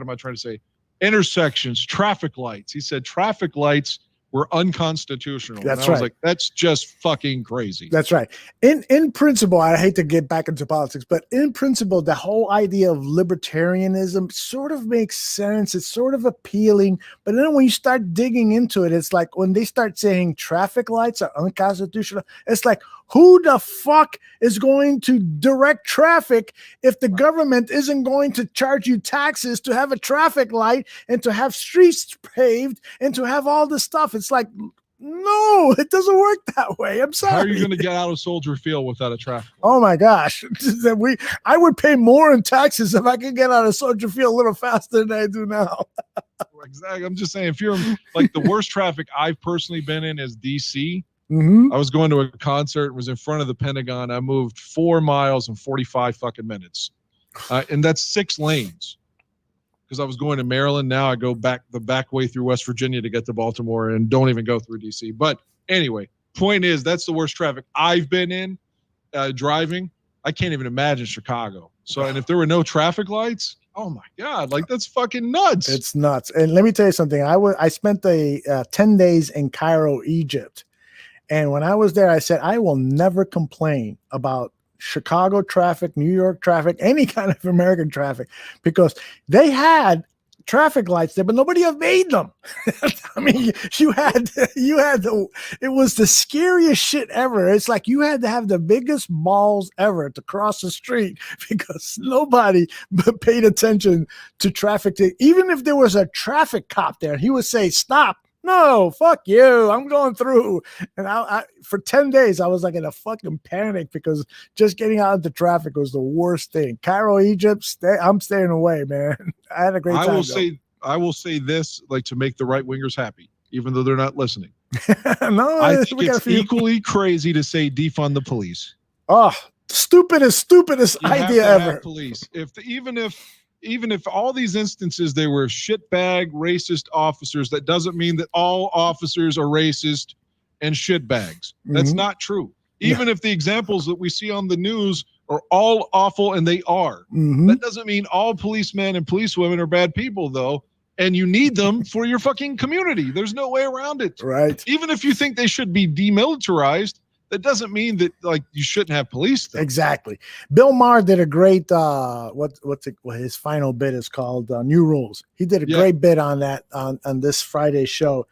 am I trying to say? Intersections, traffic lights. He said traffic lights were unconstitutional. That's and I was like, that's just fucking crazy. That's right. In principle, I hate to get back into politics, but in principle, the whole idea of libertarianism sort of makes sense. It's sort of appealing. But then when you start digging into it, it's like when they start saying traffic lights are unconstitutional, it's like, who the fuck is going to direct traffic if the government isn't going to charge you taxes to have a traffic light and to have streets paved and to have all this stuff? It's like, no, it doesn't work that way. I'm sorry. How are you going to get out of Soldier Field without a traffic light? Oh my gosh. I would pay more in taxes if I could get out of Soldier Field a little faster than I do now. Exactly. I'm just saying, if you're like, the worst traffic I've personally been in is DC. Mm-hmm. I was going to a concert, was in front of the Pentagon. I moved 4 miles in 45 fucking minutes. And that's 6 lanes. Because I was going to Maryland. Now I go the back way through West Virginia to get to Baltimore and don't even go through DC. But anyway, point is, that's the worst traffic I've been in driving. I can't even imagine Chicago. So, and if there were no traffic lights, oh my God, like, that's fucking nuts. It's nuts. And let me tell you something. I spent 10 days in Cairo, Egypt. And when I was there, I said, I will never complain about Chicago traffic, New York traffic, any kind of American traffic, because they had traffic lights there, but nobody have made them. I mean, it was the scariest shit ever. It's like you had to have the biggest balls ever to cross the street because nobody paid attention to traffic. Even if there was a traffic cop there, he would say, stop. No, fuck you. I'm going through. And I for 10 days, I was like in a fucking panic because just getting out into traffic was the worst thing. Cairo, Egypt, I'm staying away, man. I had a great time. I will say this, like, to make the right wingers happy, even though they're not listening. No, I think it's equally crazy to say defund the police. Oh, stupidest idea ever. Police. Even if all these instances they were shitbag racist officers, that doesn't mean that all officers are racist and shitbags. That's not true. Even if the examples that we see on the news are all awful, and they are, that doesn't mean all policemen and policewomen are bad people, though. And you need them for your fucking community. There's no way around it. Right. Even if you think they should be demilitarized, that doesn't mean that, like, you shouldn't have police. Though. Exactly. Bill Maher did a great his final bit is called New Rules. He did a great bit on that on this Friday show,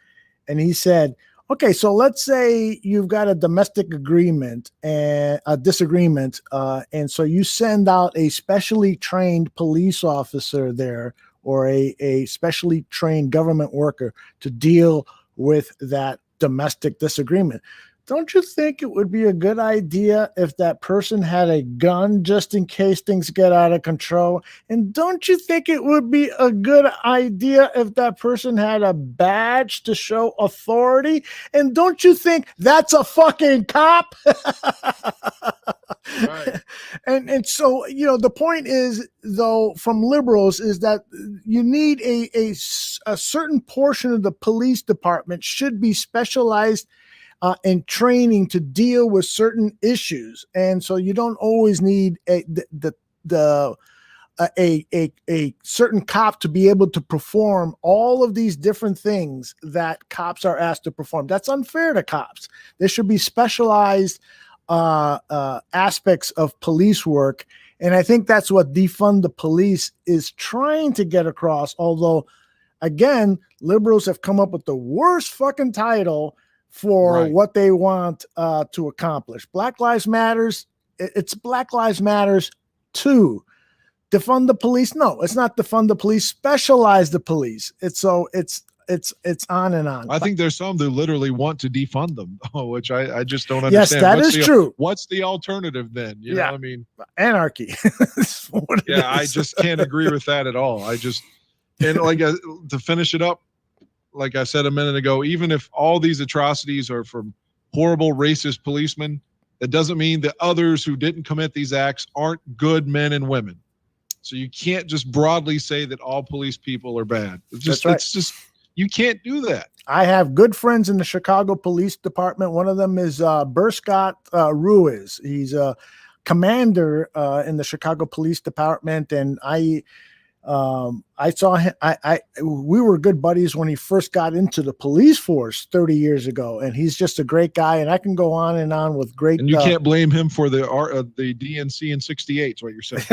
and he said Okay, so let's say you've got a domestic agreement and a disagreement, and so you send out a specially trained police officer there or a specially trained government worker to deal with that domestic disagreement. Don't you think it would be a good idea if that person had a gun just in case things get out of control? And don't you think it would be a good idea if that person had a badge to show authority? And don't you think that's a fucking cop? Right. And so, the point is, though, from liberals is that you need a certain portion of the police department should be specialized in training to deal with certain issues, and so you don't always need a certain cop to be able to perform all of these different things that cops are asked to perform. That's unfair to cops. There should be specialized aspects of police work, and I think that's what Defund the Police is trying to get across. Although, again, liberals have come up with the worst fucking title for what they want to accomplish. Black Lives Matters. It's Black Lives Matters 2. Defund the police. No, it's not defund the police. Specialize the police. It's on and on. I think there's some that literally want to defund them, which I just don't Yes, understand. that is true. What's the alternative then? You know what I mean? Anarchy. Yeah, I just can't agree with that at all. And like to finish it up, like I said a minute ago, even if all these atrocities are from horrible racist policemen, that doesn't mean that others who didn't commit these acts aren't good men and women. So you can't just broadly say that all police people are bad. It's just you can't do that. I have good friends in the Chicago Police Department. One of them is Burscott Ruiz. He's a commander in the Chicago Police Department, and I saw him. We were good buddies when he first got into the police force 30 years ago, and he's just a great guy. And I can go on and on with great. And you can't blame him for the DNC in '68. Is what you're saying?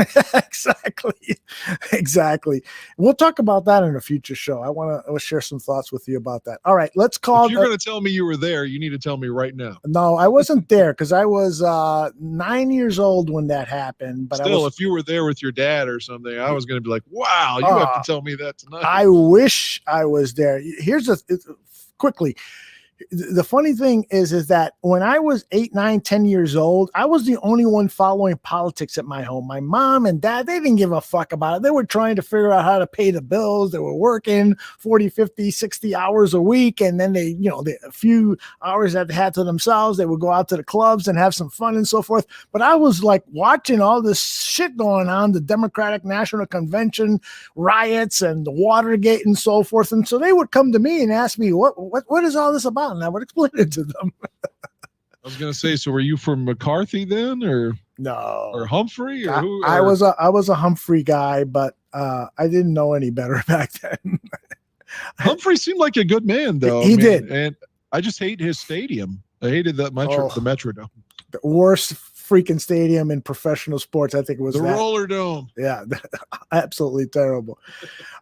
Exactly. We'll talk about that in a future show. I want to share some thoughts with you about that. All right, let's call. If you're going to tell me you were there, you need to tell me right now. No, I wasn't there because I was 9 years old when that happened. But still, if you were there with your dad or something, I was going to be like, "Wow, you have to tell me that tonight." I wish I was there. Here's quickly. The funny thing is that when I was 8, 9, 10 years old, I was the only one following politics at my home. My mom and dad, they didn't give a fuck about it. They were trying to figure out how to pay the bills. They were working 40, 50, 60 hours a week. And then a few hours that they had to themselves, they would go out to the clubs and have some fun and so forth. But I was like watching all this shit going on, the Democratic National Convention riots and the Watergate and so forth. And so they would come to me and ask me, what is all this about? And I would explain it to them. I was going to say, so were you from McCarthy then, or no, or Humphrey, or who? I was a Humphrey guy, but I didn't know any better back then. Humphrey seemed like a good man, though. He did, and I just hate his stadium. I hated that the Metrodome. The worst freaking stadium in professional sports. I think it was the Roller Dome. Yeah, absolutely terrible.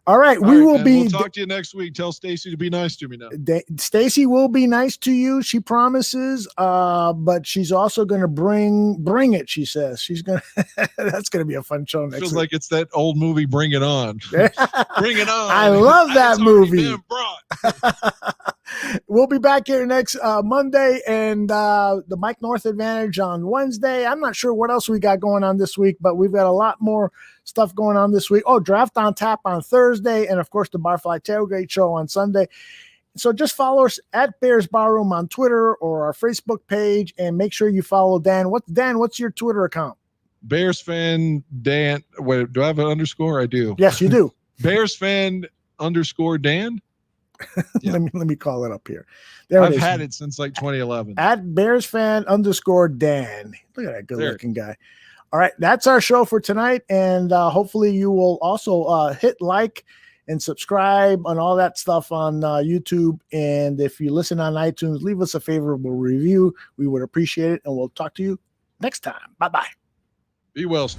All right, we'll talk to you next week. Tell Stacy to be nice to me now. Stacy will be nice to you. She promises, but she's also going to bring it. She says she's going to. That's going to be a fun show next week. Feels like it's that old movie, Bring It On. Bring It On. I love that movie. We'll be back here next Monday, and the Mike North Advantage on Wednesday. I'm not sure what else we got going on this week, but we've got a lot more stuff going on this week. Oh, Draft on Tap on Thursday, and of course the Barfly Tailgate Show on Sunday. So just follow us at Bears Barroom on Twitter or our Facebook page, and make sure you follow Dan. What's your Twitter account? Bears fan Dan. Wait, do I have an underscore? I do. Yes, you do. Bears fan _ Dan. Yeah. let me call it up here. I've had it since like 2011. At Bears fan _ Dan. Look at that good looking guy. All right, that's our show for tonight, and hopefully you will also hit like and subscribe and all that stuff on YouTube. And if you listen on iTunes, leave us a favorable review. We would appreciate it, and we'll talk to you next time. Bye-bye. Be well.